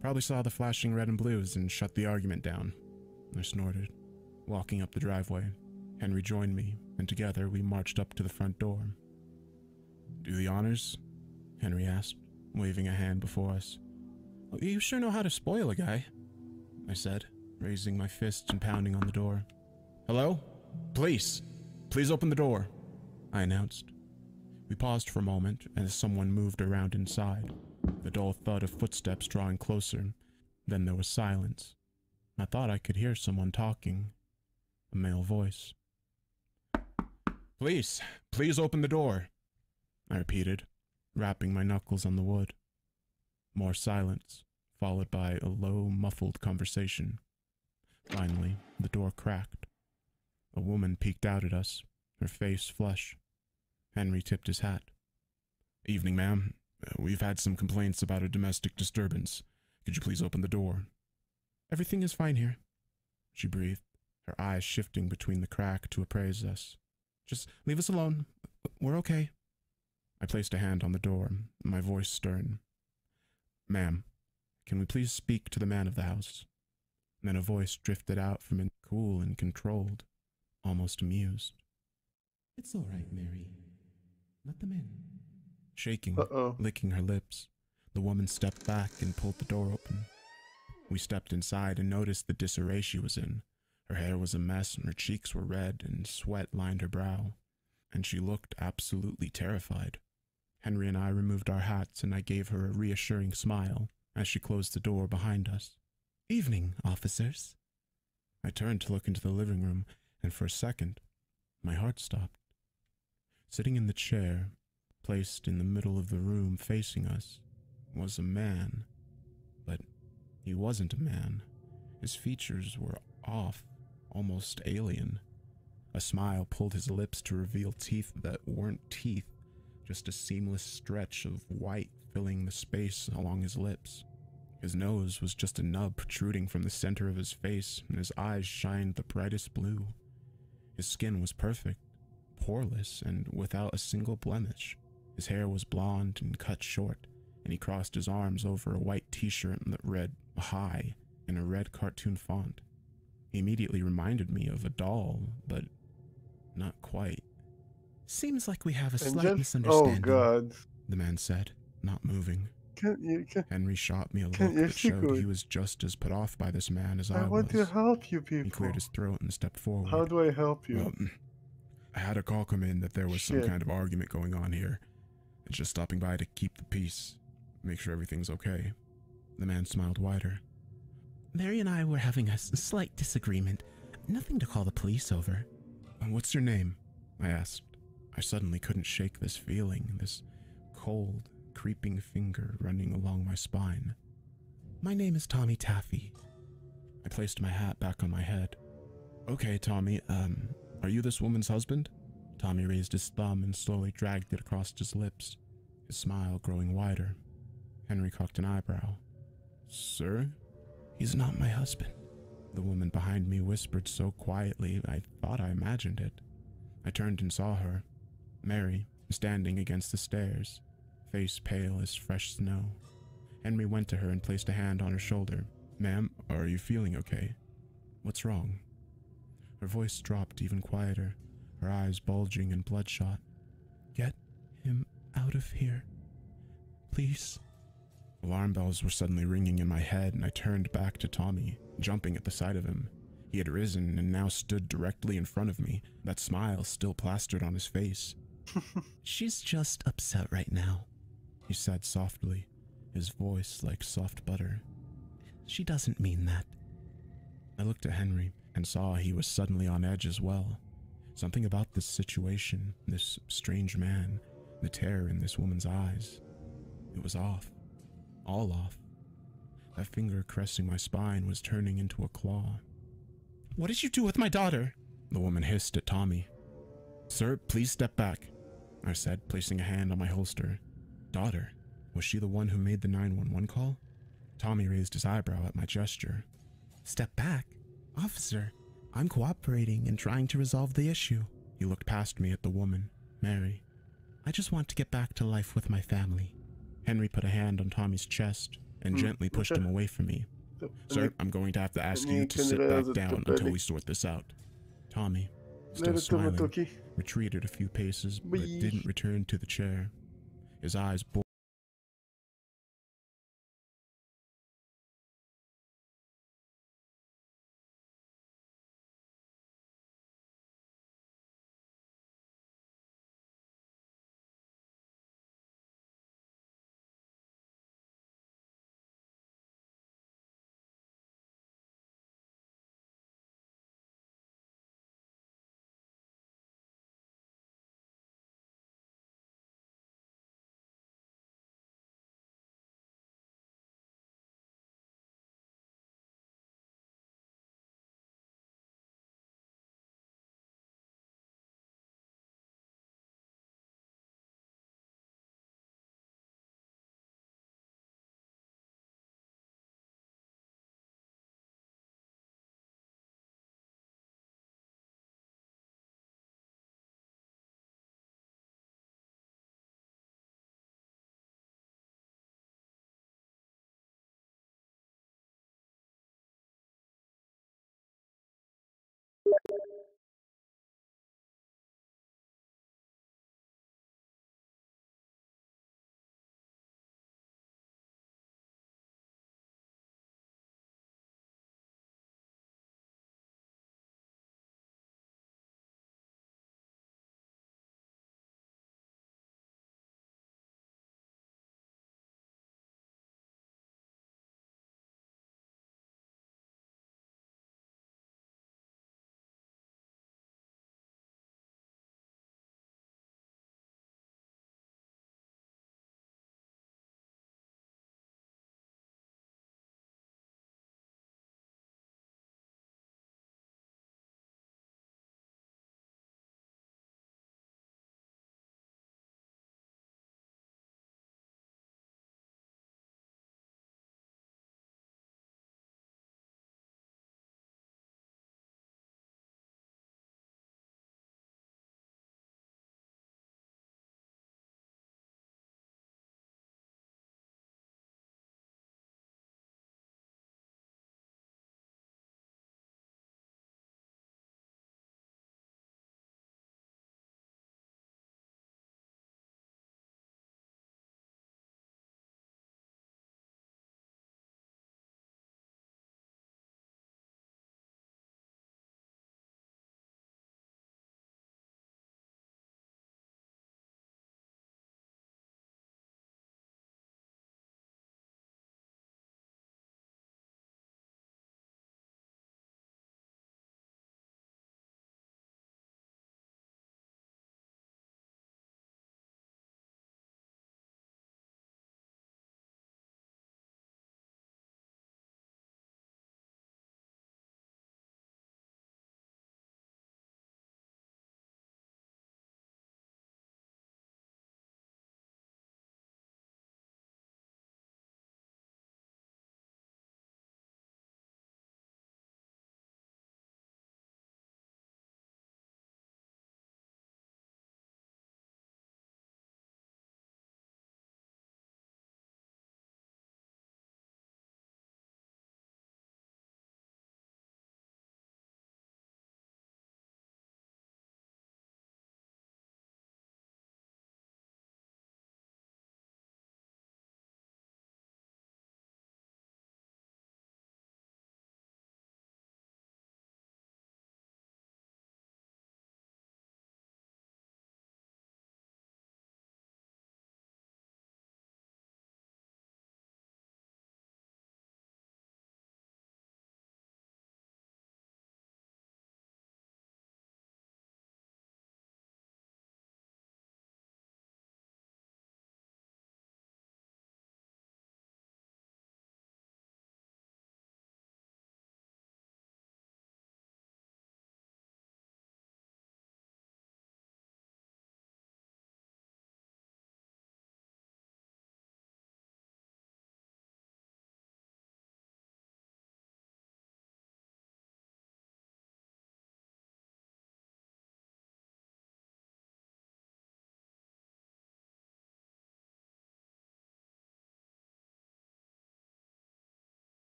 Probably saw the flashing red and blues and shut the argument down. I snorted. Walking up the driveway, Henry joined me, and together we marched up to the front door. Do the honors? Henry asked, waving a hand before us. You sure know how to spoil a guy, I said, raising my fist and pounding on the door. Hello? Police! Please open the door, I announced. We paused for a moment as someone moved around inside, the dull thud of footsteps drawing closer. Then there was silence. I thought I could hear someone talking, a male voice. Please, please open the door, I repeated, rapping my knuckles on the wood. More silence, followed by a low, muffled conversation. Finally, the door cracked. A woman peeked out at us, her face flush. Henry tipped his hat. Evening, ma'am. We've had some complaints about a domestic disturbance. Could you please open the door? Everything is fine here, she breathed, her eyes shifting between the crack to appraise us. Just leave us alone. We're okay. I placed a hand on the door, my voice stern. Ma'am, can we please speak to the man of the house? Then a voice drifted out from it, cool and controlled, almost amused. It's all right, Mary. Let them in. Shaking, licking her lips, the woman stepped back and pulled the door open. We stepped inside and noticed the disarray she was in. Her hair was a mess and her cheeks were red and sweat lined her brow. And she looked absolutely terrified. Henry and I removed our hats and I gave her a reassuring smile as she closed the door behind us. Evening, officers. I turned to look into the living room, and for a second, my heart stopped. Sitting in the chair, placed in the middle of the room facing us, was a man. But he wasn't a man. His features were off, almost alien. A smile pulled his lips to reveal teeth that weren't teeth, just a seamless stretch of white filling the space along his lips. His nose was just a nub protruding from the center of his face, and his eyes shined the brightest blue. His skin was perfect, poreless, and without a single blemish. His hair was blonde and cut short, and he crossed his arms over a white t-shirt that read "Hi" in a red cartoon font. He immediately reminded me of a doll, but not quite. Seems like we have a slight Angel? Oh misunderstanding, god. the man said, not moving. Henry shot me a look that showed he was just as put off by this man as I was. want to help you He people. cleared his throat and stepped forward. How do I help you? Well, I had a call come in that there was some kind of argument going on here. And just stopping by to keep the peace, make sure everything's okay. The man smiled wider. Mary and I were having a slight disagreement. Nothing to call the police over. What's your name? I asked. I suddenly couldn't shake this feeling, this cold, creeping finger running along my spine. My name is Tommy Taffy. I placed my hat back on my head. Okay, Tommy, are you this woman's husband? Tommy raised his thumb and slowly dragged it across his lips, his smile growing wider. Henry cocked an eyebrow. Sir? He's not my husband, the woman behind me whispered so quietly I thought I imagined it. I turned and saw her, Mary, standing against the stairs, face pale as fresh snow. Henry went to her and placed a hand on her shoulder. Ma'am, are you feeling okay? What's wrong? Her voice dropped even quieter, her eyes bulging and bloodshot. Get him out of here, please. Alarm bells were suddenly ringing in my head, and I turned back to Tommy, jumping at the sight of him. He had risen and now stood directly in front of me, that smile still plastered on his face. She's just upset right now, he said softly, his voice like soft butter. She doesn't mean that. I looked at Henry and saw he was suddenly on edge as well. Something about this situation, this strange man, the terror in this woman's eyes. It was off. All off. That finger caressing my spine was turning into a claw. What did you do with my daughter? The woman hissed at Tommy. Sir, please step back, I said, placing a hand on my holster. Daughter? Was she the one who made the 911 call? Tommy raised his eyebrow at my gesture. Step back? Officer, I'm cooperating and trying to resolve the issue. He looked past me at the woman, Mary. I just want to get back to life with my family. Henry put a hand on Tommy's chest and gently pushed him away from me. Sir, I'm going to have to ask you to sit back down until we sort this out. Tommy, still smiling, retreated a few paces but didn't return to the chair. His eyes bulged.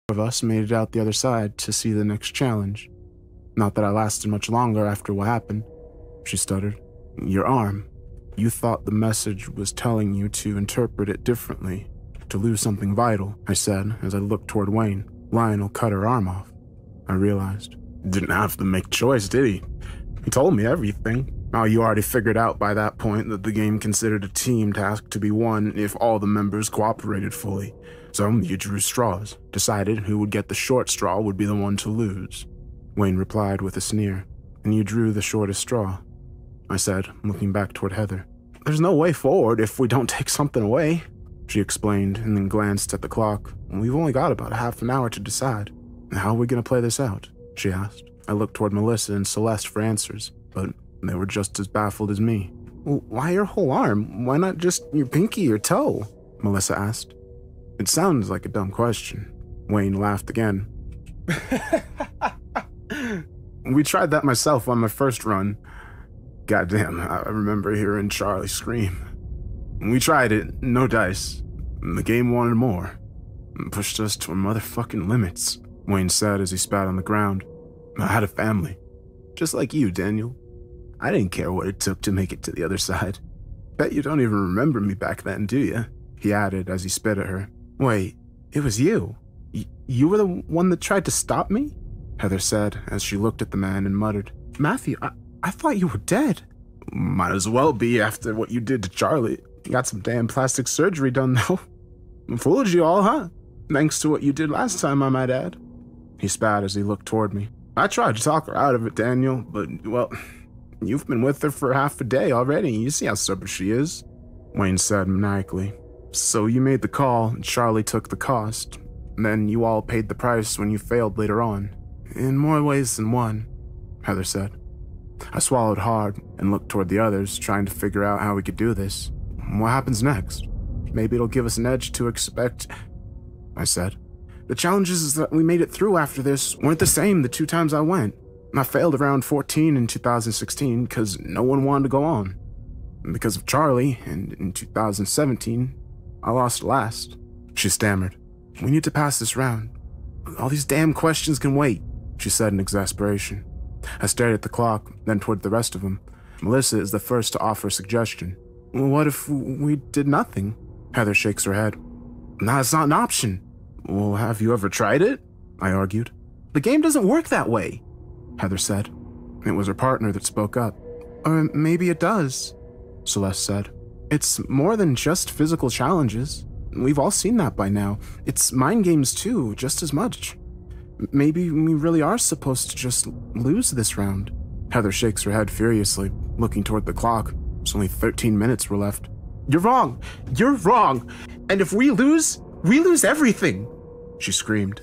of us made it out the other side to see the next challenge. Not that I lasted much longer after what happened, she stuttered. Your arm. You thought the message was telling you to interpret it differently, to lose something vital, I said as I looked toward Wayne. Lionel cut her arm off. I realized. Didn't have to make a choice, did he? He told me everything. Now you already figured out by that point that the game considered a team task to be won if all the members cooperated fully. So you drew straws, decided who would get the short straw would be the one to lose. Wayne replied with a sneer. And you drew the shortest straw, I said, looking back toward Heather. There's no way forward if we don't take something away, she explained and then glanced at the clock. We've only got about a half an hour to decide. How are we going to play this out? She asked. I looked toward Melissa and Celeste for answers, but they were just as baffled as me. Why your whole arm? Why not just your pinky or toe? Melissa asked. It sounds like a dumb question. Wayne laughed again. We tried that myself on my first run. Goddamn, I remember hearing Charlie scream. We tried it, no dice. The game wanted more. Pushed us to our motherfucking limits, Wayne said as he spat on the ground. I had a family. Just like you, Daniel. I didn't care what it took to make it to the other side. Bet you don't even remember me back then, do you? He added as he spit at her. Wait, it was you? You were the one that tried to stop me? Heather said as she looked at the man and muttered. Matthew, I thought you were dead. Might as well be after what you did to Charlie. You got some damn plastic surgery done, though. Fooled you all, huh? Thanks to what you did last time, I might add. He spat as he looked toward me. I tried to talk her out of it, Daniel, but, well, you've been with her for half a day already. You see how sober she is, Wayne said maniacally. So you made the call, and Charlie took the cost. Then you all paid the price when you failed later on. In more ways than one, Heather said. I swallowed hard and looked toward the others, trying to figure out how we could do this. What happens next? Maybe it'll give us an edge to expect, I said. The challenges that we made it through after this weren't the same the 2 times I went. I failed around 14 in 2016 because no one wanted to go on. And because of Charlie, and in 2017, I lost last. She stammered. We need to pass this round. All these damn questions can wait, she said in exasperation. I stared at the clock, then toward the rest of them. Melissa is the first to offer a suggestion. What if we did nothing? Heather shakes her head. That's not an option. Well, have you ever tried it? I argued. The game doesn't work that way, Heather said. It was her partner that spoke up. Or maybe it does, Celeste said. It's more than just physical challenges. We've all seen that by now. It's mind games too, just as much. Maybe we really are supposed to just lose this round. Heather shakes her head furiously, looking toward the clock. There's only 13 minutes were left. You're wrong! You're wrong! And if we lose everything! She screamed.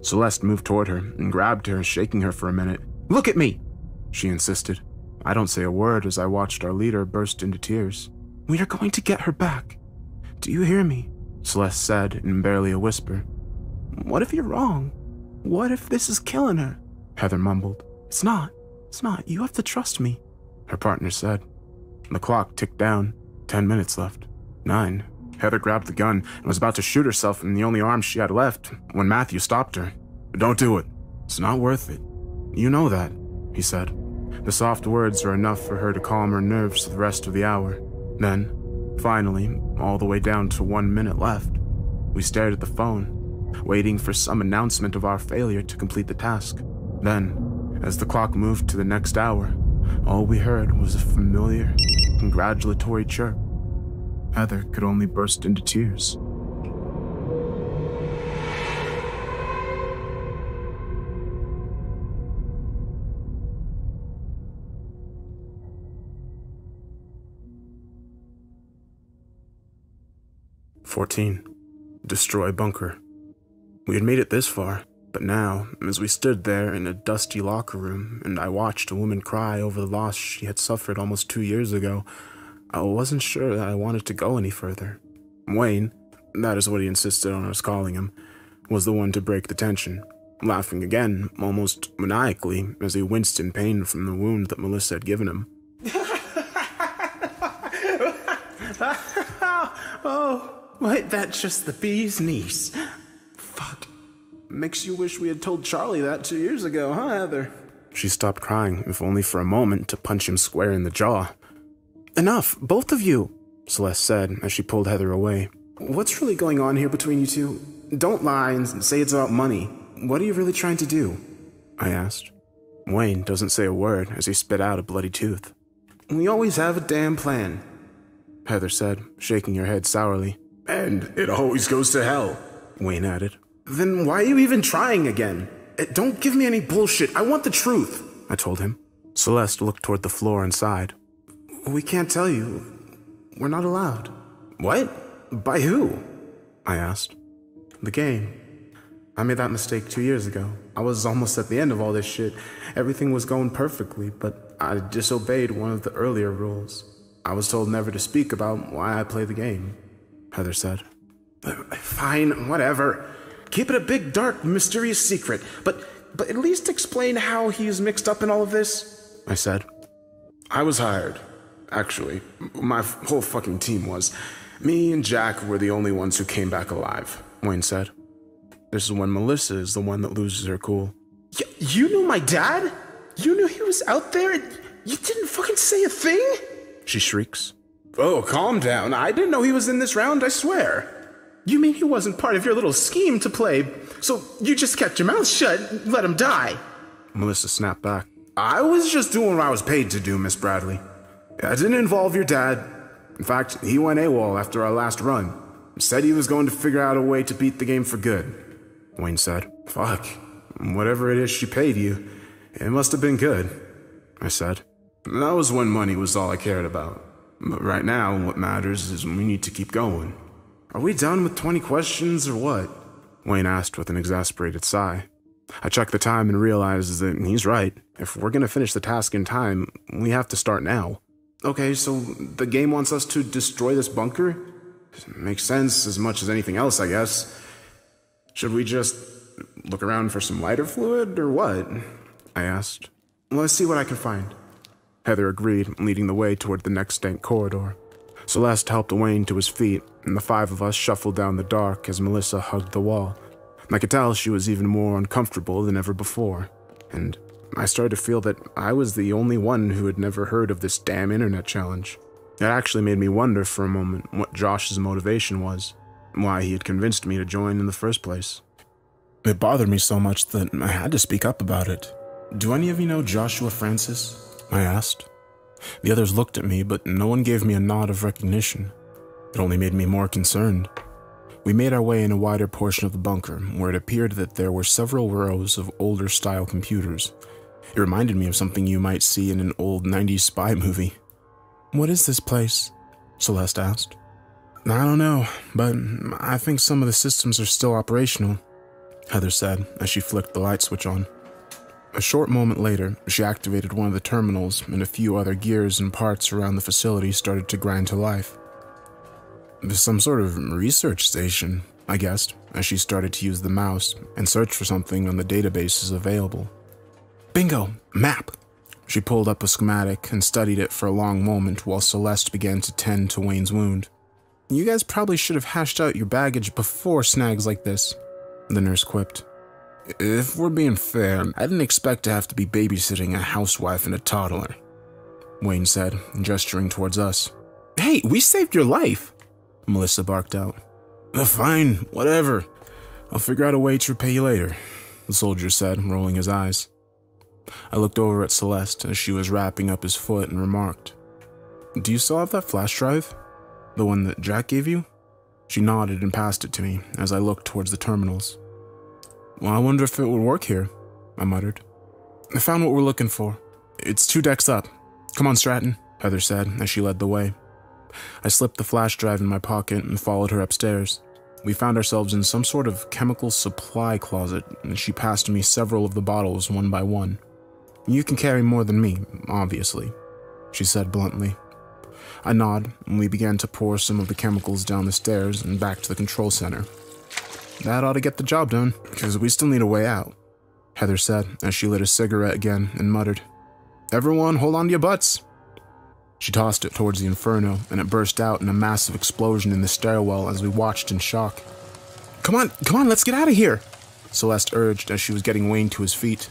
Celeste moved toward her and grabbed her, shaking her for a minute. Look at me! She insisted. I don't say a word as I watched our leader burst into tears. We are going to get her back. Do you hear me? Celeste said in barely a whisper. What if you're wrong? What if this is killing her? Heather mumbled. It's not. You have to trust me, her partner said. The clock ticked down. 10 minutes left. 9. Heather grabbed the gun and was about to shoot herself in the only arm she had left when Matthew stopped her. Don't do it. It's not worth it. You know that, he said. The soft words were enough for her to calm her nerves for the rest of the hour. Then, finally, all the way down to 1 minute left, we stared at the phone, waiting for some announcement of our failure to complete the task. Then, as the clock moved to the next hour, all we heard was a familiar, congratulatory chirp. Heather could only burst into tears. "14. Destroy bunker." We had made it this far, but now, as we stood there in a dusty locker room and I watched a woman cry over the loss she had suffered almost 2 years ago, I wasn't sure that I wanted to go any further. Wayne, that is what he insisted on us calling him, was the one to break the tension, laughing again, almost maniacally, as he winced in pain from the wound that Melissa had given him. Oh, wait, that's just the bee's knees. Fuck. Makes you wish we had told Charlie that 2 years ago, huh, Heather? She stopped crying, if only for a moment, to punch him square in the jaw. Enough, both of you, Celeste said as she pulled Heather away. What's really going on here between you two? Don't lie and say it's about money. What are you really trying to do? I asked. Wayne doesn't say a word as he spit out a bloody tooth. We always have a damn plan, Heather said, shaking her head sourly. And it always goes to hell, Wayne added. Then why are you even trying again? Don't give me any bullshit. I want the truth, I told him. Celeste looked toward the floor and sighed. We can't tell you. We're not allowed. What? By who? I asked. The game. I made that mistake 2 years ago. I was almost at the end of all this shit. Everything was going perfectly, but I disobeyed one of the earlier rules. I was told never to speak about why I play the game, Heather said. Fine, whatever. Keep it a big, dark, mysterious secret, but at least explain how he's mixed up in all of this, I said. I was hired, actually. My whole fucking team was. Me and Jack were the only ones who came back alive, Wayne said. This is when Melissa is the one that loses her cool. You knew my dad? You knew he was out there and you didn't fucking say a thing? She shrieks. Oh, calm down. I didn't know he was in this round, I swear. You mean he wasn't part of your little scheme to play, so you just kept your mouth shut and let him die? Melissa snapped back. I was just doing what I was paid to do, Miss Bradley. I didn't involve your dad. In fact, he went AWOL after our last run. Said he was going to figure out a way to beat the game for good. Wayne said. Fuck. Whatever it is she paid you, it must have been good, I said. That was when money was all I cared about. But right now, what matters is we need to keep going. Are we done with 20 questions or what? Wayne asked with an exasperated sigh. I checked the time and realized that he's right. If we're going to finish the task in time, we have to start now. Okay, so the game wants us to destroy this bunker? Makes sense as much as anything else, I guess. Should we just look around for some lighter fluid, or what? I asked. Let's see what I can find. Heather agreed, leading the way toward the next dank corridor. Celeste helped Wayne to his feet, and the five of us shuffled down the dark as Melissa hugged the wall. I could tell she was even more uncomfortable than ever before, and I started to feel that I was the only one who had never heard of this damn internet challenge. It actually made me wonder for a moment what Josh's motivation was, why he had convinced me to join in the first place. It bothered me so much that I had to speak up about it. Do any of you know Joshua Francis? I asked. The others looked at me, but no one gave me a nod of recognition. It only made me more concerned. We made our way in a wider portion of the bunker, where it appeared that there were several rows of older-style computers. It reminded me of something you might see in an old 90s spy movie. What is this place? Celeste asked. I don't know, but I think some of the systems are still operational, Heather said as she flicked the light switch on. A short moment later, she activated one of the terminals, and a few other gears and parts around the facility started to grind to life. There's some sort of research station, I guessed, as she started to use the mouse and search for something on the databases available. Bingo! Map! She pulled up a schematic and studied it for a long moment while Celeste began to tend to Wayne's wound. You guys probably should have hashed out your baggage before snags like this, the nurse quipped. If we're being fair, I didn't expect to have to be babysitting a housewife and a toddler, Wayne said, gesturing towards us. Hey, we saved your life, Melissa barked out. Fine, whatever. I'll figure out a way to repay you later, the soldier said, rolling his eyes. I looked over at Celeste as she was wrapping up his foot and remarked, Do you still have that flash drive? The one that Jack gave you? She nodded and passed it to me as I looked towards the terminals. Well, I wonder if it would work here, I muttered. I found what we're looking for. It's 2 decks up. Come on, Stratton, Heather said as she led the way. I slipped the flash drive in my pocket and followed her upstairs. We found ourselves in some sort of chemical supply closet, and she passed me several of the bottles one by one. You can carry more than me, obviously, she said bluntly. I nodded, and we began to pour some of the chemicals down the stairs and back to the control center. That ought to get the job done, because we still need a way out, Heather said as she lit a cigarette again and muttered, Everyone, hold on to your butts. She tossed it towards the inferno, and it burst out in a massive explosion in the stairwell as we watched in shock. Come on, let's get out of here, Celeste urged as she was getting Wayne to his feet.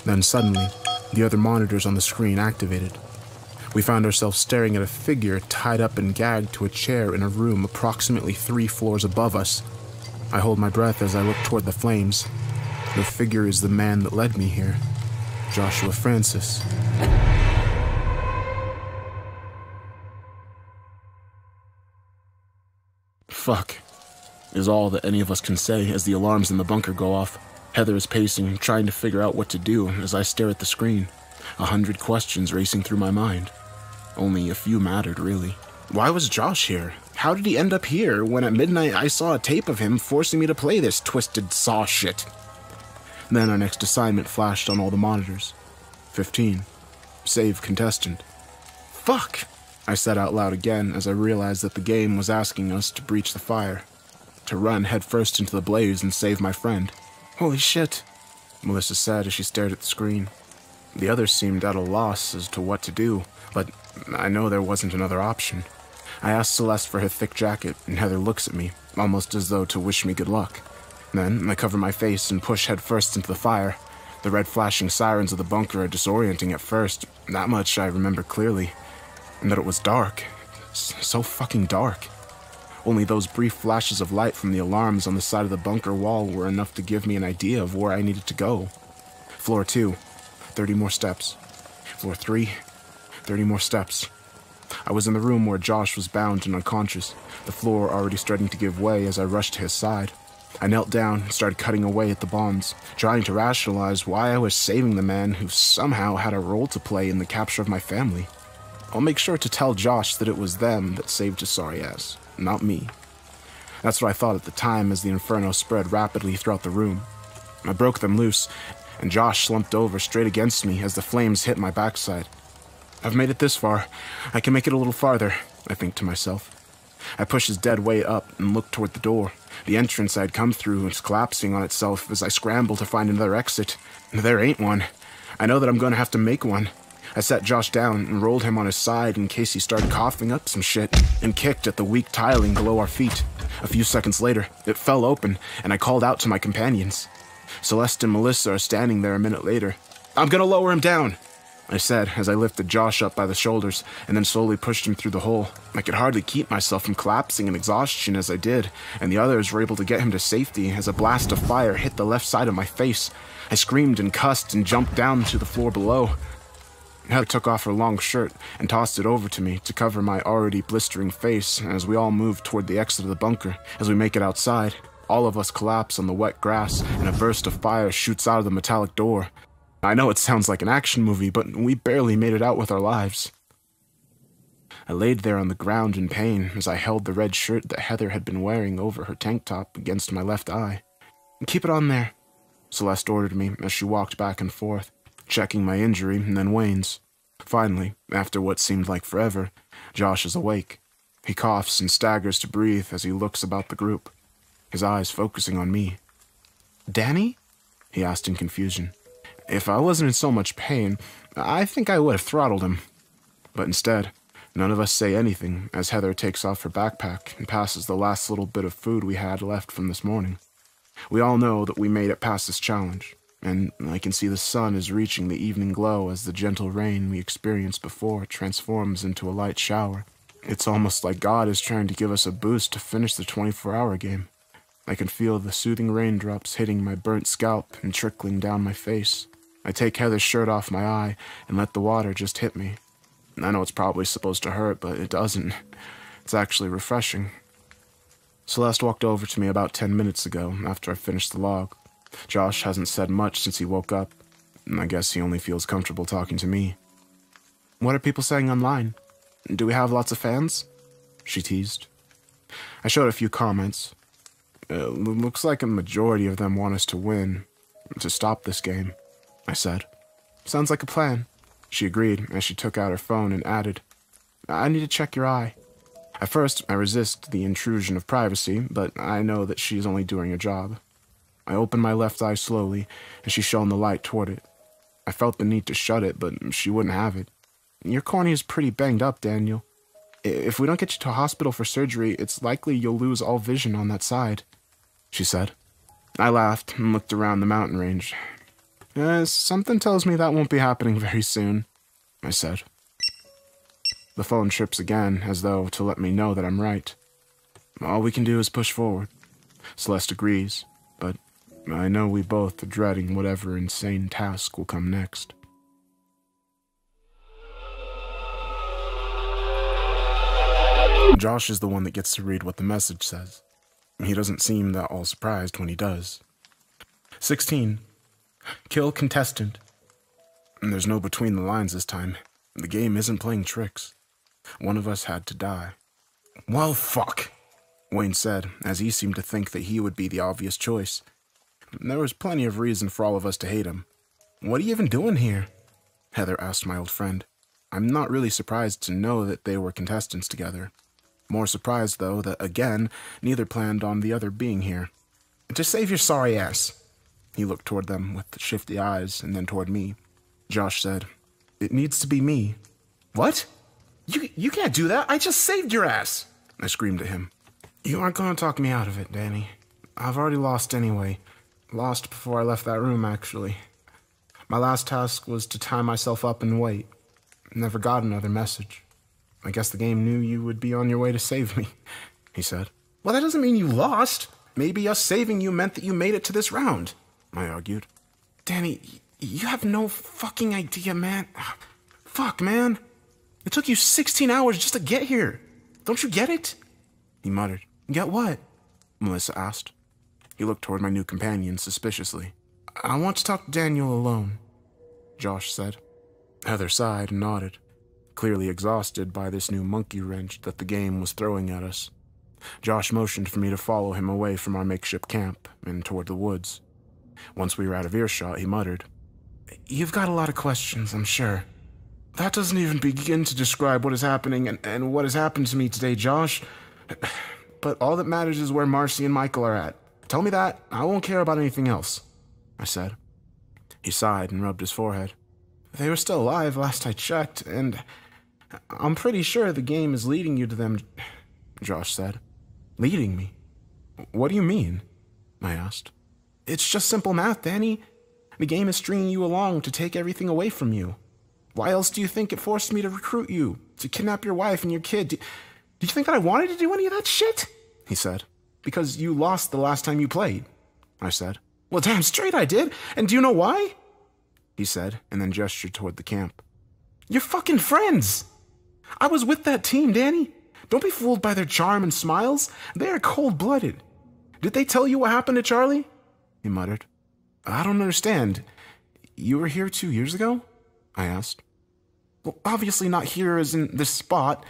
Then suddenly, the other monitors on the screen activated. We found ourselves staring at a figure tied up and gagged to a chair in a room approximately 3 floors above us. I hold my breath as I look toward the flames. The figure is the man that led me here, Joshua Francis. Fuck, is all that any of us can say as the alarms in the bunker go off. Heather is pacing, trying to figure out what to do as I stare at the screen. 100 questions racing through my mind. Only a few mattered, really. Why was Josh here? How did he end up here when at midnight I saw a tape of him forcing me to play this twisted saw shit? Then our next assignment flashed on all the monitors. 15. Save contestant. Fuck! I said out loud again as I realized that the game was asking us to breach the fire. To run headfirst into the blaze and save my friend. Holy shit, Melissa said as she stared at the screen. The others seemed at a loss as to what to do, but I know there wasn't another option. I asked Celeste for her thick jacket, and Heather looks at me, almost as though to wish me good luck. Then I cover my face and push headfirst into the fire. The red flashing sirens of the bunker are disorienting at first. That much I remember clearly. And that it was dark. So fucking dark. Only those brief flashes of light from the alarms on the side of the bunker wall were enough to give me an idea of where I needed to go. Floor 2, 30 more steps. Floor 3, 30 more steps. I was in the room where Josh was bound and unconscious, the floor already starting to give way as I rushed to his side. I knelt down and started cutting away at the bonds, trying to rationalize why I was saving the man who somehow had a role to play in the capture of my family. I'll make sure to tell Josh that it was them that saved his sorry ass, not me. That's what I thought at the time as the inferno spread rapidly throughout the room. I broke them loose, and Josh slumped over straight against me as the flames hit my backside. I've made it this far. I can make it a little farther, I think to myself. I push his dead weight up and look toward the door. The entrance I'd come through is collapsing on itself as I scramble to find another exit. There ain't one. I know that I'm going to have to make one. I sat Josh down and rolled him on his side in case he started coughing up some shit, and kicked at the weak tiling below our feet. A few seconds later, it fell open, and I called out to my companions. Celeste and Melissa are standing there a minute later. "I'm gonna lower him down," I said as I lifted Josh up by the shoulders and then slowly pushed him through the hole. I could hardly keep myself from collapsing in exhaustion as I did, and the others were able to get him to safety as a blast of fire hit the left side of my face. I screamed and cussed and jumped down to the floor below. Heather took off her long shirt and tossed it over to me to cover my already blistering face as we all moved toward the exit of the bunker. As we make it outside, all of us collapse on the wet grass and a burst of fire shoots out of the metallic door. I know it sounds like an action movie, but we barely made it out with our lives. I laid there on the ground in pain as I held the red shirt that Heather had been wearing over her tank top against my left eye. "Keep it on there," Celeste ordered me as she walked back and forth, checking my injury and then Wayne's. Finally, after what seemed like forever, Josh is awake. He coughs and staggers to breathe as he looks about the group, his eyes focusing on me. "Danny?" he asked in confusion. If I wasn't in so much pain, I think I would have throttled him. But instead, none of us say anything as Heather takes off her backpack and passes the last little bit of food we had left from this morning. We all know that we made it past this challenge, and I can see the sun is reaching the evening glow as the gentle rain we experienced before transforms into a light shower. It's almost like God is trying to give us a boost to finish the 24-hour game. I can feel the soothing raindrops hitting my burnt scalp and trickling down my face. I take Heather's shirt off my eye and let the water just hit me. I know it's probably supposed to hurt, but it doesn't. It's actually refreshing. Celeste walked over to me about 10 minutes ago after I finished the log. Josh hasn't said much since he woke up, and I guess he only feels comfortable talking to me. "What are people saying online? Do we have lots of fans?" she teased. I showed a few comments. Looks like a majority of them want us to win, to stop this game, I said. "Sounds like a plan," she agreed as she took out her phone and added, "I need to check your eye." At first, I resist the intrusion of privacy, but I know that she's only doing her job. I opened my left eye slowly, and she shone the light toward it. I felt the need to shut it, but she wouldn't have it. "Your cornea is pretty banged up, Daniel. If we don't get you to a hospital for surgery, it's likely you'll lose all vision on that side," she said. I laughed and looked around the mountain range. Something tells me that won't be happening very soon, I said. The phone trips again, as though to let me know that I'm right. All we can do is push forward. Celeste agrees, but I know we both are dreading whatever insane task will come next. Josh is the one that gets to read what the message says. He doesn't seem that all surprised when he does. 16. Kill contestant. And there's no between the lines this time. The game isn't playing tricks. One of us had to die. Well, fuck, Wayne said, as he seemed to think that he would be the obvious choice. There was plenty of reason for all of us to hate him. What are you even doing here? Heather asked my old friend. I'm not really surprised to know that they were contestants together. More surprised, though, that, again, neither planned on the other being here. To save your sorry ass. He looked toward them with shifty eyes, and then toward me. Josh said, It needs to be me. What? You can't do that. I just saved your ass. I screamed at him. You aren't going to talk me out of it, Danny. I've already lost anyway. Lost before I left that room, actually. My last task was to tie myself up and wait. Never got another message. I guess the game knew you would be on your way to save me, he said. Well, that doesn't mean you lost. Maybe us saving you meant that you made it to this round, I argued. Danny, you have no fucking idea, man. Fuck, man. It took you 16 hours just to get here. Don't you get it? He muttered. Get what? Melissa asked. He looked toward my new companion suspiciously. I want to talk to Daniel alone, Josh said. Heather sighed and nodded, clearly exhausted by this new monkey wrench that the game was throwing at us. Josh motioned for me to follow him away from our makeshift camp and toward the woods. Once we were out of earshot, he muttered, You've got a lot of questions, I'm sure. That doesn't even begin to describe what is happening and what has happened to me today, Josh. But all that matters is where Marcy and Michael are at. Tell me that. I won't care about anything else, I said. He sighed and rubbed his forehead. They were still alive last I checked, and I'm pretty sure the game is leading you to them, Josh said. Leading me? What do you mean? I asked. It's just simple math, Danny. The game is stringing you along to take everything away from you. Why else do you think it forced me to recruit you, to kidnap your wife and your kid? Do you think that I wanted to do any of that shit? He said. Because you lost the last time you played, I said. Well, damn straight I did. And do you know why? He said, and then gestured toward the camp. You're fucking friends. I was with that team, Danny. Don't be fooled by their charm and smiles. They are cold-blooded. Did they tell you what happened to Charlie? He muttered. I don't understand. You were here 2 years ago? I asked. Well, obviously not here as in this spot.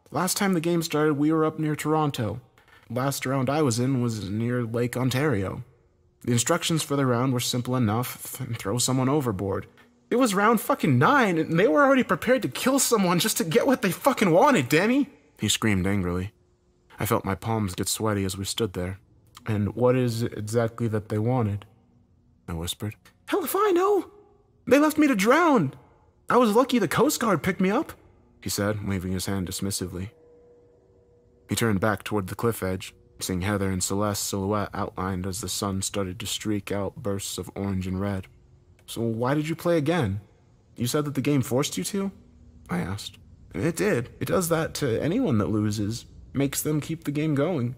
Last time the game started, we were up near Toronto. Last round I was in was near Lake Ontario. The instructions for the round were simple enough. Throw someone overboard. It was round fucking 9, and they were already prepared to kill someone just to get what they fucking wanted, Danny! He screamed angrily. I felt my palms get sweaty as we stood there. And what is it exactly that they wanted? I whispered. Hell if I know! They left me to drown! I was lucky the Coast Guard picked me up, he said, waving his hand dismissively. He turned back toward the cliff edge, seeing Heather and Celeste's silhouette outlined as the sun started to streak out bursts of orange and red. So why did you play again? You said that the game forced you to? I asked. It did. It does that to anyone that loses. Makes them keep the game going.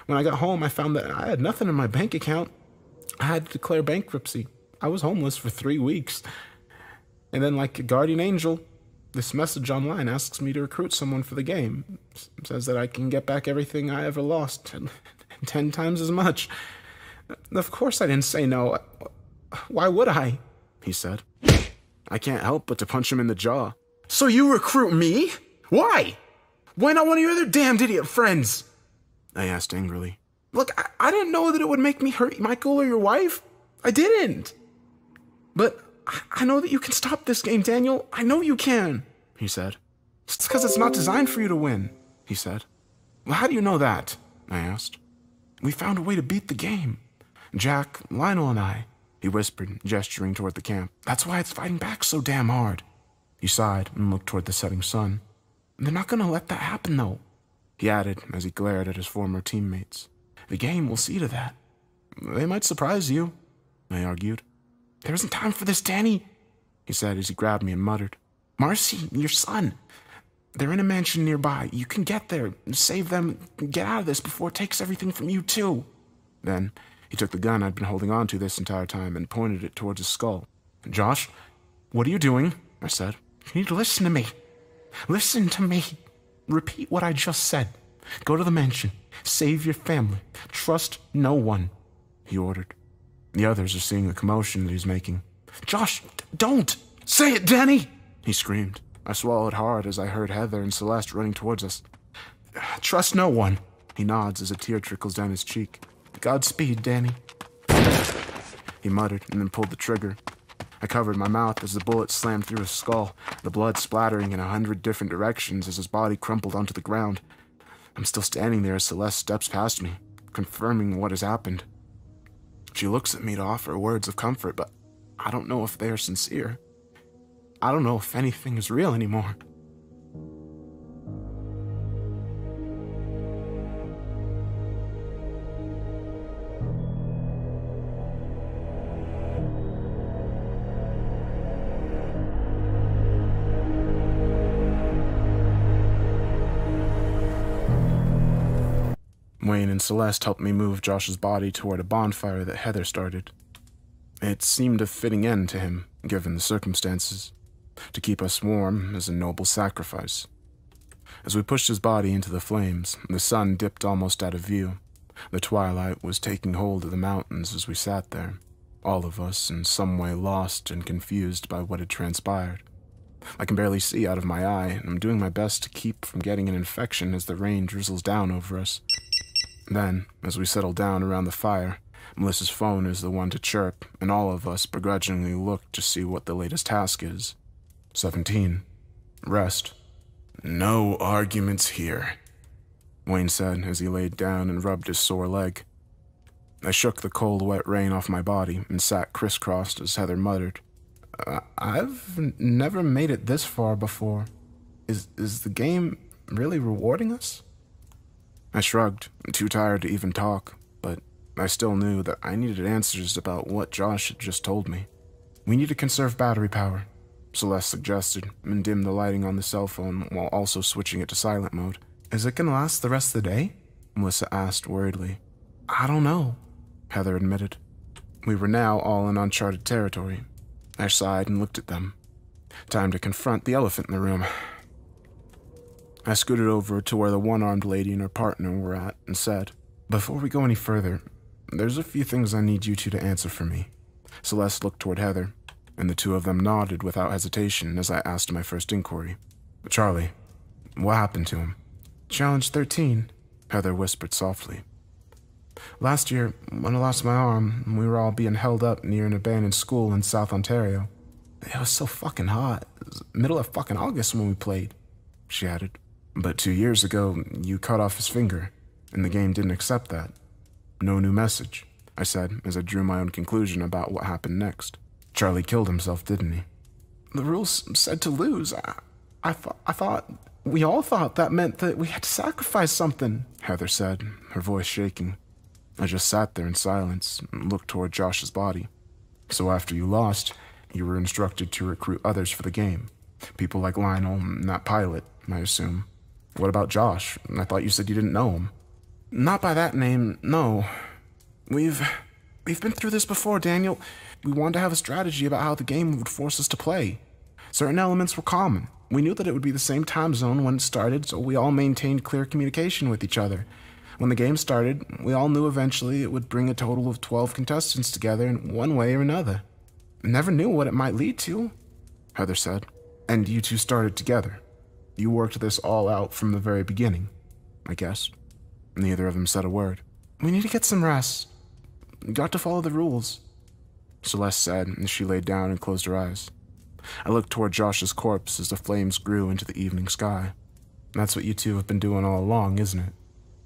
When I got home, I found that I had nothing in my bank account. I had to declare bankruptcy. I was homeless for 3 weeks. And then, like a guardian angel, this message online asks me to recruit someone for the game. It says that I can get back everything I ever lost, and 10 times as much. Of course I didn't say no. Why would I? He said. I can't help but to punch him in the jaw. So you recruit me? Why? Why not one of your other damned idiot friends? I asked angrily. Look, I didn't know that it would make me hurt Michael or your wife. I didn't. But I know that you can stop this game, Daniel. I know you can, he said. It's because it's not designed for you to win, he said. Well, how do you know that? I asked. We found a way to beat the game. Jack, Lionel, and I, he whispered, gesturing toward the camp. That's why it's fighting back so damn hard. He sighed and looked toward the setting sun. They're not going to let that happen, though, he added as he glared at his former teammates. The game will see to that. They might surprise you, I argued. There isn't time for this, Danny, he said as he grabbed me and muttered. Marcy, your son. They're in a mansion nearby. You can get there, save them, get out of this before it takes everything from you, too. Then he took the gun I'd been holding on to this entire time and pointed it towards his skull. Josh, what are you doing? I said. You need to listen to me. Listen to me. Repeat what I just said. Go to the mansion. Save your family. Trust no one, he ordered. The others are seeing the commotion that he's making. Josh, don't! Say it, Danny! He screamed. I swallowed hard as I heard Heather and Celeste running towards us. Trust no one, he nods as a tear trickles down his cheek. Godspeed, Danny. He muttered and then pulled the trigger. I covered my mouth as the bullet slammed through his skull, the blood splattering in 100 different directions as his body crumpled onto the ground. I'm still standing there as Celeste steps past me, confirming what has happened. She looks at me to offer words of comfort, but I don't know if they are sincere. I don't know if anything is real anymore. Wayne and Celeste helped me move Josh's body toward a bonfire that Heather started. It seemed a fitting end to him, given the circumstances. To keep us warm is a noble sacrifice. As we pushed his body into the flames, the sun dipped almost out of view. The twilight was taking hold of the mountains as we sat there, all of us in some way lost and confused by what had transpired. I can barely see out of my eye, and I'm doing my best to keep from getting an infection as the rain drizzles down over us. Then, as we settle down around the fire, Melissa's phone is the one to chirp, and all of us begrudgingly look to see what the latest task is. 17. Rest. No arguments here, Wayne said as he laid down and rubbed his sore leg. I shook the cold, wet rain off my body and sat crisscrossed as Heather muttered, I've never made it this far before. Is the game really rewarding us? I shrugged, too tired to even talk, but I still knew that I needed answers about what Josh had just told me. We need to conserve battery power, Celeste suggested, and dimmed the lighting on the cell phone while also switching it to silent mode. Is it going to last the rest of the day? Melissa asked worriedly. I don't know, Heather admitted. We were now all in uncharted territory. I sighed and looked at them. Time to confront the elephant in the room. I scooted over to where the one-armed lady and her partner were at and said, Before we go any further, there's a few things I need you two to answer for me. Celeste looked toward Heather, and the two of them nodded without hesitation as I asked my first inquiry. Charlie, what happened to him? Challenge 13, Heather whispered softly. Last year, when I lost my arm, we were all being held up near an abandoned school in South Ontario. It was so fucking hot. It was middle of fucking August when we played, she added. But 2 years ago, you cut off his finger, and the game didn't accept that. No new message, I said as I drew my own conclusion about what happened next. Charlie killed himself, didn't he? The rules said to lose. I thought, we all thought that meant that we had to sacrifice something, Heather said, her voice shaking. I just sat there in silence and looked toward Josh's body. So after you lost, you were instructed to recruit others for the game. People like Lionel and that pilot, I assume. What about Josh? I thought you said you didn't know him. Not by that name, no. We've been through this before, Daniel. We wanted to have a strategy about how the game would force us to play. Certain elements were common. We knew that it would be the same time zone when it started, so we all maintained clear communication with each other. When the game started, we all knew eventually it would bring a total of 12 contestants together in one way or another. Never knew what it might lead to, Heather said. And you two started together. You worked this all out from the very beginning, I guess. Neither of them said a word. We need to get some rest. We got to follow the rules, Celeste said as she laid down and closed her eyes. I looked toward Josh's corpse as the flames grew into the evening sky. That's what you two have been doing all along, isn't it?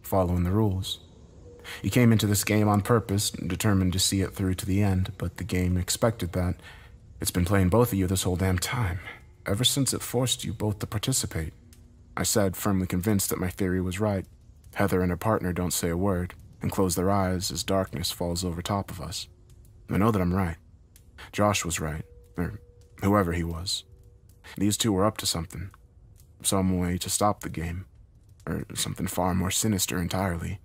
Following the rules. You came into this game on purpose, determined to see it through to the end, but the game expected that. It's been playing both of you this whole damn time, ever since it forced you both to participate, I said, firmly convinced that my theory was right. Heather and her partner don't say a word. and close their eyes as darkness falls over top of us. I know that I'm right. Josh was right, or whoever he was. These two were up to something. Some way to stop the game, or something far more sinister entirely.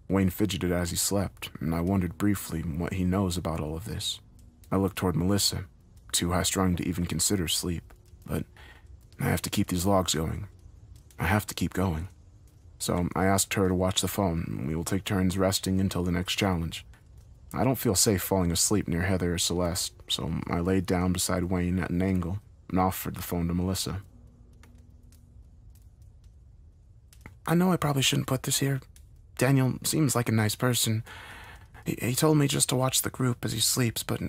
Wayne fidgeted as he slept, and I wondered briefly what he knows about all of this. I looked toward Melissa, too high-strung to even consider sleep, but I have to keep these logs going. I have to keep going. So I asked her to watch the phone, and we will take turns resting until the next challenge. I don't feel safe falling asleep near Heather or Celeste, so I laid down beside Wayne at an angle and offered the phone to Melissa. I know I probably shouldn't put this here. Daniel seems like a nice person. He told me just to watch the group as he sleeps, but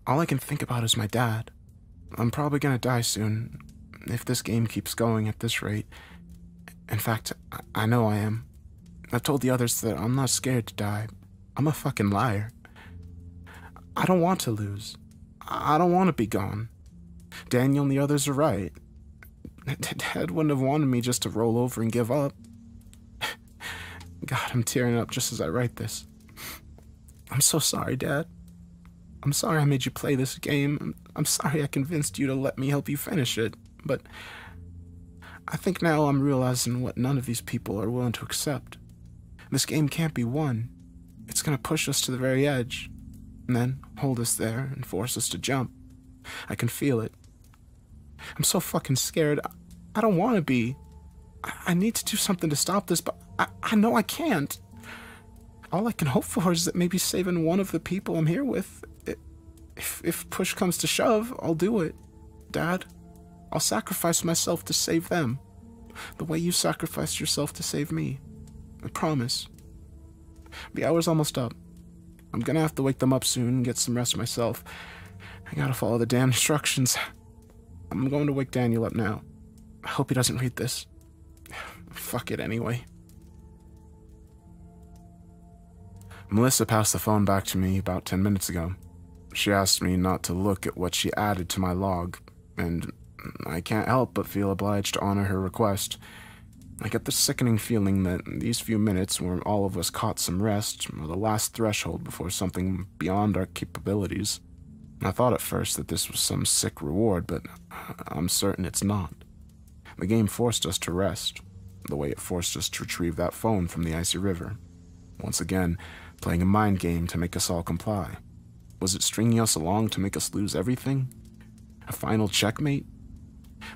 all I can think about is my dad. I'm probably gonna die soon, if this game keeps going at this rate. In fact, I know I am. I've told the others that I'm not scared to die. I'm a fucking liar. I don't want to lose. I don't want to be gone. Daniel and the others are right. Dad wouldn't have wanted me just to roll over and give up. God, I'm tearing up just as I write this. I'm so sorry, Dad. I'm sorry I made you play this game. I'm sorry I convinced you to let me help you finish it, but I think now I'm realizing what none of these people are willing to accept. This game can't be won. It's gonna push us to the very edge, and then hold us there and force us to jump. I can feel it. I'm so fucking scared. I don't want to be. I need to do something to stop this, but I know I can't. All I can hope for is that maybe saving one of the people I'm here with. If push comes to shove, I'll do it. Dad, I'll sacrifice myself to save them. The way you sacrificed yourself to save me. I promise. The hour's almost up. I'm gonna have to wake them up soon and get some rest myself. I gotta follow the damn instructions. I'm going to wake Daniel up now. I hope he doesn't read this. Fuck it anyway. Melissa passed the phone back to me about 10 minutes ago. She asked me not to look at what she added to my log, and I can't help but feel obliged to honor her request. I get the sickening feeling that these few minutes where all of us caught some rest were the last threshold before something beyond our capabilities. I thought at first that this was some sick reward, but I'm certain it's not. The game forced us to rest, the way it forced us to retrieve that phone from the icy river. Once again, playing a mind game to make us all comply. Was it stringing us along to make us lose everything? A final checkmate?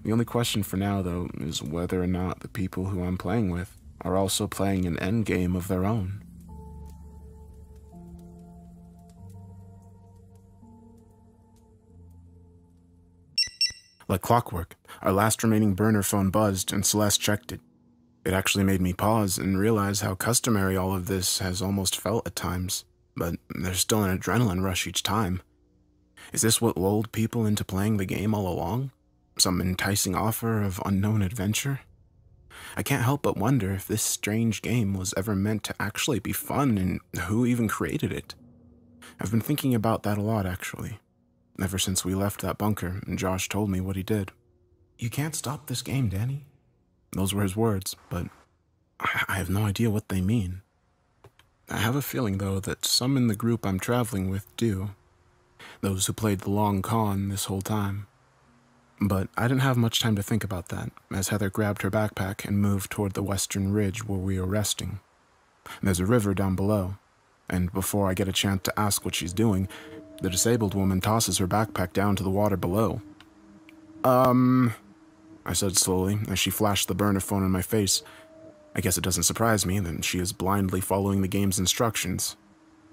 The only question for now, though, is whether or not the people who I'm playing with are also playing an endgame of their own. Like clockwork, our last remaining burner phone buzzed and Celeste checked it. It actually made me pause and realize how customary all of this has almost felt at times, but there's still an adrenaline rush each time. Is this what lulled people into playing the game all along? Some enticing offer of unknown adventure? I can't help but wonder if this strange game was ever meant to actually be fun and who even created it. I've been thinking about that a lot, actually. Ever since we left that bunker and Josh told me what he did. You can't stop this game, Danny. Those were his words, but I have no idea what they mean. I have a feeling, though, that some in the group I'm traveling with do. Those who played the long con this whole time. But I didn't have much time to think about that, as Heather grabbed her backpack and moved toward the western ridge where we were resting. There's a river down below, and before I get a chance to ask what she's doing, the disabled woman tosses her backpack down to the water below. I said slowly as she flashed the burner phone in my face. I guess it doesn't surprise me that she is blindly following the game's instructions.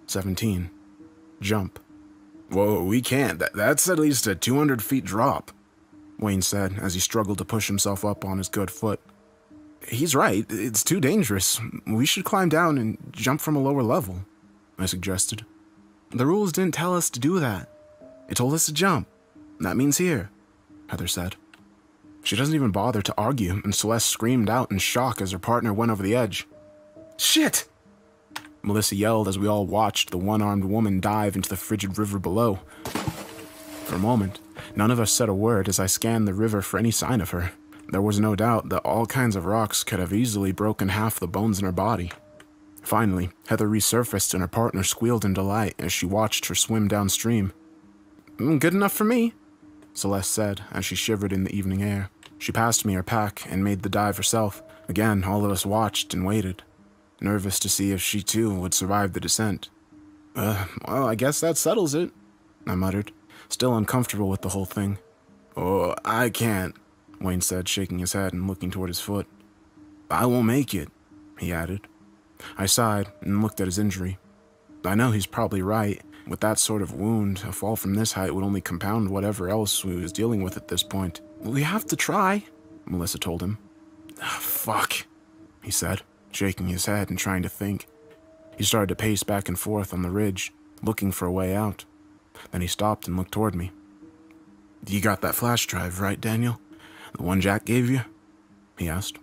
17. Jump. Whoa, we can't. That's at least a 200 feet drop, Wayne said as he struggled to push himself up on his good foot. He's right. It's too dangerous. We should climb down and jump from a lower level, I suggested. The rules didn't tell us to do that. It told us to jump. That means here, Heather said. She doesn't even bother to argue, and Celeste screamed out in shock as her partner went over the edge. Shit! Melissa yelled as we all watched the one-armed woman dive into the frigid river below. For a moment, none of us said a word as I scanned the river for any sign of her. There was no doubt that all kinds of rocks could have easily broken half the bones in her body. Finally, Heather resurfaced and her partner squealed in delight as she watched her swim downstream. Good enough for me, Celeste said as she shivered in the evening air. She passed me her pack and made the dive herself. Again, all of us watched and waited, nervous to see if she too would survive the descent. Well, I guess that settles it, I muttered, still uncomfortable with the whole thing. Oh, I can't, Wayne said, shaking his head and looking toward his foot. I won't make it, he added. I sighed and looked at his injury. I know he's probably right. With that sort of wound, a fall from this height would only compound whatever else we was dealing with at this point. We have to try, Melissa told him. Fuck, he said, shaking his head and trying to think. He started to pace back and forth on the ridge, looking for a way out. Then he stopped and looked toward me. You got that flash drive, right, Daniel? The one Jack gave you? He asked.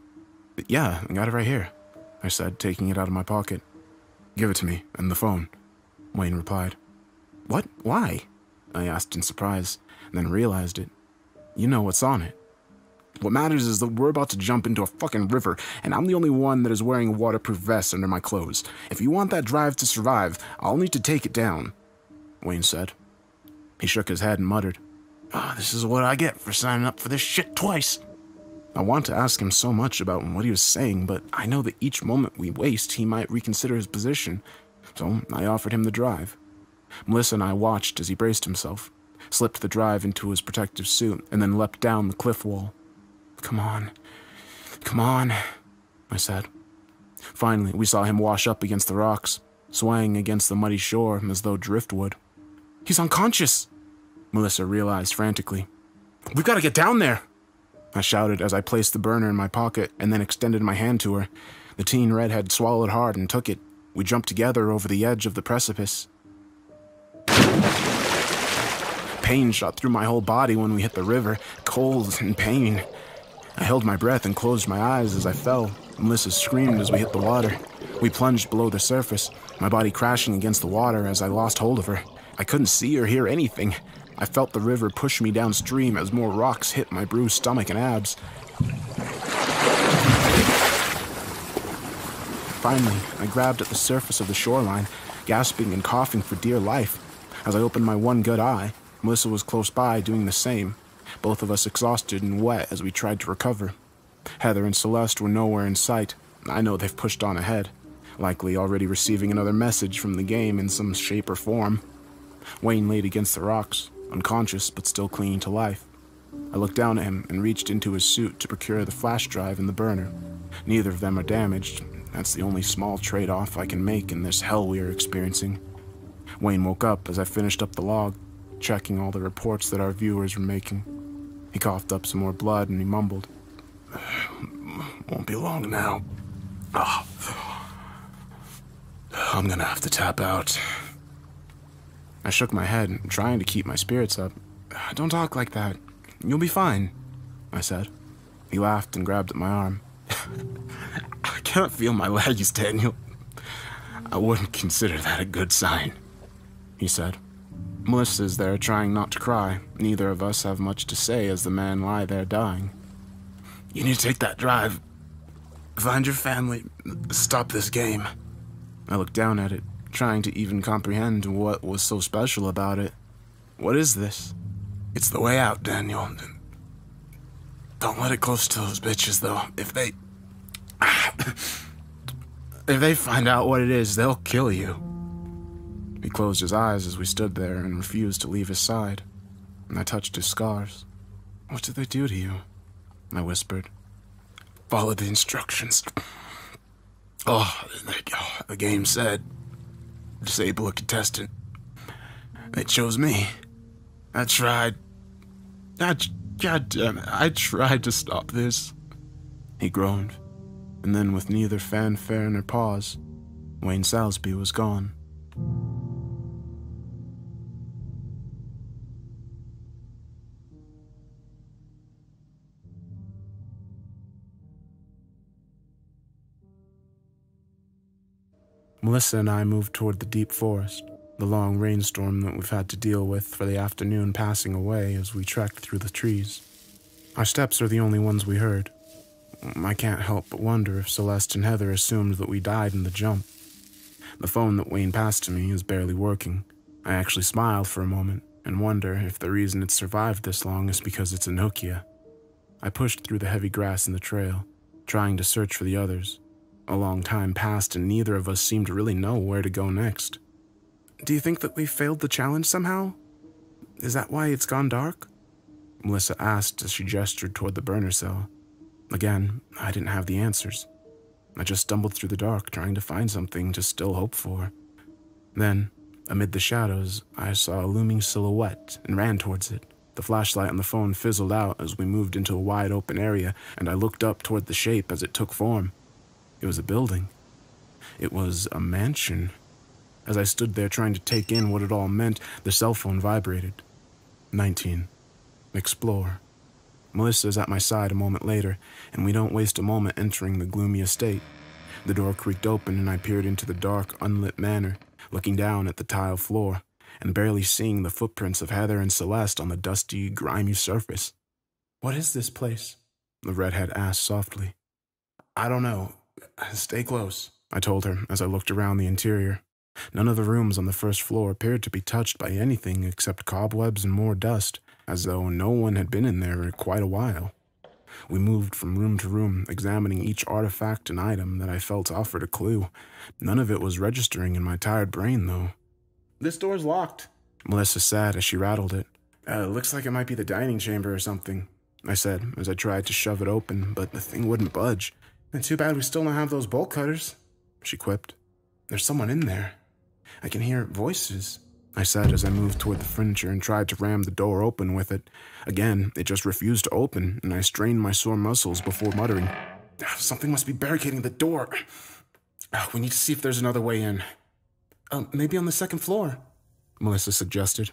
Yeah, I got it right here, I said, taking it out of my pocket. Give it to me, and the phone, Wayne replied. What? Why? I asked in surprise, and then realized it. You know what's on it. What matters is that we're about to jump into a fucking river, and I'm the only one that is wearing a waterproof vest under my clothes. If you want that drive to survive, I'll need to take it down, Wayne said. He shook his head and muttered, this is what I get for signing up for this shit twice. I want to ask him so much about what he was saying, but I know that each moment we waste, he might reconsider his position, so I offered him the drive. Melissa and I watched as he braced himself, slipped the drive into his protective suit, and then leapt down the cliff wall. Come on, I said. Finally, we saw him wash up against the rocks, swaying against the muddy shore as though driftwood. He's unconscious, Melissa realized frantically. We've got to get down there, I shouted as I placed the burner in my pocket and then extended my hand to her. The teen redhead swallowed hard and took it. We jumped together over the edge of the precipice. Pain shot through my whole body when we hit the river, cold and pain. I held my breath and closed my eyes as I fell. Melissa screamed as we hit the water. We plunged below the surface, my body crashing against the water as I lost hold of her. I couldn't see or hear anything. I felt the river push me downstream as more rocks hit my bruised stomach and abs. Finally, I grabbed at the surface of the shoreline, gasping and coughing for dear life. As I opened my one good eye, Melissa was close by doing the same, both of us exhausted and wet as we tried to recover. Heather and Celeste were nowhere in sight. I know they've pushed on ahead, likely already receiving another message from the game in some shape or form. Wayne laid against the rocks, unconscious but still clinging to life. I looked down at him and reached into his suit to procure the flash drive and the burner. Neither of them are damaged. That's the only small trade-off I can make in this hell we are experiencing. Wayne woke up as I finished up the log, checking all the reports that our viewers were making. He coughed up some more blood and he mumbled, Won't be long now. I'm gonna have to tap out. I shook my head, trying to keep my spirits up. Don't talk like that. You'll be fine, I said. He laughed and grabbed at my arm. I can't feel my legs, Daniel. I wouldn't consider that a good sign, he said. Melissa's there trying not to cry. Neither of us have much to say as the man lie there dying. You need to take that drive. Find your family. Stop this game. I looked down at it, trying to even comprehend what was so special about it. What is this? It's the way out, Daniel. Don't let it close to those bitches, though. If they find out what it is, they'll kill you. He closed his eyes as we stood there and refused to leave his side. And I touched his scars. What did they do to you? I whispered. Follow the instructions. The game said, disable a contestant. They chose me. I tried. God damn it, I tried to stop this. He groaned. And then with neither fanfare nor pause, Wayne Salisbury was gone. Melissa and I moved toward the deep forest, the long rainstorm that we've had to deal with for the afternoon passing away as we trekked through the trees. Our steps are the only ones we heard. I can't help but wonder if Celeste and Heather assumed that we died in the jump. The phone that Wayne passed to me is barely working. I actually smiled for a moment and wonder if the reason it's survived this long is because it's a Nokia. I pushed through the heavy grass in the trail, trying to search for the others. A long time passed and neither of us seemed to really know where to go next. Do you think that we failed the challenge somehow? Is that why it's gone dark? Melissa asked as she gestured toward the burner cell. Again, I didn't have the answers. I just stumbled through the dark, trying to find something to still hope for. Then, amid the shadows, I saw a looming silhouette and ran towards it. The flashlight on the phone fizzled out as we moved into a wide open area, and I looked up toward the shape as it took form. It was a building. It was a mansion. As I stood there trying to take in what it all meant, the cell phone vibrated. 19. Explore. Melissa is at my side a moment later, and we don't waste a moment entering the gloomy estate. The door creaked open and I peered into the dark, unlit manor, looking down at the tile floor, and barely seeing the footprints of Heather and Celeste on the dusty, grimy surface. "What is this place?" the redhead asked softly. "I don't know. Stay close," I told her as I looked around the interior. None of the rooms on the first floor appeared to be touched by anything except cobwebs and more dust, as though no one had been in there in quite a while. We moved from room to room, examining each artifact and item that I felt offered a clue. None of it was registering in my tired brain, though. "This door's locked," Melissa said as she rattled it. Looks like it might be the dining chamber or something," I said as I tried to shove it open, but the thing wouldn't budge. "And too bad we still don't have those bolt cutters," she quipped. "There's someone in there. I can hear voices," I said as I moved toward the furniture and tried to ram the door open with it. Again, it just refused to open, and I strained my sore muscles before muttering, "Something must be barricading the door. We need to see if there's another way in." Maybe on the second floor," Melissa suggested.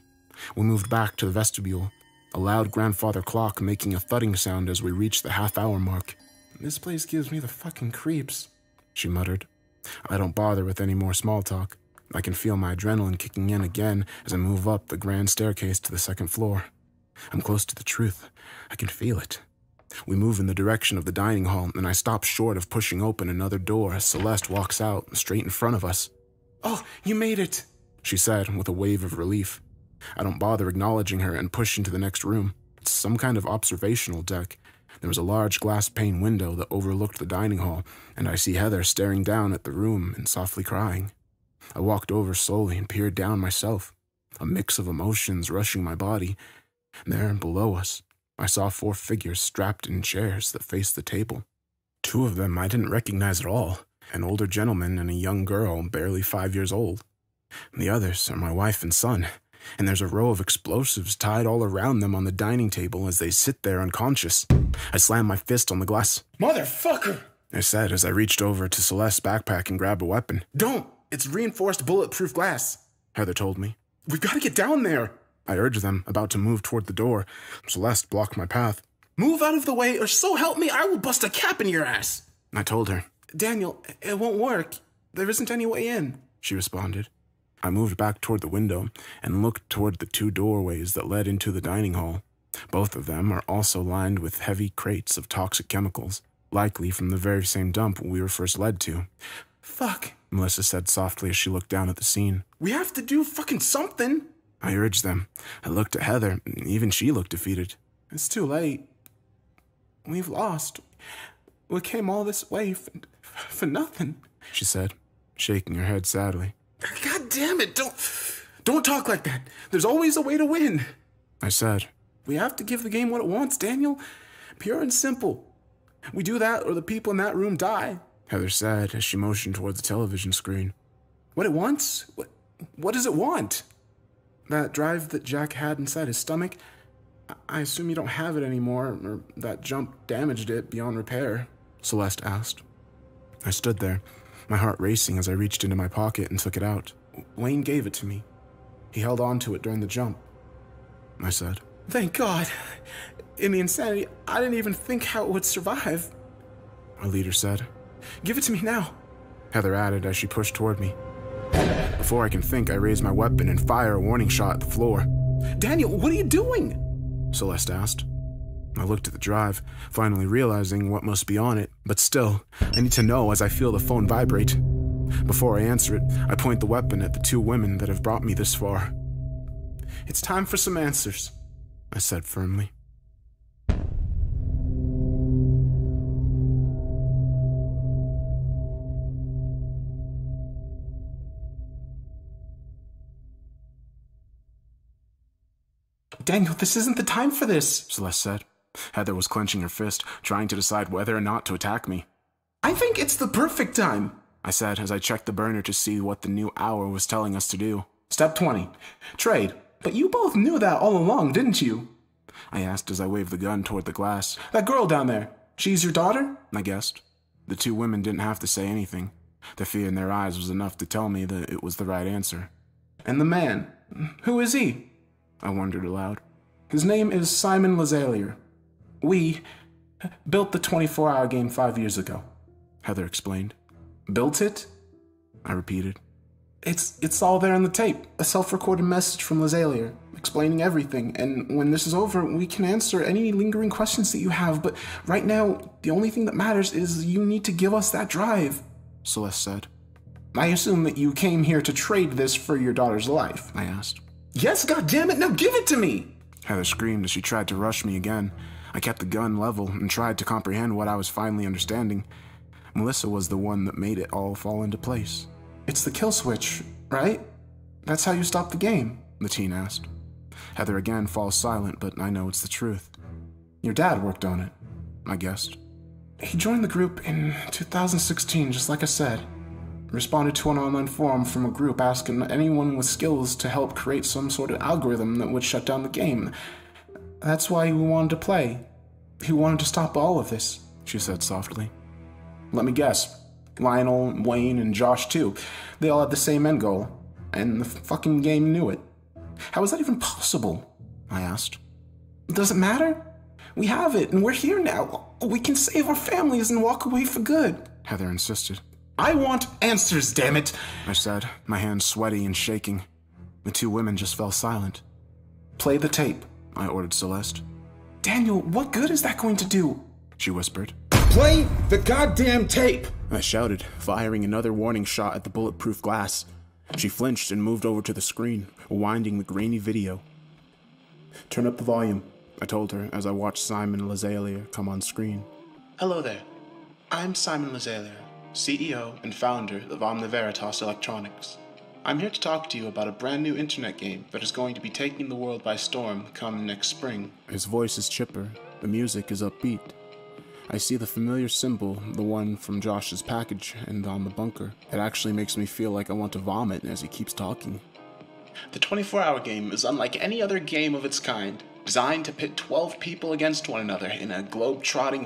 We moved back to the vestibule, a loud grandfather clock making a thudding sound as we reached the half-hour mark. "This place gives me the fucking creeps," she muttered. I don't bother with any more small talk. I can feel my adrenaline kicking in again as I move up the grand staircase to the second floor. I'm close to the truth. I can feel it. We move in the direction of the dining hall, and I stop short of pushing open another door as Celeste walks out straight in front of us. "Oh, you made it," she said with a wave of relief. I don't bother acknowledging her and push into the next room. It's some kind of observational deck. There was a large glass pane window that overlooked the dining hall, and I see Heather staring down at the room and softly crying. I walked over slowly and peered down myself, a mix of emotions rushing my body. There, below us, I saw 4 figures strapped in chairs that faced the table. 2 of them I didn't recognize at all, an older gentleman and a young girl barely 5 years old. The others are my wife and son, and there's a row of explosives tied all around them on the dining table as they sit there unconscious. I slammed my fist on the glass. "Motherfucker!" I said as I reached over to Celeste's backpack and grabbed a weapon. "Don't! It's reinforced bulletproof glass," Heather told me. "We've got to get down there," I urged them, about to move toward the door. Celeste blocked my path. "Move out of the way, or so help me, I will bust a cap in your ass," I told her. "Daniel, it won't work. There isn't any way in," she responded. I moved back toward the window and looked toward the 2 doorways that led into the dining hall. Both of them are also lined with heavy crates of toxic chemicals, likely from the very same dump we were first led to. "Fuck," Melissa said softly as she looked down at the scene. "We have to do fucking something," I urged them. I looked at Heather, and even she looked defeated. "It's too late. We've lost. We came all this way for nothing," she said, shaking her head sadly. "God damn it, don't talk like that. There's always a way to win," I said. "We have to give the game what it wants, Daniel. Pure and simple. We do that or the people in that room die," Heather said as she motioned towards the television screen. "What it wants? What does it want?" "That drive that Jack had inside his stomach. I assume you don't have it anymore, or that jump damaged it beyond repair," Celeste asked. I stood there, my heart racing as I reached into my pocket and took it out. "Wayne gave it to me. He held on to it during the jump," I said. "Thank God. In the insanity, I didn't even think how it would survive," our leader said. "Give it to me now," Heather added as she pushed toward me. Before I can think, I raise my weapon and fire a warning shot at the floor. "Daniel, what are you doing?" Celeste asked. I looked at the drive, finally realizing what must be on it, but still, I need to know as I feel the phone vibrate. Before I answer it, I point the weapon at the two women that have brought me this far. "It's time for some answers," I said firmly. "Daniel, this isn't the time for this," Celeste said. Heather was clenching her fist, trying to decide whether or not to attack me. "I think it's the perfect time," I said as I checked the burner to see what the new hour was telling us to do. "Step 20. Trade. But you both knew that all along, didn't you?" I asked as I waved the gun toward the glass. "That girl down there, she's your daughter?" I guessed. The two women didn't have to say anything. The fear in their eyes was enough to tell me that it was the right answer. "And the man, who is he?" I wondered aloud. "His name is Simon Lazalier. We built the 24-hour game 5 years ago," Heather explained. "Built it?" I repeated. It's all there on the tape. A self-recorded message from Lazalier, explaining everything, and when this is over, we can answer any lingering questions that you have, but right now, the only thing that matters is you need to give us that drive," Celeste said. "I assume that you came here to trade this for your daughter's life," I asked. "Yes, goddammit, now give it to me!" Heather screamed as she tried to rush me again. I kept the gun level and tried to comprehend what I was finally understanding. Melissa was the one that made it all fall into place. "It's the kill switch, right? That's how you stop the game?" the teen asked. Heather again falls silent, but I know it's the truth. "Your dad worked on it," I guessed. "He joined the group in 2016, just like I said. Responded to an online forum from a group asking anyone with skills to help create some sort of algorithm that would shut down the game. That's why he wanted to play. He wanted to stop all of this," she said softly. "Let me guess. Lionel, Wayne, and Josh too. They all had the same end goal, and the fucking game knew it. How is that even possible?" I asked. "Does it matter? We have it, and we're here now. We can save our families and walk away for good," Heather insisted. "I want answers, damn it," I said, my hands sweaty and shaking. The two women just fell silent. "Play the tape," I ordered Celeste. "Daniel, what good is that going to do?" she whispered. "Play the goddamn tape!" I shouted, firing another warning shot at the bulletproof glass. She flinched and moved over to the screen, rewinding the grainy video. "Turn up the volume," I told her as I watched Simon Lazalier come on screen. "Hello there. I'm Simon Lazalier, CEO and founder of Omniveritas Electronics. I'm here to talk to you about a brand new internet game that is going to be taking the world by storm come next spring." His voice is chipper. The music is upbeat. I see the familiar symbol, the one from Josh's package and on the bunker. It actually makes me feel like I want to vomit as he keeps talking. "The 24-hour game is unlike any other game of its kind, designed to pit 12 people against one another in a globe-trotting